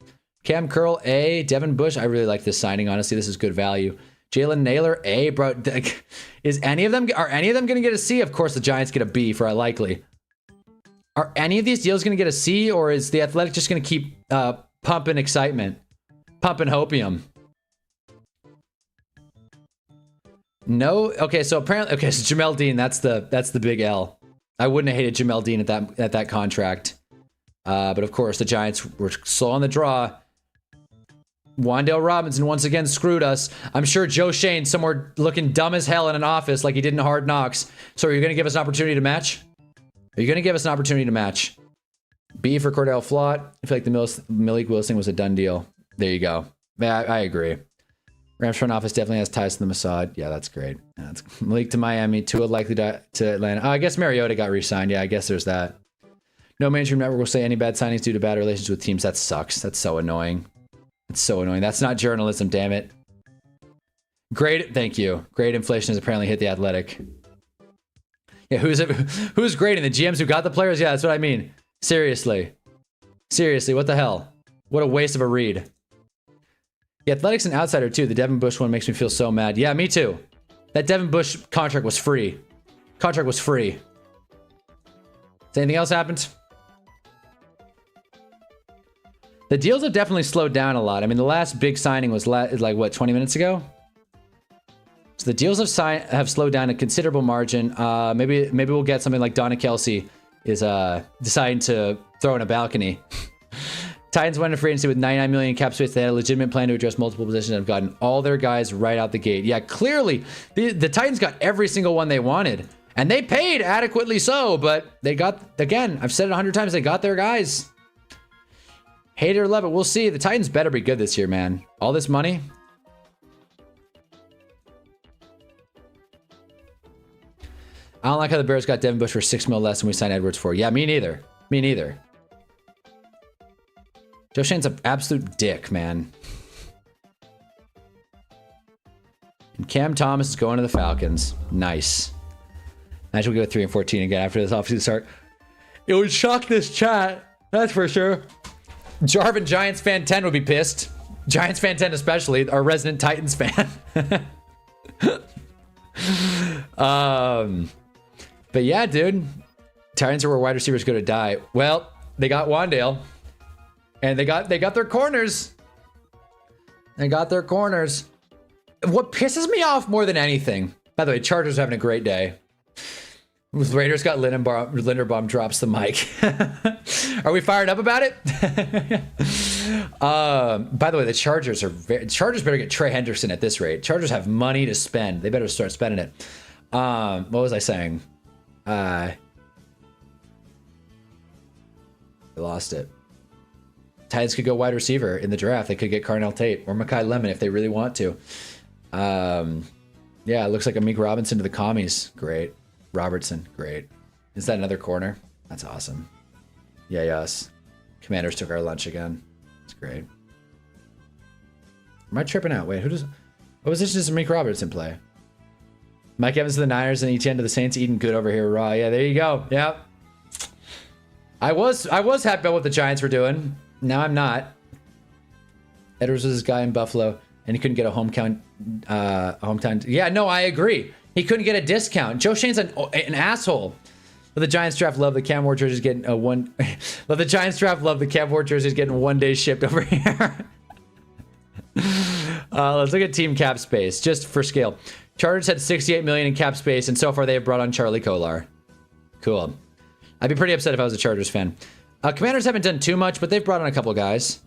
Cam Curl, A. Devin Bush. I really like this signing, honestly. This is good value. Jalen Naylor, A. Bro, are any of them going to get a C? Of course, the Giants get a B for likely. Are any of these deals going to get a C, or is the Athletic just going to keep pumping excitement? Pumping hopium? No? Okay, so apparently... Okay, so Jamel Dean, that's the big L. I wouldn't have hated Jamel Dean at that contract. But of course, the Giants were slow on the draw. Wandale Robinson once again screwed us. I'm sure Joe Shane somewhere looking dumb as hell in an office like he did in Hard Knocks. So are you going to give us an opportunity to match? Are you going to give us an opportunity to match? B for Cordell Flott. I feel like the Malik Willis thing was a done deal. There you go. I agree. Rams front office definitely has ties to the Mossad. Yeah, that's great. Yeah, that's Malik to Miami. Tua likely to Atlanta. Oh, I guess Mariota got re-signed. Yeah, I guess there's that. No mainstream network will say any bad signings due to bad relations with teams. That sucks. That's so annoying. It's so annoying. That's not journalism, damn it. Grade, thank you. Grade inflation has apparently hit the Athletic. Yeah, who's grading? The GMs who got the players? Yeah, that's what I mean. Seriously. Seriously, what the hell? What a waste of a read. The Athletic's an outsider too. The Devin Bush one makes me feel so mad. Yeah, me too. That Devin Bush contract was free. Contract was free. Has anything else happened? The deals have definitely slowed down a lot. I mean, the last big signing was like, what, 20 minutes ago? So the deals have slowed down a considerable margin. Maybe we'll get something like Donna Kelsey is deciding to throw in a balcony. Titans went into free agency with 99 million in cap space. They had a legitimate plan to address multiple positions and have gotten all their guys right out the gate. Yeah, clearly the Titans got every single one they wanted. And they paid adequately so, but they got, again, I've said it 100 times, they got their guys. Hate it or love it, we'll see. The Titans better be good this year, man. All this money. I don't like how the Bears got Devin Bush for $6 million less than we signed Edwards for. Yeah, me neither. Me neither. Joe Shane's an absolute dick, man. And Cam Thomas is going to the Falcons. Nice. Imagine we go 3-14 again after this offseason start. It would shock this chat. That's for sure. Jarvin Giants fan 10 would be pissed. Giants fan 10 especially. Our resident Titans fan. But yeah, dude. Titans are where wide receivers go to die. Well, they got Wandale. And they got their corners. They got their corners. What pisses me off more than anything. By the way, Chargers are having a great day. Raiders got Linderbaum drops the mic. Are we fired up about it? By the way, the Chargers better get Trey Henderson at this rate. Chargers have money to spend. They better start spending it. What was I saying? I lost it. Titans could go wide receiver in the draft. They could get Carnell Tate or Mekhi Lemon if they really want to. Yeah, it looks like Amik Robinson to the commies. Great. Robertson, great. Is that another corner? That's awesome. Yeah, yes. Commanders took our lunch again. It's great. Am I tripping out? Wait, what position does Amik Robertson play? Mike Evans to the Niners and ETN to the Saints. Eating good over here, Raw. Yeah, there you go. Yeah. I was happy about what the Giants were doing. Now I'm not. Edwards was this guy in Buffalo, and he couldn't get a hometown. Yeah, no, I agree. He couldn't get a discount. Joe Shane's an asshole. But the Giants draft love the Cam Ward jerseys getting a one. But the Giants draft love the Cam Ward jerseys getting 1 day shipped over here. Let's look at team cap space just for scale. Chargers had 68 million in cap space, and so far they have brought on Charlie Kolar. Cool. I'd be pretty upset if I was a Chargers fan. Commanders haven't done too much, but they've brought on a couple guys.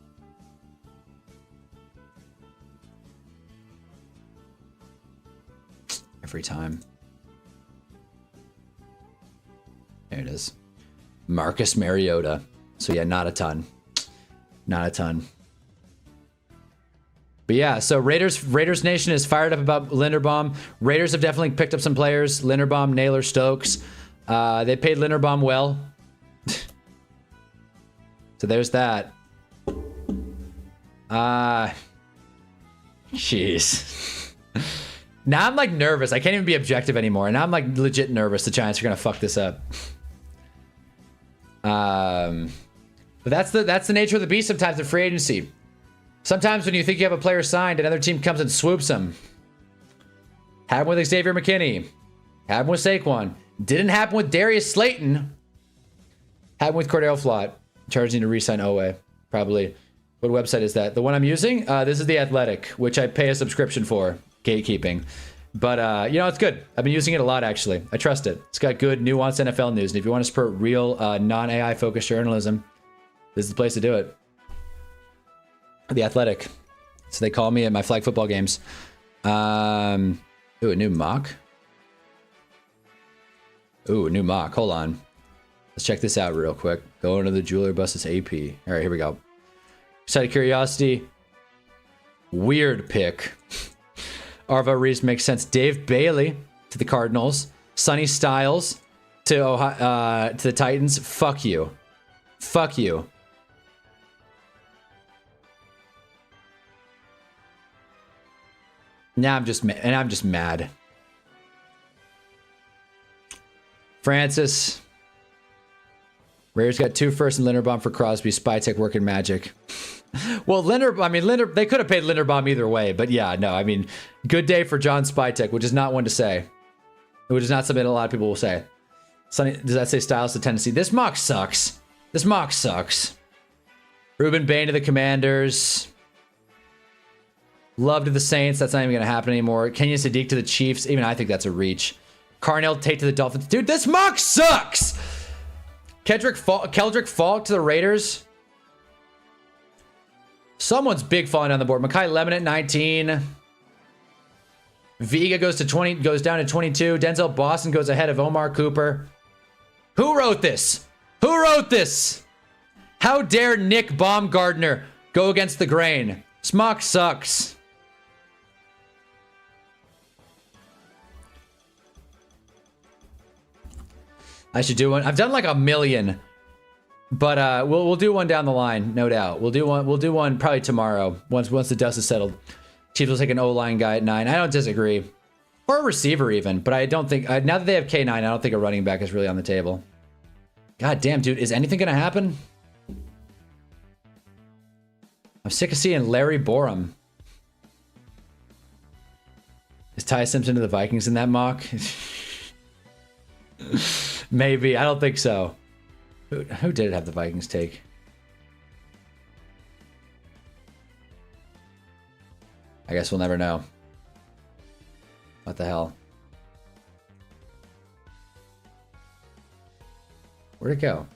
Every time. There it is. Marcus Mariota. So yeah, not a ton. Not a ton. But yeah, so Raiders Nation is fired up about Linderbaum. Raiders have definitely picked up some players. Linderbaum, Naylor, Stokes. They paid Linderbaum well. So there's that. Jeez. Now I'm like nervous. I can't even be objective anymore. Now I'm like legit nervous the Giants are gonna fuck this up. But that's the nature of the beast sometimes in free agency. Sometimes when you think you have a player signed, another team comes and swoops him. Happened with Xavier McKinney. Happened with Saquon. Didn't happen with Darius Slayton. Happened with Cordell Flott. Chargers need to re-sign Owe. Probably. What website is that? The one I'm using? This is The Athletic, which I pay a subscription for. Gatekeeping. But, you know, it's good. I've been using it a lot, actually. I trust it. It's got good, nuanced NFL news. And if you want to support real, non-AI focused journalism, this is the place to do it. The Athletic. So they call me at my flag football games. Ooh, a new mock? Ooh, a new mock. Hold on. Let's check this out real quick. Going to the jeweler buses AP. All right, here we go. Just out of curiosity. Weird pick. Arva Reeves makes sense. Dave Bailey to the Cardinals. Sonny Styles to the Titans. Fuck you. Fuck you. Now I'm just mad. Francis. Raiders got 2 firsts and Linderbaum for Crosby. Spytech working magic. Well, they could have paid Linderbaum either way, but yeah, no, I mean, good day for John Spytech, which is not one to say. Which is not something a lot of people will say. Sonny, does that say Styles to Tennessee? This mock sucks. This mock sucks. Ruben Bain to the Commanders. Love to the Saints. That's not even going to happen anymore. Kenyon Sadiq to the Chiefs. Even I think that's a reach. Carnell Tate to the Dolphins. Dude, this mock sucks! Keldrick Falk to the Raiders. Someone's big falling down the board. Mekhi Lemon at 19. Vega goes down to 22. Denzel Boston goes ahead of Omar Cooper. Who wrote this? Who wrote this? How dare Nick Baumgardner go against the grain? Smock sucks. I should do one. I've done like a million, but we'll do one down the line, no doubt. We'll do one probably tomorrow once the dust is settled. Chiefs will take an O-line guy at 9. I don't disagree, or a receiver even, but I don't think now that they have K9, I don't think a running back is really on the table. God damn, dude, is anything gonna happen? I'm sick of seeing Larry Borum. Is Ty Simpson to the Vikings in that mock? Maybe. I don't think so. Who did it have the Vikings take? I guess we'll never know. What the hell? Where'd it go?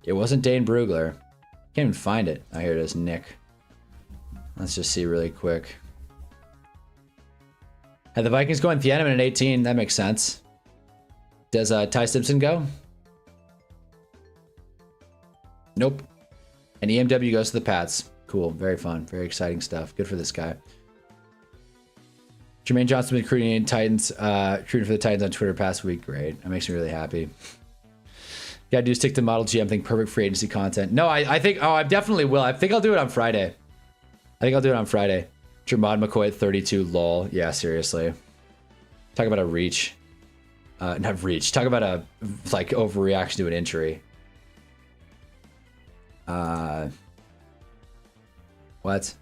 It wasn't Dane Brugler. Can't even find it. Oh, here it is, Nick. Let's just see really quick. Had the Vikings going Thieneman at 18. That makes sense. Does Ty Simpson go? Nope. And EMW goes to the Pats. Cool. Very fun. Very exciting stuff. Good for this guy. Jermaine Johnson been recruiting for the Titans on Twitter past week. Great. That makes me really happy. Gotta do stick to Model G. I'm thinking perfect free agency content. No, I think, I definitely will. I think I'll do it on Friday. Jermod McCoy at 32, lol. Yeah, seriously. Talk about a reach. Not reach. Talk about a, like, overreaction to an injury. What?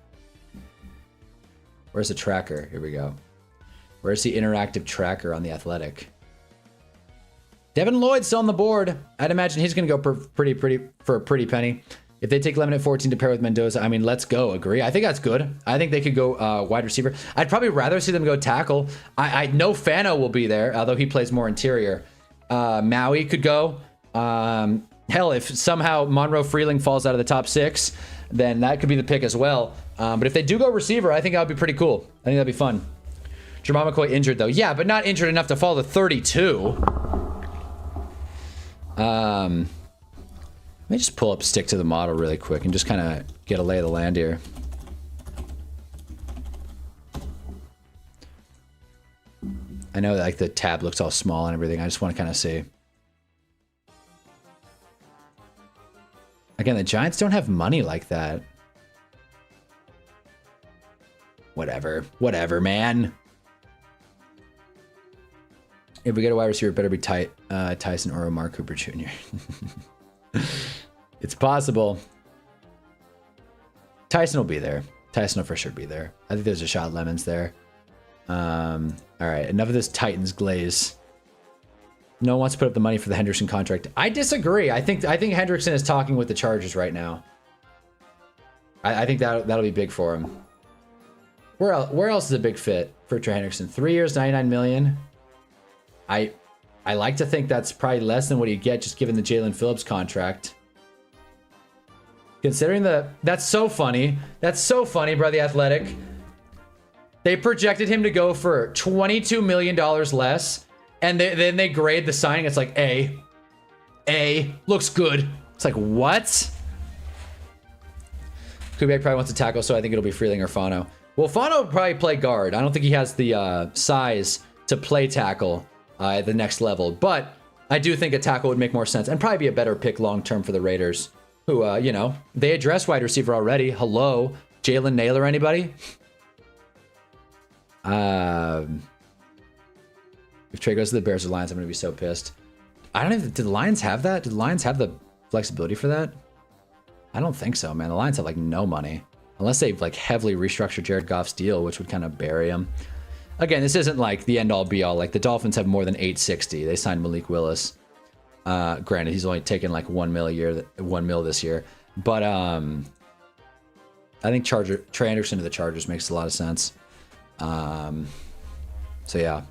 Where's the tracker? Here we go. Where's the interactive tracker on the Athletic? Devin Lloyd's still on the board. I'd imagine he's going to go for a pretty penny. If they take Lemon at 14 to pair with Mendoza, I mean, let's go. Agree. I think that's good. I think they could go wide receiver. I'd probably rather see them go tackle. I know Fano will be there, although he plays more interior. Maui could go. Hell, if somehow Monroe Freeling falls out of the top 6, then that could be the pick as well. But if they do go receiver, I think that would be pretty cool. I think that'd be fun. Jermon McCoy injured, though. Yeah, but not injured enough to fall to 32. Let me just pull up stick to the model really quick and just kind of get a lay of the land here. I know like the tab looks all small and everything. I just want to kind of see. Again, the Giants don't have money like that. Whatever, man. If we get a wide receiver, it better be Tyson or Omar Cooper Jr. It's possible. Tyson will be there. Tyson will for sure be there. I think there's a shot Lemons there. All right, enough of this Titans glaze. No one wants to put up the money for the Hendrickson contract. I disagree. I think Hendrickson is talking with the Chargers right now. I think that'll be big for him. Where else is a big fit for Trey Hendrickson? 3 years, $99 million. I like to think that's probably less than what he'd get just given the Jalen Phillips contract. Considering that's so funny. That's so funny, bro, The Athletic. They projected him to go for $22 million less, and then they grade the signing. It's like A. Looks good. It's like, what? Kubiak probably wants to tackle, so I think it'll be Freeling or Fano. Well, Fano will probably play guard. I don't think he has the size to play tackle at the next level, but I do think a tackle would make more sense and probably be a better pick long-term for the Raiders. who, you know, they address wide receiver already. Hello, Jalen Naylor, anybody? If Trey goes to the Bears or Lions, I'm going to be so pissed. I don't even... Did the Lions have that? Did the Lions have the flexibility for that? I don't think so, man. The Lions have, like, no money. Unless they've, like, heavily restructured Jared Goff's deal, which would kind of bury him. Again, this isn't, like, the end-all, be-all. Like, the Dolphins have more than 860. They signed Malik Willis. Granted, he's only taken, like, $1 million this year. But, I think Trey Anderson to the Chargers makes a lot of sense. So, yeah.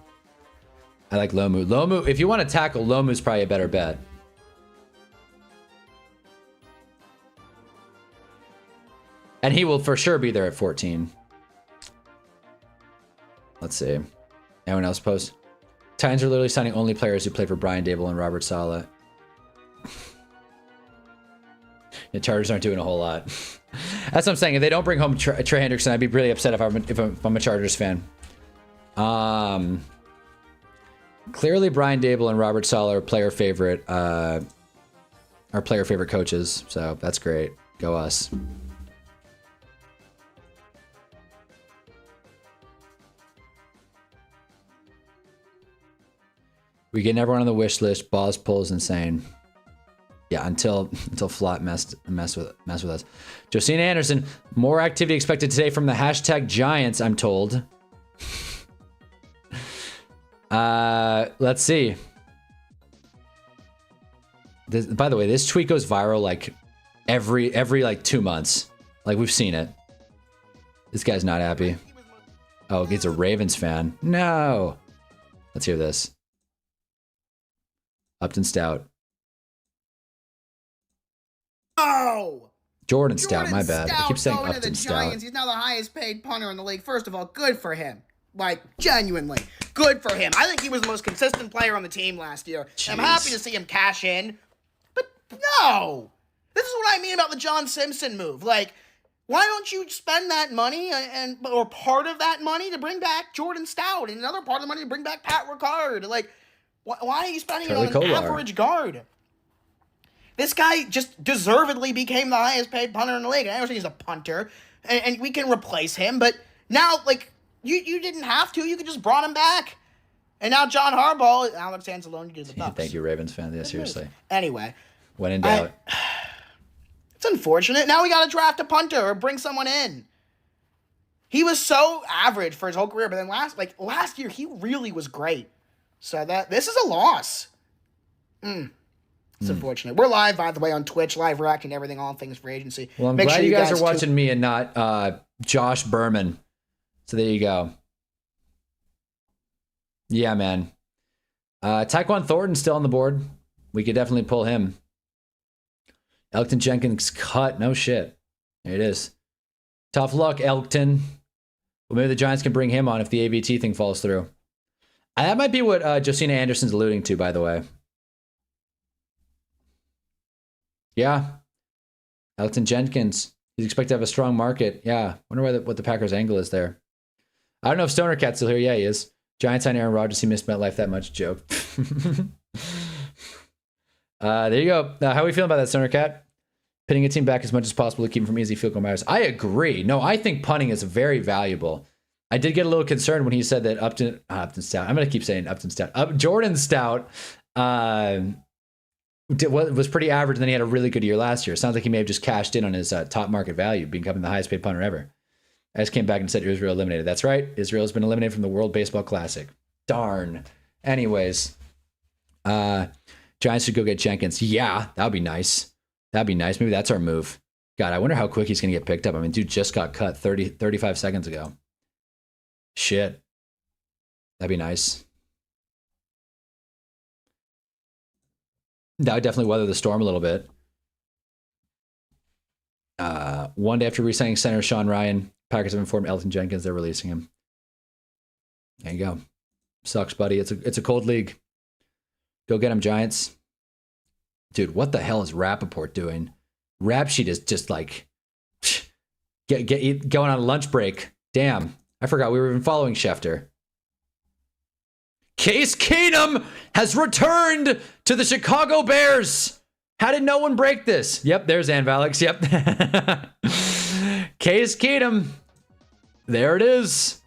I like Lomu. Lomu, if you want to tackle, Lomu's probably a better bet. And he will for sure be there at 14. Let's see. Anyone else post? Titans are literally signing only players who play for Brian Dable and Robert Saleh. The Chargers aren't doing a whole lot. That's what I'm saying. If they don't bring home Trey Hendrickson, I'd be really upset if I'm a Chargers fan. Clearly, Brian Dable and Robert Saleh are player favorite coaches, so that's great. Go us. We getting everyone on the wish list. Boss poll is insane. Yeah, until Flott mess with us. Josina Anderson, more activity expected today from the hashtag Giants, I'm told. Let's see. By the way, this tweet goes viral like every like 2 months. Like we've seen it. This guy's not happy. Oh, he's a Ravens fan. No. Let's hear this. Upton Stout. Oh! Jordan Stout, my bad. I keep saying going to Upton the Stout. Giants. He's now the highest paid punter in the league. First of all, good for him. Like, genuinely, good for him. I think he was the most consistent player on the team last year. Jeez. I'm happy to see him cash in. But no! This is what I mean about the John Simpson move. Like, why don't you spend that money or part of that money to bring back Jordan Stout and another part of the money to bring back Pat Ricard? Like, why are you spending it on an average guard? This guy just deservedly became the highest paid punter in the league. I understand he's a punter, and we can replace him, but now, like, you didn't have to. You could just brought him back. And now John Harbaugh, Alex Anzalone, do the Bucs. Thank you, Ravens fan. Yeah, seriously. Anyway. When in doubt. It's unfortunate. Now we got to draft a punter or bring someone in. He was so average for his whole career, but then last year, he really was great. So this is a loss. It's unfortunate. We're live, by the way, on Twitch, live reacting to everything, all things free agency. Well, I'm glad you guys are watching me and not Josh Berman. So there you go. Yeah, man. Tyquan Thornton's still on the board. We could definitely pull him. Elkton Jenkins cut. No shit. There it is. Tough luck, Elkton. Well, maybe the Giants can bring him on if the ABT thing falls through. That might be what Josina Anderson's alluding to, by the way. Yeah. Elkton Jenkins. He's expected to have a strong market. Yeah. Wonder what the Packers' angle is there. I don't know if Stoner Cat's still here. Yeah, he is. Giants on Aaron Rodgers. He missed MetLife that much. Joke. There you go. How are we feeling about that, Stoner Cat? Pinning a team back as much as possible to keep him from easy field goal matters. I agree. No, I think punting is very valuable. I did get a little concerned when he said that Upton Stout. I'm going to keep saying Upton Stout. Jordan Stout was pretty average, and then he had a really good year last year. Sounds like he may have just cashed in on his top market value, becoming the highest paid punter ever. I just came back and said Israel eliminated. That's right. Israel has been eliminated from the World Baseball Classic. Darn. Anyways, Giants should go get Jenkins. Yeah, that would be nice. That'd be nice. Maybe that's our move. God, I wonder how quick he's going to get picked up. I mean, dude just got cut 35 seconds ago. Shit. That'd be nice. That would definitely weather the storm a little bit. One day after re-signing center Sean Ryan, Packers have informed Elton Jenkins they're releasing him. There you go. Sucks, buddy. It's a cold league. Go get him, Giants. Dude, what the hell is Rappaport doing? Rap Sheet is just like going on a lunch break. Damn, I forgot we were even following Schefter. Case Keenum has returned to the Chicago Bears. How did no one break this? Yep, there's Anvalix. Yep. Case Keenum. There it is.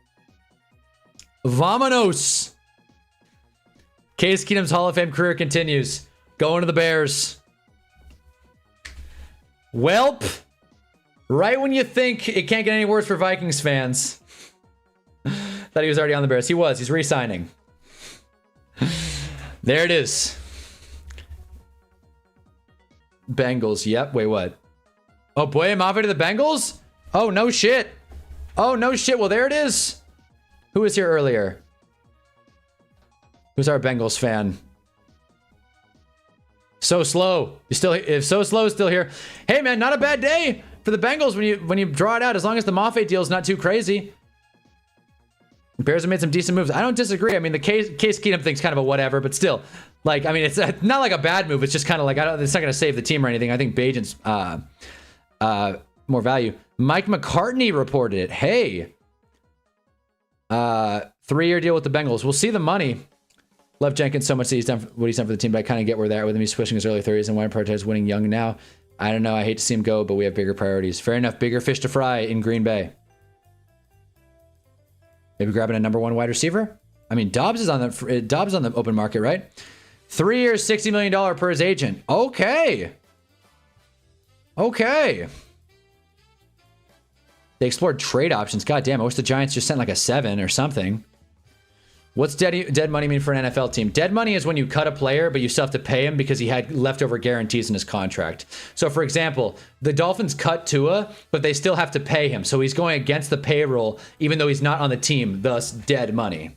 Vamonos. Case Keenum's Hall of Fame career continues. Going to the Bears. Welp. Right when you think it can't get any worse for Vikings fans. Thought he was already on the Bears. He was. He's re-signing. There it is. Bengals. Yep. Wait, what? Oh, boy, I'm off to the Bengals? Oh, no shit. Oh, no shit. Well, there it is. Who was here earlier? Who's our Bengals fan? So slow. You still, if So Slow is still here. Hey, man, not a bad day for the Bengals when you draw it out, as long as the Mafe deal is not too crazy. Bears have made some decent moves. I don't disagree. I mean, the Case Keenum thing's kind of a whatever, but still, like, I mean, it's not like a bad move. It's just kind of like, it's not going to save the team or anything. I think Bajan's more value. Mike McCartney reported it. Hey, 3-year deal with the Bengals. We'll see the money. Love Jenkins so much that he's done what he's done for the team, but I kind of get where they're at with him. He's pushing his early 30s and why prioritize winning young now. I don't know. I hate to see him go, but we have bigger priorities. Fair enough. Bigger fish to fry in Green Bay. Maybe grabbing a number 1 wide receiver. I mean, Dobbs is on the open market, right? 3 years, $60 million per his agent. Okay. Okay. They explored trade options. God damn, I wish the Giants just sent like a 7 or something. What's dead money mean for an NFL team? Dead money is when you cut a player, but you still have to pay him because he had leftover guarantees in his contract. So, for example, the Dolphins cut Tua, but they still have to pay him. So he's going against the payroll, even though he's not on the team, thus dead money.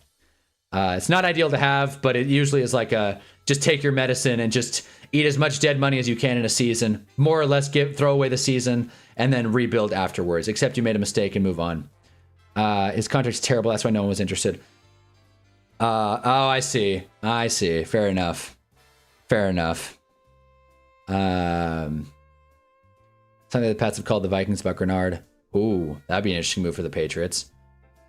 It's not ideal to have, but it usually is like just take your medicine and just eat as much dead money as you can in a season. More or less throw away the season and then rebuild afterwards, except you made a mistake and move on. His contract's terrible. That's why no one was interested. Oh, I see. I see. Fair enough. Fair enough. Something the Pats have called the Vikings about Grenard. Ooh, that'd be an interesting move for the Patriots.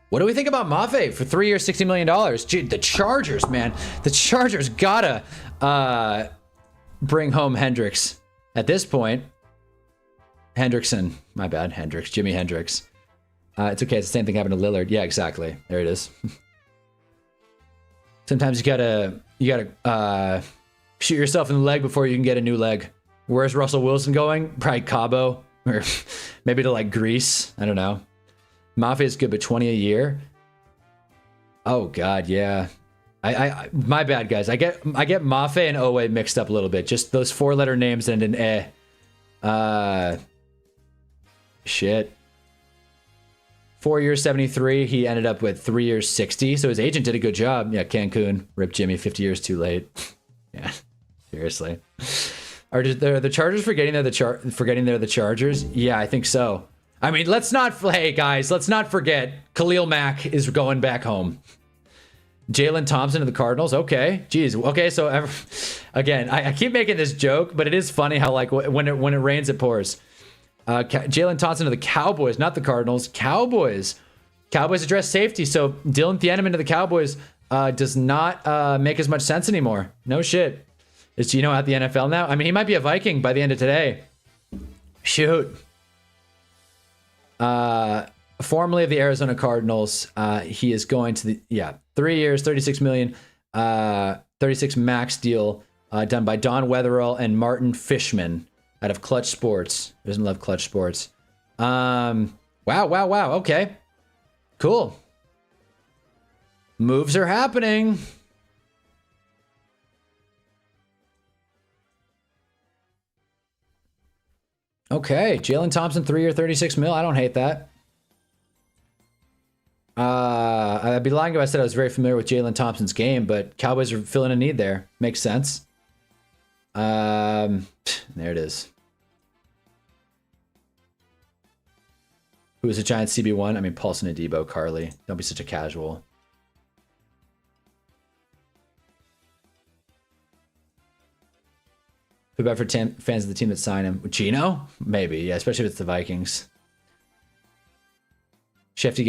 What do we think about Mafe for 3 years, $60 million? Dude, the Chargers, man. The Chargers gotta bring home Hendricks. At this point, Hendrickson. My bad, Hendricks. Jimi Hendrix. It's okay. It's the same thing happened to Lillard. Yeah, exactly. There it is. Sometimes you gotta shoot yourself in the leg before you can get a new leg. Where's Russell Wilson going? Probably Cabo, or maybe to like Greece. I don't know. Mafe is good, but 20 a year. Oh God, yeah. I my bad, guys. I get Mafe and Owe mixed up a little bit. Just those 4-letter names and an shit. 4 years, 73. He ended up with 3 years, 60. So his agent did a good job. Yeah, Cancun. Rip Jimmy, 50 years too late. Yeah, seriously. Are the Chargers forgetting they're the Chargers? Yeah, I think so. I mean, hey guys, let's not forget Khalil Mack is going back home. Jalen Thompson of the Cardinals. Okay, geez. Okay, so again, I keep making this joke, but it is funny how like when it rains, it pours. Jalen Thompson of the Cowboys, not the Cardinals. Cowboys address safety. So Dylan Thieneman of the Cowboys does not make as much sense anymore. No shit. Is Gino at the NFL now? I mean, he might be a Viking by the end of today. Shoot. Formerly of the Arizona Cardinals, he is going to 3 years, 36 million, 36 max deal done by Don Wetherell and Martin Fishman. Out of Clutch Sports. Doesn't love Clutch Sports. Wow. Okay. Cool. Moves are happening. Okay. Jalen Thompson, 3 year, 36 mil. I don't hate that. I'd be lying if I said I was very familiar with Jalen Thompson's game, but Cowboys are filling a need there. Makes sense. There it is. Who is a Giant CB1? I mean, Paulson and Debo, Carly. Don't be such a casual. Who bad for fans of the team that sign him? Gino? Maybe, yeah, especially if it's the Vikings. Shefty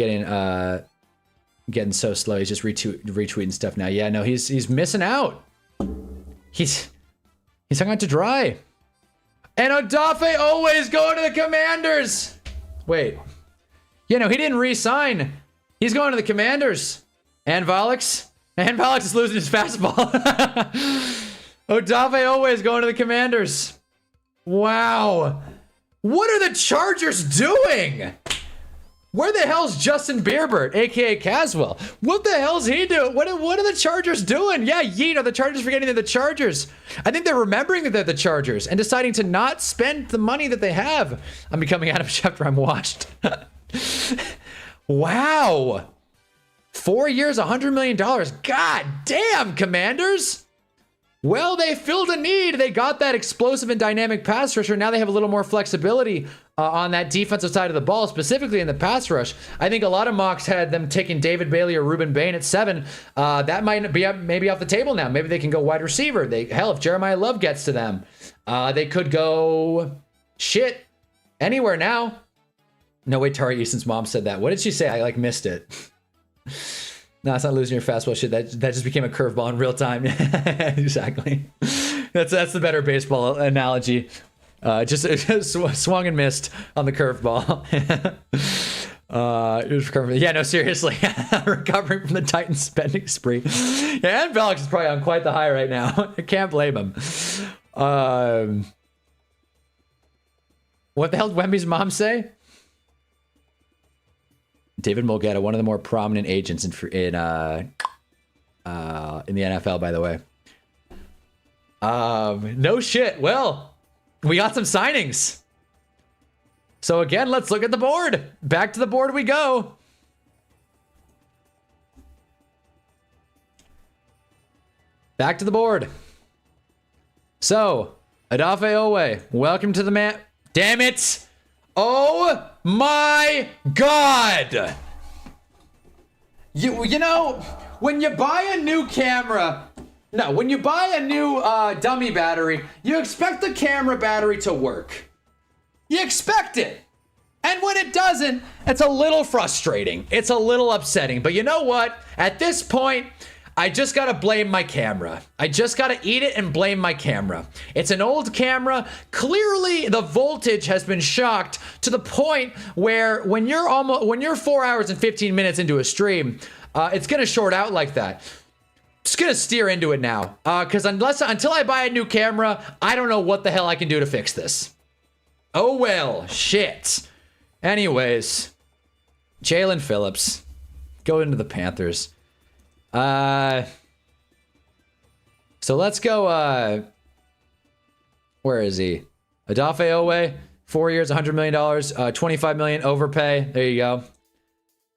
getting so slow. He's just retweeting stuff now. Yeah, no, he's missing out. He's hung out to dry. And Odafe always going to the Commanders. Wait. He didn't re-sign. He's going to the Commanders. And Volix is losing his fastball. Odafe always going to the Commanders. Wow. What are the Chargers doing? Where the hell's Justin Bierbert, aka Caswell? What the hell's he doing? What are the Chargers doing? Yeah, are the Chargers forgetting they're the Chargers? I think they're remembering that they're the Chargers and deciding to not spend the money that they have. I'm becoming Adam Schefter. I'm washed. Wow. 4 years, $100 million. God damn, Commanders. Well, they filled a need. They got that explosive and dynamic pass rusher. Now they have a little more flexibility on that defensive side of the ball, specifically in the pass rush. I think a lot of mocks had them taking David Bailey or Ruben Bain at 7. That might be maybe off the table now. Maybe they can go wide receiver. Hell, if Jeremiah Love gets to them, they could go anywhere now. No way, Tari Easton's mom said that. What did she say? I missed it. No, it's not losing your fastball shit. That just became a curveball in real time. Exactly. That's the better baseball analogy. Just swung and missed on the curveball. It was recovering. Yeah, no, seriously. Recovering from the Titans spending spree. Yeah, and Felix is probably on quite the high right now. I can't blame him. What the hell did Wemby's mom say? David Mulgeta, one of the more prominent agents in the NFL, by the way. No shit. Well, we got some signings. So again, let's look at the board. Back to the board we go. Back to the board. So, Odafe Owe, welcome to the man. Damn it! Oh my God! You know, when you buy a new camera, when you buy a new dummy battery, you expect the camera battery to work. You expect it. And when it doesn't, it's a little frustrating. It's a little upsetting. But you know what? At this point, I just gotta blame my camera. I just gotta eat it and blame my camera. It's an old camera. Clearly, the voltage has been shocked to the point where when you're 4 hours and 15 minutes into a stream, it's gonna short out like that. Just gonna steer into it now, because until I buy a new camera, I don't know what the hell I can do to fix this. Oh well, shit. Anyways, Jalen Phillips, go into the Panthers. So let's go, where is he? Odafe Owe, 4 years, $100 million, $25 million overpay. There you go.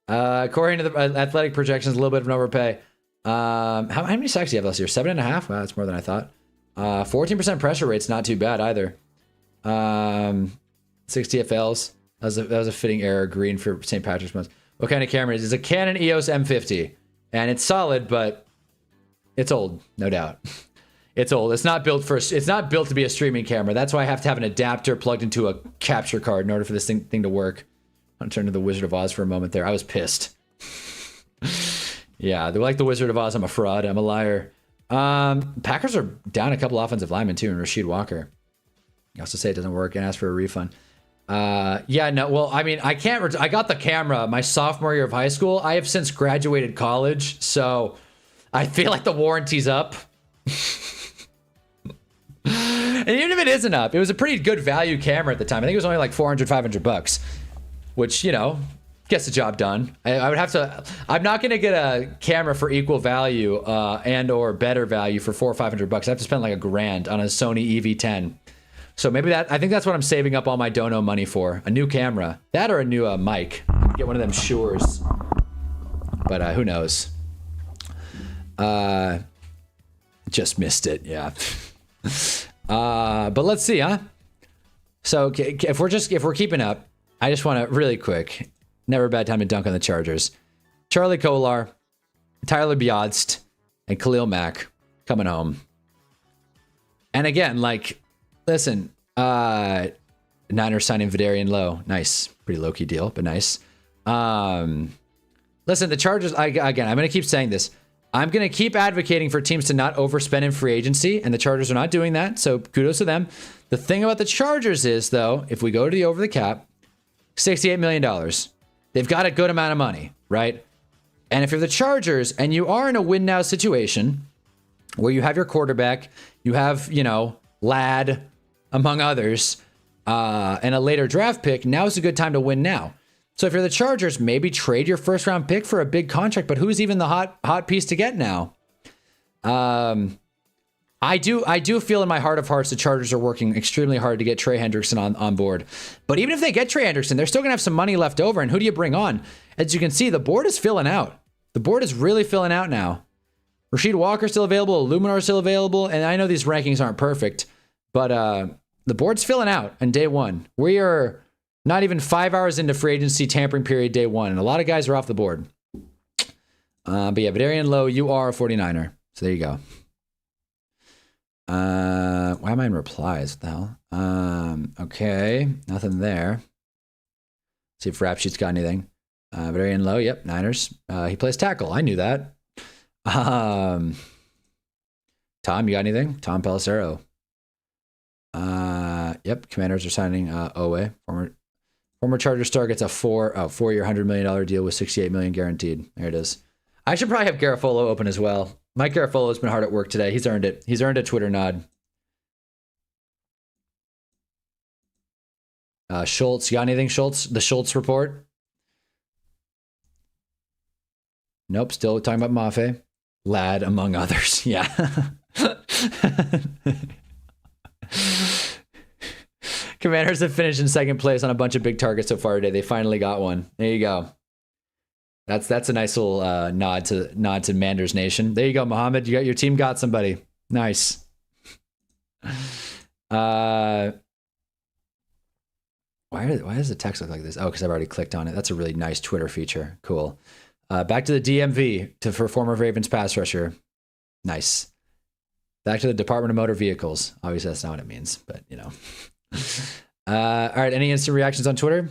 According to the athletic projections, a little bit of an overpay. How many sacks do you have last year? 7.5? Wow, that's more than I thought. 14% pressure rate's not too bad either. 60 FLs. That was a fitting error. Green for St. Patrick's Month. What kind of camera is it? It's a Canon EOS M50. And it's solid, but it's old, no doubt. It's old. It's not built to be a streaming camera. That's why I have to have an adapter plugged into a capture card in order for this thing to work. I'm gonna turn to the Wizard of Oz for a moment there. I was pissed. Yeah, they're like the Wizard of Oz. I'm a fraud. I'm a liar. Packers are down a couple offensive linemen too, and Rasheed Walker. You also say it doesn't work and ask for a refund. Yeah, no, well, I mean, I can't, I got the camera my sophomore year of high school. I have since graduated college, so I feel like the warranty's up. And even if it isn't up, it was a pretty good value camera at the time. I think it was only like $400, $500, which, gets the job done. I would have to, I'm not going to get a camera for equal value, and or better value for $400 or $500. I have to spend like $1,000 on a Sony EV10. So maybe I think that's what I'm saving up all my dono money for. A new camera. That or a new mic. Get one of them Shures. But who knows? Just missed it, yeah. But let's see, huh? So if we're keeping up, I just want to really quick, never a bad time to dunk on the Chargers. Charlie Kolar, Tyler Biadst, and Khalil Mack coming home. And again, listen, Niners signing Vidarian Lowe. Nice. Pretty low-key deal, but nice. Listen, the Chargers, I'm going to keep saying this. I'm going to keep advocating for teams to not overspend in free agency, and the Chargers are not doing that, so kudos to them. The thing about the Chargers is, though, if we go to the over the cap, $68 million. They've got a good amount of money, right? And if you're the Chargers and you are in a win now situation where you have your quarterback, you have, you know, Ladd, among others, and a later draft pick, now is a good time to win now. So if you're the Chargers, maybe trade your first round pick for a big contract, but who's even the hot piece to get now? I do feel in my heart of hearts the Chargers are working extremely hard to get Trey Hendrickson on board. But even if they get Trey Hendrickson, they're still going to have some money left over. And who do you bring on? As you can see, the board is filling out. The board is really filling out now. Rasheed Walker still available. Illuminar still available. And I know these rankings aren't perfect, but the board's filling out on day one. We are not even 5 hours into free agency tampering period day one. And a lot of guys are off the board. But yeah, Vadarian Lowe, you are a 49er. So there you go. Why am I in replies? What the hell? Okay, nothing there. See if Rap Sheet's got anything. Vadarian Lowe, yep, Niners. He plays tackle. I knew that. Tom, you got anything? Tom Pelissero. Yep, Commanders are signing Owe. Former Charger star gets a 4-year, $100 million deal with $68 million guaranteed. There it is. I should probably have Garofolo open as well. Mike Garofolo's been hard at work today. He's earned it. He's earned a Twitter nod. Schultz, you got anything, Schultz? The Schultz report? Nope, still talking about Mafe. Ladd, among others. Yeah. Commanders have finished in second place on a bunch of big targets so far today. They finally got one. There you go. That's a nice little nod to Manders Nation. There you go, Mohammed. You got your team got somebody. Nice. Why does the text look like this? Oh, because I've already clicked on it. That's a really nice Twitter feature. Cool. Back to the DMV for former Ravens pass rusher. Nice. Back to the Department of Motor Vehicles. Obviously, that's not what it means, but you know. All right. Any instant reactions on Twitter?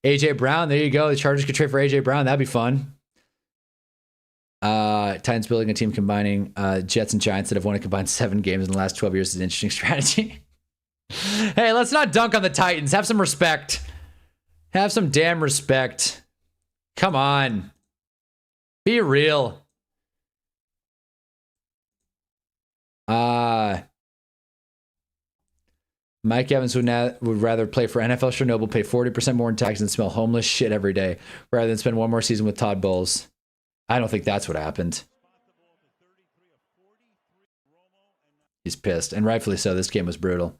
AJ Brown, there you go. The Chargers could trade for AJ Brown. That'd be fun. Titans building a team combining Jets and Giants that have won a combined 7 games in the last 12 years is an interesting strategy. Hey, let's not dunk on the Titans. Have some respect. Have some damn respect. Come on. Be real. Mike Evans would rather play for NFL Chernobyl, pay 40% more in taxes, and smell homeless shit every day, rather than spend one more season with Todd Bowles. I don't think that's what happened. He's pissed, and rightfully so. This game was brutal.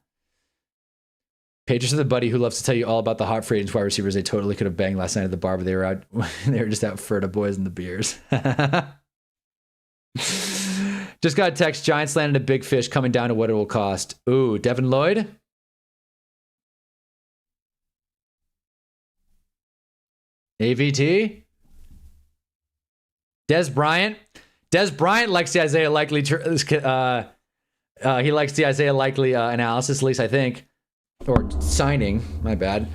Patriots are the buddy who loves to tell you all about the hot free agent wide receivers they totally could have banged last night at the bar, but they were out. They were just out for the boys and the beers. Just got a text. Giants landed a big fish coming down to what it will cost. Ooh, Devin Lloyd. AVT. Des Bryant. Des Bryant likes the Isaiah Likely. He likes the Isaiah Likely analysis, at least I think. Or signing, my bad.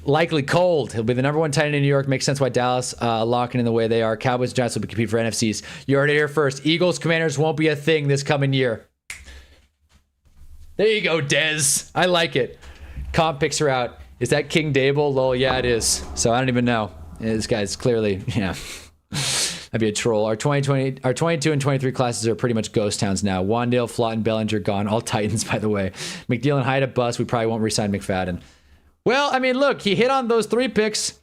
Likely cold. He'll be the number 1 tight end in New York. Makes sense why Dallas locking in the way they are. Cowboys and Giants will compete for NFCs. You heard it here first. Eagles Commanders won't be a thing this coming year. There you go, Dez. I like it. Comp picks are out. Is that King Dable? Lol, yeah, it is. So I don't even know. This guy's clearly, yeah. That'd be a troll. Our 22 and 23 classes are pretty much ghost towns now. Wandale, Flott, Bellinger gone. All Titans, by the way. McNeil and Hyde a bust. We probably won't re-sign McFadden. Well, I mean, look, he hit on those 3 picks.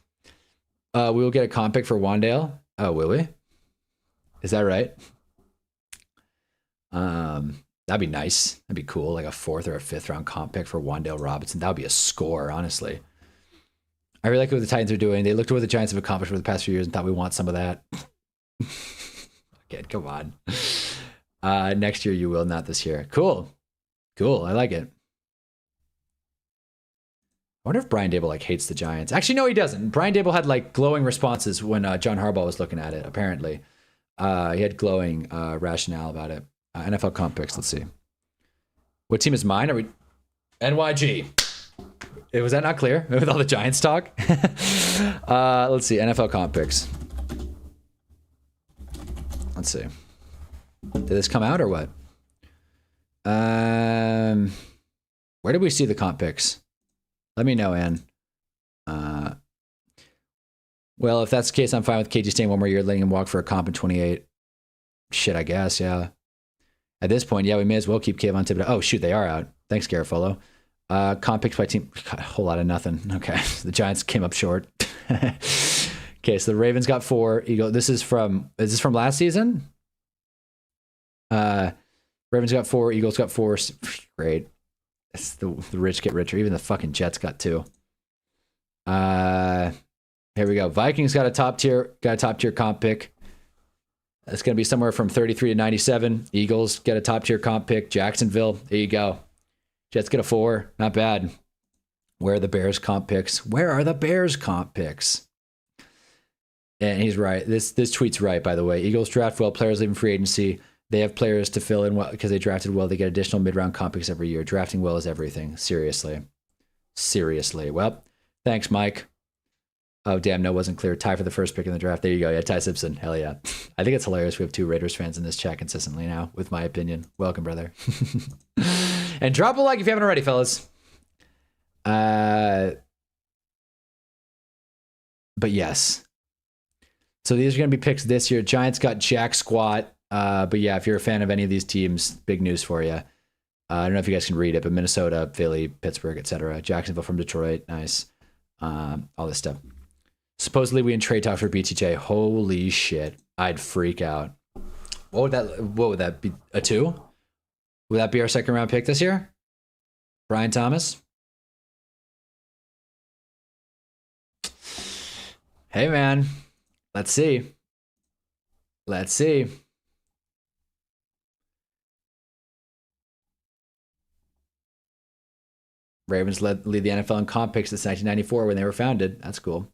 We will get a comp pick for Wandale. Oh, will we? Is that right? That'd be nice. That'd be cool. Like a 4th or a 5th round comp pick for Wandale Robinson. That would be a score, honestly. I really like what the Titans are doing. They looked at what the Giants have accomplished for the past few years and thought we want some of that. Okay, come on. Next year you will, not this year. Cool. Cool. I like it. I wonder if Brian Dable like hates the Giants. Actually, no, he doesn't. Brian Dable had like glowing responses when John Harbaugh was looking at it. Apparently, he had glowing rationale about it. NFL comp picks. Let's see. What team is mine? Are we NYG? Was that not clear with all the Giants talk? Let's see. NFL comp picks. Let's see. Did this come out or what? Where did we see the comp picks? Let me know, Ann. Well, if that's the case, I'm fine with KG staying one more year, letting him walk for a comp in 28. Shit, I guess, yeah. At this point, yeah, we may as well keep Kayvon Thibodeau. Oh, shoot, they are out. Thanks, Garofolo. Comp picks by team. God, a whole lot of nothing. Okay, the Giants came up short. Okay, so the Ravens got 4. Is this from last season? Ravens got 4. Eagles got 4. Great. It's the rich get richer. Even the fucking Jets got 2. Here we go. Vikings got a top tier comp pick. It's going to be somewhere from 33 to 97. Eagles get a top tier comp pick. Jacksonville, there you go. Jets get a 4. Not bad. Where are the Bears comp picks? And he's right. This tweet's right, by the way. Eagles draft well, players leaving free agency. They have players to fill in well because they drafted well. They get additional mid-round comp picks every year. Drafting well is everything. Seriously. Well, thanks, Mike. Oh, damn, no, wasn't clear. Ty for the first pick in the draft. There you go. Yeah, Ty Simpson. Hell yeah. I think it's hilarious we have 2 Raiders fans in this chat consistently now, with my opinion. Welcome, brother. And drop a like if you haven't already, fellas. But yes. So these are going to be picks this year. Giants got jack squat. But yeah, if you're a fan of any of these teams, big news for you. I don't know if you guys can read it, but Minnesota, Philly, Pittsburgh, etc. Jacksonville from Detroit. Nice. All this stuff. Supposedly we in trade talk for BTJ. Holy shit. I'd freak out. What would that be? A 2? Would that be our second round pick this year? Brian Thomas? Hey man. Let's see. Ravens lead the NFL in comp picks since 1994 when they were founded. That's cool.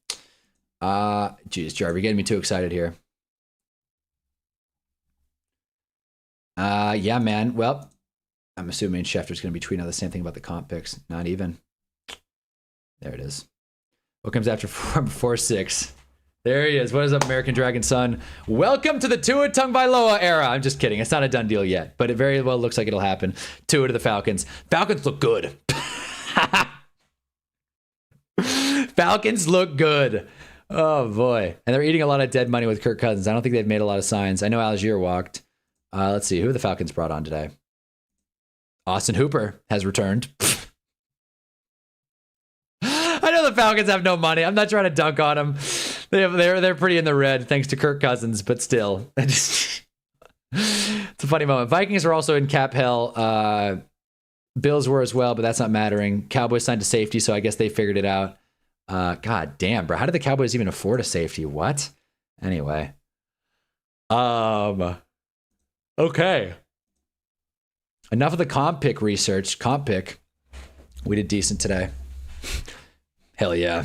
Geez, Jarvis, you're getting me too excited here. Yeah, man. Well, I'm assuming Schefter's going to be tweeting out the same thing about the comp picks. Not even. There it is. What comes after 4-6? There he is. What is up, American Dragon Son? Welcome to the Tua Tagovailoa era. I'm just kidding. It's not a done deal yet, but it very well looks like it'll happen. Tua to the Falcons. Falcons look good. Falcons look good. Oh boy. And they're eating a lot of dead money with Kirk Cousins. I don't think they've made a lot of signs. I know Algier walked. Let's see who the Falcons brought on today. Austin Hooper has returned. I know the Falcons have no money. I'm not trying to dunk on them. They're pretty in the red thanks to Kirk Cousins, but still. It's a funny moment. Vikings are also in cap hell. Bills were as well, but that's not mattering. Cowboys signed a safety, so I guess they figured it out. God damn, bro. How did the Cowboys even afford a safety? What? Anyway. Okay. Enough of the comp pick research. Comp pick. We did decent today. Hell yeah.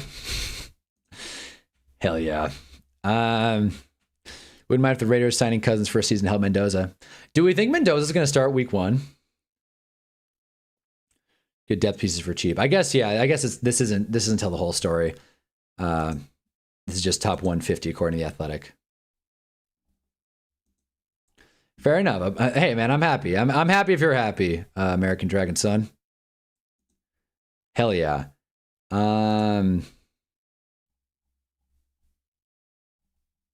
Wouldn't mind if the Raiders signing Cousins for a season to help Mendoza. Do we think Mendoza's going to start week 1? Good depth pieces for cheap. I guess, yeah. I guess this isn't tell the whole story. This is just top 150 according to The Athletic. Fair enough. Hey, man, I'm happy. I'm happy if you're happy, American Dragon Son. Hell yeah. All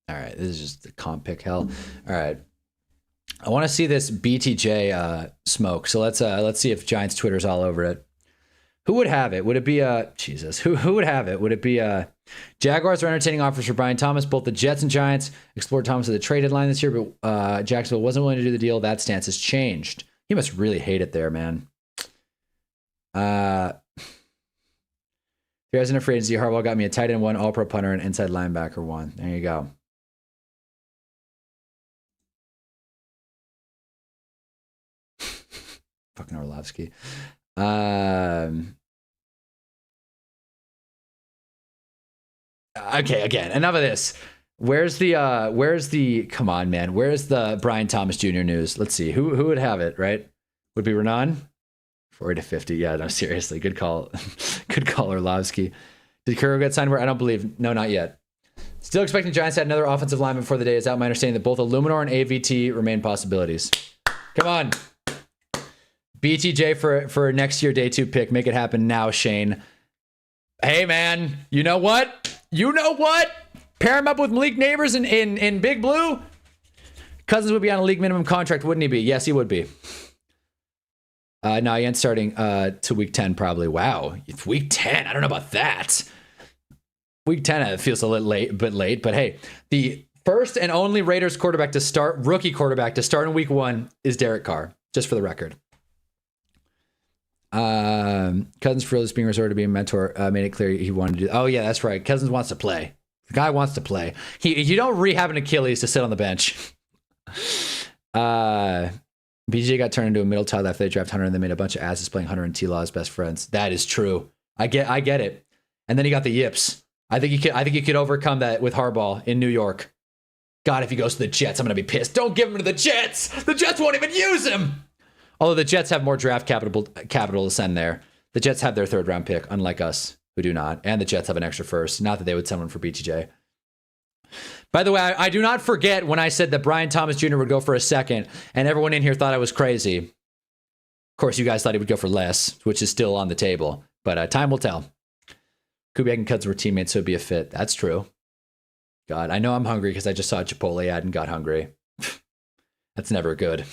right, this is just the comp pick hell. All right. I want to see this BTJ smoke. So let's see if Giants Twitter's all over it. Who would have it? Would it be Jesus? Who would have it? Would it be Jaguars are entertaining offers for Brian Thomas. Both the Jets and Giants explored Thomas at the trade deadline this year, but Jacksonville wasn't willing to do the deal. That stance has changed. He must really hate it there, man. If he hasn't a free agency, Harbaugh got me a tight end 1, all-pro punter, and inside linebacker 1. There you go. Fucking Orlovsky. Okay, again, enough of this. Where's the come on, man? Where's the Brian Thomas Jr. news? Let's see. Who would have it, right? Would be Renan? 40 to 50. Yeah, no, seriously. Good call. Good call, Orlovsky. Did Kuro get signed where? I don't believe. No, not yet. Still expecting Giants to add another offensive lineman before the day is out. My understanding that both Illuminor and AVT remain possibilities. Come on. BTJ for next year day 2 pick. Make it happen now, Shane. Hey, man. You know what? You know what? Pair him up with Malik Neighbors in Big Blue. Cousins would be on a league minimum contract, wouldn't he be? Yes, he would be. No, he ain't starting to week 10 probably. Wow. It's week 10. I don't know about that. Week 10 feels a little late, but hey, the first and only Raiders quarterback to start, rookie quarterback to start in week 1 is Derek Carr, just for the record. Cousins for this being resorted to be a mentor made it clear he wanted to do. Oh yeah, that's right. Cousins wants to play. The guy wants to play. You don't rehab an Achilles to sit on the bench. BJ got turned into a middle child after they draft Hunter and they made a bunch of asses playing Hunter and T-Law as best friends. That is true. I get it. And then he got the yips. I think he could overcome that with Harbaugh in New York. God, if he goes to the Jets, I'm gonna be pissed. Don't give him to the Jets. The Jets won't even use him. Although the Jets have more draft capital to send there. The Jets have their 3rd round pick, unlike us, who do not. And the Jets have an extra first. Not that they would send one for BTJ. By the way, I do not forget when I said that Brian Thomas Jr. would go for a 2nd, and everyone in here thought I was crazy. Of course, you guys thought he would go for less, which is still on the table. But time will tell. Kubiak and Cousins were teammates, so it'd be a fit. That's true. God, I know I'm hungry because I just saw a Chipotle ad and got hungry. That's never good.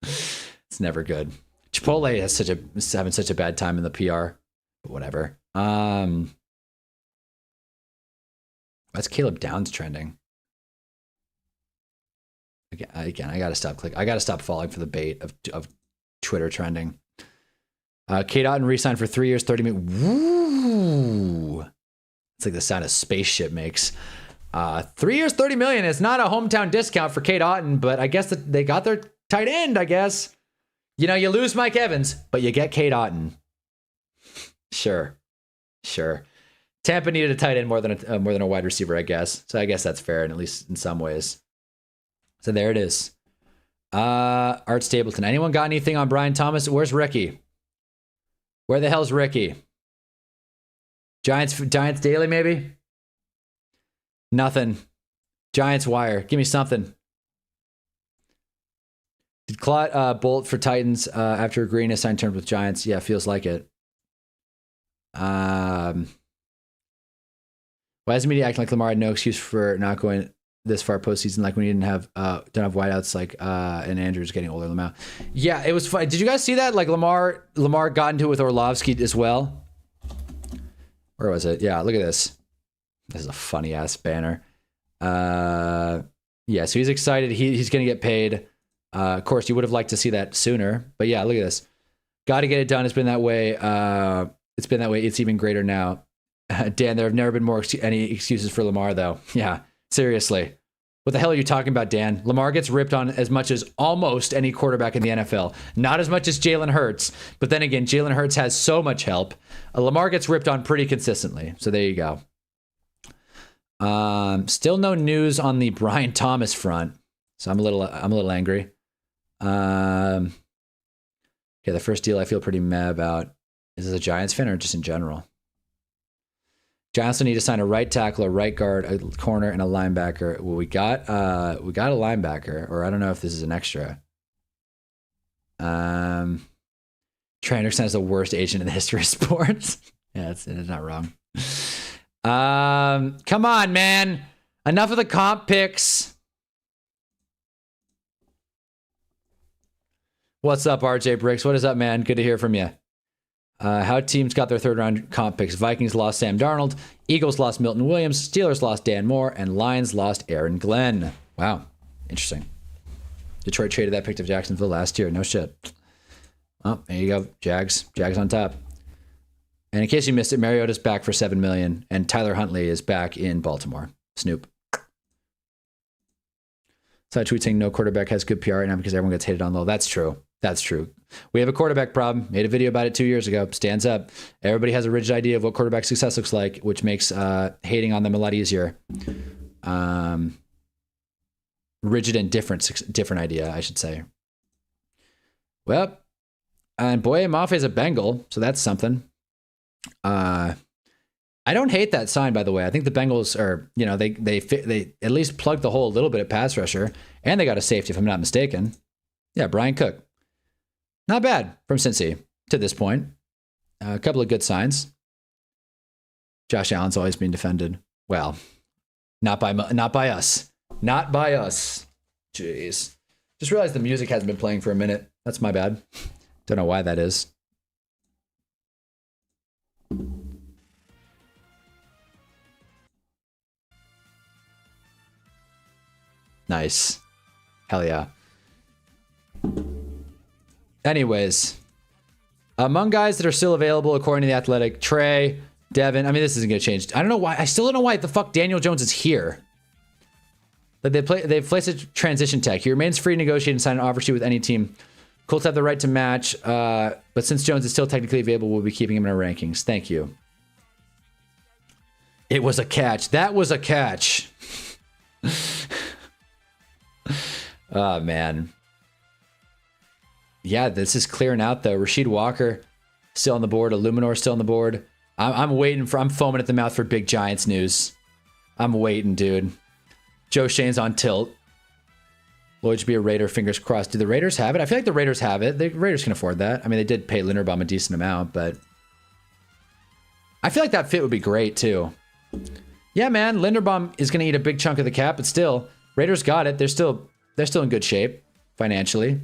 It's never good. Chipotle is having such a bad time in the PR. But whatever. That's Caleb Downs trending. Again, I gotta stop clicking. I gotta stop falling for the bait of Twitter trending. Kate Otten re-signed for 3 years, 30 million. Woo! It's like the sound a spaceship makes. 3 years, 30 million. It's not a hometown discount for Kate Otten, but I guess that they got their tight end, I guess. You know, you lose Mike Evans, but you get Kate Otten. Sure. Tampa needed a tight end more than a wide receiver, I guess. So I guess that's fair, and at least in some ways. So there it is. Art Stapleton. Anyone got anything on Brian Thomas? Where's Ricky? Where the hell's Ricky? Giants Daily, maybe? Nothing. Giants Wire. Give me something. Did Clot bolt for Titans after agreeing to sign terms with Giants? Yeah, feels like it. Why is the media acting like Lamar had no excuse for not going this far postseason? Like when he don't have wideouts like and Andrews getting older. Lamar. Yeah, it was fun. Did you guys see that? Like Lamar got into it with Orlovsky as well. Where was it? Yeah, look at this. This is a funny ass banner. Yeah, so he's excited. He's gonna get paid. Of course, you would have liked to see that sooner, but yeah, look at this. Got to get it done. It's been that way. It's even greater now. Dan, there have never been any excuses for Lamar, though. Yeah, seriously. What the hell are you talking about, Dan? Lamar gets ripped on as much as almost any quarterback in the NFL. Not as much as Jalen Hurts, but then again, Jalen Hurts has so much help. Lamar gets ripped on pretty consistently. So there you go. Still no news on the Brian Thomas front, so I'm a little angry. Okay, the first deal I feel pretty meh about. Is this a Giants fan or just in general? Giants will need to sign a right tackle, a right guard, a corner, and a linebacker. Well, we got a linebacker, or I don't know if this is an extra. Trey Anderson is the worst agent in the history of sports. Yeah, it's not wrong. Come on, man. Enough of the comp picks. What's up, RJ Briggs? What is up, man? Good to hear from you. How teams got their 3rd round comp picks. Vikings lost Sam Darnold. Eagles lost Milton Williams. Steelers lost Dan Moore. And Lions lost Aaron Glenn. Wow. Interesting. Detroit traded that pick to Jacksonville last year. No shit. Oh, there you go. Jags on top. And in case you missed it, Mariota's back for $7 million. And Tyler Huntley is back in Baltimore. Snoop. So I tweet saying no quarterback has good PR right now because everyone gets hated on low. That's true. We have a quarterback problem. Made a video about it 2 years ago. Stands up. Everybody has a rigid idea of what quarterback success looks like, which makes hating on them a lot easier. Rigid and different idea, I should say. Well, and Boye Mafe is a Bengal, so that's something. I don't hate that sign, by the way. I think the Bengals are, you know, they at least plugged the hole a little bit at pass rusher, and they got a safety, if I'm not mistaken. Yeah, Brian Cook. Not bad from Cincy to this point. A couple of good signs. Josh Allen's always been defended. Well, not by us. Not by us. Jeez. Just realized the music hasn't been playing for a minute. That's my bad. Don't know why that is. Nice. Hell yeah. Anyways, among guys that are still available, according to The Athletic, Trey, Devin. I mean, this isn't going to change. I don't know why. I still don't know why the fuck Daniel Jones is here. But they've placed a transition tag. He remains free to negotiate and sign an offer sheet with any team. Colts have the right to match, but since Jones is still technically available, we'll be keeping him in our rankings. Thank you. It was a catch. That was a catch. Oh, man. Yeah, this is clearing out, though. Rasheed Walker still on the board. Illuminor still on the board. I'm foaming at the mouth for big Giants news. I'm waiting, dude. Joe Shane's on tilt. Lloyd should be a Raider, fingers crossed. Do the Raiders have it? I feel like the Raiders have it. The Raiders can afford that. I mean, they did pay Linderbaum a decent amount, but I feel like that fit would be great, too. Yeah, man, Linderbaum is going to eat a big chunk of the cap, but still, Raiders got it. They're still in good shape financially.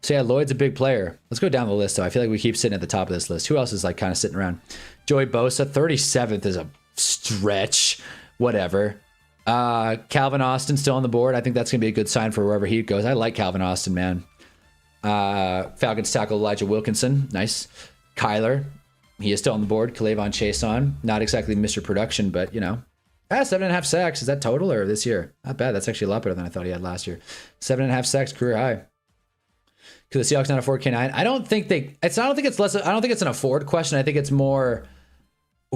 So yeah, Lloyd's a big player. Let's go down the list, though. I feel like we keep sitting at the top of this list. Who else is like kind of sitting around? Joey Bosa, 37th is a stretch. Whatever. Calvin Austin still on the board. I think that's going to be a good sign for wherever he goes. I like Calvin Austin, man. Falcons tackle Elijah Wilkinson. Nice. Kyler. He is still on the board. K'Lavon Chason. Not exactly Mr. Production, but, you know. 7.5 sacks. Is that total or this year? Not bad. That's actually a lot better than I thought he had last year. 7.5 sacks, career high. Could the Seahawks not afford K9? I don't think it's an afford question. I think it's more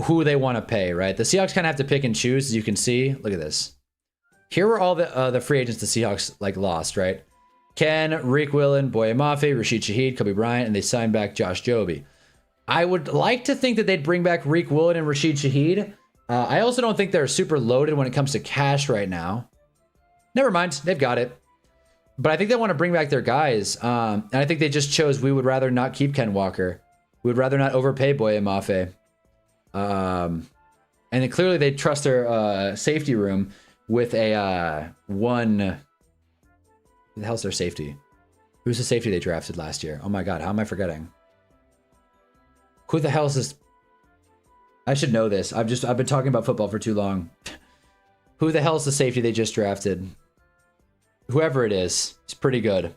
who they want to pay, right? The Seahawks kind of have to pick and choose, as you can see. Look at this. Here were all the free agents the Seahawks like lost, right? Ken, Reek Willen, Boye Mafe, Rashid Shaheed, Kobe Bryant, and they signed back Josh Joby. I would like to think that they'd bring back Reek Willen and Rashid Shaheed. I also don't think they're super loaded when it comes to cash right now. Never mind, they've got it. But I think they want to bring back their guys. And I think they just chose, we would rather not keep Ken Walker. We would rather not overpay Boye Mafe. And then clearly they trust their safety room with a one. Who the hell's their safety? Who's the safety they drafted last year? Oh my God, how am I forgetting? Who the hell is this? I should know this. I've been talking about football for too long. Who the hell is the safety they just drafted? Whoever it is, it's pretty good.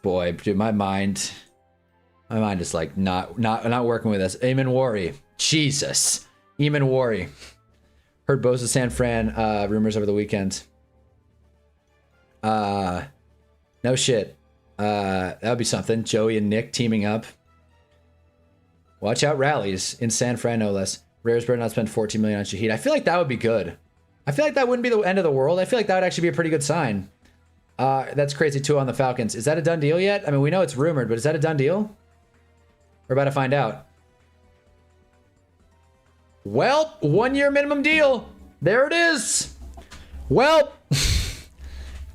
Boy, dude, my mind is like not working with us. Eamon Wari, Jesus, Eamon Wari. Heard Bosa San Fran rumors over the weekend. No shit. That would be something. Joey and Nick teaming up. Watch out rallies in San Fran, no less. Rares better not spend $14 million on Shaheed. I feel like that would be good. I feel like that wouldn't be the end of the world. I feel like that would actually be a pretty good sign. That's crazy too on the Falcons. Is that a done deal yet? I mean, we know it's rumored, but is that a done deal? We're about to find out. Well, 1 year minimum deal. There it is. Well,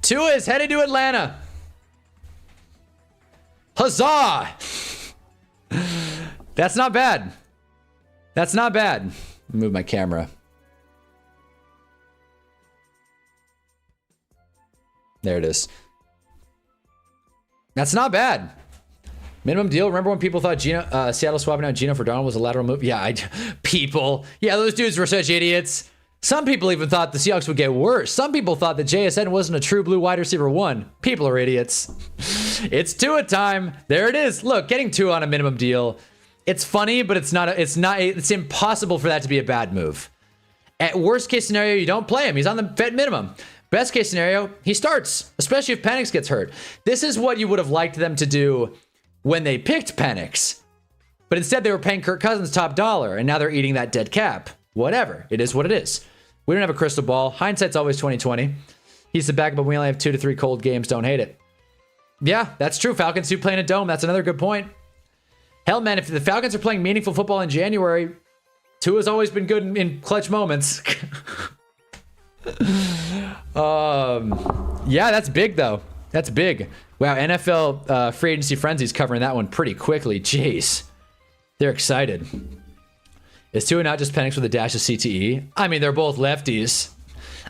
Tua is headed to Atlanta. Huzzah! That's not bad. That's not bad. Move my camera. There it is. That's not bad. Minimum deal. Remember when people thought Seattle swapping out Geno for Donald was a lateral move? Yeah, people. Yeah, those dudes were such idiots. Some people even thought the Seahawks would get worse. Some people thought that JSN wasn't a true blue wide receiver one. People are idiots. It's Tua time. There it is. Look, getting Tua on a minimum deal. It's funny, but it's impossible for that to be a bad move. At worst case scenario, you don't play him. He's on the vet minimum. Best case scenario, he starts, especially if Penix gets hurt. This is what you would have liked them to do when they picked Penix. But instead, they were paying Kirk Cousins top dollar, and now they're eating that dead cap. Whatever. It is what it is. We don't have a crystal ball. Hindsight's always 2020. He's the backup, but we only have 2 to 3 cold games. Don't hate it. Yeah, that's true. Falcons do play in a dome. That's another good point. Hell, man, if the Falcons are playing meaningful football in January, Tua's always been good in clutch moments. Yeah, that's big, though. That's big. Wow, NFL free agency frenzy's covering that one pretty quickly. Jeez. They're excited. Is Tua not just Penix with a dash of CTE? I mean, they're both lefties.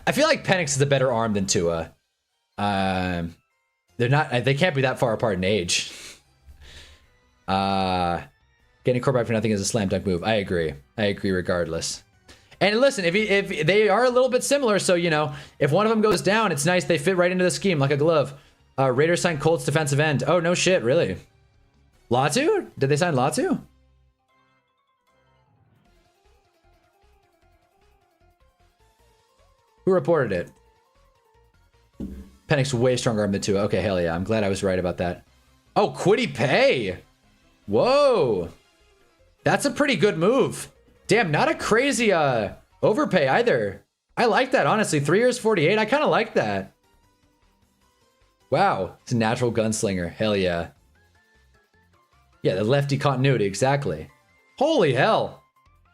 I feel like Penix is a better arm than Tua. They're not. They can't be that far apart in age. Getting quarterback for nothing is a slam dunk move. I agree. Regardless. And listen, if they are a little bit similar, so you know, if one of them goes down, it's nice they fit right into the scheme like a glove. Raiders signed Colts defensive end. Oh no shit, really? Latu? Did they sign Latu? Who reported it? Penix way stronger arm than Tua. Okay, hell yeah. I'm glad I was right about that. Oh, Kwity Paye. Whoa. That's a pretty good move. Damn, not a crazy overpay either. I like that, honestly. 3 years, 48. I kind of like that. Wow. It's a natural gunslinger. Hell yeah. Yeah, the lefty continuity. Exactly. Holy hell.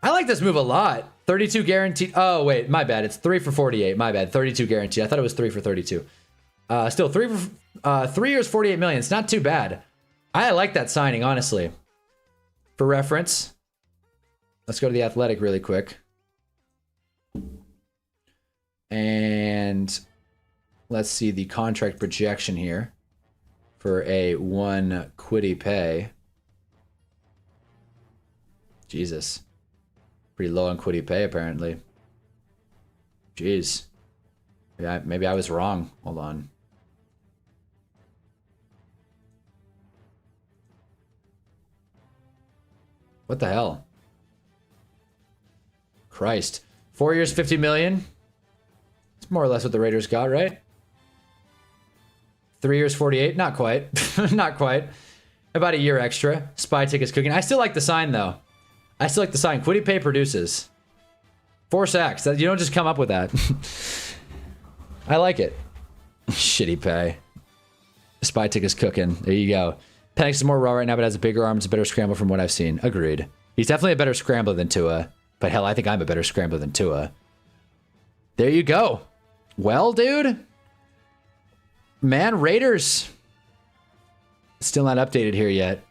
I like this move a lot. 32 guaranteed. Oh, wait. My bad. It's 3 for 48. My bad. 32 guaranteed. I thought it was 3 for 32. Still 3 years, 48 million. It's not too bad. I like that signing, honestly. For reference, let's go to the Athletic really quick. And let's see the contract projection here for a one Kwity Paye. Jesus. Pretty low on Kwity Paye, apparently. Jeez. Maybe I was wrong. Hold on. What the hell? Christ. 4 years, 50 million? It's more or less what the Raiders got, right? 3 years, 48? Not quite. Not quite. About a year extra. Spy tickets cooking. I still like the sign, though. I still like the sign. Kwity Paye produces. 4 sacks. You don't just come up with that. I like it. Shitty pay. Spy tickets cooking. There you go. Penix is more raw right now, but has a bigger arm. It's a better scramble from what I've seen. Agreed. He's definitely a better scrambler than Tua. But hell, I think I'm a better scrambler than Tua. There you go. Well, dude. Man, Raiders. Still not updated here yet.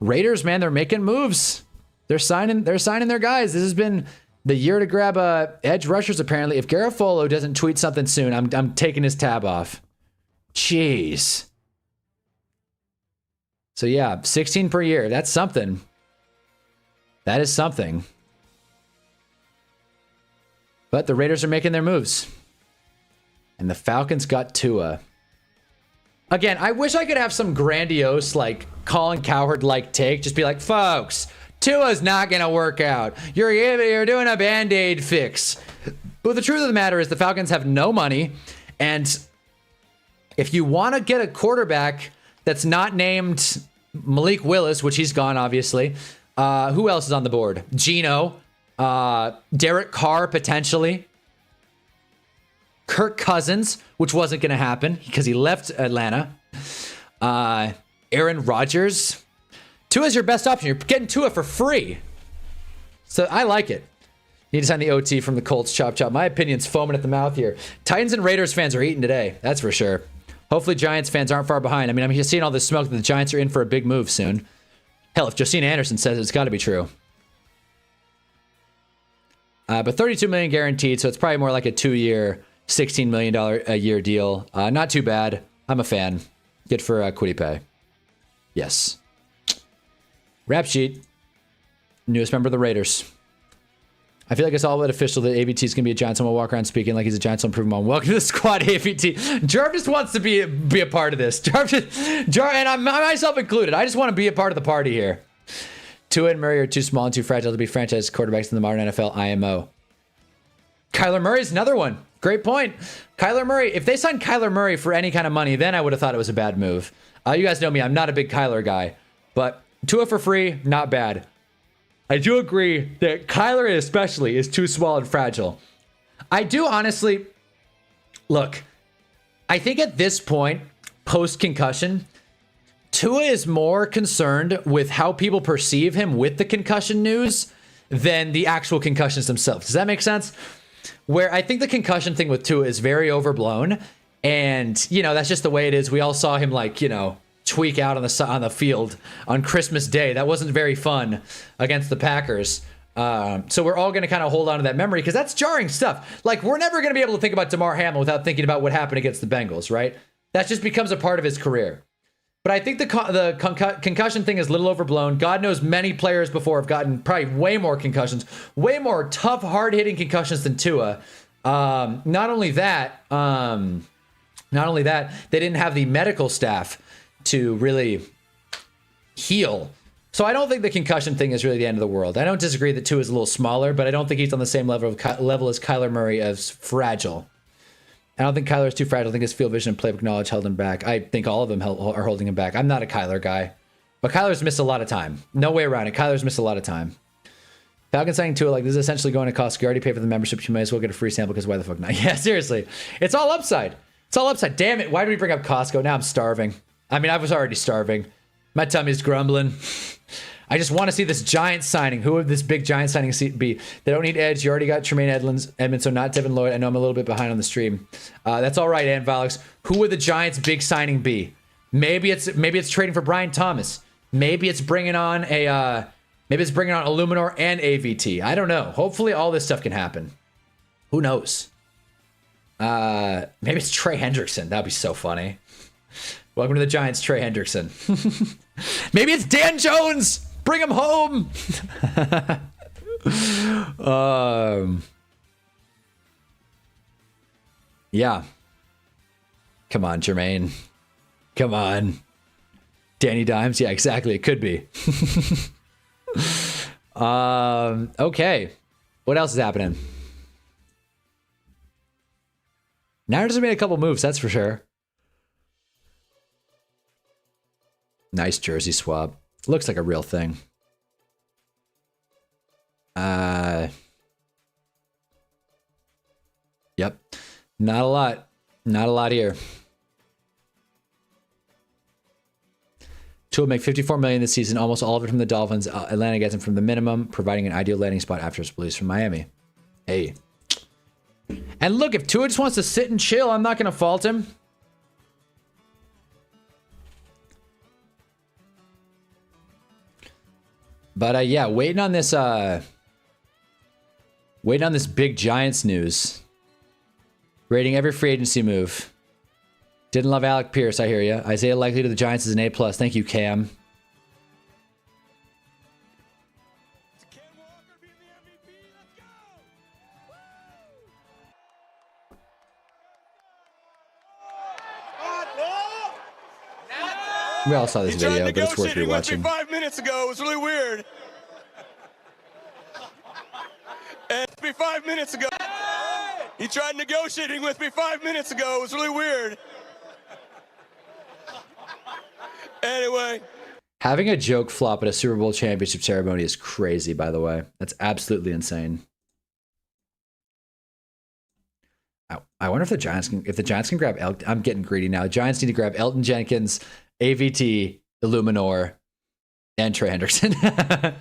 Raiders, man, they're making moves. They're signing their guys. This has been the year to grab edge rushers, apparently. If Garofalo doesn't tweet something soon, I'm taking his tab off. Jeez. So yeah, 16 per year. That's something. That is something. But the Raiders are making their moves. And the Falcons got Tua. Again, I wish I could have some grandiose, like, Colin Cowherd-like take. Just be like, folks, Tua's not going to work out. You're doing a Band-Aid fix. But the truth of the matter is the Falcons have no money. And if you want to get a quarterback that's not named Malik Willis, which he's gone, obviously. Who else is on the board? Geno. Derek Carr, potentially. Kirk Cousins, which wasn't going to happen because he left Atlanta. Aaron Rodgers. Tua's your best option. You're getting Tua for free. So I like it. Need to sign the OT from the Colts. Chop, chop. My opinion's foaming at the mouth here. Titans and Raiders fans are eating today. That's for sure. Hopefully Giants fans aren't far behind. I mean, I'm seeing all this smoke that the Giants are in for a big move soon. Hell, if Josina Anderson says it, it's got to be true. But $32 million guaranteed, so it's probably more like a 2-year, $16 million a year deal. Not too bad. I'm a fan. Good for Kwity Paye. Yes. Rap sheet. Newest member of the Raiders. I feel like it's all but official that ABT is going to be a Giants. I'm going to walk around speaking like he's a Giants. I'll prove him on. Welcome to the squad, ABT. Jarv just wants to be a part of this. And I'm myself included. I just want to be a part of the party here. Tua and Murray are too small and too fragile to be franchise quarterbacks in the modern NFL. IMO. Kyler Murray's another one. Great point. Kyler Murray. If they signed Kyler Murray for any kind of money, then I would have thought it was a bad move. You guys know me. I'm not a big Kyler guy. But Tua for free, not bad. I do agree that Kyler especially is too small and fragile. I do honestly, look, I think at this point, post-concussion, Tua is more concerned with how people perceive him with the concussion news than the actual concussions themselves. Does that make sense? Where I think the concussion thing with Tua is very overblown, and you know that's just the way it is. We all saw him like tweak out on the field on Christmas Day. That wasn't very fun against the Packers. So we're all going to kind of hold on to that memory because that's jarring stuff. Like we're never going to be able to think about Damar Hamlin without thinking about what happened against the Bengals, right? That just becomes a part of his career. But I think the concussion thing is a little overblown. God knows many players before have gotten probably way more concussions, way more tough, hard-hitting concussions than Tua. Not only that, they didn't have the medical staff to really heal. So I don't think the concussion thing is really the end of the world. I don't disagree that Tua is a little smaller, but I don't think he's on the same level as Kyler Murray as fragile. I don't think Kyler is too fragile. I think his field vision and playbook knowledge held him back. I think all of them are holding him back. I'm not a Kyler guy, but Kyler's missed a lot of time. No way around it. Kyler's missed a lot of time. Falcons saying Tua, like, this is essentially going to Costco. You already pay for the membership. You may as well get a free sample because why the fuck not? Yeah, seriously. It's all upside. It's all upside. Damn it. Why did we bring up Costco? Now I'm starving. I mean, I was already starving. My tummy's grumbling. I just want to see this Giant signing. Who would this big Giant signing be? They don't need edge. You already got Tremaine Edmonds, so not Devin Lloyd. I know I'm a little bit behind on the stream. That's all right, Anvalix. Who would the Giants' big signing be? Maybe it's trading for Brian Thomas. Maybe it's bringing on Illuminor and AVT. I don't know. Hopefully, all this stuff can happen. Who knows? Maybe it's Trey Hendrickson. That'd be so funny. Welcome to the Giants, Trey Hendrickson. Maybe it's Dan Jones. Bring him home. Yeah. Come on, Jermaine. Come on. Danny Dimes. Yeah, exactly. It could be. Okay. What else is happening? Niners have made a couple moves, that's for sure. Nice jersey swap. Looks like a real thing. Yep. Not a lot. Not a lot here. Tua will make $54 million this season, almost all of it from the Dolphins. Atlanta gets him from the minimum, providing an ideal landing spot after his release from Miami. Hey. And look, if Tua just wants to sit and chill, I'm not going to fault him. But yeah, waiting on this big Giants news. Rating every free agency move. Didn't love Alec Pierce, I hear you. Isaiah likely to the Giants is an A+. Thank you, Cam. We all saw this video, but it's worth rewatching. 5 minutes ago. It was really weird. And 5 minutes ago. He tried negotiating with me 5 minutes ago. It was really weird. Anyway. Having a joke flop at a Super Bowl championship ceremony is crazy, by the way. That's absolutely insane. I wonder if the Giants can grab Elton. I'm getting greedy now. The Giants need to grab Elton Jenkins, AVT, Illuminor, and Trey Hendrickson.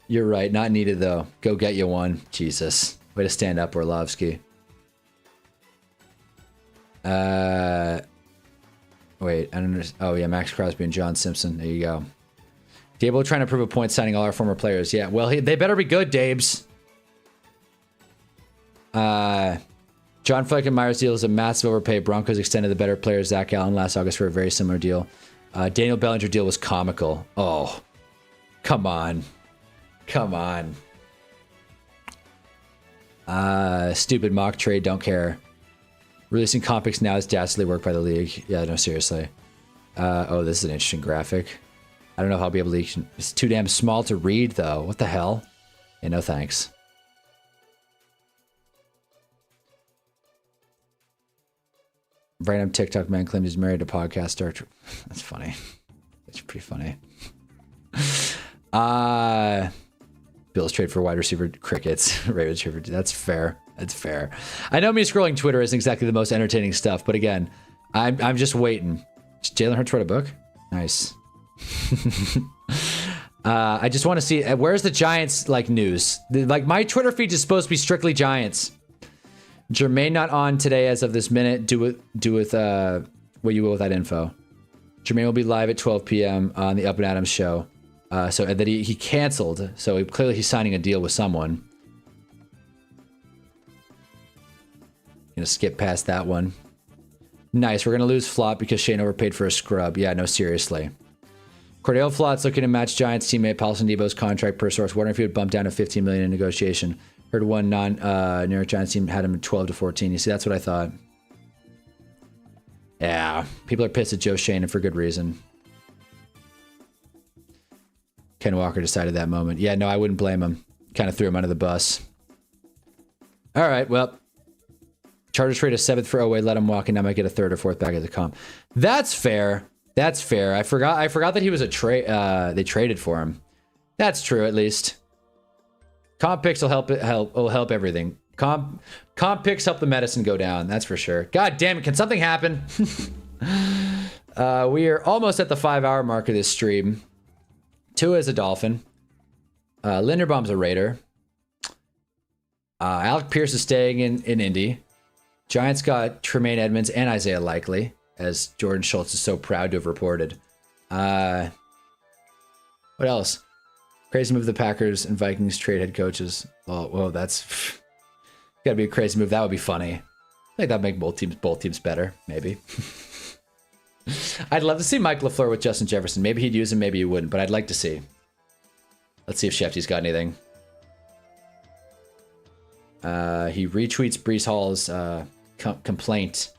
You're right. Not needed, though. Go get you one. Jesus. Way to stand up, Orlovsky. Wait. I don't understand. Oh, yeah. Max Crosby and John Simpson. There you go. Dable trying to prove a point signing all our former players. Yeah. Well, they better be good, Dabes. John Fleck and Myers deal is a massive overpay. Broncos extended the better player Zach Allen last August for a very similar deal. Daniel Bellinger deal was comical. Oh, come on. Come on. Stupid mock trade. Don't care. Releasing comp picks now is dastardly work by the league. Yeah, no, seriously. Oh, this is an interesting graphic. I don't know if I'll be able to... It's too damn small to read, though. What the hell? Yeah, no thanks. Random TikTok man claims he's married to podcast star. That's funny. That's pretty funny. Bills trade for wide receiver crickets. Ravens trade for, that's fair. That's fair. I know me scrolling Twitter isn't exactly the most entertaining stuff, but again, I'm just waiting. Jalen Hurts wrote a book? Nice. I just want to see, where's the Giants like news? Like my Twitter feed is supposed to be strictly Giants. Jermaine not on today as of this minute. Do with what you will with that info. Jermaine will be live at 12 p.m. on the Up and Adams show. So that he canceled. So clearly he's signing a deal with someone. Gonna skip past that one. Nice. We're gonna lose Flop because Shane overpaid for a scrub. Yeah, no, seriously. Cordell Flott's looking to match Giants teammate Paulson Debo's contract per source. Wondering if he would bump down to $15 million in negotiation. Heard one New York Giants team had him at 12 to 14. You see, that's what I thought. Yeah, people are pissed at Joe Shane and for good reason. Ken Walker decided that moment. Yeah, no, I wouldn't blame him. Kind of threw him under the bus. All right, well. Chargers trade a 7th for Oway, let him walk, and now might get a 3rd or 4th back as a comp. That's fair. That's fair. I forgot that he was a trade. They traded for him. That's true, at least. Comp picks will help everything. Comp picks help the medicine go down. That's for sure. God damn it! Can something happen? We are almost at the 5-hour mark of this stream. Tua is a Dolphin. Linderbaum's a Raider. Alec Pierce is staying in Indy. Giants got Tremaine Edmonds and Isaiah Likely, as Jordan Schultz is so proud to have reported. What else? Crazy move the Packers and Vikings trade head coaches. Oh, whoa, that's gotta be a crazy move. That would be funny. I think that'd make both teams better, maybe. I'd love to see Mike LaFleur with Justin Jefferson. Maybe he'd use him, maybe he wouldn't, but I'd like to see. Let's see if Shefty's got anything. He retweets Breece Hall's complaint,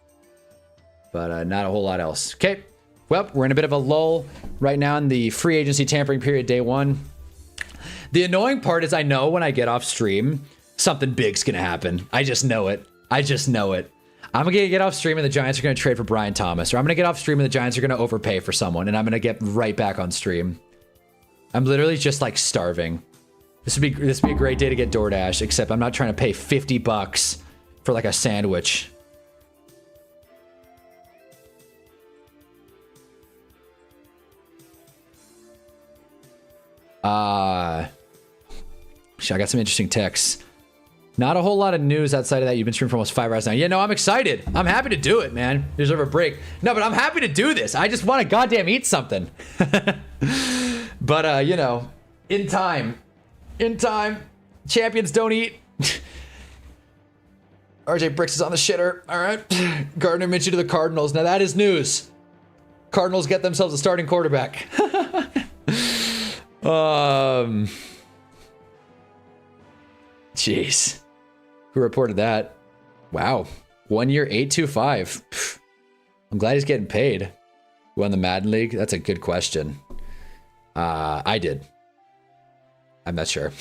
but not a whole lot else. Okay, well, we're in a bit of a lull right now in the free agency tampering period, day 1. The annoying part is I know when I get off stream, something big's gonna happen. I just know it. I just know it. I'm gonna get off stream and the Giants are gonna trade for Brian Thomas, or I'm gonna get off stream and the Giants are gonna overpay for someone, and I'm gonna get right back on stream. I'm literally just like starving. This would be a great day to get DoorDash, except I'm not trying to pay $50 for like a sandwich. I got some interesting texts. Not a whole lot of news outside of that. You've been streaming for almost 5 hours now. Yeah, no, I'm excited. I'm happy to do it, man. Deserve a break. No, but I'm happy to do this. I just want to goddamn eat something. But, you know, in time. In time. Champions don't eat. RJ Bricks is on the shitter. All right. Gardner Minshew to the Cardinals. Now that is news. Cardinals get themselves a starting quarterback. Jeez. Who reported that? Wow. 1 year, 825. I'm glad he's getting paid. Who won the Madden League? That's a good question. I did. I'm not sure.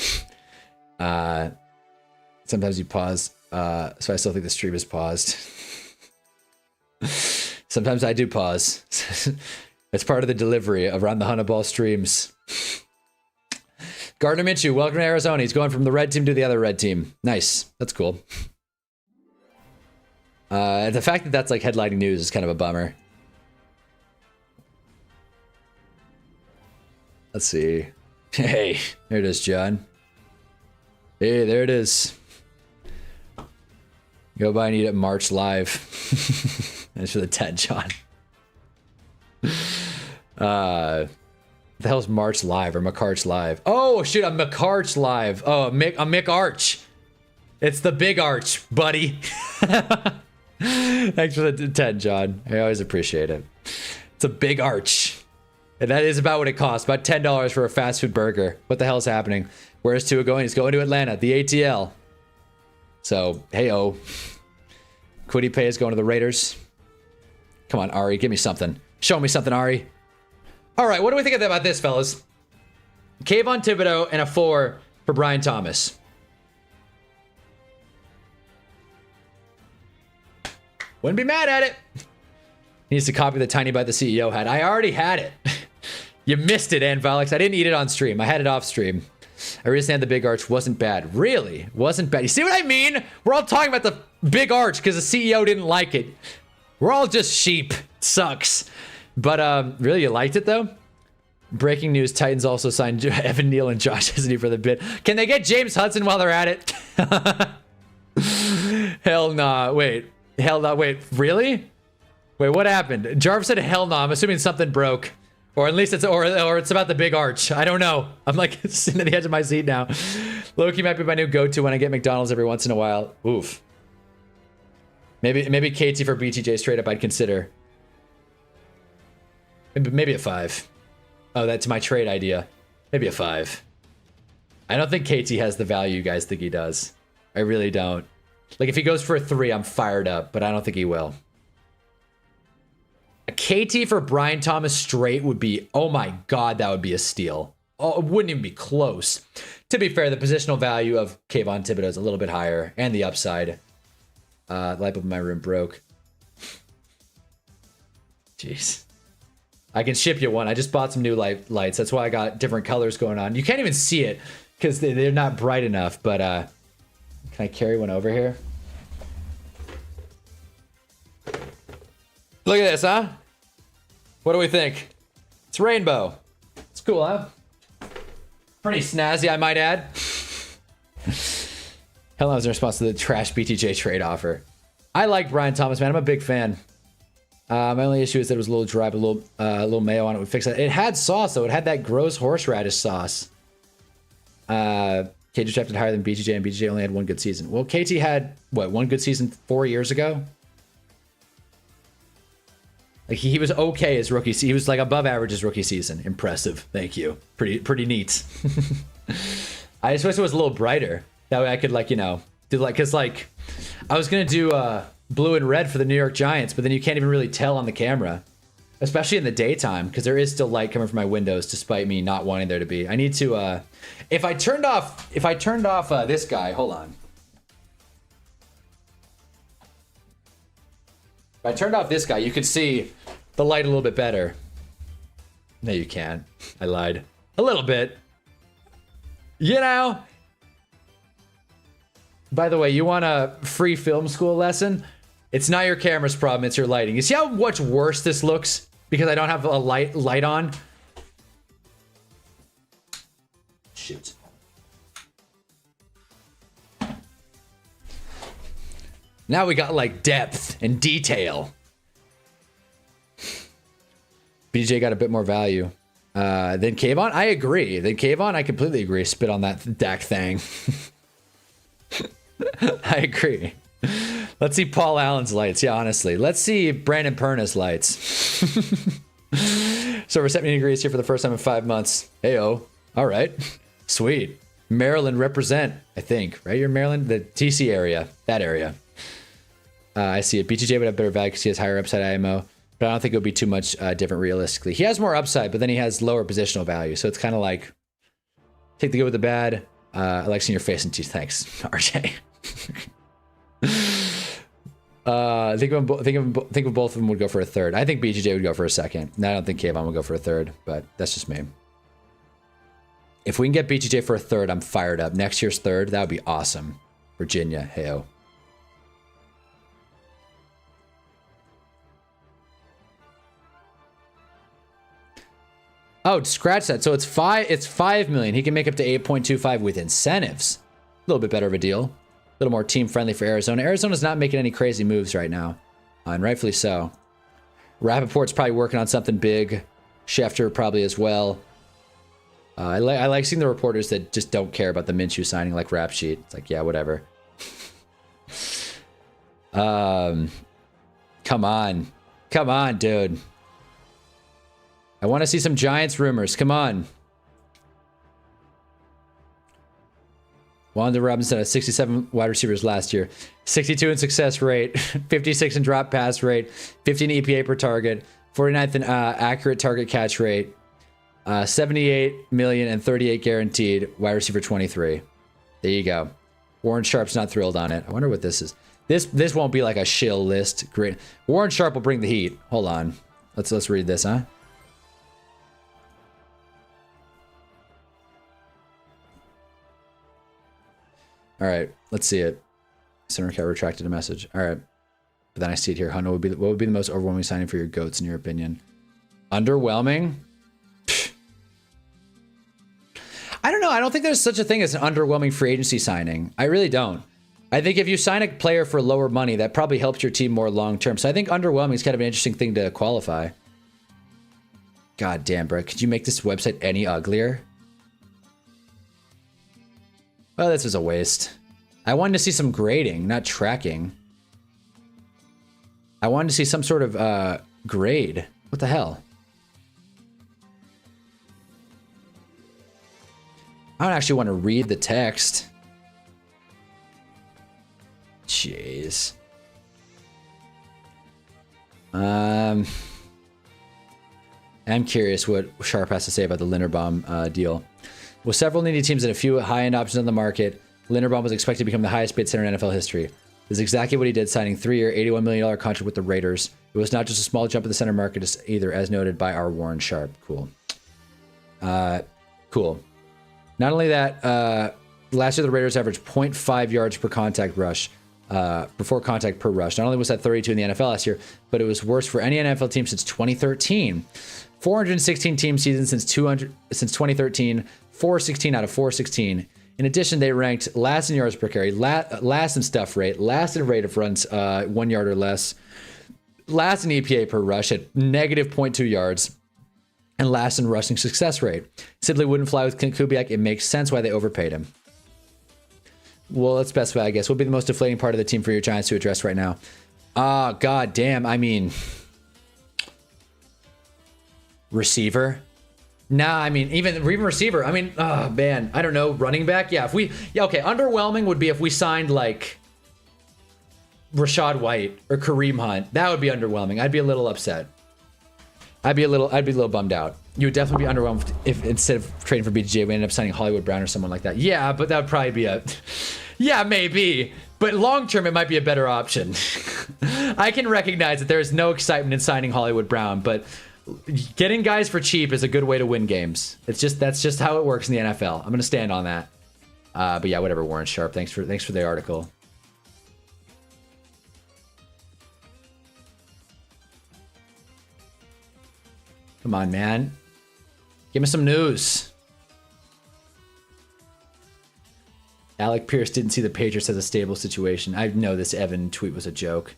Sometimes you pause. So I still think the stream is paused. Sometimes I do pause. It's part of the delivery around the Hunnaball streams. Gardner Minshew, welcome to Arizona. He's going from the red team to the other red team. Nice. That's cool. The fact that that's like headlining news is kind of a bummer. Let's see. Hey, there it is, John. Hey, there it is. Go by and eat at March Live. Thanks for the 10, John. The hell's March Live or McArch Live? Oh, shoot, I'm McArch Live. Oh, I'm Mick Arch. It's the big arch, buddy. Thanks for the 10, John. I always appreciate it. It's a big arch. And that is about what it costs. About $10 for a fast food burger. What the hell is happening? Where's Tua going? He's going to Atlanta, the ATL. So, hey-oh. Quiddy Pay is going to the Raiders. Come on, Ari, give me something. Show me something, Ari. All right, what do we think about this, fellas? Kayvon Thibodeau and a 4 for Brian Thomas. Wouldn't be mad at it. Needs to copy the Tiny Bite the CEO had. I already had it. You missed it, Anvalix. I didn't eat it on stream. I had it off stream. I recently had the big arch. Wasn't bad. Really? Wasn't bad. You see what I mean? We're all talking about the big arch because the CEO didn't like it. We're all just sheep. It sucks. But really, you liked it though? Breaking news, Titans also signed Evan Neal and Josh Disney for the bid. Can they get James Hudson while they're at it? Hell nah. Wait. Hell nah. Wait. Really? Wait, what happened? Jarvis said hell nah. I'm assuming something broke. Or at least it's or it's about the big arch. I don't know. I'm like sitting at the edge of my seat now. Loki might be my new go-to when I get McDonald's every once in a while. Oof. Maybe KT for BTJ straight up I'd consider. Maybe a 5. Oh, that's my trade idea. Maybe a 5. I don't think KT has the value you guys think he does. I really don't. Like if he goes for a 3, I'm fired up, but I don't think he will. A KT for Brian Thomas straight would be, oh my god, that would be a steal. Oh, it wouldn't even be close. To be fair, the positional value of Kayvon Thibodeau is a little bit higher, and the upside. Light bulb in my room broke. Jeez. I can ship you one. I just bought some new lights. That's why I got different colors going on. You can't even see it because they're not bright enough, but can I carry one over here? Look at this, huh? What do we think? It's rainbow. It's cool, huh? Pretty snazzy, I might add. Hell, that was in response to the trash BTJ trade offer. I like Brian Thomas, man. I'm a big fan. My only issue is that it was a little dry, but a little mayo on it would fix that. It had sauce, though. It had that gross horseradish sauce. KT drafted higher than BTJ, and BTJ only had one good season. Well, KT had, what, one good season 4 years ago? Like he was okay as rookie. He was like above average as rookie season. Impressive. Thank you. Pretty neat. I just wish it was a little brighter. That way I could like, you know, do like, cause like I was going to do blue and red for the New York Giants, but then you can't even really tell on the camera, especially in the daytime. Cause there is still light coming from my windows despite me not wanting there to be. I need to, if I turned off this guy, hold on. If I turned off this guy, you could see the light a little bit better. No, you can't. I lied. A little bit. You know? By the way, you want a free film school lesson? It's not your camera's problem, it's your lighting. You see how much worse this looks? Because I don't have a light on? Shoot. Now we got like depth and detail. BJ got a bit more value than Kayvon. I agree. Than Kayvon, I completely agree. Spit on that Dak thing. I agree. Let's see Paul Allen's lights. Yeah, honestly. Let's see Brandon Perna's lights. So we're 70 degrees here for the first time in 5 months. Heyo. All right. Sweet. Maryland represent, I think. Right? You're in Maryland? The TC area. That area. I see it. BTJ would have better value because he has higher upside IMO, but I don't think it would be too much different realistically. He has more upside, but then he has lower positional value. So it's kind of like take the good with the bad. I like seeing your face and teeth. Thanks, RJ. Think of both of them would go for a third. I think BTJ would go for a second. No, I don't think Kayvon would go for a third, but that's just me. If we can get BTJ for a third, I'm fired up. Next year's third, that would be awesome. Virginia, heyo. Oh, scratch that. So it's 5 million. He can make up to 8.25 with incentives. A little bit better of a deal. A little more team friendly for Arizona. Arizona's not making any crazy moves right now, and rightfully so. Rappaport's probably working on something big. Schefter probably as well. I like seeing the reporters that just don't care about the Minshew signing, like Rap Sheet. It's like, yeah, whatever. Come on, dude. I want to see some Giants rumors. Come on. Wanda Robinson had 67 wide receivers last year. 62 in success rate, 56 in drop pass rate, 15 EPA per target, 49th in accurate target catch rate, 78 million and 38 guaranteed, wide receiver 23. There you go. Warren Sharp's not thrilled on it. I wonder what this is. This won't be like a shill list. Great. Warren Sharp will bring the heat. Hold on. Let's read this, huh? All right, let's see it. Center Cat retracted a message. All right, but then I see it here. Hunter, what would be the most overwhelming signing for your goats in your opinion? Underwhelming? Pfft. I don't know. I don't think there's such a thing as an underwhelming free agency signing. I really don't. I think if you sign a player for lower money, that probably helps your team more long term. So I think underwhelming is kind of an interesting thing to qualify. God damn, bro. Could you make this website any uglier? Well, this was a waste. I wanted to see some grading, not tracking. I wanted to see some sort of grade. What the hell? I don't actually want to read the text. Jeez. I'm curious what Sharp has to say about the Linderbaum deal. With several needy teams and a few high-end options on the market, Linderbaum was expected to become the highest paid center in NFL history. This is exactly what he did, signing 3-year, $81 million contract with the Raiders. It was not just a small jump in the center market either, as noted by our Warren Sharp. Cool. Cool. Not only that, last year the Raiders averaged 0.5 yards per contact rush, before contact per rush. Not only was that 32 in the NFL last year, but it was worse for any NFL team since 2013. 416 team seasons since 2013, 416 out of 416. In addition, they ranked last in yards per carry, last in stuff rate, last in rate of runs 1 yard or less, last in EPA per rush at negative 0.2 yards, and last in rushing success rate. Sidley wouldn't fly with Kubiak. It makes sense why they overpaid him. Well, let's specify, I guess. What would be the most deflating part of the team for your Giants to address right now? God damn. I mean, receiver. Nah, I mean, even receiver. I mean, oh man, I don't know. Running back. Yeah, okay. Underwhelming would be if we signed like Rashad White or Kareem Hunt. That would be underwhelming. I'd be a little upset. I'd be a little bummed out. You would definitely be underwhelmed if instead of trading for BJ, we ended up signing Hollywood Brown or someone like that. Yeah, but that would probably be yeah, maybe. But long term, it might be a better option. I can recognize that there is no excitement in signing Hollywood Brown, but getting guys for cheap is a good way to win games. That's just how it works in the NFL. I'm gonna stand on that. But yeah, whatever. Warren Sharp, thanks for the article. Come on, man. Give me some news. Alec Pierce didn't see the Patriots as a stable situation. I know this Evan tweet was a joke.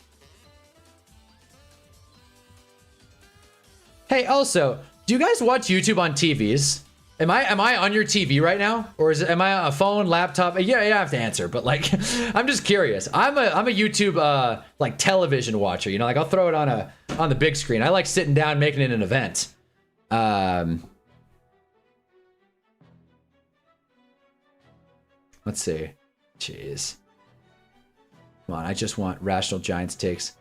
Hey, also, do you guys watch YouTube on TVs? Am I on your TV right now, or am I on a phone, laptop? Yeah, you don't have to answer, but like, I'm just curious. I'm a YouTube like television watcher. You know, like I'll throw it on the big screen. I like sitting down, making it an event. Let's see. Jeez. Come on, I just want rational Giants takes.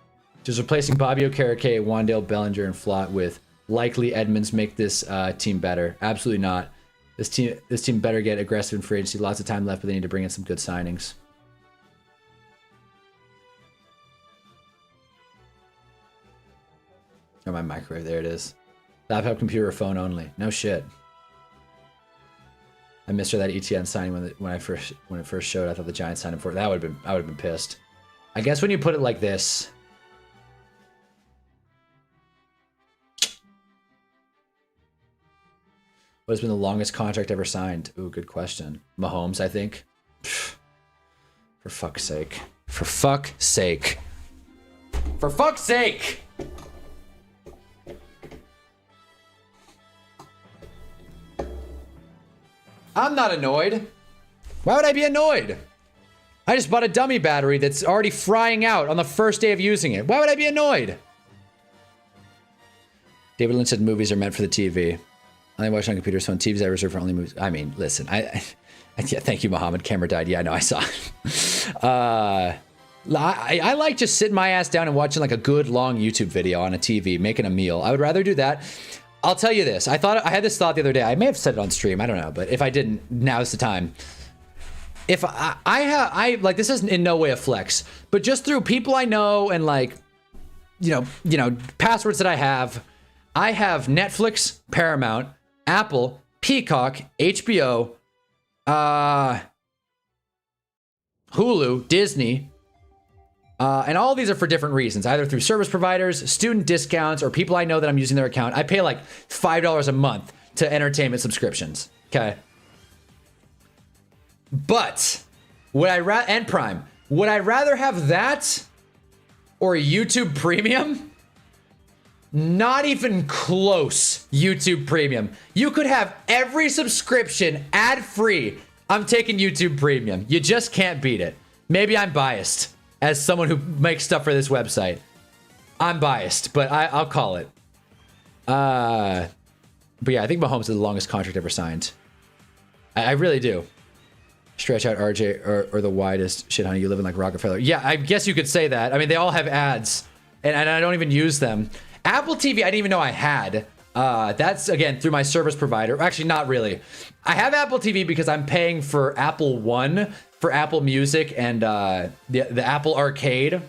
Just replacing Bobby Okereke, Wandale Bellinger, and Flott with likely Edmonds make this team better. Absolutely not. This team better get aggressive in free agency. Lots of time left, but they need to bring in some good signings. Oh, my microwave. There it is. Laptop, computer, or phone only. No shit. I missed her that ETN signing when it first showed. I thought the Giants signed him for it. I would have been pissed. I guess when you put it like this. What has been the longest contract ever signed? Ooh, good question. Mahomes, I think. Pfft. For fuck's sake. For fuck's sake. For fuck's sake! I'm not annoyed. Why would I be annoyed? I just bought a dummy battery that's already frying out on the first day of using it. Why would I be annoyed? David Lynch said movies are meant for the TV. I watch on computers, phone. TVs I reserve for only movies. I mean, listen, yeah, thank you, Muhammad. Camera died. Yeah, I know, I saw it. I like just sitting my ass down and watching like a good long YouTube video on a TV, making a meal. I would rather do that. I'll tell you this. I had this thought the other day. I may have said it on stream. I don't know, but if I didn't, now's the time. If I like, this isn't in no way a flex, but just through people I know and like, you know, passwords that I have Netflix, Paramount, Apple, Peacock, HBO, Hulu, Disney, and all of these are for different reasons, either through service providers, student discounts, or people I know that I'm using their account. I pay like $5 a month to entertainment subscriptions, okay? But would I and Prime, would I rather have that or YouTube Premium? Not even close. YouTube Premium. You could have every subscription ad-free. I'm taking YouTube Premium. You just can't beat it. Maybe I'm biased as someone who makes stuff for this website. I'm biased, but I'll call it. But yeah, I think Mahomes is the longest contract ever signed. I really do. Stretch out RJ or the widest. Shit, honey, you live in like Rockefeller. Yeah, I guess you could say that. I mean, they all have ads, and I don't even use them. Apple TV, I didn't even know I had. That's, again, through my service provider. Actually, not really. I have Apple TV because I'm paying for Apple One for Apple Music and the Apple Arcade.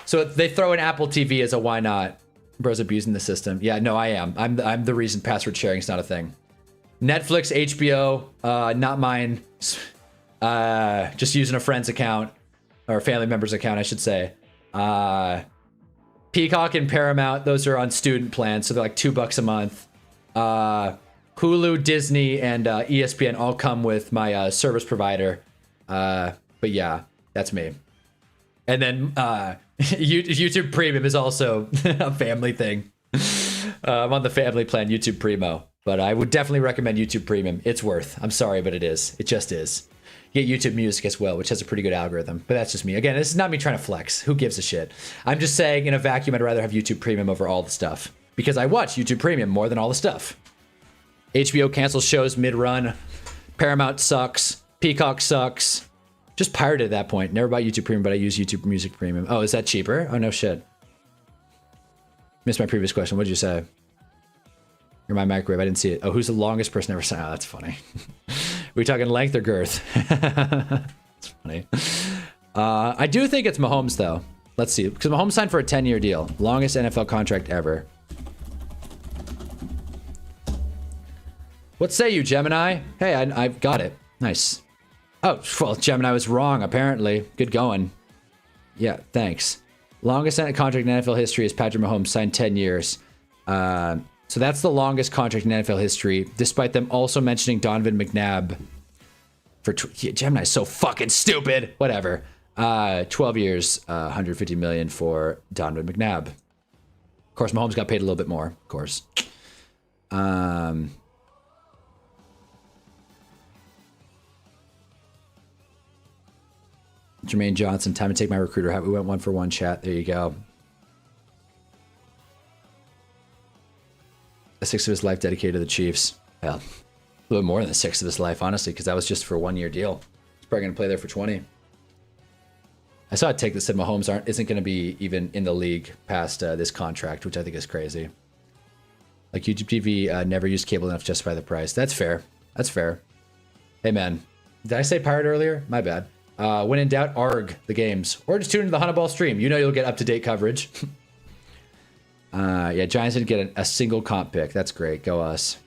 So they throw in Apple TV as a why not. Bro's abusing the system. Yeah, no, I am. I'm the reason password sharing is not a thing. Netflix, HBO, not mine. Just using a friend's account or a family member's account, I should say. Peacock and Paramount, those are on student plans, so they're like $2 a month. Hulu, Disney, and ESPN all come with my service provider. But yeah, that's me. And then YouTube Premium is also a family thing. I'm on the family plan, YouTube Primo. But I would definitely recommend YouTube Premium. It's worth. I'm sorry, but it is. It just is. You get YouTube Music as well, which has a pretty good algorithm. But that's just me. Again, this is not me trying to flex. Who gives a shit? I'm just saying, in a vacuum, I'd rather have YouTube Premium over all the stuff. Because I watch YouTube Premium more than all the stuff. HBO cancels shows mid-run. Paramount sucks. Peacock sucks. Just pirated at that point. Never bought YouTube Premium, but I use YouTube Music Premium. Oh, is that cheaper? Oh, no shit. Missed my previous question. What did you say? You're my microwave. I didn't see it. Oh, who's the longest person ever signed? Oh, that's funny. We talking length or girth? That's funny. I do think it's Mahomes, though. Let's see. Because Mahomes signed for a 10-year deal. Longest NFL contract ever. What say you, Gemini? Hey, I've got it. Nice. Oh, well, Gemini was wrong, apparently. Good going. Yeah, thanks. Longest contract in NFL history is Patrick Mahomes, signed 10 years. So that's the longest contract in NFL history, despite them also mentioning Donovan McNabb for Gemini's so fucking stupid. Whatever. 12 years, 150 million for Donovan McNabb. Of course, Mahomes got paid a little bit more, of course. Jermaine Johnson, time to take my recruiter hat. We went 1-for-1 chat. There you go. A sixth of his life dedicated to the Chiefs. Well, a little bit more than a sixth of his life, honestly, because that was just for a 1-year deal. He's probably going to play there for 20. I saw a take that said Mahomes isn't going to be even in the league past this contract, which I think is crazy. Like YouTube TV never used cable enough to justify the price. That's fair. That's fair. Hey, man. Did I say pirate earlier? My bad. When in doubt, ARG the games. Or just tune into the Hunnaball stream. You know you'll get up-to-date coverage. Yeah, Giants didn't get a single comp pick. That's great. Go us.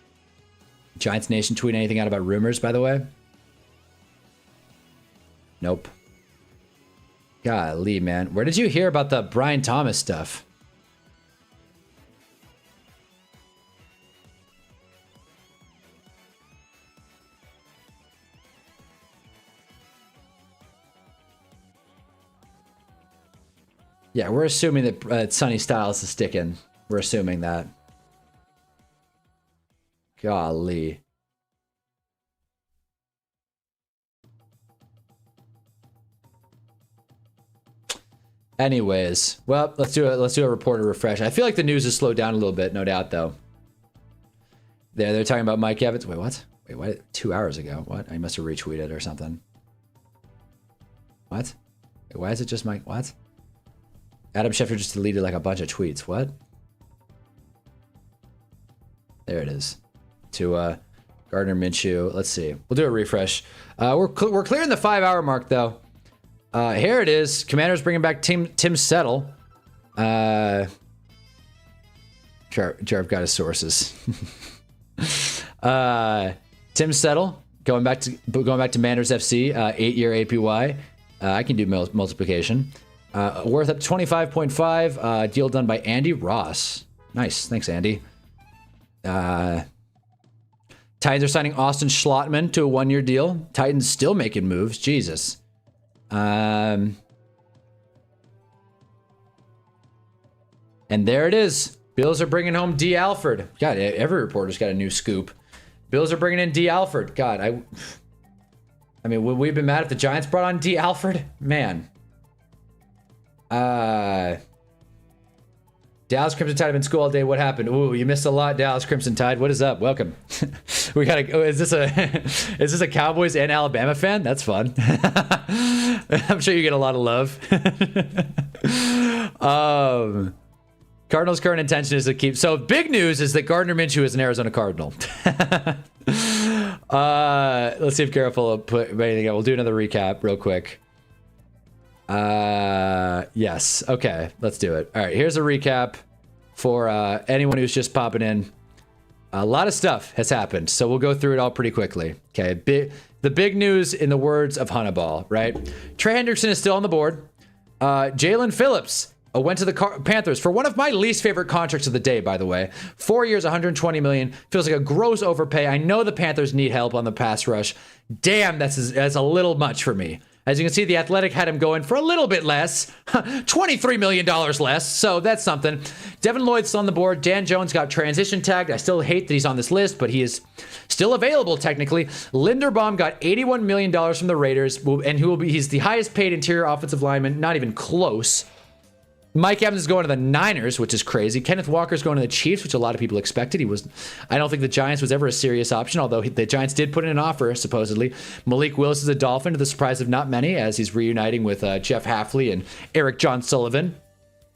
Giants Nation tweet anything out about rumors, by the way? Nope. Golly, man. Where did you hear about the Brian Thomas stuff? Yeah, we're assuming that Sonny Styles is sticking. We're assuming that. Golly. Anyways, well, let's do a reporter refresh. I feel like the news has slowed down a little bit, no doubt, though. They're talking about Mike Evans. Wait, what? Wait, what? 2 hours ago. What? I must have retweeted or something. What? Wait, why is it just Mike? What? Adam Schefter just deleted like a bunch of tweets. What? There it is. To Gardner Minshew. Let's see. We'll do a refresh. We're clearing the 5-hour mark, though. Here it is. Commanders bringing back Tim Settle. Jarv got his sources. Tim Settle going back to Manders FC. 8-year APY. I can do multiplication. Worth up 25.5. Deal done by Andy Ross. Nice. Thanks, Andy. Titans are signing Austin Schlottman to a 1-year deal. Titans still making moves. Jesus. And there it is. Bills are bringing home D. Alford. God, every reporter's got a new scoop. Bills are bringing in D. Alford. God, I mean, would we have been mad if the Giants brought on D. Alford? Man. Dallas Crimson Tide have been in school all day. What happened? Ooh, you missed a lot, Dallas Crimson Tide. What is up? Welcome. We gotta. Oh, is this a Cowboys and Alabama fan? That's fun. I'm sure you get a lot of love. Cardinals' current intention is to keep. So big news is that Gardner Minshew is an Arizona Cardinal. Let's see if Garofalo will put anything out. We'll do another recap real quick. Yes. Okay, let's do it. All right, here's a recap for anyone who's just popping in. A lot of stuff has happened, so we'll go through it all pretty quickly. Okay, the big news in the words of Hunnaball, right? Trey Hendrickson is still on the board. Jalen Phillips went to the Panthers for one of my least favorite contracts of the day, by the way. 4 years, $120 million. Feels like a gross overpay. I know the Panthers need help on the pass rush. Damn, that's a little much for me. As you can see, the Athletic had him going for a little bit less. $23 million less, so that's something. Devin Lloyd's still on the board. Dan Jones got transition tagged. I still hate that he's on this list, but he is still available technically. Linderbaum got $81 million from the Raiders, and he's the highest paid interior offensive lineman, not even close. Mike Evans is going to the Niners, which is crazy. Kenneth Walker's going to the Chiefs, which a lot of people expected. I don't think the Giants was ever a serious option, although the Giants did put in an offer, supposedly. Malik Willis is a Dolphin, to the surprise of not many, as he's reuniting with Jeff Hafley and Eric John Sullivan.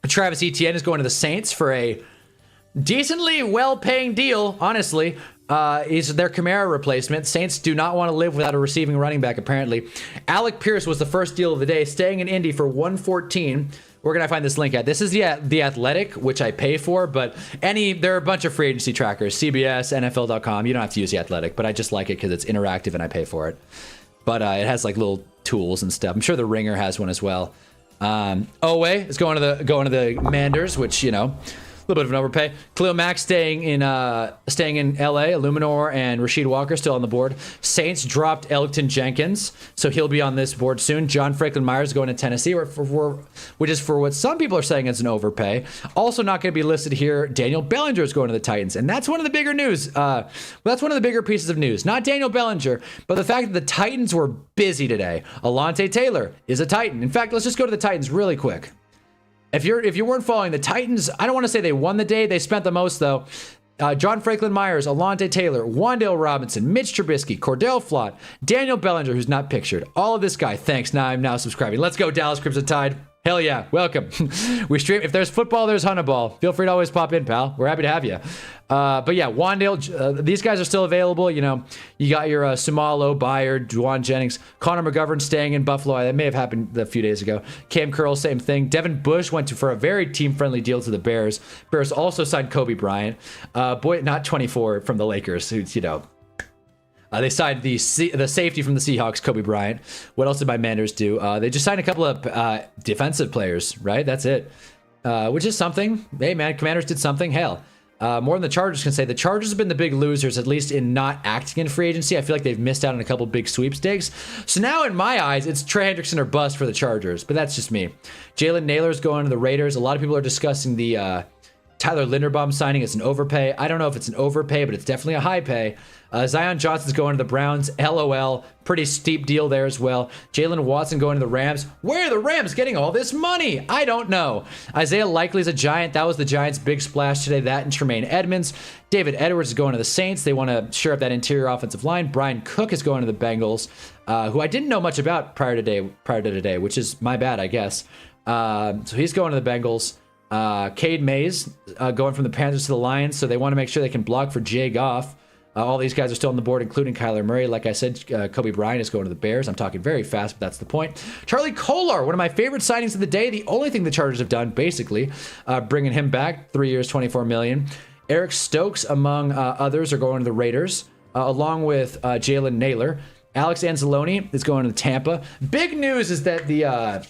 Travis Etienne is going to the Saints for a decently well-paying deal, honestly. He's their Kamara replacement. Saints do not want to live without a receiving running back, apparently. Alec Pierce was the first deal of the day, staying in Indy for $114. Where can I find this link at? This is the Athletic, which I pay for, but there are a bunch of free agency trackers, CBS, NFL.com. You don't have to use the Athletic, but I just like it because it's interactive and I pay for it. But it has like little tools and stuff. I'm sure the Ringer has one as well. Oweh is going to the Manders, which, you know, a little bit of an overpay. Khalil Mack staying in LA. Illuminor and Rasheed Walker still on the board. Saints dropped Elgton Jenkins, so he'll be on this board soon. John Franklin Myers going to Tennessee, which is for what some people are saying is an overpay. Also not going to be listed here. Daniel Bellinger is going to the Titans, and that's one of the bigger news. That's one of the bigger pieces of news. Not Daniel Bellinger, but the fact that the Titans were busy today. Alontae Taylor is a Titan. In fact, let's just go to the Titans really quick. If you weren't following the Titans, I don't want to say they won the day. They spent the most, though. John Franklin Myers, Alontae Taylor, Wan'Dale Robinson, Mitch Trubisky, Cordell Flott, Daniel Bellinger, who's not pictured. All of this guy. Thanks. Now I'm subscribing. Let's go, Dallas Crimson Tide. Hell yeah. Welcome. We stream. If there's football, there's Hunnaball. Feel free to always pop in, pal. We're happy to have you. But yeah, Wan'Dale, these guys are still available. You know, you got your Sumalo, Byard, Juwan Jennings, Connor McGovern staying in Buffalo. That may have happened a few days ago. Cam Curl, same thing. Devin Bush went for a very team-friendly deal to the Bears. Bears also signed Kobe Bryant. Not 24 from the Lakers, who's, you know, they signed the safety from the Seahawks, Kobe Bryant. What else did my Manders do? They just signed a couple of defensive players, right? That's it. Which is something. Hey, man, Commanders did something. Hell, more than the Chargers can say. The Chargers have been the big losers, at least in not acting in free agency. I feel like they've missed out on a couple big sweepstakes. So now, in my eyes, it's Trey Hendrickson or bust for the Chargers. But that's just me. Jalen Naylor's going to the Raiders. A lot of people are discussing the Tyler Linderbaum signing as an overpay. I don't know if it's an overpay, but it's definitely a high pay. Zion Johnson's going to the Browns. LOL. Pretty steep deal there as well. Jalen Watson going to the Rams. Where are the Rams getting all this money? I don't know. Isaiah Likely's a Giant. That was the Giants' big splash today. That and Tremaine Edmonds. David Edwards is going to the Saints. They want to shore up that interior offensive line. Brian Cook is going to the Bengals, who I didn't know much about prior to today, which is my bad, I guess. So he's going to the Bengals. Cade Mays going from the Panthers to the Lions, so they want to make sure they can block for Jay Goff. All these guys are still on the board, including Kyler Murray. Like I said, Kobe Bryant is going to the Bears. I'm talking very fast, but that's the point. Charlie Kolar, one of my favorite signings of the day. The only thing the Chargers have done, basically, bringing him back. 3 years, $24 million. Eric Stokes, among others, are going to the Raiders, along with Jalen Naylor. Alex Anzalone is going to Tampa. Big news is that the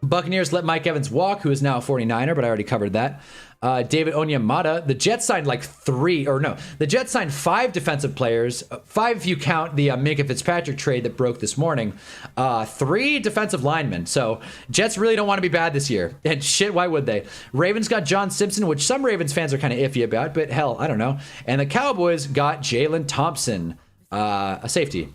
Buccaneers let Mike Evans walk, who is now a 49er, but I already covered that. David Onyemata, the Jets signed the Jets signed 5 defensive players, 5 if you count the Minkah Fitzpatrick trade that broke this morning, 3 defensive linemen. So Jets really don't want to be bad this year. And shit, why would they? Ravens got John Simpson, which some Ravens fans are kind of iffy about, but hell, I don't know. And the Cowboys got Jalen Thompson, a safety,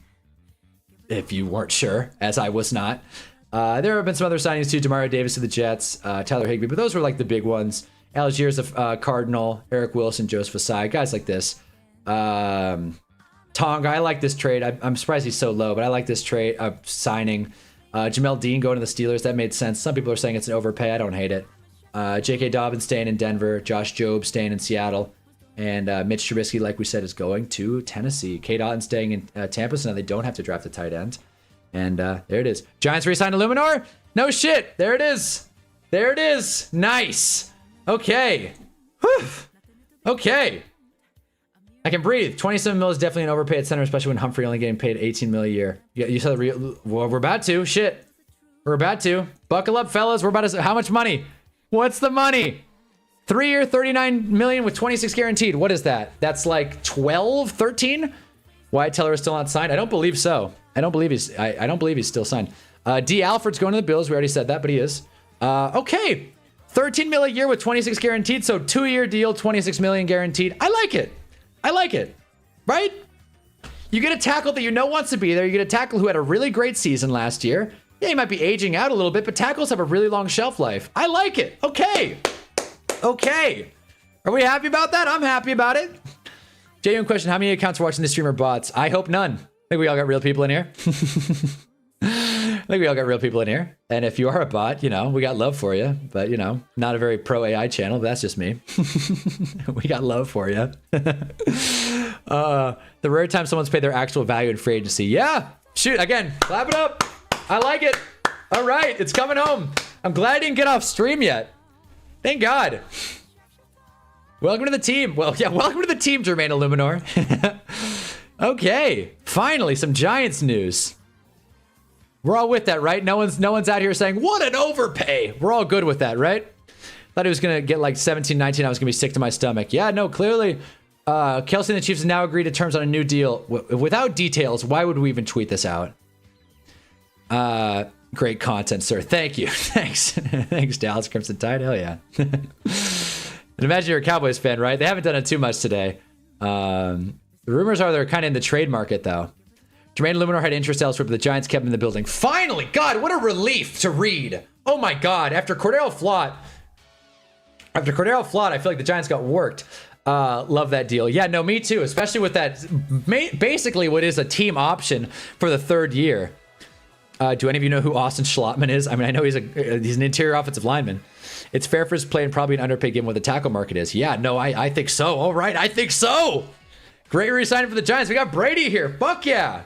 if you weren't sure, as I was not. There have been some other signings too, Demario Davis to the Jets, Tyler Higbee, but those were like the big ones. Algier's a Cardinal, Eric Wilson, Joseph Asai, guys like this. Tonga, I like this trade. I'm surprised he's so low, but I like this trade signing. Jamel Dean going to the Steelers, that made sense. Some people are saying it's an overpay. I don't hate it. J.K. Dobbins staying in Denver, Josh Jobe staying in Seattle, and Mitch Trubisky, like we said, is going to Tennessee. Kate Otten staying in Tampa, so now they don't have to draft a tight end. And there it is. Giants re-signed Illuminor? No shit. There it is. There it is. Nice. Okay. Whew. Okay. I can breathe. 27 mil is definitely an overpay at center, especially when Humphrey only getting paid 18 mil a year. You said well, we're about to. Shit. We're about to. Buckle up, fellas. We're about to. How much money? What's the money? 3-year, 39 million with 26 guaranteed. What is that? That's like 12, 13? Wyatt Teller is still not signed? I don't believe so. I don't believe he's still signed. D. Alfred's going to the Bills. We already said that, but he is. Okay. 13 mil a year with 26 guaranteed. So 2-year deal, 26 million guaranteed. I like it. I like it. Right? You get a tackle that you know wants to be there. You get a tackle who had a really great season last year. Yeah, he might be aging out a little bit, but tackles have a really long shelf life. I like it. Okay. Okay. Are we happy about that? I'm happy about it. Genuine question. How many accounts are watching this stream are bots? I hope none. I think we all got real people in here. I think we all got real people in here. And if you are a bot, you know, we got love for you. But, you know, not a very pro AI channel, but that's just me. We got love for you. The rare time someone's paid their actual value in free agency. Yeah. Shoot. Again, clap it up. I like it. All right. It's coming home. I'm glad I didn't get off stream yet. Thank God. Welcome to the team. Well, yeah, welcome to the team, Jermaine Illuminor. Okay. Finally, some Giants news. We're all with that, right? No one's out here saying, what an overpay. We're all good with that, right? Thought he was going to get like 17, 19. I was going to be sick to my stomach. Yeah, no, clearly. Kelsey and the Chiefs have now agreed to terms on a new deal. Without details, why would we even tweet this out? Great content, sir. Thank you. Thanks. Thanks, Dallas Crimson Tide. Hell yeah. And imagine you're a Cowboys fan, right? They haven't done it too much today. The rumors are they're kind of in the trade market, though. Jermaine Illuminor had interest elsewhere, but the Giants kept him in the building. Finally! God, what a relief to read. Oh my God. After Cordero Flott, I feel like the Giants got worked. Love that deal. Yeah, no, me too. Especially with that, basically what is a team option for the 3rd year. Do any of you know who Austin Schlottman is? I mean, I know he's an interior offensive lineman. It's fair for his play and probably an underpaid given what the tackle market is. Yeah, no, I think so. All right, I think so. Great re-signing for the Giants. We got Brady here. Fuck yeah.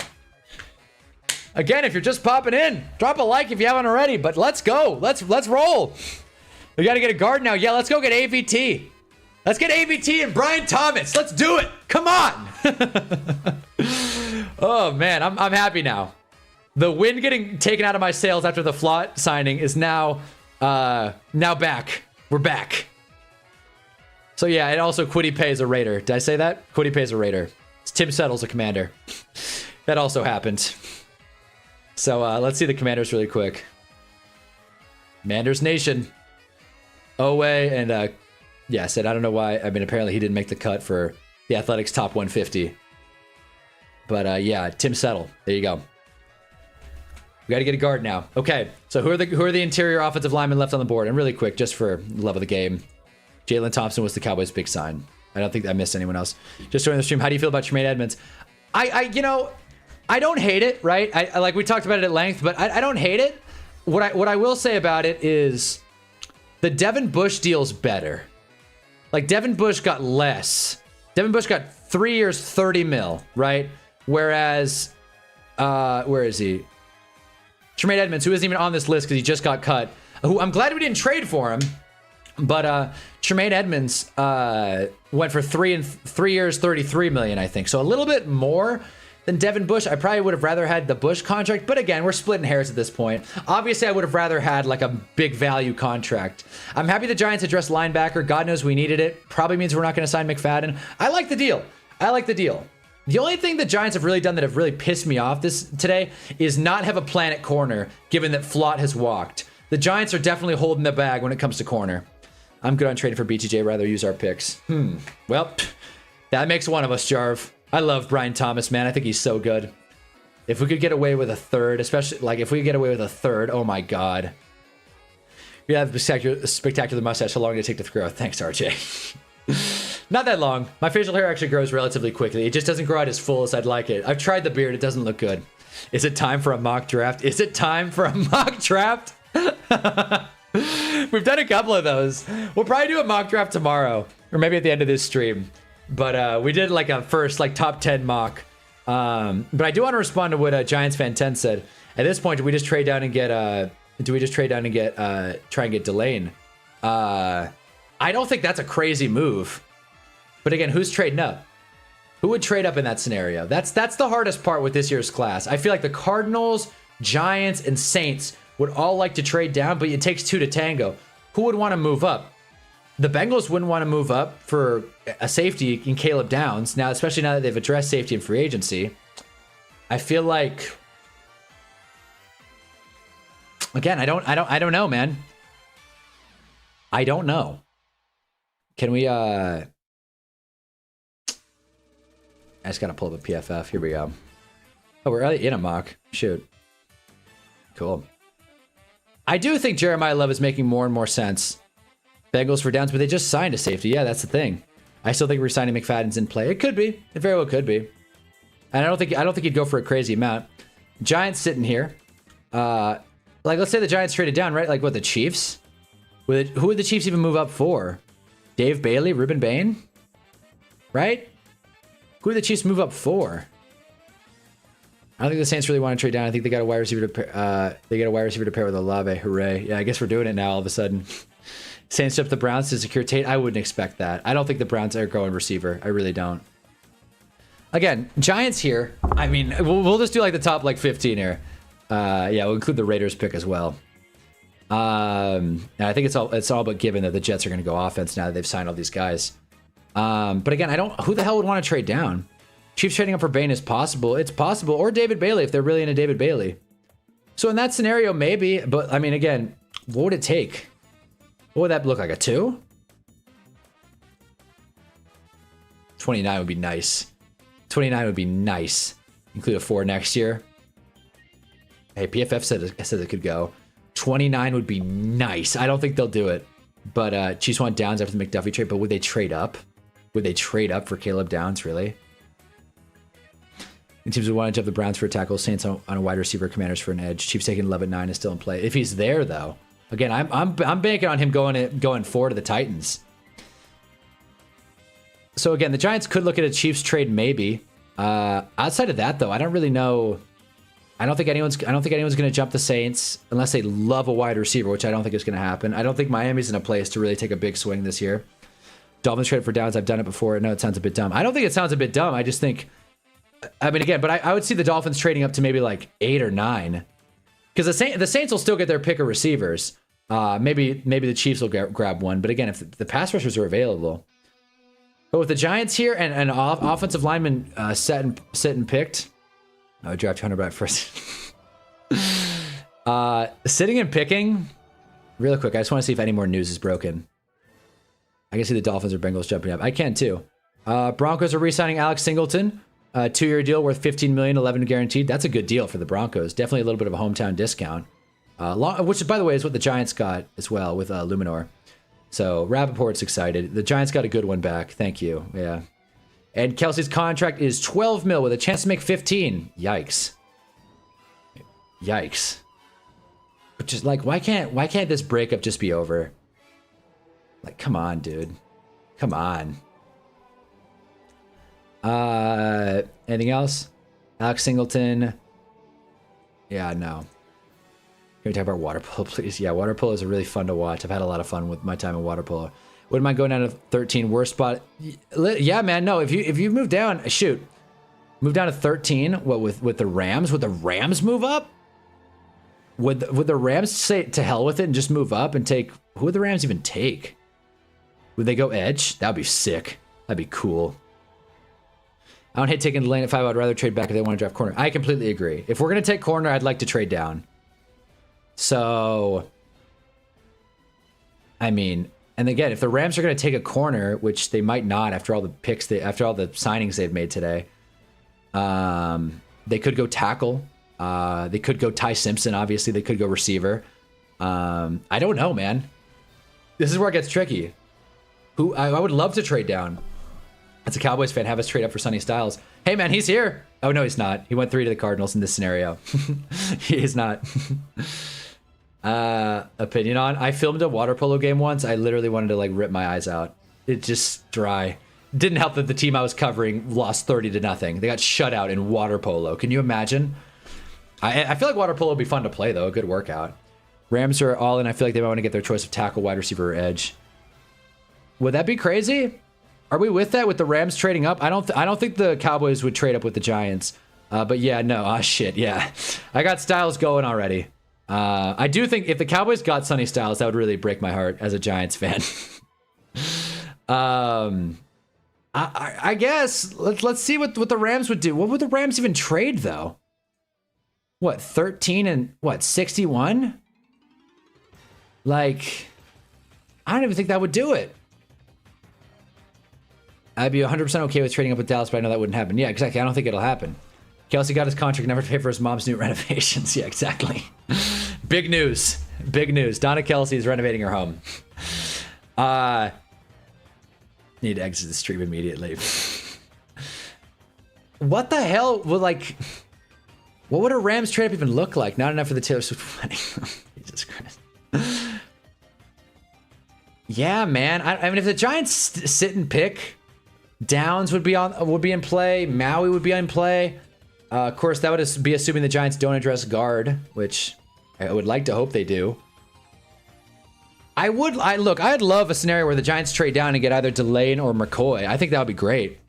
Again, if you're just popping in, drop a like if you haven't already. But let's go. Let's roll. We got to get a guard now. Yeah, let's go get AVT. Let's get AVT and Brian Thomas. Let's do it. Come on. Oh man, I'm happy now. The wind getting taken out of my sails after the Flott signing is now back. We're back. So yeah, and also Quiddy Pay is a Raider. Did I say that? Quiddy Pay is a Raider. Tim Settle's a Commander. That also happened. So let's see the Commanders really quick. Commanders Nation. Owe and yeah, said I don't know why. I mean, apparently he didn't make the cut for the Athletics top 150. But yeah, Tim Settle. There you go. We got to get a guard now. Okay, so who are the interior offensive linemen left on the board? And really quick, just for the love of the game, Jalen Thompson was the Cowboys' big sign. I don't think I missed anyone else. Just joining the stream. How do you feel about Tremaine Edmonds? I don't hate it, right? I like we talked about it at length, but I don't hate it. What I will say about it is the Devin Bush deal's better. Like Devin Bush got less. Devin Bush got 3 years, 30 mil, right? Whereas, where is he? Tremaine Edmonds, who isn't even on this list because he just got cut. Who I'm glad we didn't trade for him. But Tremaine Edmonds went for 3 years, 33 million, I think. So a little bit more than Devin Bush. I probably would have rather had the Bush contract, but again, we're splitting hairs at this point. Obviously, I would have rather had like a big value contract. I'm happy the Giants addressed linebacker. God knows we needed it. Probably means we're not going to sign McFadden. I like the deal. I like the deal. The only thing the Giants have really done that have really pissed me off today is not have a plan at corner, given that Flott has walked. The Giants are definitely holding the bag when it comes to corner. I'm good on trading for BTJ, rather use our picks. Well, that makes one of us, Jarv. I love Brian Thomas, man. I think he's so good. If we could get away with a third, especially, like, if we could get away with a third, oh my god. You have a spectacular mustache. How long did it take to grow? Thanks, RJ. Not that long. My facial hair actually grows relatively quickly. It just doesn't grow out as full as I'd like it. I've tried the beard. It doesn't look good. Is it time for a mock draft? Is it time for a mock draft? We've done a couple of those. We'll probably do a mock draft tomorrow, or maybe at the end of this stream. But we did like a first like top 10 mock. But I do want to respond to what Giants fan 10 said. At this point, do we just trade down and get try and get Delane? I don't think that's a crazy move. But again, who's trading up? Who would trade up in that scenario? That's the hardest part with this year's class. I feel like the Cardinals, Giants, and Saints would all like to trade down, but it takes two to tango. Who would want to move up? The Bengals wouldn't want to move up for a safety in Caleb Downs. Now, especially now that they've addressed safety in free agency. I feel like, again, I don't know, man. I don't know. Can we I just gotta pull up a PFF. Here we go. Oh, we're already in a mock. Shoot. Cool. I do think Jeremiah Love is making more and more sense. Bengals for Downs, but they just signed a safety. Yeah, that's the thing. I still think re-signing McFadden's in play. It could be. It very well could be. And I don't think he'd go for a crazy amount. Giants sitting here. Like, let's say the Giants traded down, right? Like, what, the Chiefs? Who would the Chiefs even move up for? Dave Bailey, Ruben Bain? Right? Who would the Chiefs move up for? I don't think the Saints really want to trade down. I think they got a wide receiver to pair with Olave. Hooray. Yeah, I guess we're doing it now all of a sudden. Saints up the Browns to secure Tate. I wouldn't expect that. I don't think the Browns are going receiver. I really don't. Again, Giants here. I mean, we'll just do like the top like 15 here. Yeah, we'll include the Raiders pick as well. And I think it's all but given that the Jets are going to go offense now that they've signed all these guys. But again, who the hell would want to trade down? Chiefs trading up for Bain is possible. It's possible. Or David Bailey if they're really into David Bailey. So in that scenario, maybe. But I mean, again, what would it take? What would that look like? A 2? 29 would be nice. 29 would be nice. Include a 4 next year. Hey, PFF said it could go. 29 would be nice. I don't think they'll do it. But Chiefs want Downs after the McDuffie trade. But would they trade up? Would they trade up for Caleb Downs, really? And teams would want to jump the Browns for a tackle, Saints on a wide receiver, Commanders for an edge. Chiefs taking 11-9 is still in play. If he's there, though. Again, I'm banking on him going 4 to the Titans. So again, the Giants could look at a Chiefs trade maybe. Outside of that, though, I don't really know. I don't think anyone's going to jump the Saints unless they love a wide receiver, which I don't think is going to happen. I don't think Miami's in a place to really take a big swing this year. Dolphins trade for Downs. I've done it before. I know it sounds a bit dumb. I don't think it sounds a bit dumb. I just think, I mean, again, but I would see the Dolphins trading up to maybe like 8 or 9. Because the Saints will still get their pick of receivers. Maybe the Chiefs will grab one. But again, if the pass rushers are available. But with the Giants here and offensive lineman set and picked, I would draft Hunter back first. Sitting and picking, real quick, I just want to see if any more news is broken. I can see the Dolphins or Bengals jumping up. I can too. Broncos are re-signing Alex Singleton. 2-year deal worth $15 million, 11 guaranteed. That's a good deal for the Broncos. Definitely a little bit of a hometown discount. Which, by the way, is what the Giants got as well with Luminor. So Rappaport's excited. The Giants got a good one back. Thank you. Yeah. And Kelsey's contract is $12 million with a chance to make 15. Yikes. Yikes. Which is like, why can't this breakup just be over? Like, come on, dude. Come on. Anything else? Alex Singleton. Yeah, no. Can we talk about water polo, please? Yeah, water polo is really fun to watch. I've had a lot of fun with my time in water polo. Wouldn't mind going down to 13. Worst spot. Yeah, man. No, if you move down, shoot. Move down to 13. What with the Rams? Would the Rams move up? Would the Rams say to hell with it and just move up and take? Who would the Rams even take? Would they go edge? That'd be sick. That'd be cool. I don't hate taking the lane at 5. I'd rather trade back if they want to draft corner. I completely agree. If we're gonna take corner, I'd like to trade down. So, I mean, and again, if the Rams are gonna take a corner, which they might not after all the picks, after all the signings they've made today, they could go tackle. They could go Ty Simpson. Obviously, they could go receiver. I don't know, man. This is where it gets tricky. I would love to trade down. As a Cowboys fan, have us trade up for Sonny Styles. Hey, man, he's here. Oh, no, he's not. He went 3 to the Cardinals in this scenario. He is not. Opinion on? I filmed a water polo game once. I literally wanted to, like, rip my eyes out. It just dry. Didn't help that the team I was covering lost 30 to nothing. They got shut out in water polo. Can you imagine? I feel like water polo would be fun to play, though. A good workout. Rams are all in. I feel like they might want to get their choice of tackle, wide receiver, or edge. Would that be crazy? Are we with that with the Rams trading up? I don't think the Cowboys would trade up with the Giants. But yeah, no. Ah, shit. Yeah, I got Styles going already. I do think if the Cowboys got Sonny Styles, that would really break my heart as a Giants fan. I guess let's see what the Rams would do. What would the Rams even trade though? What, 13 and what, 61? Like, I don't even think that would do it. I'd be 100% okay with trading up with Dallas, but I know that wouldn't happen. Yeah, exactly. I don't think it'll happen. Kelsey got his contract never to pay for his mom's new renovations. Yeah, exactly. Big news. Big news. Donna Kelsey is renovating her home. Need to exit the stream immediately. What the hell would, like... What would a Rams trade up even look like? Not enough for the Taylor Swift wedding. Jesus Christ. Yeah, man. I mean, if the Giants sit and pick... Downs would be in play. Maui would be in play. Of course, that would be assuming the Giants don't address guard, which I would like to hope they do. I'd love a scenario where the Giants trade down and get either Delane or McCoy. I think that would be great.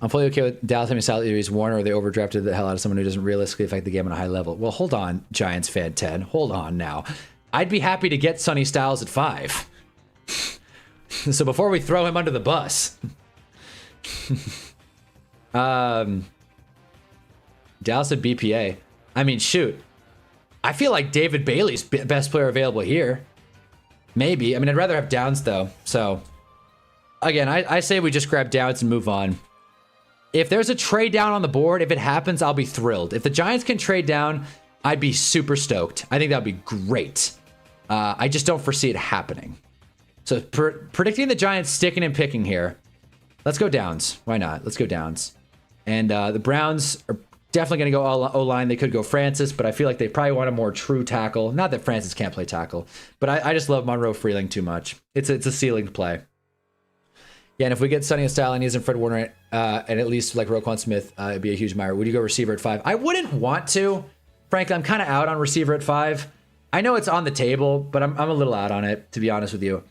I'm fully okay with Dallas having salaries Warner, or they overdrafted the hell out of someone who doesn't realistically affect the game on a high level. Well, hold on, Giants fan 10. Hold on now. I'd be happy to get Sonny Styles at 5. So before we throw him under the bus. Dallas at BPA. I mean, shoot. I feel like David Bailey's best player available here. Maybe. I mean, I'd rather have Downs, though. So, again, I say we just grab Downs and move on. If there's a trade down on the board, if it happens, I'll be thrilled. If the Giants can trade down, I'd be super stoked. I think that would be great. I just don't foresee it happening. So, predicting the Giants sticking and picking here. Let's go Downs. Why not? Let's go Downs. And the Browns are definitely going to go O-line. They could go Francis, but I feel like they probably want a more true tackle. Not that Francis can't play tackle, but I just love Monroe Freeling too much. It's a ceiling play. Yeah, and if we get Sonny Style and he's in Fred Warner and at least like Roquan Smith, it'd be a huge mire. Would you go receiver at 5? I wouldn't want to. Frankly, I'm kind of out on receiver at 5. I know it's on the table, but I'm a little out on it, to be honest with you.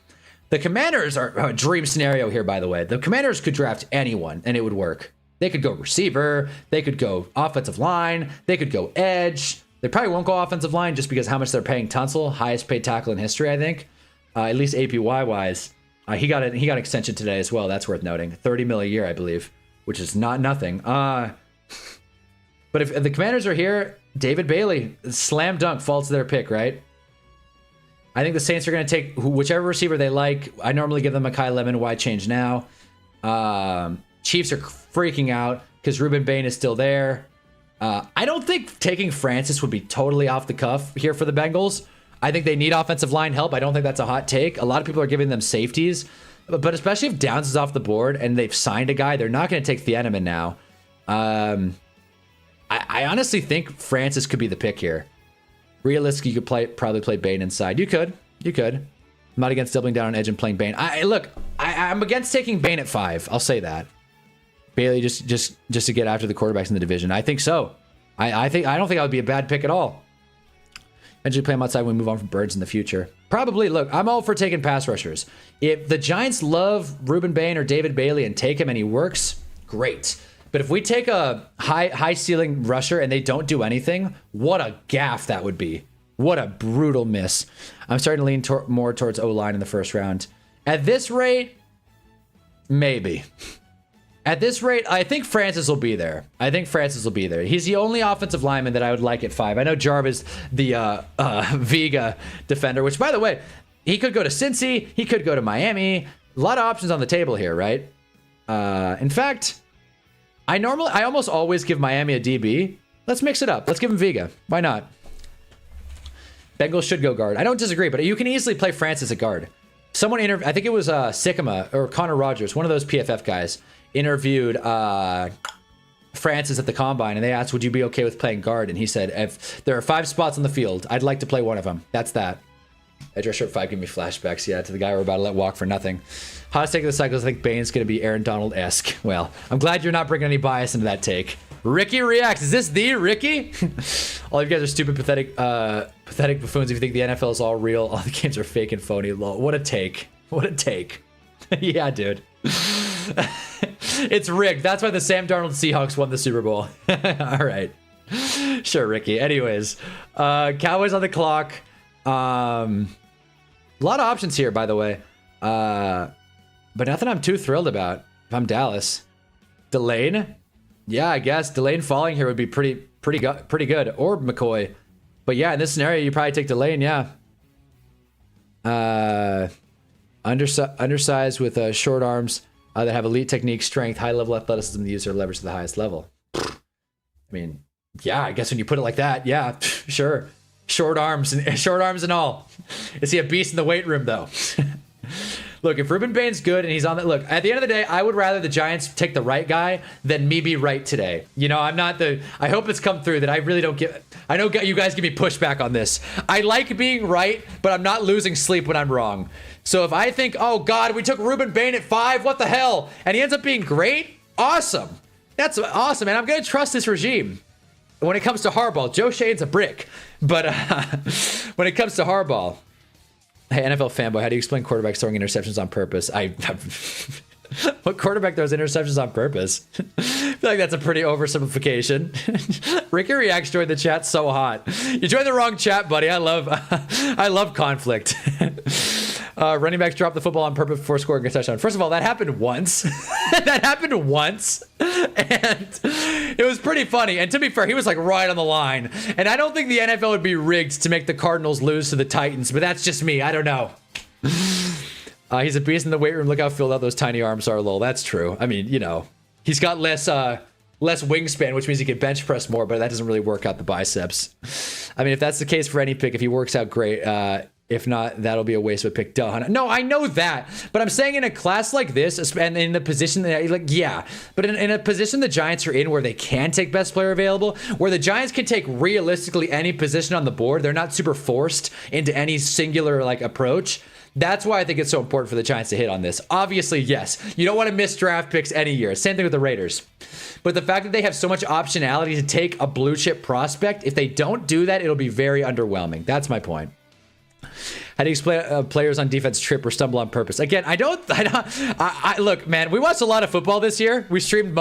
The Commanders are a dream scenario here, by the way. The Commanders could draft anyone, and it would work. They could go receiver. They could go offensive line. They could go edge. They probably won't go offensive line just because how much they're paying Tunsil, highest paid tackle in history, I think. At least APY-wise. He got an extension today as well. That's worth noting. $30 million a year, I believe, which is not nothing. But if the Commanders are here, David Bailey, slam dunk, falls to their pick, right? I think the Saints are going to take whichever receiver they like. I normally give them Mekhi Lemon. Why change now? Chiefs are freaking out because Ruben Bain is still there. I don't think taking Francis would be totally off the cuff here for the Bengals. I think they need offensive line help. I don't think that's a hot take. A lot of people are giving them safeties, but especially if Downs is off the board and they've signed a guy, they're not going to take Thieneman now. I honestly think Francis could be the pick here. Realistically, you could probably play Bain inside. You could. I'm not against doubling down on edge and playing Bain. I'm against taking Bain at 5. I'll say that. Bailey just to get after the quarterbacks in the division. I think so. I don't think that would be a bad pick at all. Eventually play him outside when we move on from Birds in the future. Probably. Look, I'm all for taking pass rushers. If the Giants love Ruben Bain or David Bailey and take him and he works, great. But if we take a high ceiling rusher and they don't do anything, what a gaffe that would be. What a brutal miss. I'm starting to lean more towards O-line in the first round. At this rate, maybe. At this rate, I think Francis will be there. He's the only offensive lineman that I would like at 5. I know Jarvis, the Vega defender, which, by the way, he could go to Cincy. He could go to Miami. A lot of options on the table here, right? In fact, I almost always give Miami a DB. Let's mix it up. Let's give him Vega. Why not? Bengals should go guard. I don't disagree, but you can easily play Francis at guard. Someone I think it was Sycamore or Connor Rogers, one of those PFF guys, interviewed Francis at the combine, and they asked, would you be okay with playing guard? And he said, if there are 5 spots on the field, I'd like to play one of them. That's that. Edge rusher 5 give me flashbacks, yeah, to the guy we're about to let walk for nothing. Hottest take of the cycles, I think Bane's going to be Aaron Donald-esque. Well, I'm glad you're not bringing any bias into that take. Ricky reacts. Is this the Ricky? All you guys are stupid, pathetic buffoons if you think the NFL is all real. All the games are fake and phony. Lol. What a take. What a take. Yeah, dude. It's rigged. That's why the Sam Darnold Seahawks won the Super Bowl. All right. Sure, Ricky. Anyways, Cowboys on the clock. A lot of options here, by the way. But nothing I'm too thrilled about if I'm Dallas. Delane? Yeah, I guess Delane falling here would be pretty good. Or McCoy. But yeah, in this scenario, you probably take Delane, yeah. Undersized with short arms that have elite technique, strength, high level athleticism, the user leverage to the highest level. I mean, yeah, I guess when you put it like that, yeah, sure. Short arms and all. Is he a beast in the weight room though? Look, if Ruben Bain's good and he's on that, look, at the end of the day, I would rather the Giants take the right guy than me be right today. You know, I hope it's come through that I really don't I know you guys give me pushback on this. I like being right, but I'm not losing sleep when I'm wrong. So if I think, oh God, we took Ruben Bain at 5, what the hell? And he ends up being great, awesome. That's awesome, and I'm going to trust this regime. When it comes to Harbaugh, Joe Shane's a brick. But when it comes to Harbaugh, hey, NFL fanboy, how do you explain quarterbacks throwing interceptions on purpose? What quarterback throws interceptions on purpose? I feel like that's a pretty oversimplification. Ricky Reacts joined the chat so hot. You joined the wrong chat, buddy. I love conflict. Running backs dropped the football on purpose before scoring a touchdown. First of all, that happened once. That happened once. And it was pretty funny. And to be fair, he was like right on the line. And I don't think the NFL would be rigged to make the Cardinals lose to the Titans, but that's just me. I don't know. He's a beast in the weight room. Look how filled out those tiny arms are, lol. That's true. I mean, you know, he's got less wingspan, which means he can bench press more, but that doesn't really work out the biceps. I mean, if that's the case for any pick, if he works out great, if not, that'll be a waste of a pick. Duh. No, I know that. But I'm saying in a class like this, and in the position that, like, yeah. But in a position the Giants are in where they can take best player available, where the Giants can take realistically any position on the board, they're not super forced into any singular, like, approach. That's why I think it's so important for the Giants to hit on this. Obviously, yes, you don't want to miss draft picks any year. Same thing with the Raiders. But the fact that they have so much optionality to take a blue chip prospect, if they don't do that, it'll be very underwhelming. That's my point. How do you explain players on defense trip or stumble on purpose? Again, I look, man, we watched a lot of football this year. We streamed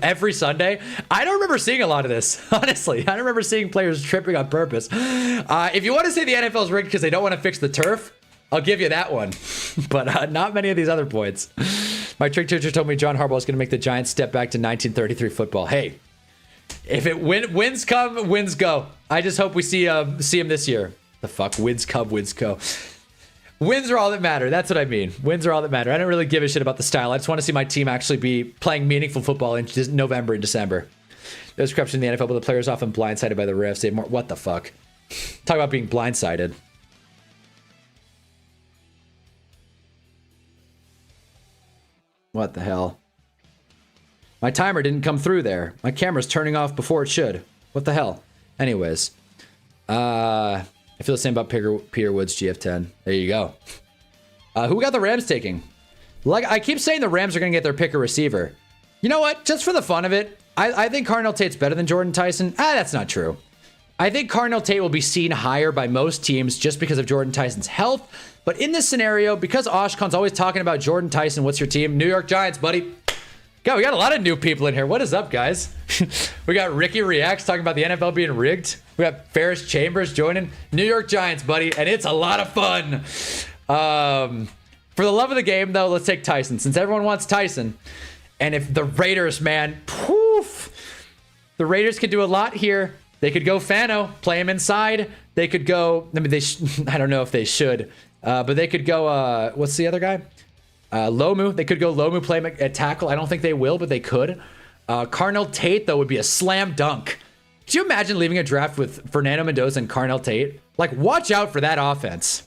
every Sunday. I don't remember seeing a lot of this, honestly. I don't remember seeing players tripping on purpose. If you want to say the NFL is rigged because they don't want to fix the turf, I'll give you that one. But not many of these other points. My trick teacher told me John Harbaugh is going to make the Giants step back to 1933 football. Hey, if wins come, wins go. I just hope we see him this year. The fuck? Wins come, wins go. Wins are all that matter. That's what I mean. Wins are all that matter. I don't really give a shit about the style. I just want to see my team actually be playing meaningful football in November and December. There's corruption in the NFL, but the players are often blindsided by the refs. They have more. What the fuck? Talk about being blindsided. What the hell? My timer didn't come through there. My camera's turning off before it should. What the hell? Anyways. I feel the same about Peter Woods, GF10. There you go. Who got the Rams taking? Like, I keep saying the Rams are going to get their pick a receiver. You know what? Just for the fun of it, I think Cardinal Tate's better than Jordan Tyson. That's not true. I think Cardinal Tate will be seen higher by most teams just because of Jordan Tyson's health. But in this scenario, because Oshkon's always talking about Jordan Tyson, what's your team? New York Giants, buddy. God, we got a lot of new people in here. What is up, guys? We got Ricky Reacts talking about the NFL being rigged. We got Ferris Chambers joining. New York Giants, buddy, and it's a lot of fun. For the love of the game, though, let's take Tyson, since everyone wants Tyson. And if the Raiders, man, poof, the Raiders could do a lot here. They could go Fano, play him inside. They could go, I mean, I don't know if they should, but they could go, what's the other guy? Lomu. They could go Lomu, play him at tackle. I don't think they will, but they could. Carnell Tate, though, would be a slam dunk. Could you imagine leaving a draft with Fernando Mendoza and Carnell Tate? Like, watch out for that offense.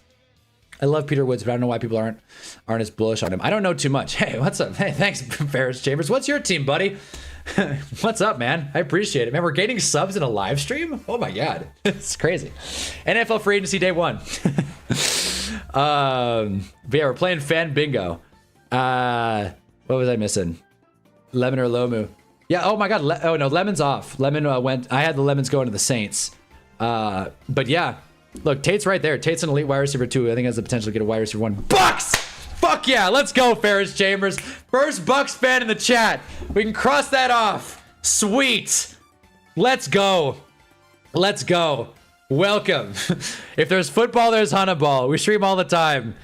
I love Peter Woods, but I don't know why people aren't as bullish on him. I don't know too much. Hey, what's up? Hey, thanks, Ferris Chambers. What's your team, buddy? What's up, man? I appreciate it. Man, we're gaining subs in a live stream? Oh my God. It's crazy. NFL free agency day 1. But yeah, we're playing fan bingo. What was I missing? Lemon or Lomu? Yeah, oh my God. Oh no, Lemon's off. Lemon went, I had the Lemons going to the Saints. But yeah, look, Tate's right there. Tate's an elite wide receiver too. I think has the potential to get a wide receiver 1. Bucks! Fuck yeah, let's go, Ferris Chambers. First Bucks fan in the chat. We can cross that off. Sweet. Let's go. Let's go. Welcome. If there's football, there's Hunnaball. We stream all the time.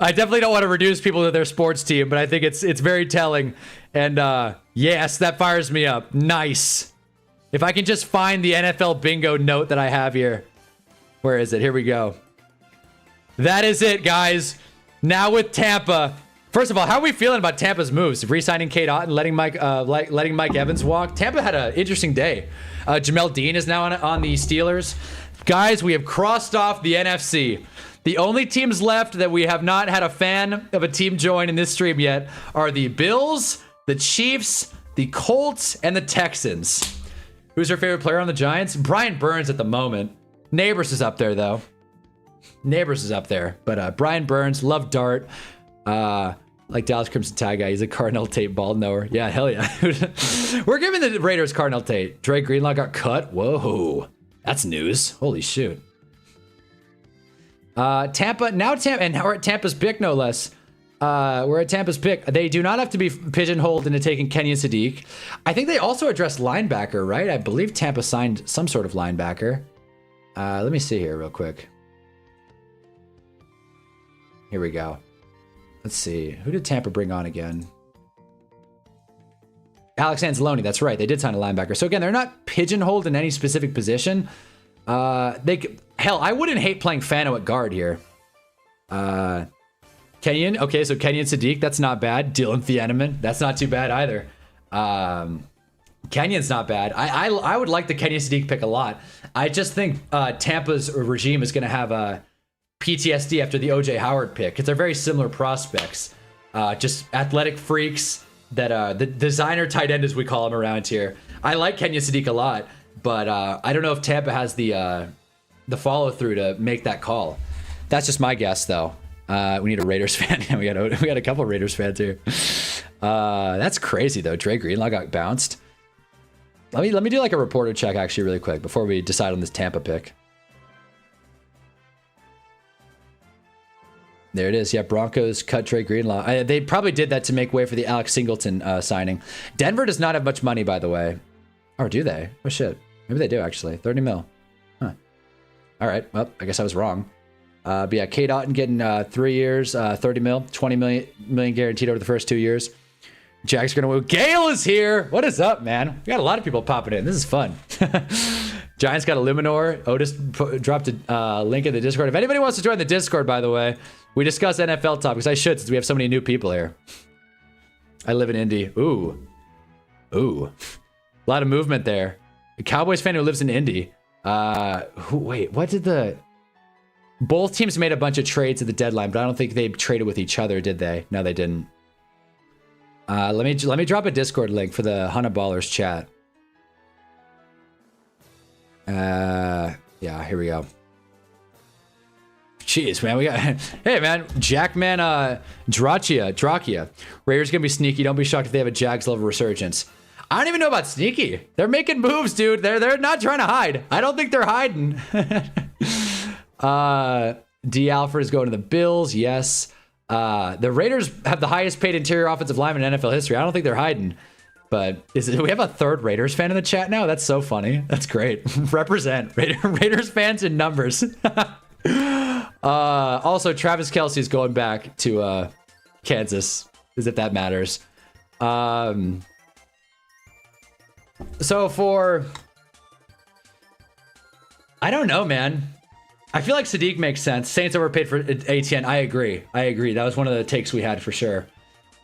I definitely don't want to reduce people to their sports team, but I think it's very telling. And yes, that fires me up. Nice. If I can just find the NFL bingo note that I have here. Where is it? Here we go. That is it, guys. Now with Tampa. First of all, how are we feeling about Tampa's moves? Re-signing Kate Otten, letting Mike Evans walk. Tampa had an interesting day. Jamel Dean is now on the Steelers. Guys, we have crossed off the NFC. The only teams left that we have not had a fan of a team join in this stream yet are the Bills, the Chiefs, the Colts, and the Texans. Who's your favorite player on the Giants? Brian Burns at the moment. Neighbors is up there, though. Neighbors is up there. But Brian Burns, love Dart. Like Dallas Crimson Tide guy. He's a Carnell Tate ball knower. Yeah, hell yeah. We're giving the Raiders Carnell Tate. Dre Greenlaw got cut. Whoa. That's news. Holy shoot. Tampa, and now we're at Tampa's pick, no less. We're at Tampa's pick. They do not have to be pigeonholed into taking Kenyon Sadiq. I think they also addressed linebacker, right? I believe Tampa signed some sort of linebacker. Let me see here real quick. Here we go. Let's see. Who did Tampa bring on again? Alex Anzalone, that's right. They did sign a linebacker. So again, they're not pigeonholed in any specific position. Hell, I wouldn't hate playing Fano at guard here. Kenyon, okay, so Kenyon Sadiq, that's not bad. Dylan Thieneman, that's not too bad either. Kenyon's not bad. I would like the Kenyon Sadiq pick a lot. I just think Tampa's regime is going to have a PTSD after the OJ Howard pick, because they're very similar prospects. Just athletic freaks that the designer tight end, as we call him around here. I like Kenyon Sadiq a lot, but I don't know if Tampa has the follow through to make that call. That's just my guess, though. We need a Raiders fan. we got a couple Raiders fans here. That's crazy though. Dre Greenlaw got bounced. Let me do like a reporter check actually really quick before we decide on this Tampa pick. There it is. Yeah, Broncos cut Dre Greenlaw. They probably did that to make way for the Alex Singleton signing. Denver does not have much money, by the way. Or do they? Oh shit. Maybe they do actually. 30 mil. Huh. All right. Well, I guess I was wrong. But yeah, Kate Otten getting 3 years, 30 mil, 20 million guaranteed over the first 2 years. Jack's gonna win. Gale is here. What is up, man? We got a lot of people popping in. This is fun. Giants got a Luminor. Otis dropped a link in the Discord. If anybody wants to join the Discord, by the way, we discuss NFL topics. I should, since we have so many new people here. I live in Indy. Ooh. A lot of movement there. A Cowboys fan who lives in Indy. Wait, what did the... Both teams made a bunch of trades at the deadline, but I don't think they traded with each other, did they? No, they didn't. Let me drop a Discord link for the Hunnaballers chat. Yeah, here we go. Jeez, man, we got... Hey, man, Jackman, Drakia. Raiders gonna be sneaky. Don't be shocked if they have a Jags level resurgence. I don't even know about sneaky. They're making moves, dude. They're not trying to hide. I don't think they're hiding. D. Alfred is going to the Bills. Yes. The Raiders have the highest paid interior offensive lineman in NFL history. I don't think they're hiding. But we have a third Raiders fan in the chat now? That's so funny. That's great. Represent. Raiders fans in numbers. Also, Travis Kelce's going back to Kansas, as if that matters. So for... I don't know, man. I feel like Sadiq makes sense. Saints overpaid for ATN. I agree. That was one of the takes we had for sure.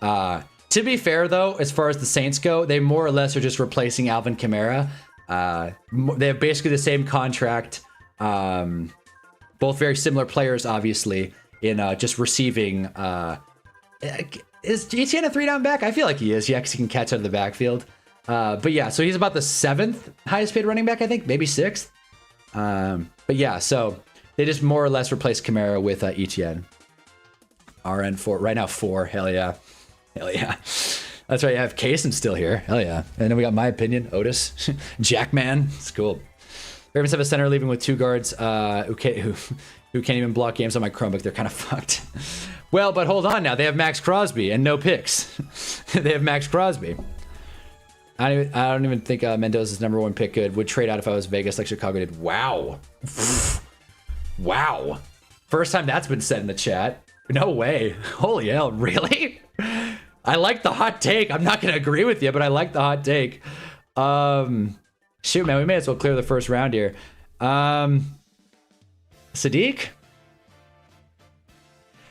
To be fair, though, as far as the Saints go, they more or less are just replacing Alvin Kamara. They have basically the same contract. Both very similar players, obviously, in just receiving. Is ETN a 3-down back? I feel like he is. Yeah, because he can catch out of the backfield. But yeah, so he's about the 7th highest paid running back, I think, maybe 6th. But yeah, so they just more or less replaced Kamara with ETN. RN 4 right now 4. Hell yeah. That's right. You have Kaysen still here. Hell yeah. And then we got my opinion, Otis, Jackman. It's cool. Ravens have a center leaving with 2 guards who can't even block games on my Chromebook. They're kind of fucked. Well, but hold on now. They have Max Crosby and no picks. They have Max Crosby. I don't even think Mendoza's #1 pick good. Would trade out if I was Vegas like Chicago did. Wow. Wow. First time that's been said in the chat. No way. Holy hell. Really? I like the hot take. I'm not going to agree with you, but I like the hot take. Shoot, man. We may as well clear the first round here. Sadiq?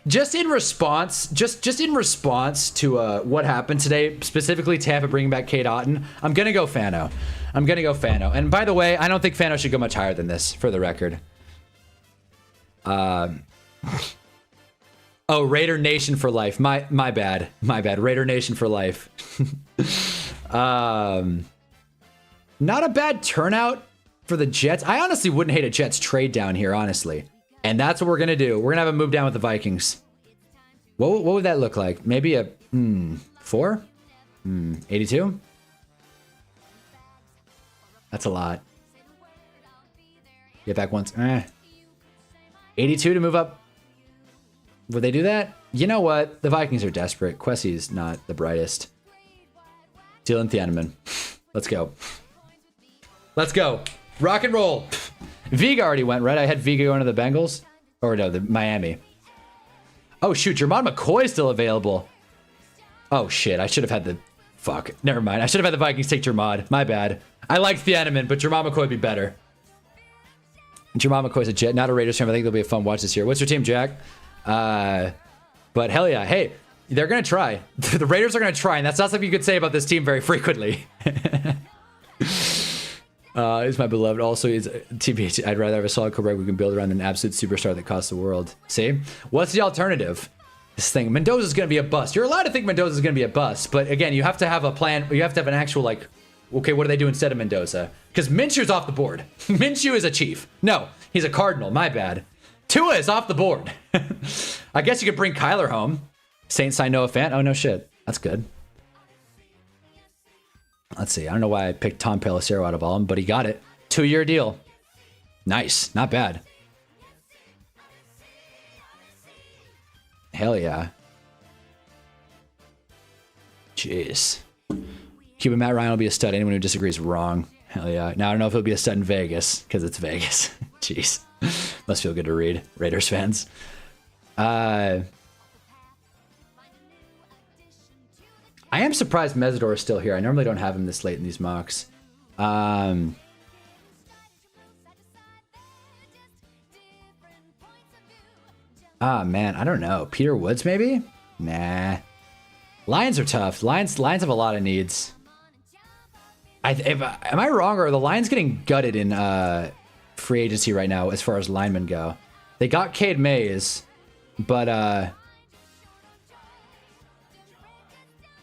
Just in response to what happened today, specifically Tampa bringing back Cade Otton, I'm gonna go Fano. And by the way, I don't think Fano should go much higher than this, for the record. Oh, Raider Nation for life. My bad. Raider Nation for life. Not a bad turnout for the Jets. I honestly wouldn't hate a Jets trade down here, honestly. And that's what we're going to do. We're going to have a move down with the Vikings. What would that look like? Maybe a 4? 82? That's a lot. Get back once. 82 to move up. Would they do that? You know what? The Vikings are desperate. Kwesi's not the brightest. Dylan Thieneman. Let's go. Rock and roll. Vega already went, right? I had Vega going to the Bengals. Or no, the Miami. Oh, shoot. Jermon McCoy's still available. Oh, shit. I should have had the... Fuck. Never mind. I should have had the Vikings take Jermon. My bad. I like Thieneman, but Jermon McCoy would be better. Jermon McCoy's a Jet, not a Raiders fan. I think there'll be a fun watch this year. What's your team, Jack? But hell yeah. Hey, they're going to try. The Raiders are going to try, and that's not something you could say about this team very frequently. He's my beloved. Also, he's TBH. I'd rather have a solid quarterback we can build around than an absolute superstar that costs the world. See? What's the alternative? This thing. Mendoza's going to be a bust. You're allowed to think Mendoza's going to be a bust, but again, you have to have a plan. You have to have an actual, like, okay, what do they do instead of Mendoza? Because Minshew's off the board. Minshew is a Chief. No, he's a Cardinal. My bad. Tua is off the board. I guess you could bring Kyler home. Saints sign Noah Fant. Oh, no shit. That's good. Let's see. I don't know why I picked Tom Pelissero out of all of them, but he got it. 2-year deal. Nice. Not bad. Hell yeah. Jeez. Cuban Matt Ryan will be a stud. Anyone who disagrees wrong. Hell yeah. Now I don't know if he'll be a stud in Vegas because it's Vegas. Jeez. Must feel good to read, Raiders fans. I am surprised Mesidor is still here. I normally don't have him this late in these mocks. Oh man, I don't know. Peter Woods maybe? Nah. Lions are tough. Lions have a lot of needs. Am I wrong, or are the Lions getting gutted in free agency right now as far as linemen go? They got Cade Mays, but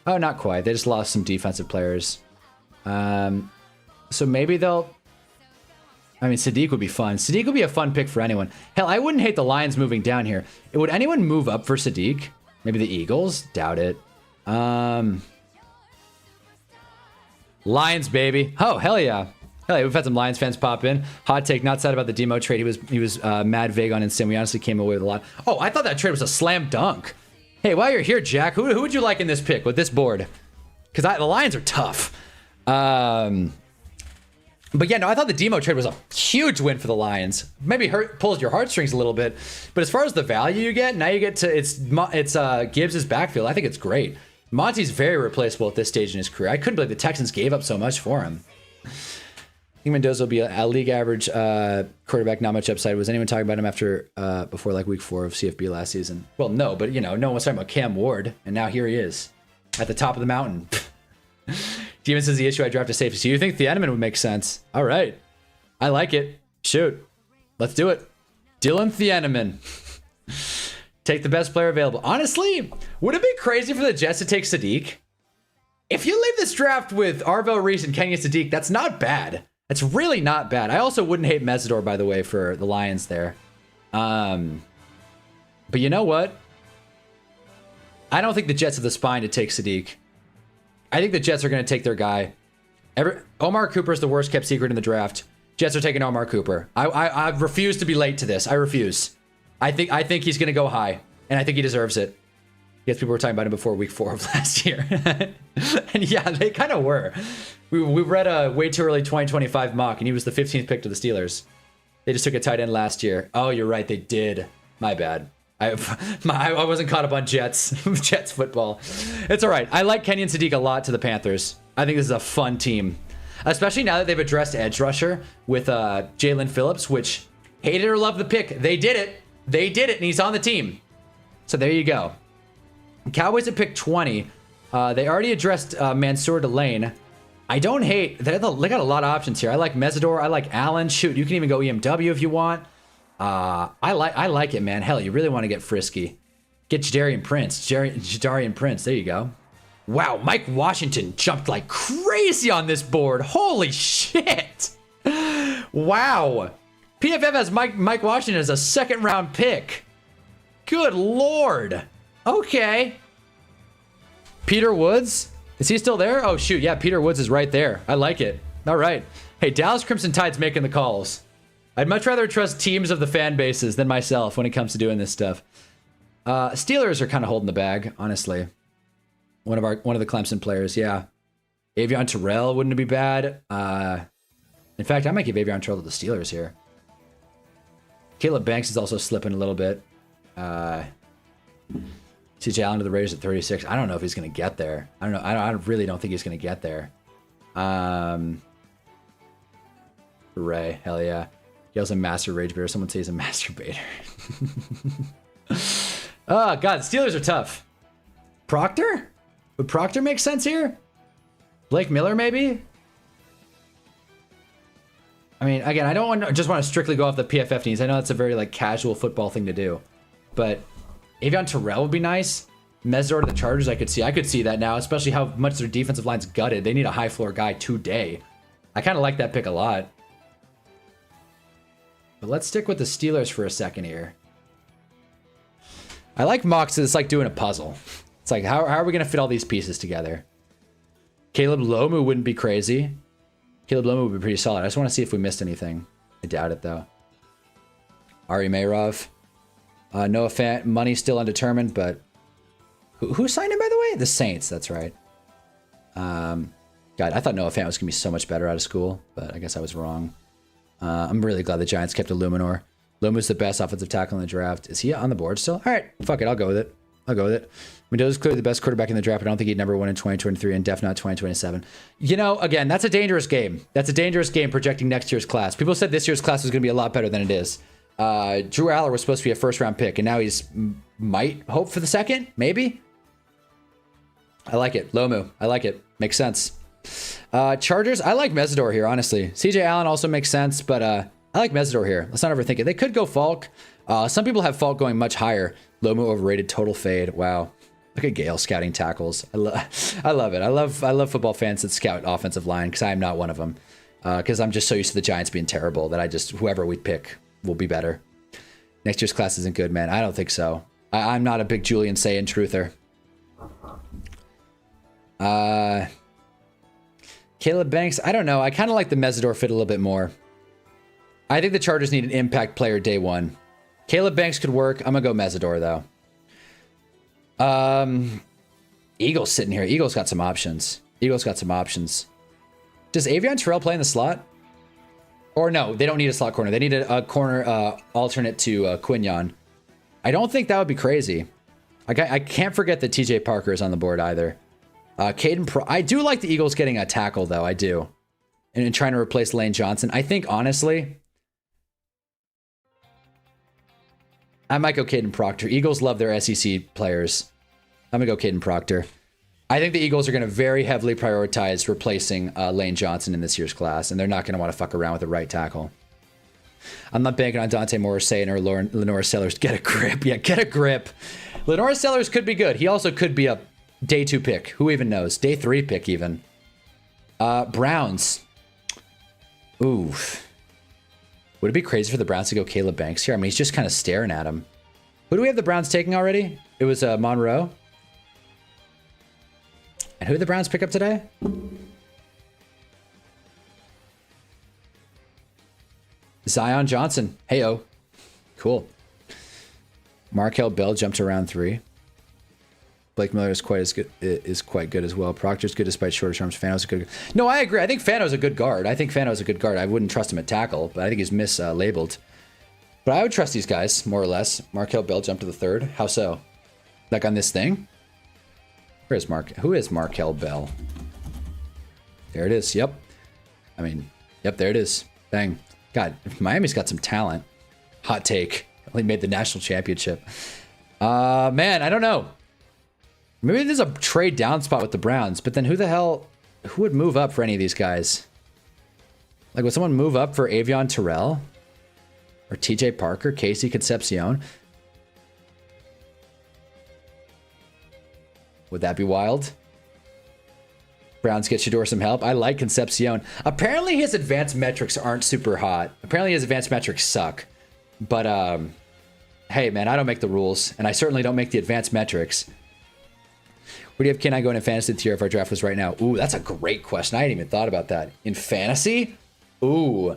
oh, not quite. They just lost some defensive players. So maybe they'll... I mean, Sadiq would be fun. Sadiq would be a fun pick for anyone. Hell, I wouldn't hate the Lions moving down here. Would anyone move up for Sadiq? Maybe the Eagles? Doubt it. Lions, baby. Oh, hell yeah. Hell yeah, we've had some Lions fans pop in. Hot take, not sad about the Demo trade. He was mad vague on Insane. We honestly came away with a lot. Oh, I thought that trade was a slam dunk. Hey, while you're here, Jack, who would you like in this pick with this board? Because the Lions are tough. But yeah, no, I thought the Demo trade was a huge win for the Lions. Maybe pulls your heartstrings a little bit. But as far as the value you get, now you get to it's Gibbs' backfield. I think it's great. Monty's very replaceable at this stage in his career. I couldn't believe the Texans gave up so much for him. I think Mendoza will be a league average quarterback, not much upside. Was anyone talking about him before like week 4 of CFB last season? Well, no, but no one was talking about Cam Ward, and now here he is at the top of the mountain. Demon says the issue I draft a safety. So you think Thieneman would make sense? All right. I like it. Shoot. Let's do it. Dylan Thieneman. Take the best player available. Honestly, would it be crazy for the Jets to take Sadiq? If you leave this draft with Arvell Reese and Kenyon Sadiq, that's not bad. That's really not bad. I also wouldn't hate Mesidor, by the way, for the Lions there. But you know what? I don't think the Jets have the spine to take Sadiq. I think the Jets are going to take their guy. Omar Cooper is the worst kept secret in the draft. Jets are taking Omar Cooper. I refuse to be late to this. I refuse. I think he's going to go high, and I think he deserves it. Yes, people were talking about him before week 4 of last year. And yeah, they kind of were. We read a way too early 2025 mock, and he was the 15th pick to the Steelers. They just took a tight end last year. Oh, you're right. They did. My bad. I wasn't caught up on Jets football. It's all right. I like Kenyon Sadiq a lot to the Panthers. I think this is a fun team, especially now that they've addressed edge rusher with Jalen Phillips, which hated or loved the pick. They did it. They did it, and he's on the team. So there you go. Cowboys at pick 20. They already addressed Mansour Delane. I don't hate. They got a lot of options here. I like Mesidor. I like Allen. Shoot, you can even go EMW if you want. I like it, man. Hell, you really want to get frisky. Get Jadarian Prince. There you go. Wow, Mike Washington jumped like crazy on this board. Holy shit. Wow. PFF has Mike Washington as a 2nd round pick. Good Lord. Okay. Peter Woods? Is he still there? Oh, shoot. Yeah, Peter Woods is right there. I like it. All right. Hey, Dallas Crimson Tide's making the calls. I'd much rather trust teams of the fan bases than myself when it comes to doing this stuff. Steelers are kind of holding the bag, honestly. One of the Clemson players, yeah. Avion Terrell wouldn't be bad. In fact, I might give Avion Terrell to the Steelers here. Caleb Banks is also slipping a little bit. CJ Allen to the Raiders at 36. I don't know if he's going to get there. I don't know. I really don't think he's going to get there. Ray, hell yeah. Yells a master rage baiter. Someone says a masturbator. Oh, God. Steelers are tough. Proctor? Would Proctor make sense here? Blake Miller, maybe? I mean, again, I don't just want to strictly go off the PFF needs. I know that's a very casual football thing to do. But Avion Terrell would be nice. Mesidor to the Chargers, I could see that now, especially how much their defensive line's gutted. They need a high floor guy today. I kind of like that pick a lot. But let's stick with the Steelers for a second here. I like mocks. It's like doing a puzzle. It's like, how are we going to fit all these pieces together? Caleb Lomu wouldn't be crazy. Caleb Lomu would be pretty solid. I just want to see if we missed anything. I doubt it, though. Ari Mayrov. Noah Fant. Money still undetermined, but... Who signed him, by the way? The Saints, that's right. God, I thought Noah Fant was going to be so much better out of school, but I guess I was wrong. I'm really glad the Giants kept Illuminor. Luma's the best offensive tackle in the draft. Is he on the board still? All right, fuck it. I'll go with it. Mendoza's clearly the best quarterback in the draft. I don't think he'd number 1 in 2023 and definitely not 2027. You know, again, that's a dangerous game. That's a dangerous game projecting next year's class. People said this year's class was going to be a lot better than it is. Drew Aller was supposed to be a first-round pick, and now he's might hope for the second, maybe? I like it. Lomu. I like it. Makes sense. Chargers. I like Mesidor here, honestly. CJ Allen also makes sense, but I like Mesidor here. Let's not overthink it. They could go Falk. Some people have Falk going much higher. Lomu overrated. Total fade. Wow. Look at Gale scouting tackles. I love it. I love football fans that scout offensive line because I am not one of them. Because I'm just so used to the Giants being terrible that whoever we pick will be better. Next year's class isn't good, man. I don't think so. I'm not a big Julian Sayin truther. Caleb Banks, I don't know. I kind of like the Mesidor fit a little bit more. I think the Chargers need an impact player day one. Caleb Banks could work. I'm going to go Mesidor, though. Eagles sitting here. Eagles got some options. Eagles got some options. Does Avion Terrell play in the slot? Or no, they don't need a slot corner. They need a corner alternate to Quignon. I don't think that would be crazy. I can't forget that TJ Parker is on the board either. I do like the Eagles getting a tackle, though. I do. And trying to replace Lane Johnson. I think, honestly, I might go Caden Proctor. Eagles love their SEC players. I'm going to go Caden Proctor. I think the Eagles are going to very heavily prioritize replacing Lane Johnson in this year's class, and they're not going to want to fuck around with the right tackle. I'm not banking on Dante Morrissey or Lenora Sellers. Get a grip. Yeah, get a grip. Lenora Sellers could be good. He also could be a day 2 pick. Who even knows? Day 3 pick even. Browns. Ooh. Would it be crazy for the Browns to go Caleb Banks here? I mean, he's just kind of staring at him. Who do we have the Browns taking already? It was Monroe. And who did the Browns pick up today? Zion Johnson. Heyo. Cool. Markel Bell jumped to round 3. Blake Miller is quite good as well. Proctor's good despite shorter terms. Fano's a good. No, I agree. I think Fano's a good guard. I wouldn't trust him at tackle, but I think he's mislabeled. But I would trust these guys more or less. Markel Bell jumped to the 3rd. How so? Like on this thing? Who is Markel Bell? There it is. Yep. I mean, yep, there it is. Bang. God, Miami's got some talent. Hot take. Only made the national championship. Man, I don't know. Maybe there's a trade down spot with the Browns, but then who would move up for any of these guys? Like, would someone move up for Avion Terrell? Or TJ Parker? Casey Concepcion? Would that be wild? Browns get Shador some help. I like Concepcion. Apparently his advanced metrics aren't super hot. Apparently his advanced metrics suck. But, hey, man, I don't make the rules. And I certainly don't make the advanced metrics. Where do you have Kenai going in fantasy tier if our draft was right now? Ooh, that's a great question. I hadn't even thought about that. In fantasy? Ooh.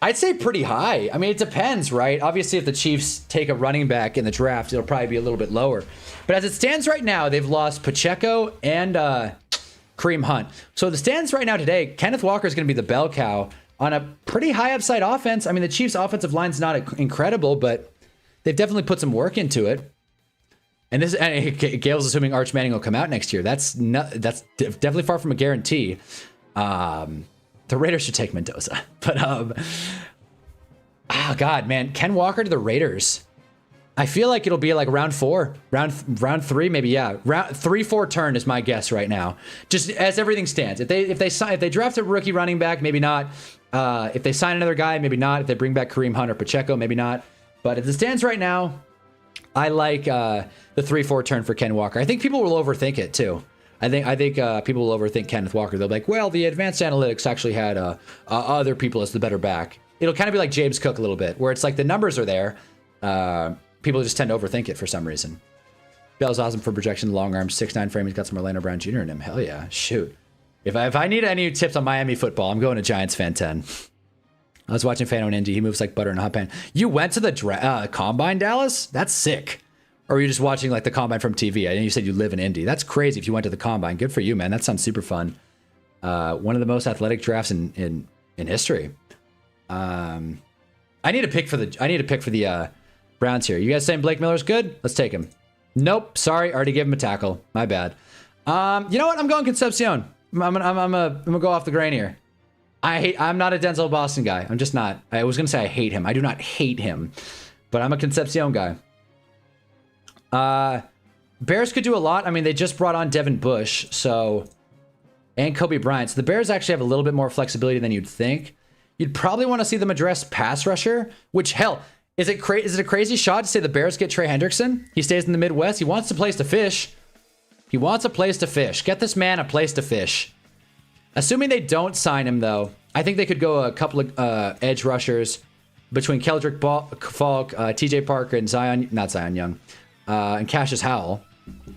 I'd say pretty high. I mean, it depends, right? Obviously, if the Chiefs take a running back in the draft, it'll probably be a little bit lower. But as it stands right now, they've lost Pacheco and Kareem Hunt. So as it stands right now today, Kenneth Walker is going to be the bell cow on a pretty high upside offense. I mean, the Chiefs' offensive line's not incredible, but they've definitely put some work into it. And Gale's assuming Arch Manning will come out next year. That's definitely far from a guarantee. The Raiders should take Mendoza. But, oh God, man. Ken Walker to the Raiders. I feel like it'll be like round 4. Round 3, maybe, yeah. Round 3-4 turn is my guess right now. Just as everything stands. If they draft a rookie running back, maybe not. If they sign another guy, maybe not. If they bring back Kareem Hunt or Pacheco, maybe not. But as it stands right now, I like the 3-4 turn for Ken Walker. I think people will overthink it, too. I think people will overthink Kenneth Walker. They'll be like, well, the advanced analytics actually had other people as the better back. It'll kind of be like James Cook a little bit, where it's like the numbers are there. People just tend to overthink it for some reason. Bell's awesome for projection, long arms, 6'9" frame. He's got some Orlando Brown Jr. in him. Hell yeah. Shoot. If I need any tips on Miami football, I'm going to Giants Fan 10. I was watching Fano and Indy. He moves like butter in a hot pan. You went to the Combine, Dallas? That's sick. Or are you just watching like the Combine from TV? I know you said you live in Indy. That's crazy if you went to the Combine. Good for you, man. That sounds super fun. One of the most athletic drafts in history. I need a pick for the Browns here. You guys saying Blake Miller's good? Let's take him. Nope. Sorry. Already gave him a tackle. My bad. You know what? I'm going Concepcion. I'm gonna go off the grain here. I'm not a Denzel Boston guy. I'm just not. I was gonna say I hate him. I do not hate him, but I'm a Concepcion guy. Bears could do a lot. I mean, they just brought on Devin Bush, and Kobe Bryant. So the Bears actually have a little bit more flexibility than you'd think. You'd probably want to see them address pass rusher, which, hell, is it a crazy shot to say the Bears get Trey Hendrickson? He stays in the Midwest. He wants a place to fish. Get this man a place to fish. Assuming they don't sign him, though, I think they could go a couple of edge rushers between Keldrick Falk, TJ Parker, and not Zion Young. And Cassius Howell. I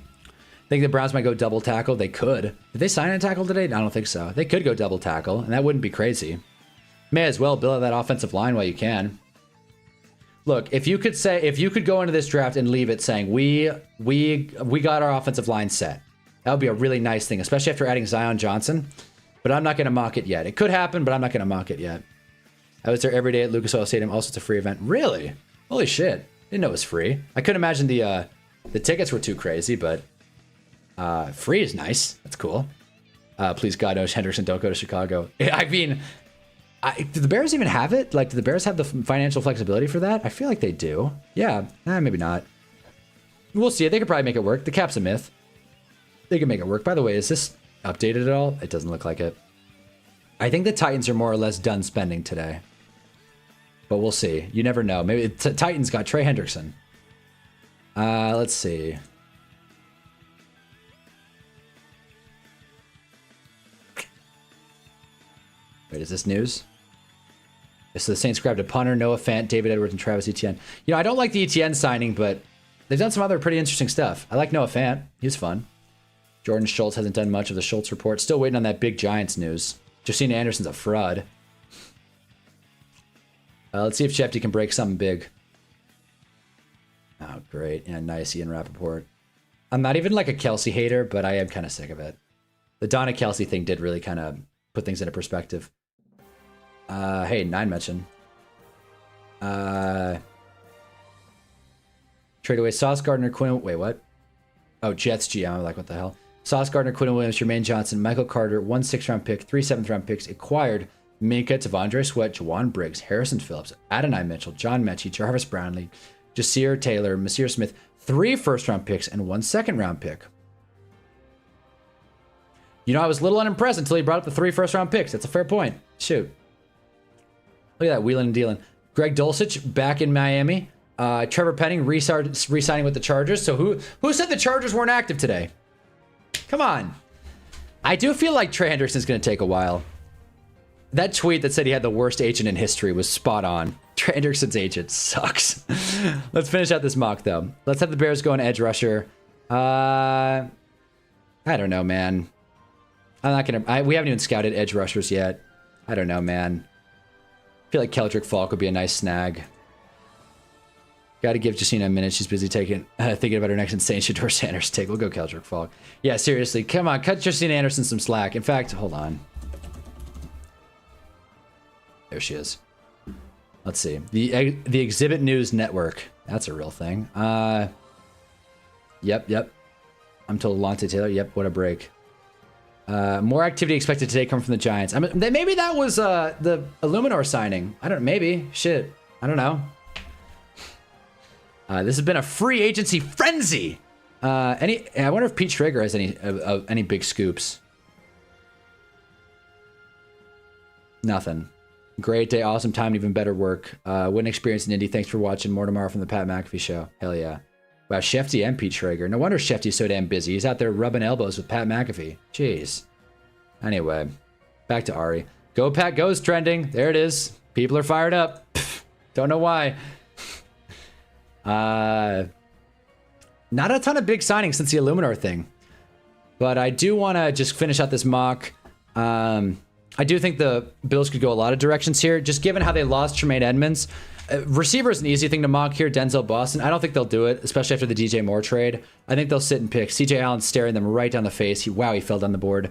think the Browns might go double tackle. They could. Did they sign a tackle today? I don't think so. They could go double tackle, and that wouldn't be crazy. May as well build out that offensive line while you can. Look, if you could go into this draft and leave it saying we got our offensive line set, that would be a really nice thing, especially after adding Zion Johnson. But I'm not going to mock it yet. It could happen, but I'm not going to mock it yet. I was there every day at Lucas Oil Stadium. Also, it's a free event. Really? Holy shit! Didn't know it was free. I couldn't imagine the tickets were too crazy, but free is nice. That's cool. Please God, no, Henderson, don't go to Chicago. I mean. Do the Bears even have it? Like, do the Bears have the financial flexibility for that? I feel like they do. Yeah, maybe not. We'll see. They could probably make it work. The cap's a myth. They can make it work. By the way, is this updated at all? It doesn't look like it. I think the Titans are more or less done spending today. But we'll see. You never know. Maybe Titans got Trey Hendrickson. Let's see. Wait, is this news? So the Saints grabbed a punter, Noah Fant, David Edwards, and Travis Etienne. You know, I don't like the Etienne signing, but they've done some other pretty interesting stuff. I like Noah Fant. He's fun. Jordan Schultz hasn't done much of the Schultz report. Still waiting on that big Giants news. Justina Anderson's a fraud. Let's see if Shefty can break something big. Oh, great. Yeah, nice, Ian Rappaport. I'm not even like a Kelsey hater, but I am kind of sick of it. The Donna Kelsey thing did really kind of put things into perspective. Hey, 9 mention. Trade away Sauce Gardner, Quinn. Wait, what? Oh, Jets GM. I'm like, what the hell? Sauce Gardner, Quinn Williams, Jermaine Johnson, Michael Carter, 1 6th-round pick, 3 7th-round picks, acquired Minka, Tavondre Sweat, Jawan Briggs, Harrison Phillips, Adonai Mitchell, John Mechie, Jarvis Brownlee, Jasir Taylor, Messier Smith, 3 first-round picks, and 1 second-round pick. You know, I was a little unimpressed until he brought up the 3 first-round picks. That's a fair point. Shoot. Look at that, wheeling and dealing. Greg Dulcich back in Miami. Trevor Penning re-signing with the Chargers. So who said the Chargers weren't active today? Come on. I do feel like Trey Hendrickson's going to take a while. That tweet that said he had the worst agent in history was spot on. Trey Hendrickson's agent sucks. Let's finish out this mock, though. Let's have the Bears go on edge rusher. I don't know, man. I'm not going to... We haven't even scouted edge rushers yet. I don't know, man. I feel like Keldrick Falk would be a nice snag. Got to give Justina a minute. She's busy thinking about her next insane Shador Sanders take. We'll go Keldrick Falk. Yeah, seriously. Come on. Cut Justina Anderson some slack. In fact, hold on. There she is. Let's see. The Exhibit News Network. That's a real thing. Yep. I'm told Lante Taylor. Yep, what a break. More activity expected today coming from the Giants. I mean, maybe that was the Illuminor signing. I don't know. Maybe. Shit. I don't know. This has been a free agency frenzy. I wonder if Pete Schrager has any big scoops. Nothing. Great day, awesome time, even better work. Win experience in Indy. Thanks for watching. More tomorrow from the Pat McAfee Show. Hell yeah. Wow, Shefty and Pete Schrager. No wonder Shefty's so damn busy. He's out there rubbing elbows with Pat McAfee. Jeez. Anyway, back to Ari. Go Pat Go's trending. There it is. People are fired up. Don't know why. Not a ton of big signings since the Illuminor thing. But I do want to just finish out this mock. I do think the Bills could go a lot of directions here, just given how they lost Tremaine Edmonds. Receiver is an easy thing to mock here. Denzel Boston. I don't think they'll do it, especially after the DJ Moore trade. I think they'll sit and pick. CJ Allen staring them right down the face. He fell down the board.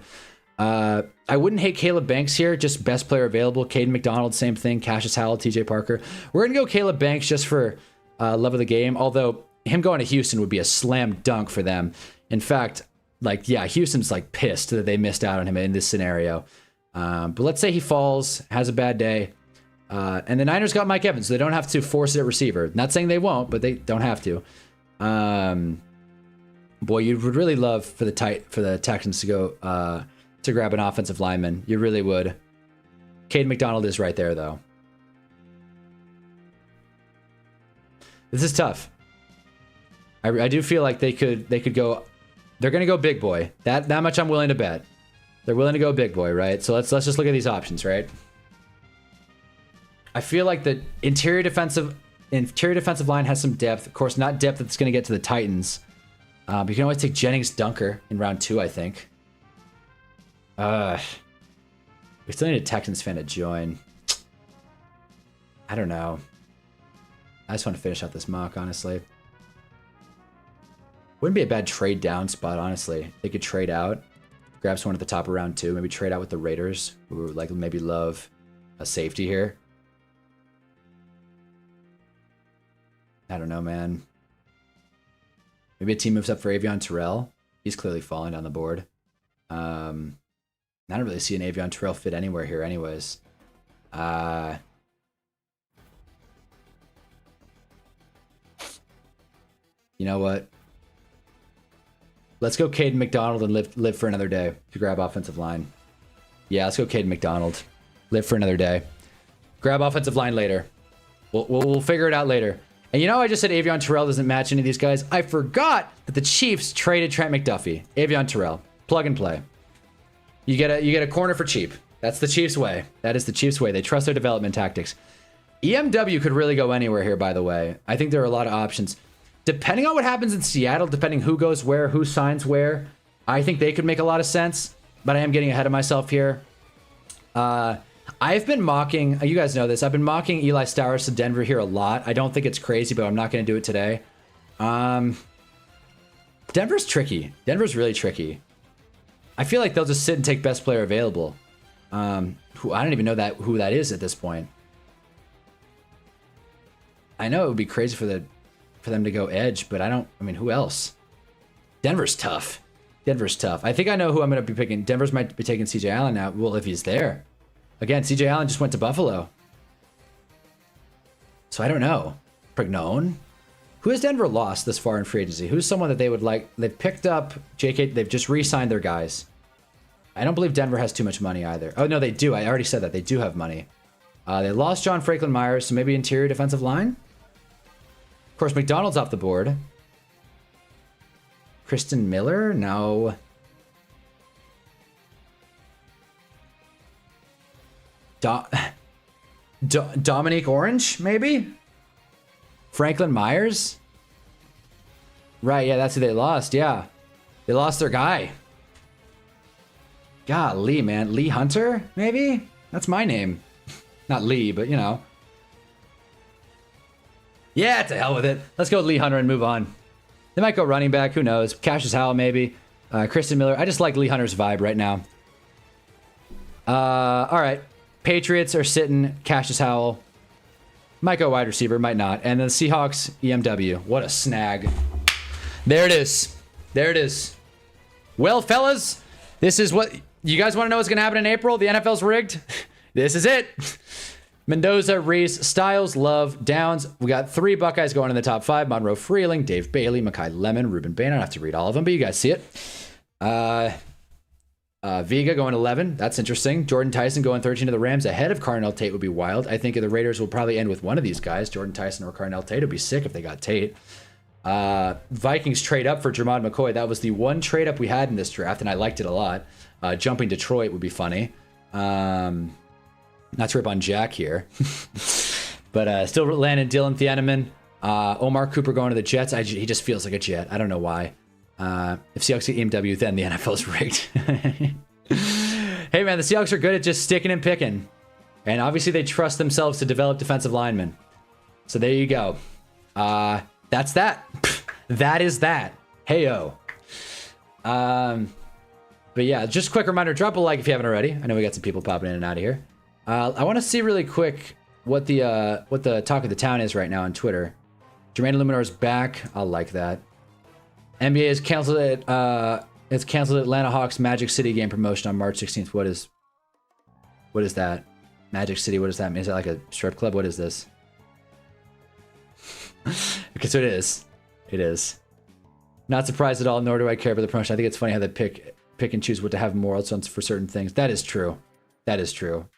I wouldn't hate Caleb Banks here, just best player available. Caden McDonald, same thing. Cassius Howell, TJ Parker. We're going to go Caleb Banks just for love of the game, although him going to Houston would be a slam dunk for them. In fact, Houston's pissed that they missed out on him in this scenario. But let's say he falls, has a bad day, and the Niners got Mike Evans, so they don't have to force it at receiver. Not saying they won't, but they don't have to. Boy, you would really love for the Texans to go to grab an offensive lineman. You really would. Caden McDonald is right there, though. This is tough. I do feel like they could go. They're gonna go big boy. That much I'm willing to bet. They're willing to go big boy, right? So let's just look at these options, right? I feel like the interior defensive line has some depth. Of course, not depth that's going to get to the Titans. But you can always take Jennings Dunker in round 2, I think. We still need a Texans fan to join. I don't know. I just want to finish out this mock, honestly. Wouldn't be a bad trade down spot, honestly. They could trade out, grab someone at the top of round 2, maybe trade out with the Raiders, who like maybe love a safety here. I don't know, man. Maybe a team moves up for Avion Terrell. He's clearly falling down the board. I don't really see an Avion Terrell fit anywhere here anyways. You know what? Let's go Caden McDonald and live for another day to grab offensive line. Yeah, let's go Caden McDonald. Live for another day. Grab offensive line later. We'll figure it out later. And you know, I just said Avion Terrell doesn't match any of these guys. I forgot that the Chiefs traded Trent McDuffie. Avion Terrell. Plug and play. You get a corner for cheap. That's the Chiefs way. That is the Chiefs way. They trust their development tactics. EMW could really go anywhere here, by the way. I think there are a lot of options. Depending on what happens in Seattle, depending who goes where, who signs where, I think they could make a lot of sense. But I am getting ahead of myself here. I've been mocking, you guys know this, I've been mocking Eli Stowers to Denver here a lot. I don't think it's crazy, but I'm not going to do it today. Denver's tricky. Denver's really tricky. I feel like they'll just sit and take best player available. Who I don't even know who that is at this point. I know it would be crazy for them to go edge, but I mean, who else? Denver's tough. Denver's tough. I think I know who I'm going to be picking. Denver's might be taking CJ Allen now. Well, if he's there. Again, CJ Allen just went to Buffalo. So I don't know. Prignone? Who has Denver lost this far in free agency? Who's someone that they would like? They've picked up JK. They've just re-signed their guys. I don't believe Denver has too much money either. Oh, no, they do. I already said that. They do have money. They lost John Franklin Myers, so maybe interior defensive line? Of course, McDonald's off the board. Kristen Miller? No. Dominique Orange, maybe? Franklin Myers? Right, yeah, that's who they lost, yeah. They lost their guy. Golly, man. Lee Hunter, maybe? That's my name. Not Lee, but you know. Yeah, to hell with it. Let's go with Lee Hunter and move on. They might go running back, who knows. Cassius Howell, maybe. Kristen Miller. I just like Lee Hunter's vibe right now. All right. Patriots are sitting Cassius Howell. Might go wide receiver, might not. And then the Seahawks, EMW. What a snag. There it is. There it is. Well, fellas, this is what... You guys want to know what's going to happen in April? The NFL's rigged. This is it. Mendoza, Reese, Styles, Love, Downs. We got 3 Buckeyes going in the top 5. Monroe Freeling, Dave Bailey, Makai Lemon, Ruben Bain. I don't have to read all of them, but you guys see it. Vega going 11. That's interesting. Jordan Tyson going 13 to the Rams ahead of Carnell Tate would be wild. I think the Raiders will probably end with one of these guys, Jordan Tyson or Carnell Tate. It would be sick if they got Tate. Vikings trade up for Jermod McCoy. That was the one trade up we had in this draft, and I liked it a lot. Jumping Detroit would be funny. Not to rip on Jack here. But still landed Dylan Thieneman. Omar Cooper going to the Jets. He just feels like a Jet. I don't know why. If Seahawks get EMW, then the NFL's rigged. Hey, man, the Seahawks are good at just sticking and picking. And obviously they trust themselves to develop defensive linemen. So there you go. That's that. That is that. Hey-o. But yeah, just a quick reminder, drop a like if you haven't already. I know we got some people popping in and out of here. I want to see really quick what the talk of the town is right now on Twitter. Jermaine Luminor's back. I'll like that. NBA has canceled it. It's canceled Atlanta Hawks Magic City game promotion on March 16th. What is that? Magic City. What does that mean? Is that like a strip club? What is this? Okay, so it is. It is. Not surprised at all. Nor do I care about the promotion. I think it's funny how they pick and choose what to have moral sense for certain things. That is true. That is true.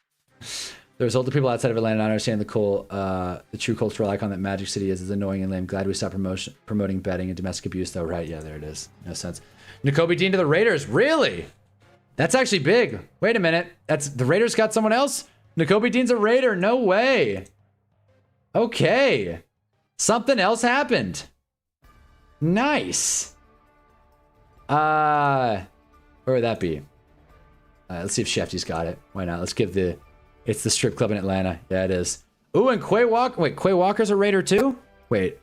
The result of people outside of Atlanta not understanding the true cultural icon that Magic City is annoying and lame. Glad we stopped promoting betting and domestic abuse, though. Right? Yeah, there it is. No sense. Nakobe Dean to the Raiders. Really? That's actually big. Wait a minute. That's the Raiders got someone else? Nakobe Dean's a Raider. No way. Okay. Something else happened. Nice. Where would that be? Let's see if Shefty's got it. Why not? Let's give it's the strip club in Atlanta. Yeah, it is. Ooh, and Quay Walker. Wait, Quay Walker's a Raider too? Wait.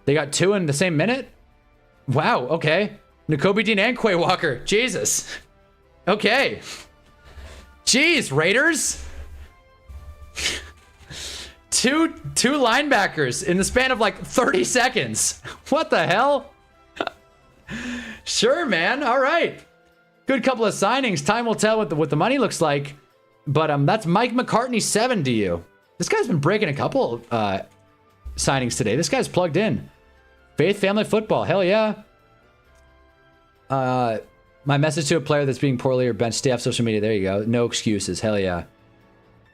They got 2 in the same minute? Wow, okay. Nakobe Dean and Quay Walker. Jesus. Okay. Jeez, Raiders. Two linebackers in the span of like 30 seconds. What the hell? Sure, man. All right. Good couple of signings. Time will tell what the money looks like. But that's Mike McCartney 7 to you. This guy's been breaking a couple signings today. This guy's plugged in. Faith Family Football. Hell yeah. My message to a player that's being poorly or benched, stay off social media. There you go. No excuses. Hell yeah.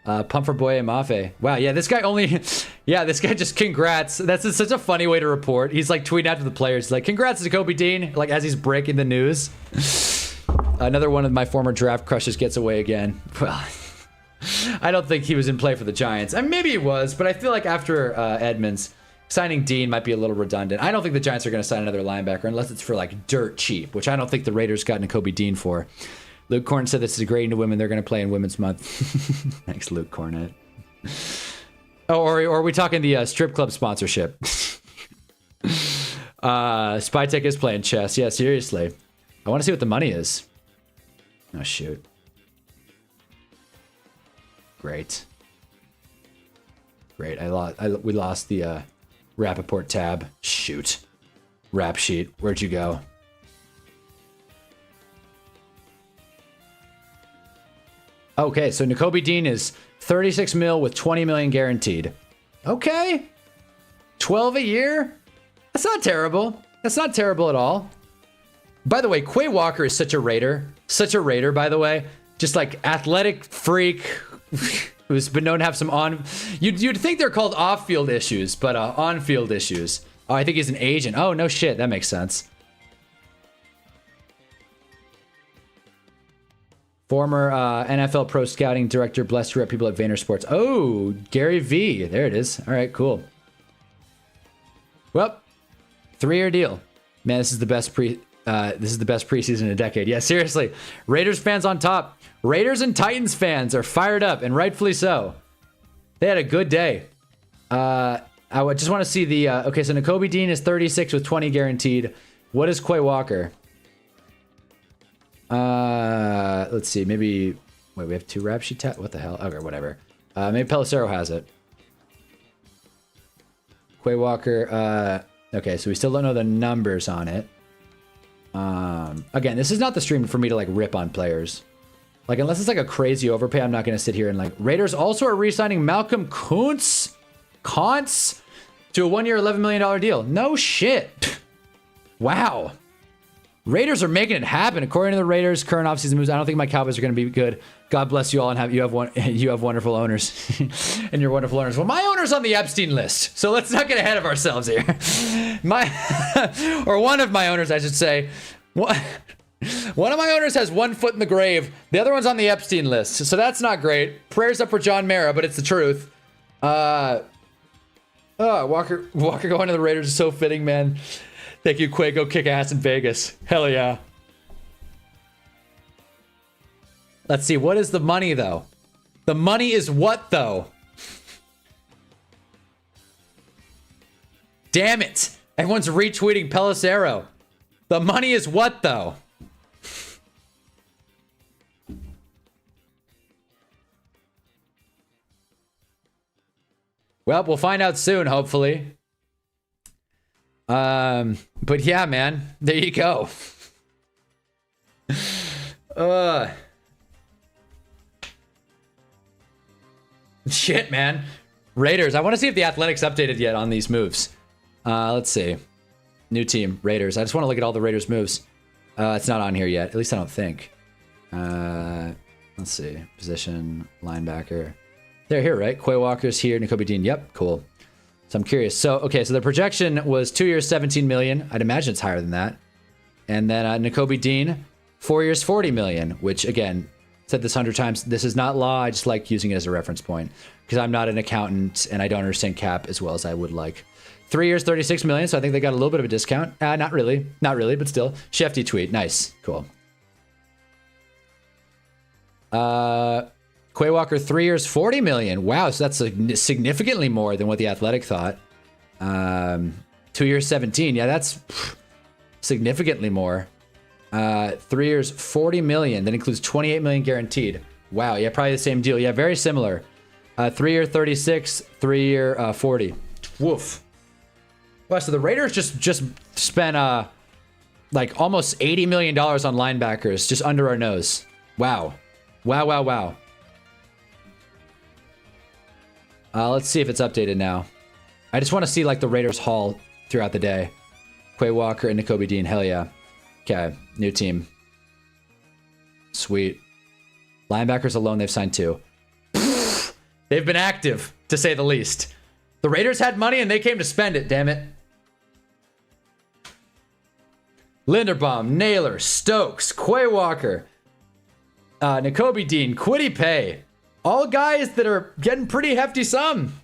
Pump for Boye Mafe. Wow, yeah, this guy only... Yeah, this guy just congrats. That's such a funny way to report. He's like tweeting after the players. He's like, congrats to Kobe Dean. Like, as he's breaking the news. Another one of my former draft crushes gets away again. Well, I don't think he was in play for the Giants. I mean, maybe he was, but I feel like after Edmonds, signing Dean might be a little redundant. I don't think the Giants are going to sign another linebacker unless it's for like dirt cheap, which I don't think the Raiders got Nakobe Dean for. Luke Cornett said this is degrading to women. They're going to play in Women's Month. Thanks, Luke Cornett. Oh, or are we talking the strip club sponsorship? Spytech is playing chess. Yeah, seriously. I want to see what the money is. Oh, shoot. Great. Great. We lost the Rappaport tab. Shoot. Rap sheet. Where'd you go? Okay, so Nakobe Dean is 36 mil with 20 million guaranteed. Okay. 12 a year? That's not terrible. That's not terrible at all. By the way, Quay Walker is such a Raider. Such a Raider, by the way. Just like athletic freak who's been known to have some on... You'd think they're called off-field issues, but on-field issues. Oh, I think he's an agent. Oh, no shit. That makes sense. Former NFL pro scouting director, blessed to rep people at Vayner Sports. Oh, Gary V. There it is. All right, cool. Well, 3-year deal. Man, this is the best preseason in a decade. Yeah, seriously. Raiders fans on top. Raiders and Titans fans are fired up, and rightfully so. They had a good day. I just want to see the... okay, so Nakobe Dean is 36 with 20 guaranteed. What is Quay Walker? Let's see. Maybe... Wait, we have 2 rap sheet tab? What the hell? Okay, whatever. Maybe Pelissero has it. Quay Walker... okay, so we still don't know the numbers on it. Again, this is not the stream for me to like rip on players. Like, unless it's like a crazy overpay, I'm not going to sit here and like... Raiders also are re-signing Malcolm Kuntz to a 1-year, $11 million deal. No shit. Wow. Raiders are making it happen. According to the Raiders' current offseason moves, I don't think my Cowboys are going to be good. God bless you all, and you have wonderful owners, and you're wonderful owners. Well, my owner's on the Epstein list, so let's not get ahead of ourselves here. One of my owners, I should say. One of my owners has 1 foot in the grave. The other one's on the Epstein list, so that's not great. Prayers up for John Mara, but it's the truth. Walker going to the Raiders is so fitting, man. Thank you, Quay. Go kick ass in Vegas. Hell yeah. Let's see. What is the money, though? The money is what, though? Damn it. Everyone's retweeting Pelissero. The money is what, though? Well, we'll find out soon, hopefully. But yeah, man, there you go. Shit, man. Raiders. I want to see if the Athletics updated yet on these moves. Let's see. New team, Raiders. I just want to look at all the Raiders moves. It's not on here yet. At least I don't think. Let's see. Position, linebacker. They're here, right? Quay Walker's here. Nakobe Dean. Yep, cool. So I'm curious. So, okay, so the projection was 2 years, 17 million. I'd imagine it's higher than that. And then Nakobe Dean, 4 years, 40 million, which, again, said this 100 times. This is not law. I just like using it as a reference point because I'm not an accountant and I don't understand cap as well as I would like. 3 years, 36 million. So I think they got a little bit of a discount. Not really, but still. Shefty tweet. Nice. Cool. Quay Walker, 3 years, 40 million. Wow, so that's significantly more than what the Athletic thought. 2 years, 17. Yeah, that's significantly more. 3 years, 40 million. That includes 28 million guaranteed. Wow. Yeah, probably the same deal. Yeah, very similar. 3 year, 36. 3 year, 40. Woof. Well, so the Raiders just spent like almost $80 million on linebackers just under our nose. Wow. Wow. Let's see if it's updated now. I just want to see like the Raiders haul throughout the day. Quay Walker and Nakobe Dean. Hell yeah. Okay, new team. Sweet. Linebackers alone, they've signed 2. They've been active, to say the least. The Raiders had money and they came to spend it, damn it. Linderbaum, Naylor, Stokes, Quay Walker, Nakobe Dean, Kwity Paye. All guys that are getting pretty hefty sum.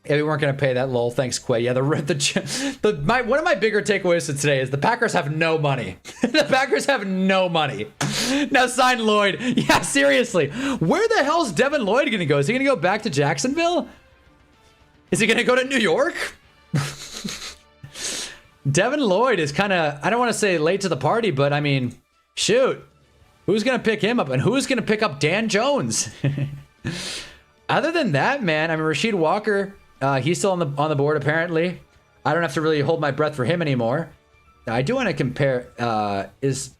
Yeah, we weren't going to pay that, lol. Thanks, Quay. Yeah, one of my bigger takeaways to today is the Packers have no money. The Packers have no money. Now sign Lloyd. Yeah, seriously. Where the hell's Devin Lloyd going to go? Is he going to go back to Jacksonville? Is he going to go to New York? Devin Lloyd is kind of, I don't want to say late to the party, but I mean, shoot. Who's going to pick him up? And who's going to pick up Dan Jones? Other than that, man, I mean, Rasheed Walker... he's still on the board, apparently. I don't have to really hold my breath for him anymore. I do want to compare. Is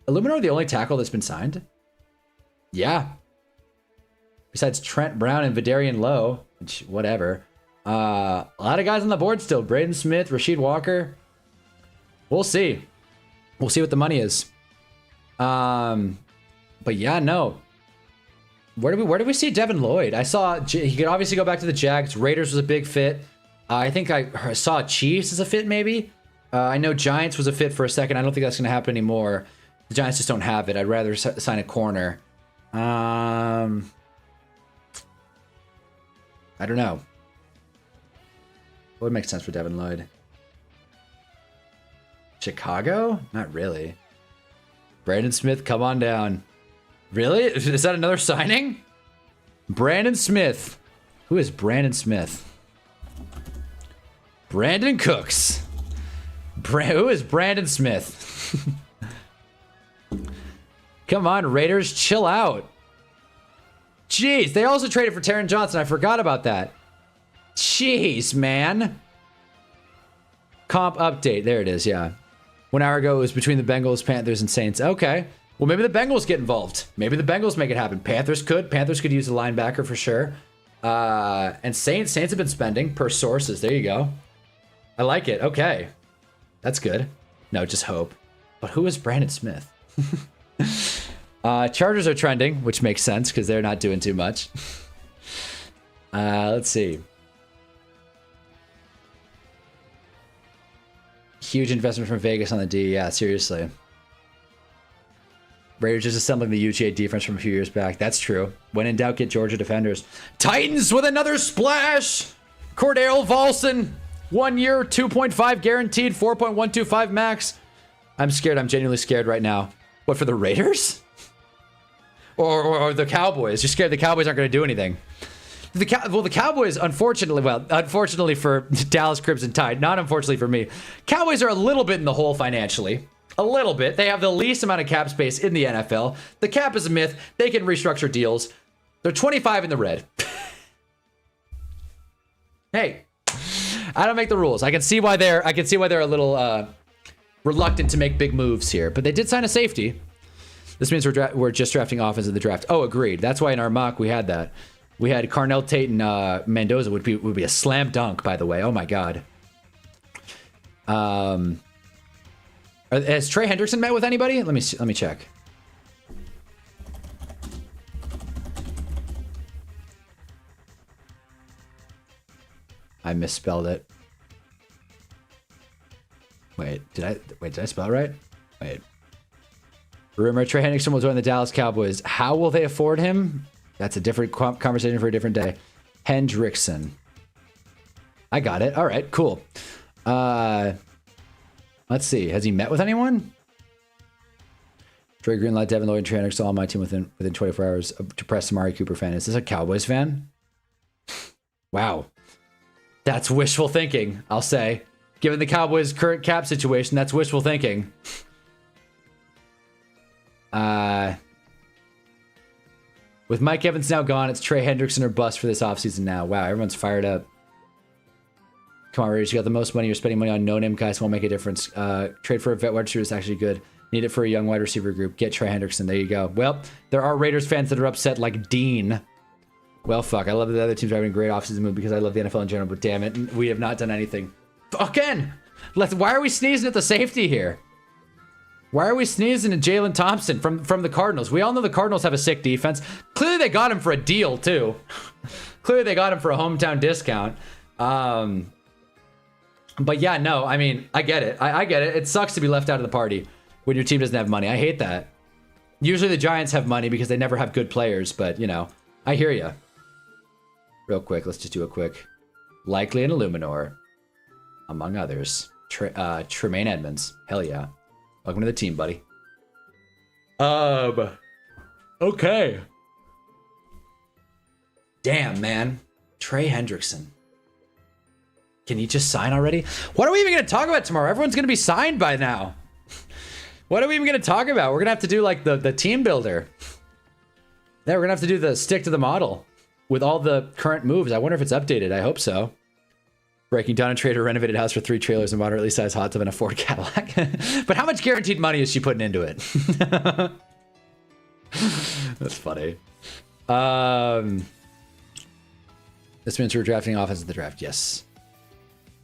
Illuminor the only tackle that's been signed? Yeah. Besides Trent Brown and Vidarian Lowe, which, whatever. A lot of guys on the board still. Braden Smith, Rasheed Walker. We'll see. We'll see what the money is. But yeah, no. Where do we see Devin Lloyd? I saw he could obviously go back to the Jags. Raiders was a big fit. I think I saw Chiefs as a fit, maybe. I know Giants was a fit for a second. I don't think that's going to happen anymore. The Giants just don't have it. I'd rather sign a corner. I don't know. What would make sense for Devin Lloyd? Chicago? Not really. Brandon Smith, come on down. Really? Is that another signing? Brandon Smith. Who is Brandon Smith? Brandon Cooks. Who is Brandon Smith? Come on, Raiders, chill out. Jeez, they also traded for Taron Johnson. I forgot about that. Jeez, man. Comp update. There it is, yeah. 1 hour ago, it was between the Bengals, Panthers, and Saints. Okay. Well, maybe the Bengals get involved. Maybe the Bengals make it happen. Panthers could use a linebacker for sure. And Saints have been spending per sources. There you go. I like it. Okay. That's good. No, just hope. But who is Brandon Smith? Chargers are trending, which makes sense because they're not doing too much. Let's see. Huge investment from Vegas on the D. Yeah, seriously. Raiders just assembling the UGA defense from a few years back. That's true. When in doubt, get Georgia defenders. Titans with another splash. Cordero Volson. 1 year, 2.5 guaranteed, 4.125 max. I'm scared. I'm genuinely scared right now. What, for the Raiders? Or the Cowboys? You're scared the Cowboys aren't going to do anything. The Cowboys, unfortunately for Dallas Crimson Tide, not unfortunately for me, Cowboys are a little bit in the hole financially. A little bit. They have the least amount of cap space in the NFL. The cap is a myth. They can restructure deals. They're 25 in the red. Hey, I don't make the rules. I can see why they're a little reluctant to make big moves here. But they did sign a safety. This means we're just drafting offense in the draft. Oh, agreed. That's why in our mock we had that. We had Carnell Tate and Mendoza would be a slam dunk, by the way. Oh my god. Has Trey Hendrickson met with anybody? Let me check. I misspelled it. Wait, did I spell it right? Wait. Rumor Trey Hendrickson will join the Dallas Cowboys. How will they afford him? That's a different conversation for a different day. Hendrickson. I got it. All right, cool. Let's see. Has he met with anyone? Trey Greenlight, Devin Lloyd, and Trey Hendrickson all on my team within 24 hours. A depressed Amari Cooper fan. Is this a Cowboys fan? Wow. That's wishful thinking, I'll say. Given the Cowboys' current cap situation, that's wishful thinking. With Mike Evans now gone, it's Trey Hendrickson or bust for this offseason now. Wow, everyone's fired up. Come on, Raiders, you got the most money. You're spending money on no-name guys. Won't make a difference. Trade for a vet wide receiver is actually good. Need it for a young wide receiver group. Get Trey Hendrickson. There you go. Well, there are Raiders fans that are upset like Dean. Well, fuck. I love that the other teams are having a great offseason move because I love the NFL in general, but damn it, we have not done anything. Again, why are we sneezing at the safety here? Why are we sneezing at Jalen Thompson from the Cardinals? We all know the Cardinals have a sick defense. Clearly they got him for a deal, too. Clearly they got him for a hometown discount. But yeah, no, I mean, I get it. I get it. It sucks to be left out of the party when your team doesn't have money. I hate that. Usually the Giants have money because they never have good players, but, you know, I hear you. Real quick, let's just do a quick. Likely an Illuminor, among others. Tremaine Edmonds. Hell yeah. Welcome to the team, buddy. Okay. Damn, man. Trey Hendrickson. Can he just sign already? What are we even going to talk about tomorrow? Everyone's going to be signed by now. What are we even going to talk about? We're going to have to do like the team builder. Yeah, we're going to have to do the stick to the model with all the current moves. I wonder if it's updated. I hope so. Breaking down and trade a renovated house for 3 trailers, a moderately sized hot tub, and a Ford Cadillac. But how much guaranteed money is she putting into it? That's funny. This means we're drafting offense at the draft. Yes.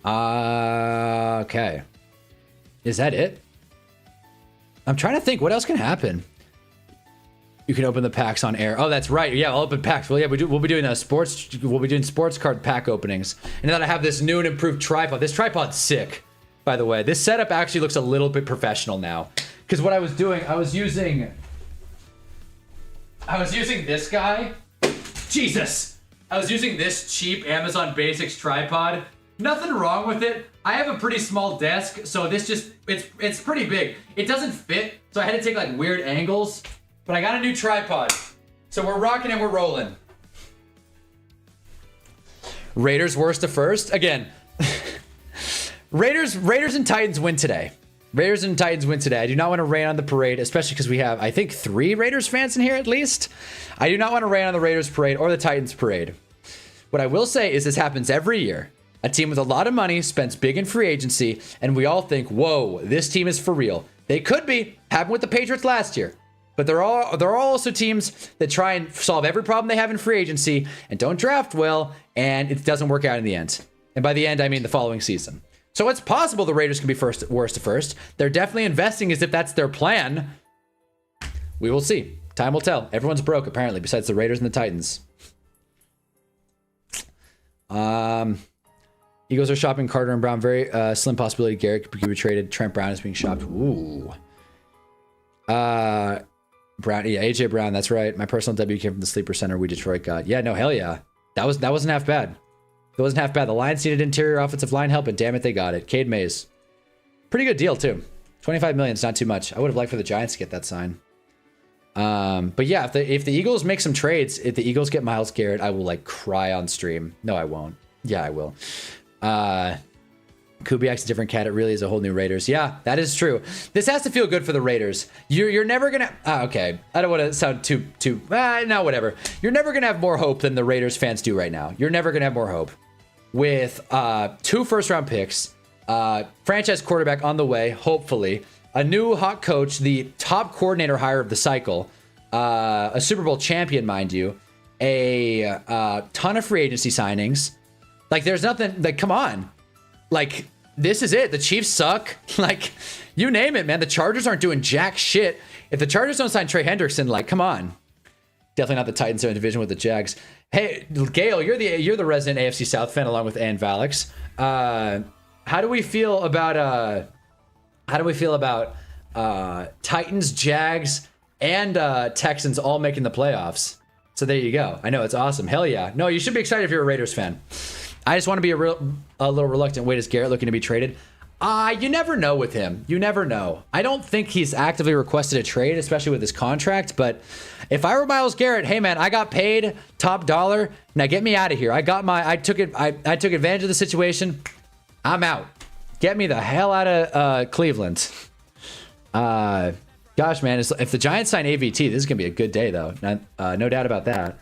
Okay. Is that it? I'm trying to think. What else can happen? You can open the packs on air. Oh, that's right. Yeah, I'll open packs. Well, yeah, we'll be doing sports card pack openings. And then I have this new and improved tripod. This tripod's sick, by the way. This setup actually looks a little bit professional now. Because what I was doing, I was using this guy. Jesus! I was using this cheap Amazon Basics tripod. Nothing wrong with it. I have a pretty small desk, so this just, it's pretty big. It doesn't fit, so I had to take like weird angles. But I got a new tripod. So we're rocking and we're rolling. Raiders worst to first. Again, Raiders and Titans win today. Raiders and Titans win today. I do not want to rain on the parade, especially because we have, I think, 3 Raiders fans in here at least. I do not want to rain on the Raiders parade or the Titans parade. What I will say is this happens every year. A team with a lot of money spends big in free agency, and we all think, whoa, this team is for real. They could be. Happened with the Patriots last year. But there are also teams that try and solve every problem they have in free agency and don't draft well, and it doesn't work out in the end. And by the end, I mean the following season. So it's possible the Raiders can be worst to first. They're definitely investing as if that's their plan. We will see. Time will tell. Everyone's broke, apparently, besides the Raiders and the Titans. Eagles are shopping Carter and Brown. Very slim possibility Garrett could be traded. Trent Brown is being shopped. Ooh. Brown, yeah, AJ Brown, that's right. My personal debut came from the sleeper center we Detroit got. Yeah, no, hell yeah. That wasn't half bad. It wasn't half bad. The Lions needed interior offensive line help, and damn it, they got it. Cade Mays. Pretty good deal, too. $25 million is not too much. I would have liked for the Giants to get that sign. But yeah, if the Eagles make some trades, if the Eagles get Myles Garrett, I will like cry on stream. No, I won't. Yeah, I will. Kubiak's a different cat. It really is a whole new Raiders. Yeah, that is true. This has to feel good for the Raiders. You're never gonna. Okay, I don't want to sound too. No, whatever. You're never gonna have more hope than the Raiders fans do right now. You're never gonna have more hope with 2 first-round picks, franchise quarterback on the way, hopefully, a new hot coach, the top coordinator hire of the cycle, a Super Bowl champion, mind you, a ton of free agency signings. Like, there's nothing. Like, come on. Like, this is it. The Chiefs suck. Like, you name it, man. The Chargers aren't doing jack shit. If the Chargers don't sign Trey Hendrickson, like, come on. Definitely not the Titans in division with the Jags. Hey, Gail, you're the resident AFC South fan along with Ann Valix. How do we feel about Titans, Jags, and Texans all making the playoffs? So there you go. I know, it's awesome. Hell yeah. No, you should be excited if you're a Raiders fan. I just want to be a little reluctant. Wait, is Garrett looking to be traded? You never know with him. You never know. I don't think he's actively requested a trade, especially with his contract. But if I were Myles Garrett, hey man, I got paid top dollar. Now get me out of here. I took advantage of the situation. I'm out. Get me the hell out of Cleveland. Gosh, man, if the Giants sign AVT, this is gonna be a good day, though. No doubt about that.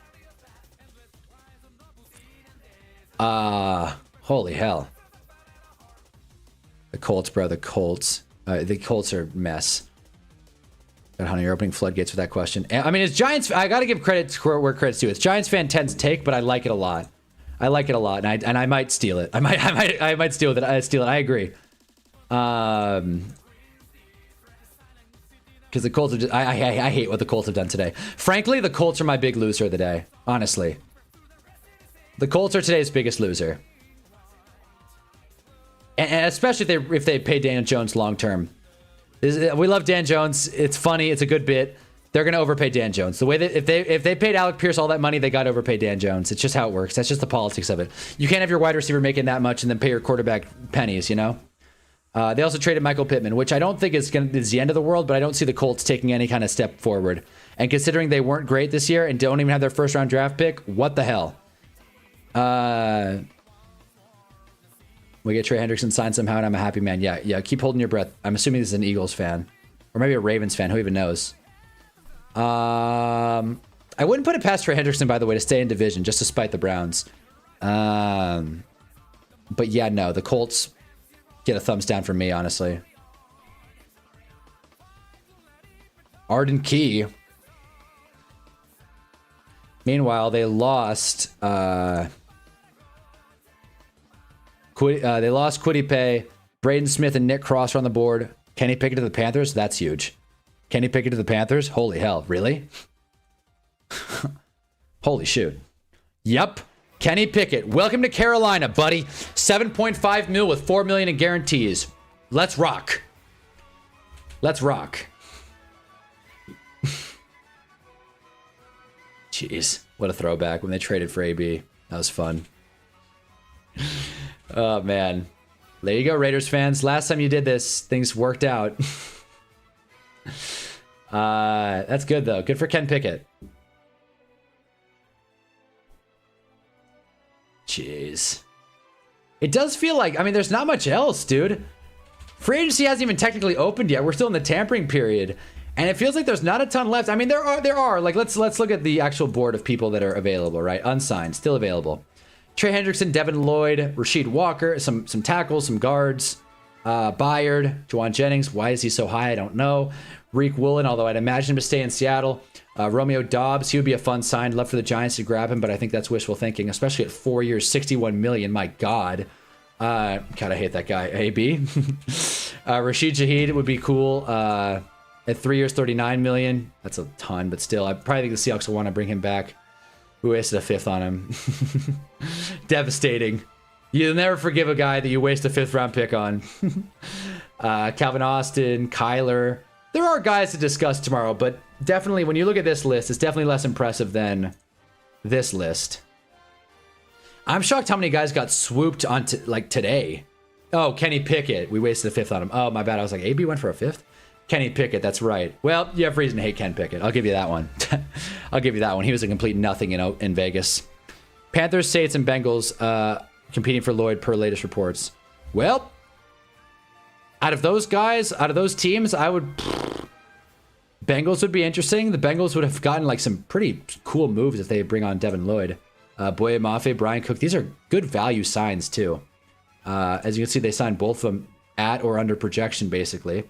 Holy hell. The Colts, bro. The Colts. The Colts are a mess. God, honey, you're opening floodgates with that question. I mean, it's Giants. I got to give credit where credit's due. It's Giants fan 10's take, but I like it a lot. I like it a lot, and I might steal it. I might steal it. I agree. Because the Colts are just, I hate what the Colts have done today. Frankly, the Colts are my big loser of the day. Honestly, the Colts are today's biggest loser. And especially if they pay Dan Jones long term. We love Dan Jones. It's funny. It's a good bit. They're gonna overpay Dan Jones. The way that if they paid Alec Pierce all that money, they got to overpay Dan Jones. It's just how it works. That's just the politics of it. You can't have your wide receiver making that much and then pay your quarterback pennies. You know. They also traded Michael Pittman, which I don't think is the end of the world, but I don't see the Colts taking any kind of step forward. And considering they weren't great this year and don't even have their first round draft pick, what the hell? We get Trey Hendrickson signed somehow, and I'm a happy man. Yeah. Keep holding your breath. I'm assuming this is an Eagles fan, or maybe a Ravens fan. Who even knows? I wouldn't put it past Trey Hendrickson, by the way, to stay in division just to spite the Browns. But yeah, no, the Colts get a thumbs down from me, honestly. Arden Key. Meanwhile, they lost. They lost Kwity Paye, Braden Smith, and Nick Cross are on the board. Kenny Pickett to the Panthers? That's huge. Kenny Pickett to the Panthers? Holy hell. Really? Holy shoot. Yep. Kenny Pickett. Welcome to Carolina, buddy. 7.5 mil with $4 million in guarantees. Let's rock. Let's rock. Jeez. What a throwback when they traded for AB. That was fun. Oh, man. There you go, Raiders fans. Last time you did this, things worked out. That's good, though. Good for Ken Pickett. Jeez. It does feel like, I mean, there's not much else, dude. Free agency hasn't even technically opened yet. We're still in the tampering period. And it feels like there's not a ton left. I mean, there are. Like, let's look at the actual board of people that are available, right? Unsigned, still available. Trey Hendrickson, Devin Lloyd, Rasheed Walker, some tackles, some guards, Byard, Juwan Jennings. Why is he so high? I don't know. Reek Woolen, although I'd imagine him to stay in Seattle. Romeo Dobbs, he would be a fun sign. Love for the Giants to grab him, but I think that's wishful thinking, especially at 4 years, $61 million. My God. God, I hate that guy. AB. Rashid Shaheed would be cool. At 3 years, $39 million. That's a ton, but still, I probably think the Seahawks will want to bring him back. We wasted a fifth on him. Devastating. You'll never forgive a guy that you waste a fifth-round pick on. Calvin Austin, Kyler. There are guys to discuss tomorrow, but definitely, when you look at this list, it's definitely less impressive than this list. I'm shocked how many guys got swooped on today. Oh, Kenny Pickett. We wasted a fifth on him. Oh, my bad. I was like, AB went for a fifth? Kenny Pickett, that's right. Well, you have reason to hate Ken Pickett. I'll give you that one. I'll give you that one. He was a complete nothing in Vegas. Panthers, Saints, and Bengals competing for Lloyd per latest reports. Well, out of those guys, out of those teams, Bengals would be interesting. The Bengals would have gotten like some pretty cool moves if they bring on Devin Lloyd. Boye Mafe, Brian Cook. These are good value signs too. As you can see, they signed both of them at or under projection, basically.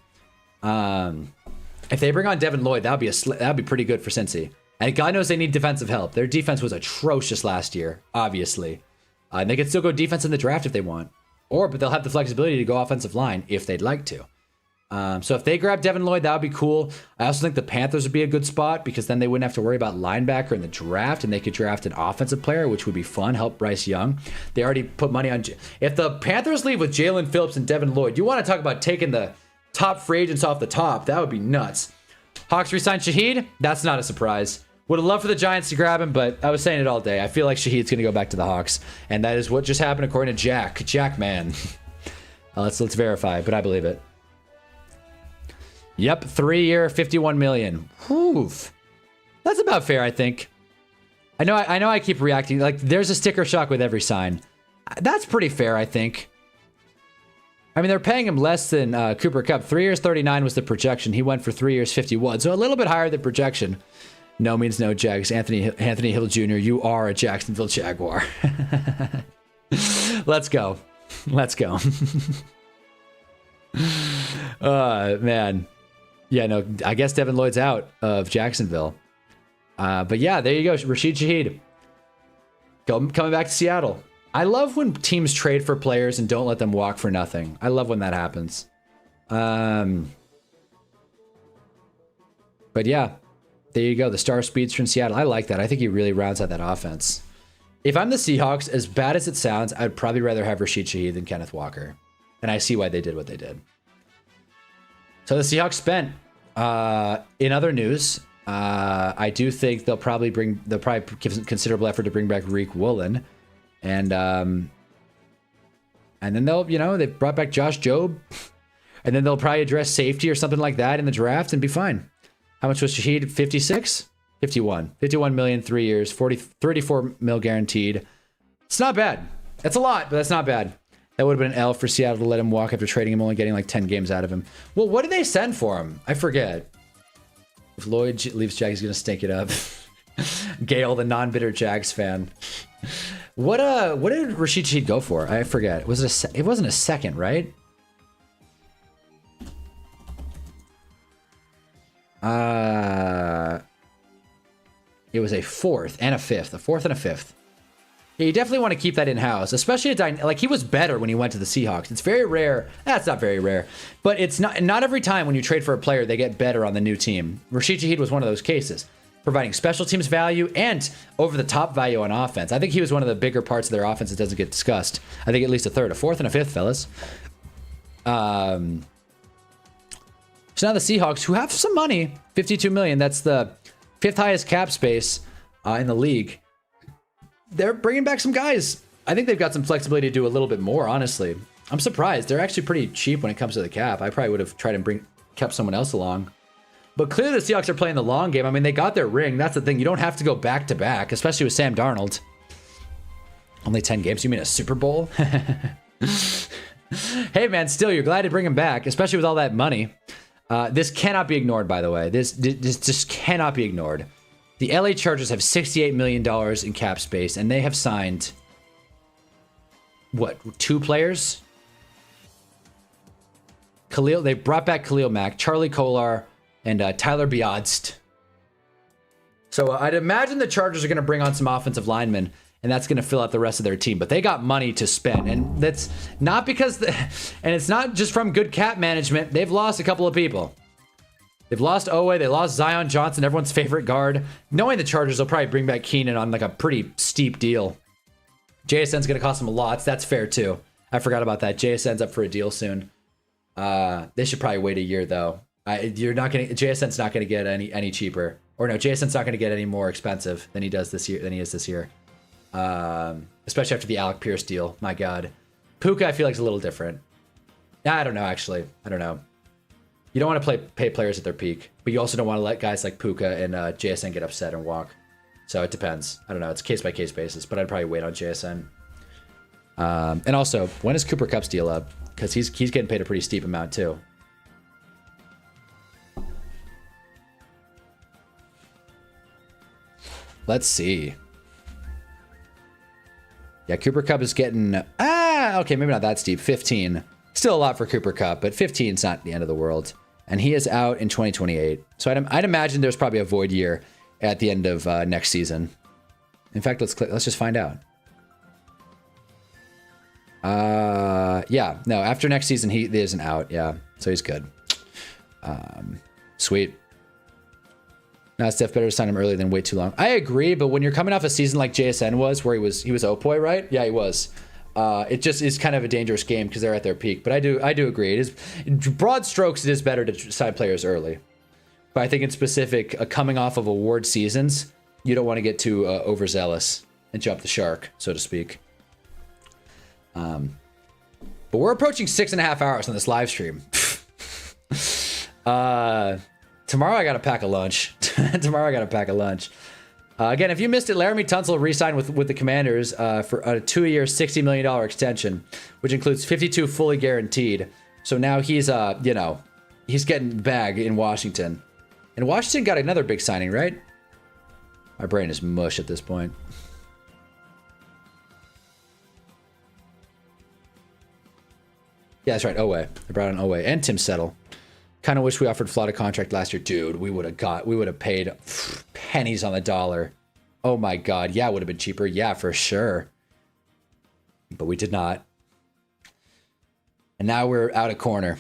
If they bring on Devin Lloyd, that'd be pretty good for Cincy. And God knows they need defensive help. Their defense was atrocious last year, obviously. And they could still go defense in the draft if they want. But they'll have the flexibility to go offensive line if they'd like to. So if they grab Devin Lloyd, that would be cool. I also think the Panthers would be a good spot because then they wouldn't have to worry about linebacker in the draft, and they could draft an offensive player, which would be fun, help Bryce Young. They already put money on... If the Panthers leave with Jalen Phillips and Devin Lloyd, you want to talk about taking the top free agents off the top. That would be nuts. Hawks re-signed Shaheed. That's not a surprise. Would have loved for the Giants to grab him, but I was saying it all day. I feel like Shaheed's going to go back to the Hawks, and that is what just happened according to Jack man. Let's verify, but I believe it. Yep, 3-year, 51 million. Oof. That's about fair, I think. I know I keep reacting. Like, there's a sticker shock with every sign. That's pretty fair, I think. I mean, they're paying him less than Cooper Kupp. 3 years, 39 was the projection. He went for 3 years, 51. So a little bit higher than projection. No means no, Jags. Anthony Hill Jr., you are a Jacksonville Jaguar. Let's go. Let's go. Man. Yeah, no, I guess Devin Lloyd's out of Jacksonville. But yeah, there you go. Rashid Shaheed. Coming back to Seattle. I love when teams trade for players and don't let them walk for nothing. I love when that happens. But yeah, there you go. The star speedster in Seattle. I like that. I think he really rounds out that offense. If I'm the Seahawks, as bad as it sounds, I'd probably rather have Rashid Shaheed than Kenneth Walker. And I see why they did what they did. So the Seahawks spent. In other news, I do think they'll probably give considerable effort to bring back Reek Woolen. And then they'll, they brought back Josh Jobe. And then they'll probably address safety or something like that in the draft and be fine. How much was Shaheed? 56? 51. 51 million, 3 years, 34 mil guaranteed. It's not bad. That's a lot, but that's not bad. That would have been an L for Seattle to let him walk after trading him, only getting like 10 games out of him. Well, what did they send for him? I forget. If Lloyd leaves Jags, he's going to stink it up. Gale, the non-bitter Jags fan. What did Rashid Shaheed go for? I forget. It wasn't a second, right? It was a fourth and a fifth. A fourth and a fifth. Yeah, you definitely want to keep that in-house, especially like he was better when he went to the Seahawks. It's very rare. That's not very rare, but it's not every time when you trade for a player they get better on the new team. Rashid Shaheed was one of those cases, providing special teams value and over-the-top value on offense. I think he was one of the bigger parts of their offense that doesn't get discussed. I think at least a third, a fourth, and a fifth, fellas. So now the Seahawks, who have some money, 52 million. That's the fifth highest cap space in the league. They're bringing back some guys. I think they've got some flexibility to do a little bit more, honestly. I'm surprised. They're actually pretty cheap when it comes to the cap. I probably would have tried and kept someone else along. But clearly the Seahawks are playing the long game. I mean, they got their ring. That's the thing. You don't have to go back-to-back, especially with Sam Darnold. Only 10 games? You mean a Super Bowl? Hey, man, still, you're glad to bring him back, especially with all that money. This cannot be ignored, by the way. This just cannot be ignored. The LA Chargers have $68 million in cap space, and they have signed, what, 2 players? They brought back Khalil Mack, Charlie Kolar, and Tyler Biadst. So I'd imagine the Chargers are going to bring on some offensive linemen, and that's going to fill out the rest of their team. But they got money to spend, and that's not because... and it's not just from good cap management. They've lost a couple of people. They've lost Owe, they lost Zion Johnson, everyone's favorite guard. Knowing the Chargers will probably bring back Keenan on like a pretty steep deal. JSN's going to cost them a lot. That's fair too. I forgot about that. JSN's up for a deal soon. They should probably wait a year though. JSN's not going to get any cheaper. Or no, JSN's not going to get any more expensive than he is this year. Especially after the Alec Pierce deal. My God. Puka I feel like is a little different. I don't know actually. I don't know. You don't want to pay players at their peak, but you also don't want to let guys like Puka and JSN get upset and walk. So it depends. I don't know. It's case-by-case basis, but I'd probably wait on JSN. And also, when is Cooper Kupp's deal up? Because he's getting paid a pretty steep amount too. Let's see. Yeah, Cooper Kupp is getting... okay, maybe not that steep. 15. Still a lot for Cooper Kupp, but 15 is not the end of the world. And he is out in 2028. So I'd imagine there's probably a void year at the end of next season. In fact, let's just find out. Yeah, no, after next season, he isn't out. Yeah, so he's good. Sweet. Now it's better to sign him early than wait too long. I agree, but when you're coming off a season like JSN was, where he was Opoi, right? Yeah, he was. It just is kind of a dangerous game because they're at their peak. But I do agree. It is, in broad strokes, it is better to sign players early. But I think in specific, coming off of award seasons, you don't want to get too overzealous and jump the shark, so to speak. But But we're approaching 6.5 hours on this live stream. Tomorrow I gotta pack a lunch. Again, if you missed it, Laramie Tunsil re-signed with the Commanders for a 2-year, $60 million extension, which includes 52 fully guaranteed. So now he's, he's getting the bag in Washington. And Washington got another big signing, right? My brain is mush at this point. Yeah, that's right. Owe. They brought in Owe and Tim Settle. Kind of wish we offered Flood a contract last year. Dude, we would have paid pennies on the dollar. Oh my God. Yeah, it would have been cheaper. Yeah, for sure. But we did not. And now we're out of corner.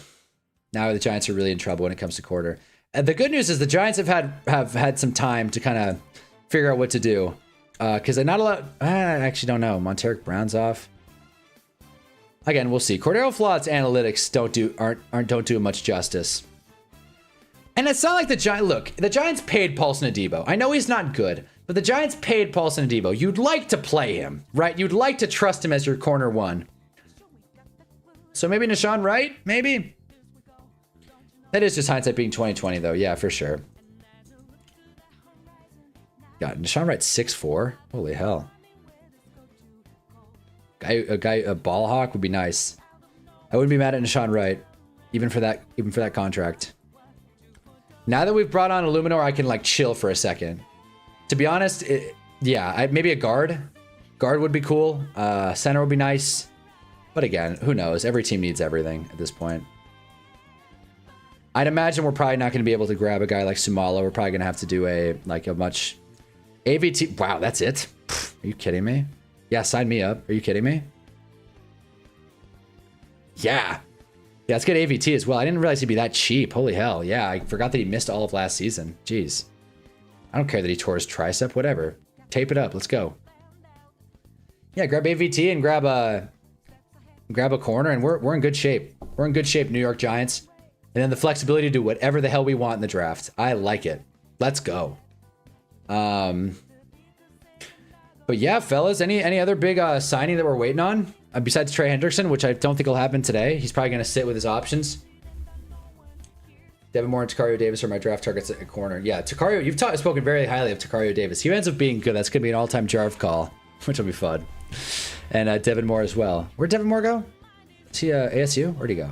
Now the Giants are really in trouble when it comes to corner. And the good news is the Giants have had some time to kind of figure out what to do. Because they're not allowed. I actually don't know. Monteric Brown's off. Again, we'll see. Cordero Flot's analytics don't do much justice. And it's not like the Giants. Look, the Giants paid Paulson Adebo. I know he's not good, but the Giants paid Paulson Adebo. You'd like to play him, right? You'd like to trust him as your corner one. So maybe Nashawn Wright? Maybe. That is just hindsight being 2020, though. Yeah, for sure. God, Nashawn Wright's 6'4". Holy hell. A ball hawk would be nice. I wouldn't be mad at Nashawn Wright, even for that contract. Now that we've brought on Illuminor, I can like chill for a second. To be honest, maybe a guard. Guard would be cool. Center would be nice. But again, who knows? Every team needs everything at this point. I'd imagine we're probably not going to be able to grab a guy like Sumalo. We're probably going to have to do a much AVT. Wow, that's it? Are you kidding me? Yeah, sign me up. Are you kidding me? Yeah. Yeah, let's get AVT as well. I didn't realize he'd be that cheap. Holy hell. Yeah, I forgot that he missed all of last season. Jeez. I don't care that he tore his tricep. Whatever. Tape it up. Let's go. Yeah, grab AVT and grab a corner, and we're in good shape. We're in good shape, New York Giants. And then the flexibility to do whatever the hell we want in the draft. I like it. Let's go. But yeah, fellas, any other big signing that we're waiting on? Besides Trey Hendrickson, which I don't think will happen today. He's probably going to sit with his options. Devin Moore and Takario Davis are my draft targets at corner. Yeah, Takario, you've spoken very highly of Takario Davis. He ends up being good. That's going to be an all-time Jarv call, which will be fun. And Devin Moore as well. Where'd Devin Moore go? Is he ASU? Where'd he go?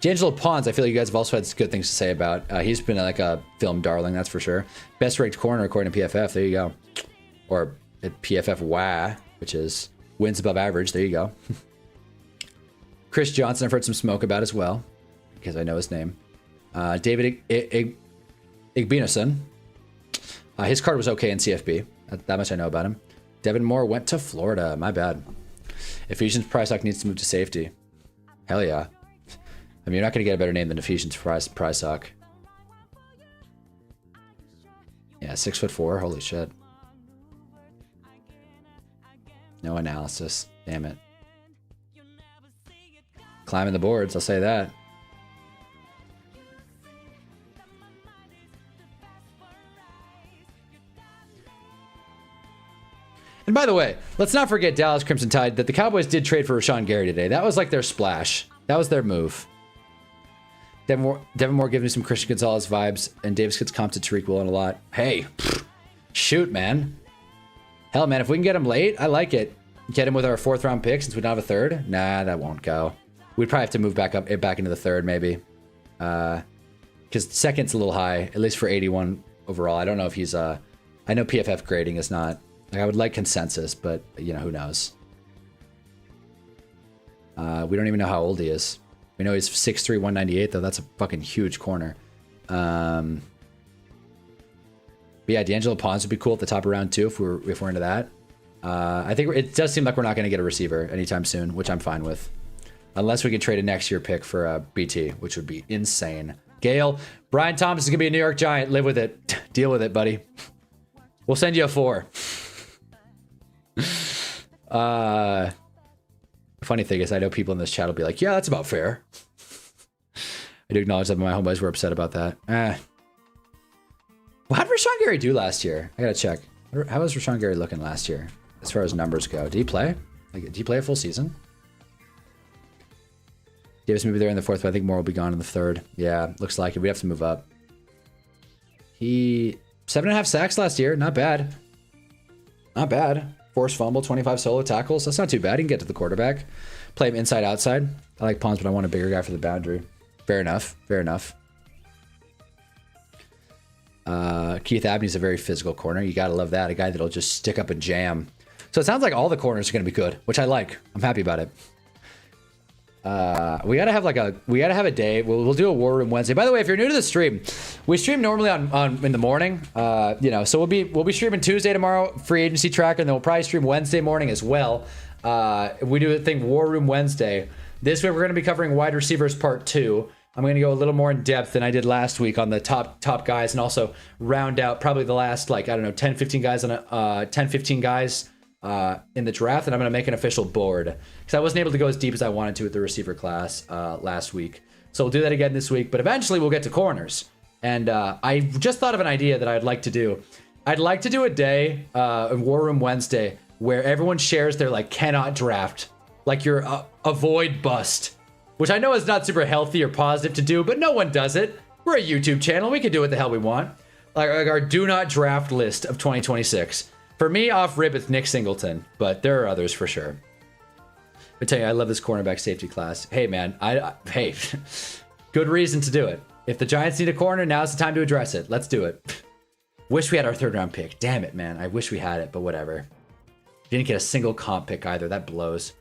D'Angelo Pons, I feel like you guys have also had good things to say about. He's been like a film darling, that's for sure. Best ranked corner according to PFF. There you go. Or at PFF WA, which is wins above average. There you go. Chris Johnson, I've heard some smoke about as well, because I know his name. David Igbinason. His card was okay in CFB. That much I know about him. Devin Moore went to Florida. My bad. Ephesians Priceock needs to move to safety. Hell yeah. I mean, you're not going to get a better name than Ephesians Priceock. Yeah, 6'4". Holy shit. No analysis. Damn it. Climbing the boards, I'll say that. And by the way, let's not forget Dallas Crimson Tide that the Cowboys did trade for Rashawn Gary today. That was like their splash. That was their move. Devin Moore gives me some Christian Gonzalez vibes, and Davis gets comped to Tariq Woolen a lot. Hey, shoot, man. Hell, man, if we can get him late, I like it. Get him with our 4th round pick since we don't have a 3rd. Nah, that won't go. We'd probably have to move back into the 3rd, maybe. Because 2nd's a little high, at least for 81 overall. I don't know if he's I know PFF grading is not. Like, I would like consensus, but you know, who knows? We don't even know how old he is. We know he's 6'3", 198, though. That's a fucking huge corner. But yeah, D'Angelo Pons would be cool at the top of round 2 if we're into that. I think it does seem like we're not going to get a receiver anytime soon, which I'm fine with. Unless we can trade a next year pick for BT, which would be insane. Gale, Brian Thomas is going to be a New York Giant. Live with it. Deal with it, buddy. We'll send you a 4. Funny thing is, I know people in this chat will be like, yeah, that's about fair. I do acknowledge that my homeboys were upset about that. Well, how did Rashawn Gary do last year? I gotta check. How was Rashawn Gary looking last year as far as numbers go? Did he play? Like, did he play a full season? Davis may be there in the fourth, but I think Moore will be gone in the third. Yeah, looks like it. We have to move up. He 7.5 sacks last year. Not bad. Not bad. Forced fumble, 25 solo tackles. That's not too bad. He can get to the quarterback. Play him inside, outside. I like Pons, but I want a bigger guy for the boundary. Fair enough. Fair enough. Keith Abney's a very physical corner. You gotta love that. A guy that'll just stick up and jam. So it sounds like all the corners are gonna be good, which I like. I'm happy about it. We gotta have a day. We'll do a War Room Wednesday. By the way, if you're new to the stream, we stream normally on in the morning. You know, so we'll be streaming Tuesday tomorrow, free agency tracker, and then we'll probably stream Wednesday morning as well. We do a thing War Room Wednesday. This week we're gonna be covering wide receivers part 2. I'm going to go a little more in depth than I did last week on the top guys, and also round out probably the last, like, I don't know, 10, 15 guys on 10, 15 guys in the draft, and I'm going to make an official board because I wasn't able to go as deep as I wanted to with the receiver class last week. So we'll do that again this week, but eventually we'll get to corners. And I just thought of an idea that I'd like to do. I'd like to do a day, War Room Wednesday, where everyone shares their, like, cannot draft, like your avoid bust. Which I know is not super healthy or positive to do, but no one does it. We're a YouTube channel. We can do what the hell we want. Like our do not draft list of 2026. For me, off rip, it's Nick Singleton, but there are others for sure. I tell you, I love this cornerback safety class. Hey, man, hey, good reason to do it. If the Giants need a corner, now's the time to address it. Let's do it. Wish we had our 3rd round pick. Damn it, man. I wish we had it, but whatever. Didn't get a single comp pick either. That blows.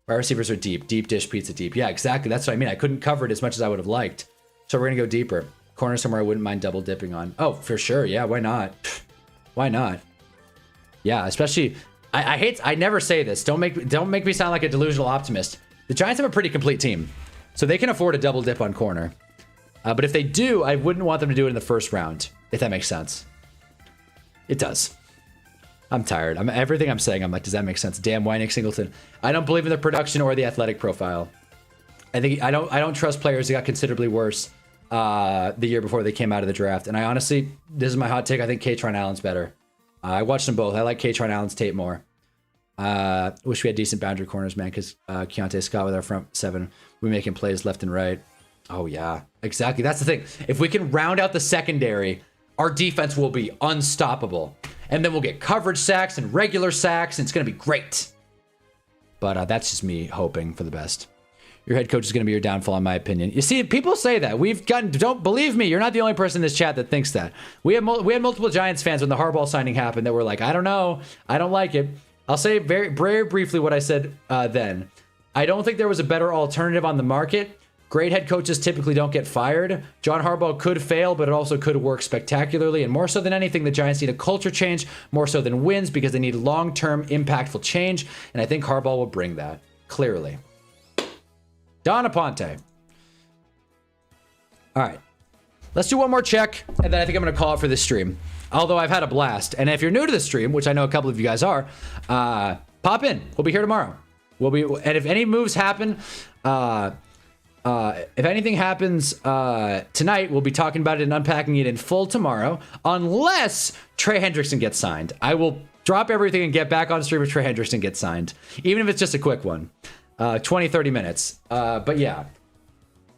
Our receivers are deep. Deep dish pizza deep. Yeah, exactly. That's what I mean. I couldn't cover it as much as I would have liked. So we're going to go deeper. Corner somewhere I wouldn't mind double dipping on. Oh, for sure. Yeah, why not? Why not? Yeah, especially... I never say this. Don't make me sound like a delusional optimist. The Giants have a pretty complete team. So they can afford a double dip on corner. But if they do, I wouldn't want them to do it in the first round. If that makes sense. It does. I'm tired. Everything I'm saying, I'm like, does that make sense? Damn, why Nick Singleton? I don't believe in the production or the athletic profile. I don't trust players that got considerably worse the year before they came out of the draft. And I honestly, this is my hot take. I think Kaytron Allen's better. I watched them both. I like Kaytron Allen's tape more. Wish we had decent boundary corners, man, because Keontae Scott with our front 7, we making plays left and right. Oh yeah, exactly. That's the thing. If we can round out the secondary, our defense will be unstoppable. And then we'll get coverage sacks and regular sacks, and it's going to be great. But that's just me hoping for the best. Your head coach is going to be your downfall, in my opinion. You see, people say that. Don't believe me. You're not the only person in this chat that thinks that. We had multiple Giants fans when the Harbaugh signing happened that were like, I don't know. I don't like it. I'll say very, very briefly what I said then. I don't think there was a better alternative on the market. Great head coaches typically don't get fired. John Harbaugh could fail, but it also could work spectacularly. And more so than anything, the Giants need a culture change, more so than wins, because they need long-term, impactful change. And I think Harbaugh will bring that, clearly. Donna Ponte. All right. Let's do one more check, and then I think I'm going to call it for this stream. Although I've had a blast. And if you're new to the stream, which I know a couple of you guys are, pop in. We'll be here tomorrow. And if any moves happen... if anything happens tonight, we'll be talking about it and unpacking it in full tomorrow, unless Trey Hendrickson gets signed. I will drop everything and get back on stream if Trey Hendrickson gets signed, even if it's just a quick one, 20, 30 minutes. But yeah.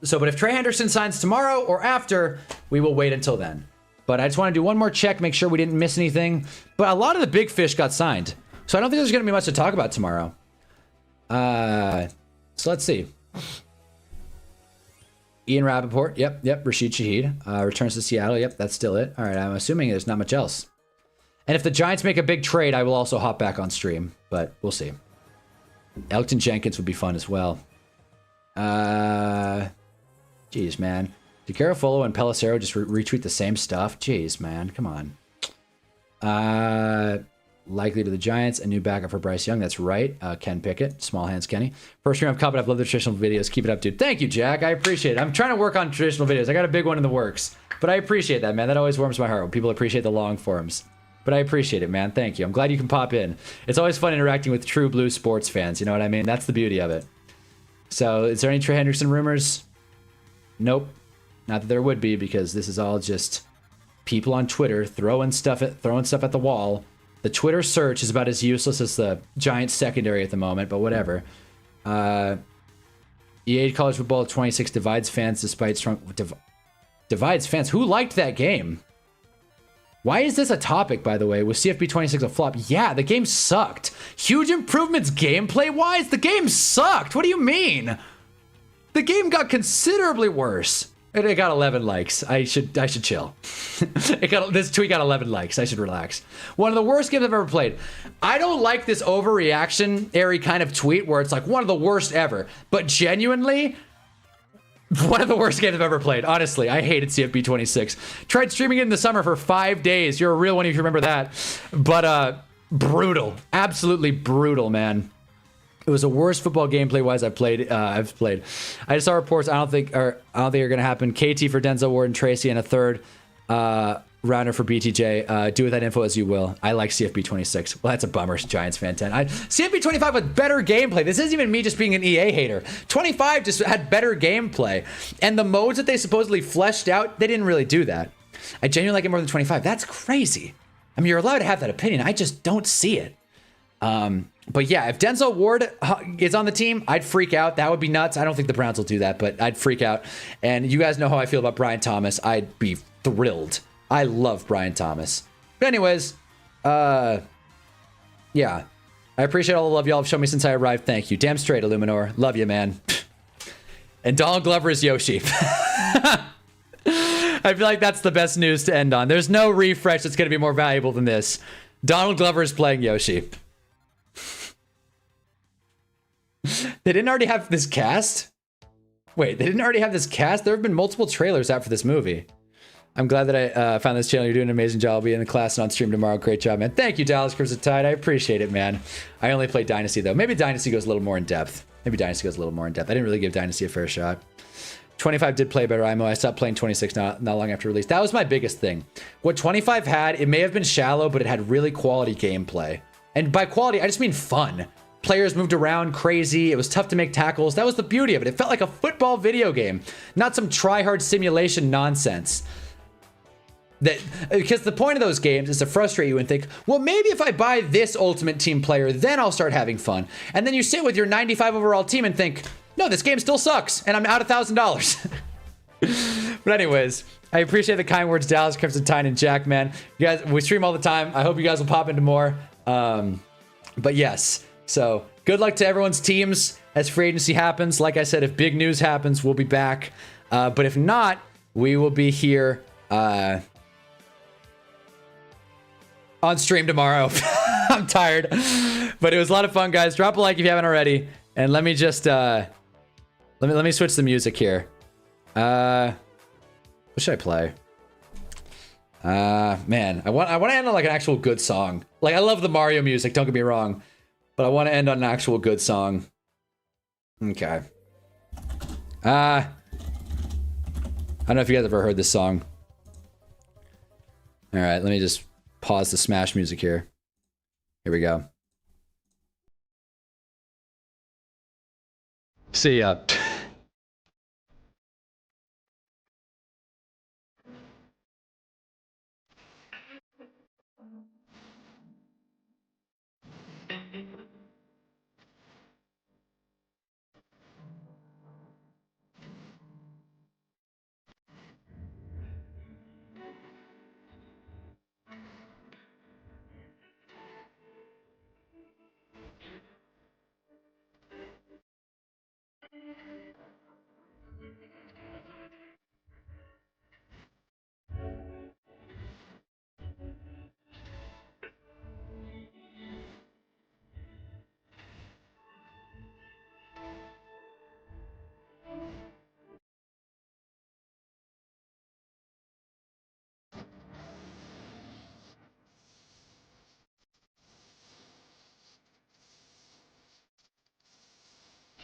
But if Trey Hendrickson signs tomorrow or after, we will wait until then. But I just want to do one more check, make sure we didn't miss anything. But a lot of the big fish got signed, so I don't think there's going to be much to talk about tomorrow. So let's see. Ian Rappaport, yep. Rashid Shaheed returns to Seattle, yep, that's still it. All right, I'm assuming there's not much else. And if the Giants make a big trade, I will also hop back on stream, but we'll see. Elgton Jenkins would be fun as well. Jeez, man. Do Garofolo and Pelissero just retweet the same stuff? Jeez, man, come on. Likely to the Giants, a new backup for Bryce Young. That's right. Ken Pickett, small hands Kenny. First stream I've covered. I've loved the traditional videos. Keep it up, dude. Thank you, Jack. I appreciate it. I'm trying to work on traditional videos. I got a big one in the works, but I appreciate that, man. That always warms my heart when people appreciate the long forms. But I appreciate it, man. Thank you. I'm glad you can pop in. It's always fun interacting with true blue sports fans. You know what I mean? That's the beauty of it. So, is there any Trey Hendrickson rumors? Nope. Not that there would be, because this is all just people on Twitter throwing stuff at the wall. The Twitter search is about as useless as the Giants secondary at the moment, but whatever. EA College Football 26 divides fans despite strong... divides fans? Who liked that game? Why is this a topic, by the way? Was CFB 26 a flop? Yeah, the game sucked. Huge improvements gameplay-wise? The game sucked. What do you mean? The game got considerably worse. It got 11 likes. I should chill. This tweet got 11 likes. I should relax. One of the worst games I've ever played. I don't like this overreaction-ary kind of tweet where it's like one of the worst ever. But genuinely, one of the worst games I've ever played. Honestly, I hated CFB 26. Tried streaming it in the summer for 5 days. You're a real one if you remember that. But brutal. Absolutely brutal, man. It was the worst football gameplay-wise I've played. I just saw reports. I don't think are going to happen. KT for Denzel Ward and Tracy, and a third rounder for BTJ. Do with that info as you will. I like CFB 26. Well, that's a bummer, Giants fan 10. CFB 25 with better gameplay. This isn't even me just being an EA hater. 25 just had better gameplay, and the modes that they supposedly fleshed out, they didn't really do that. I genuinely like it more than 25. That's crazy. I mean, you're allowed to have that opinion. I just don't see it. But yeah, if Denzel Ward is on the team, I'd freak out. That would be nuts. I don't think the Browns will do that, but I'd freak out. And you guys know how I feel about Brian Thomas. I'd be thrilled. I love Brian Thomas. But anyways, yeah. I appreciate all the love y'all have shown me since I arrived. Thank you. Damn straight, Illuminor. Love you, man. And Donald Glover is Yoshi. I feel like that's the best news to end on. There's no refresh that's going to be more valuable than this. Donald Glover is playing Yoshi. They didn't already have this cast? Wait, they didn't already have this cast? There have been multiple trailers out for this movie. I'm glad that I found this channel. You're doing an amazing job. I'll be in the class and on stream tomorrow. Great job, man. Thank you, Dallas Crimson Tide. I appreciate it, man. I only play Dynasty, though. Maybe Dynasty goes a little more in depth. I didn't really give Dynasty a fair shot. 25 did play better IMO. I stopped playing 26 not long after release. That was my biggest thing. What 25 had, it may have been shallow, but it had really quality gameplay. And by quality, I just mean fun. Players moved around crazy. It was tough to make tackles. That was the beauty of it. It felt like a football video game, not some try-hard simulation nonsense. Because the point of those games is to frustrate you and think, well, maybe if I buy this Ultimate Team player, then I'll start having fun. And then you sit with your 95 overall team and think, no, this game still sucks, and I'm out $1,000. But anyways, I appreciate the kind words, Dallas, Crimson Tide, and Jack, man. You guys, we stream all the time. I hope you guys will pop into more. But yes. So good luck to everyone's teams as free agency happens. Like I said, if big news happens, we'll be back. But if not, we will be here on stream tomorrow. I'm tired, but it was a lot of fun, guys. Drop a like if you haven't already, and let me just let me switch the music here. What should I play? Man, I want to end on like an actual good song. Like, I love the Mario music. Don't get me wrong. But I want to end on an actual good song. Okay. I don't know if you guys ever heard this song. All right, let me just pause the Smash music here. Here we go. See ya.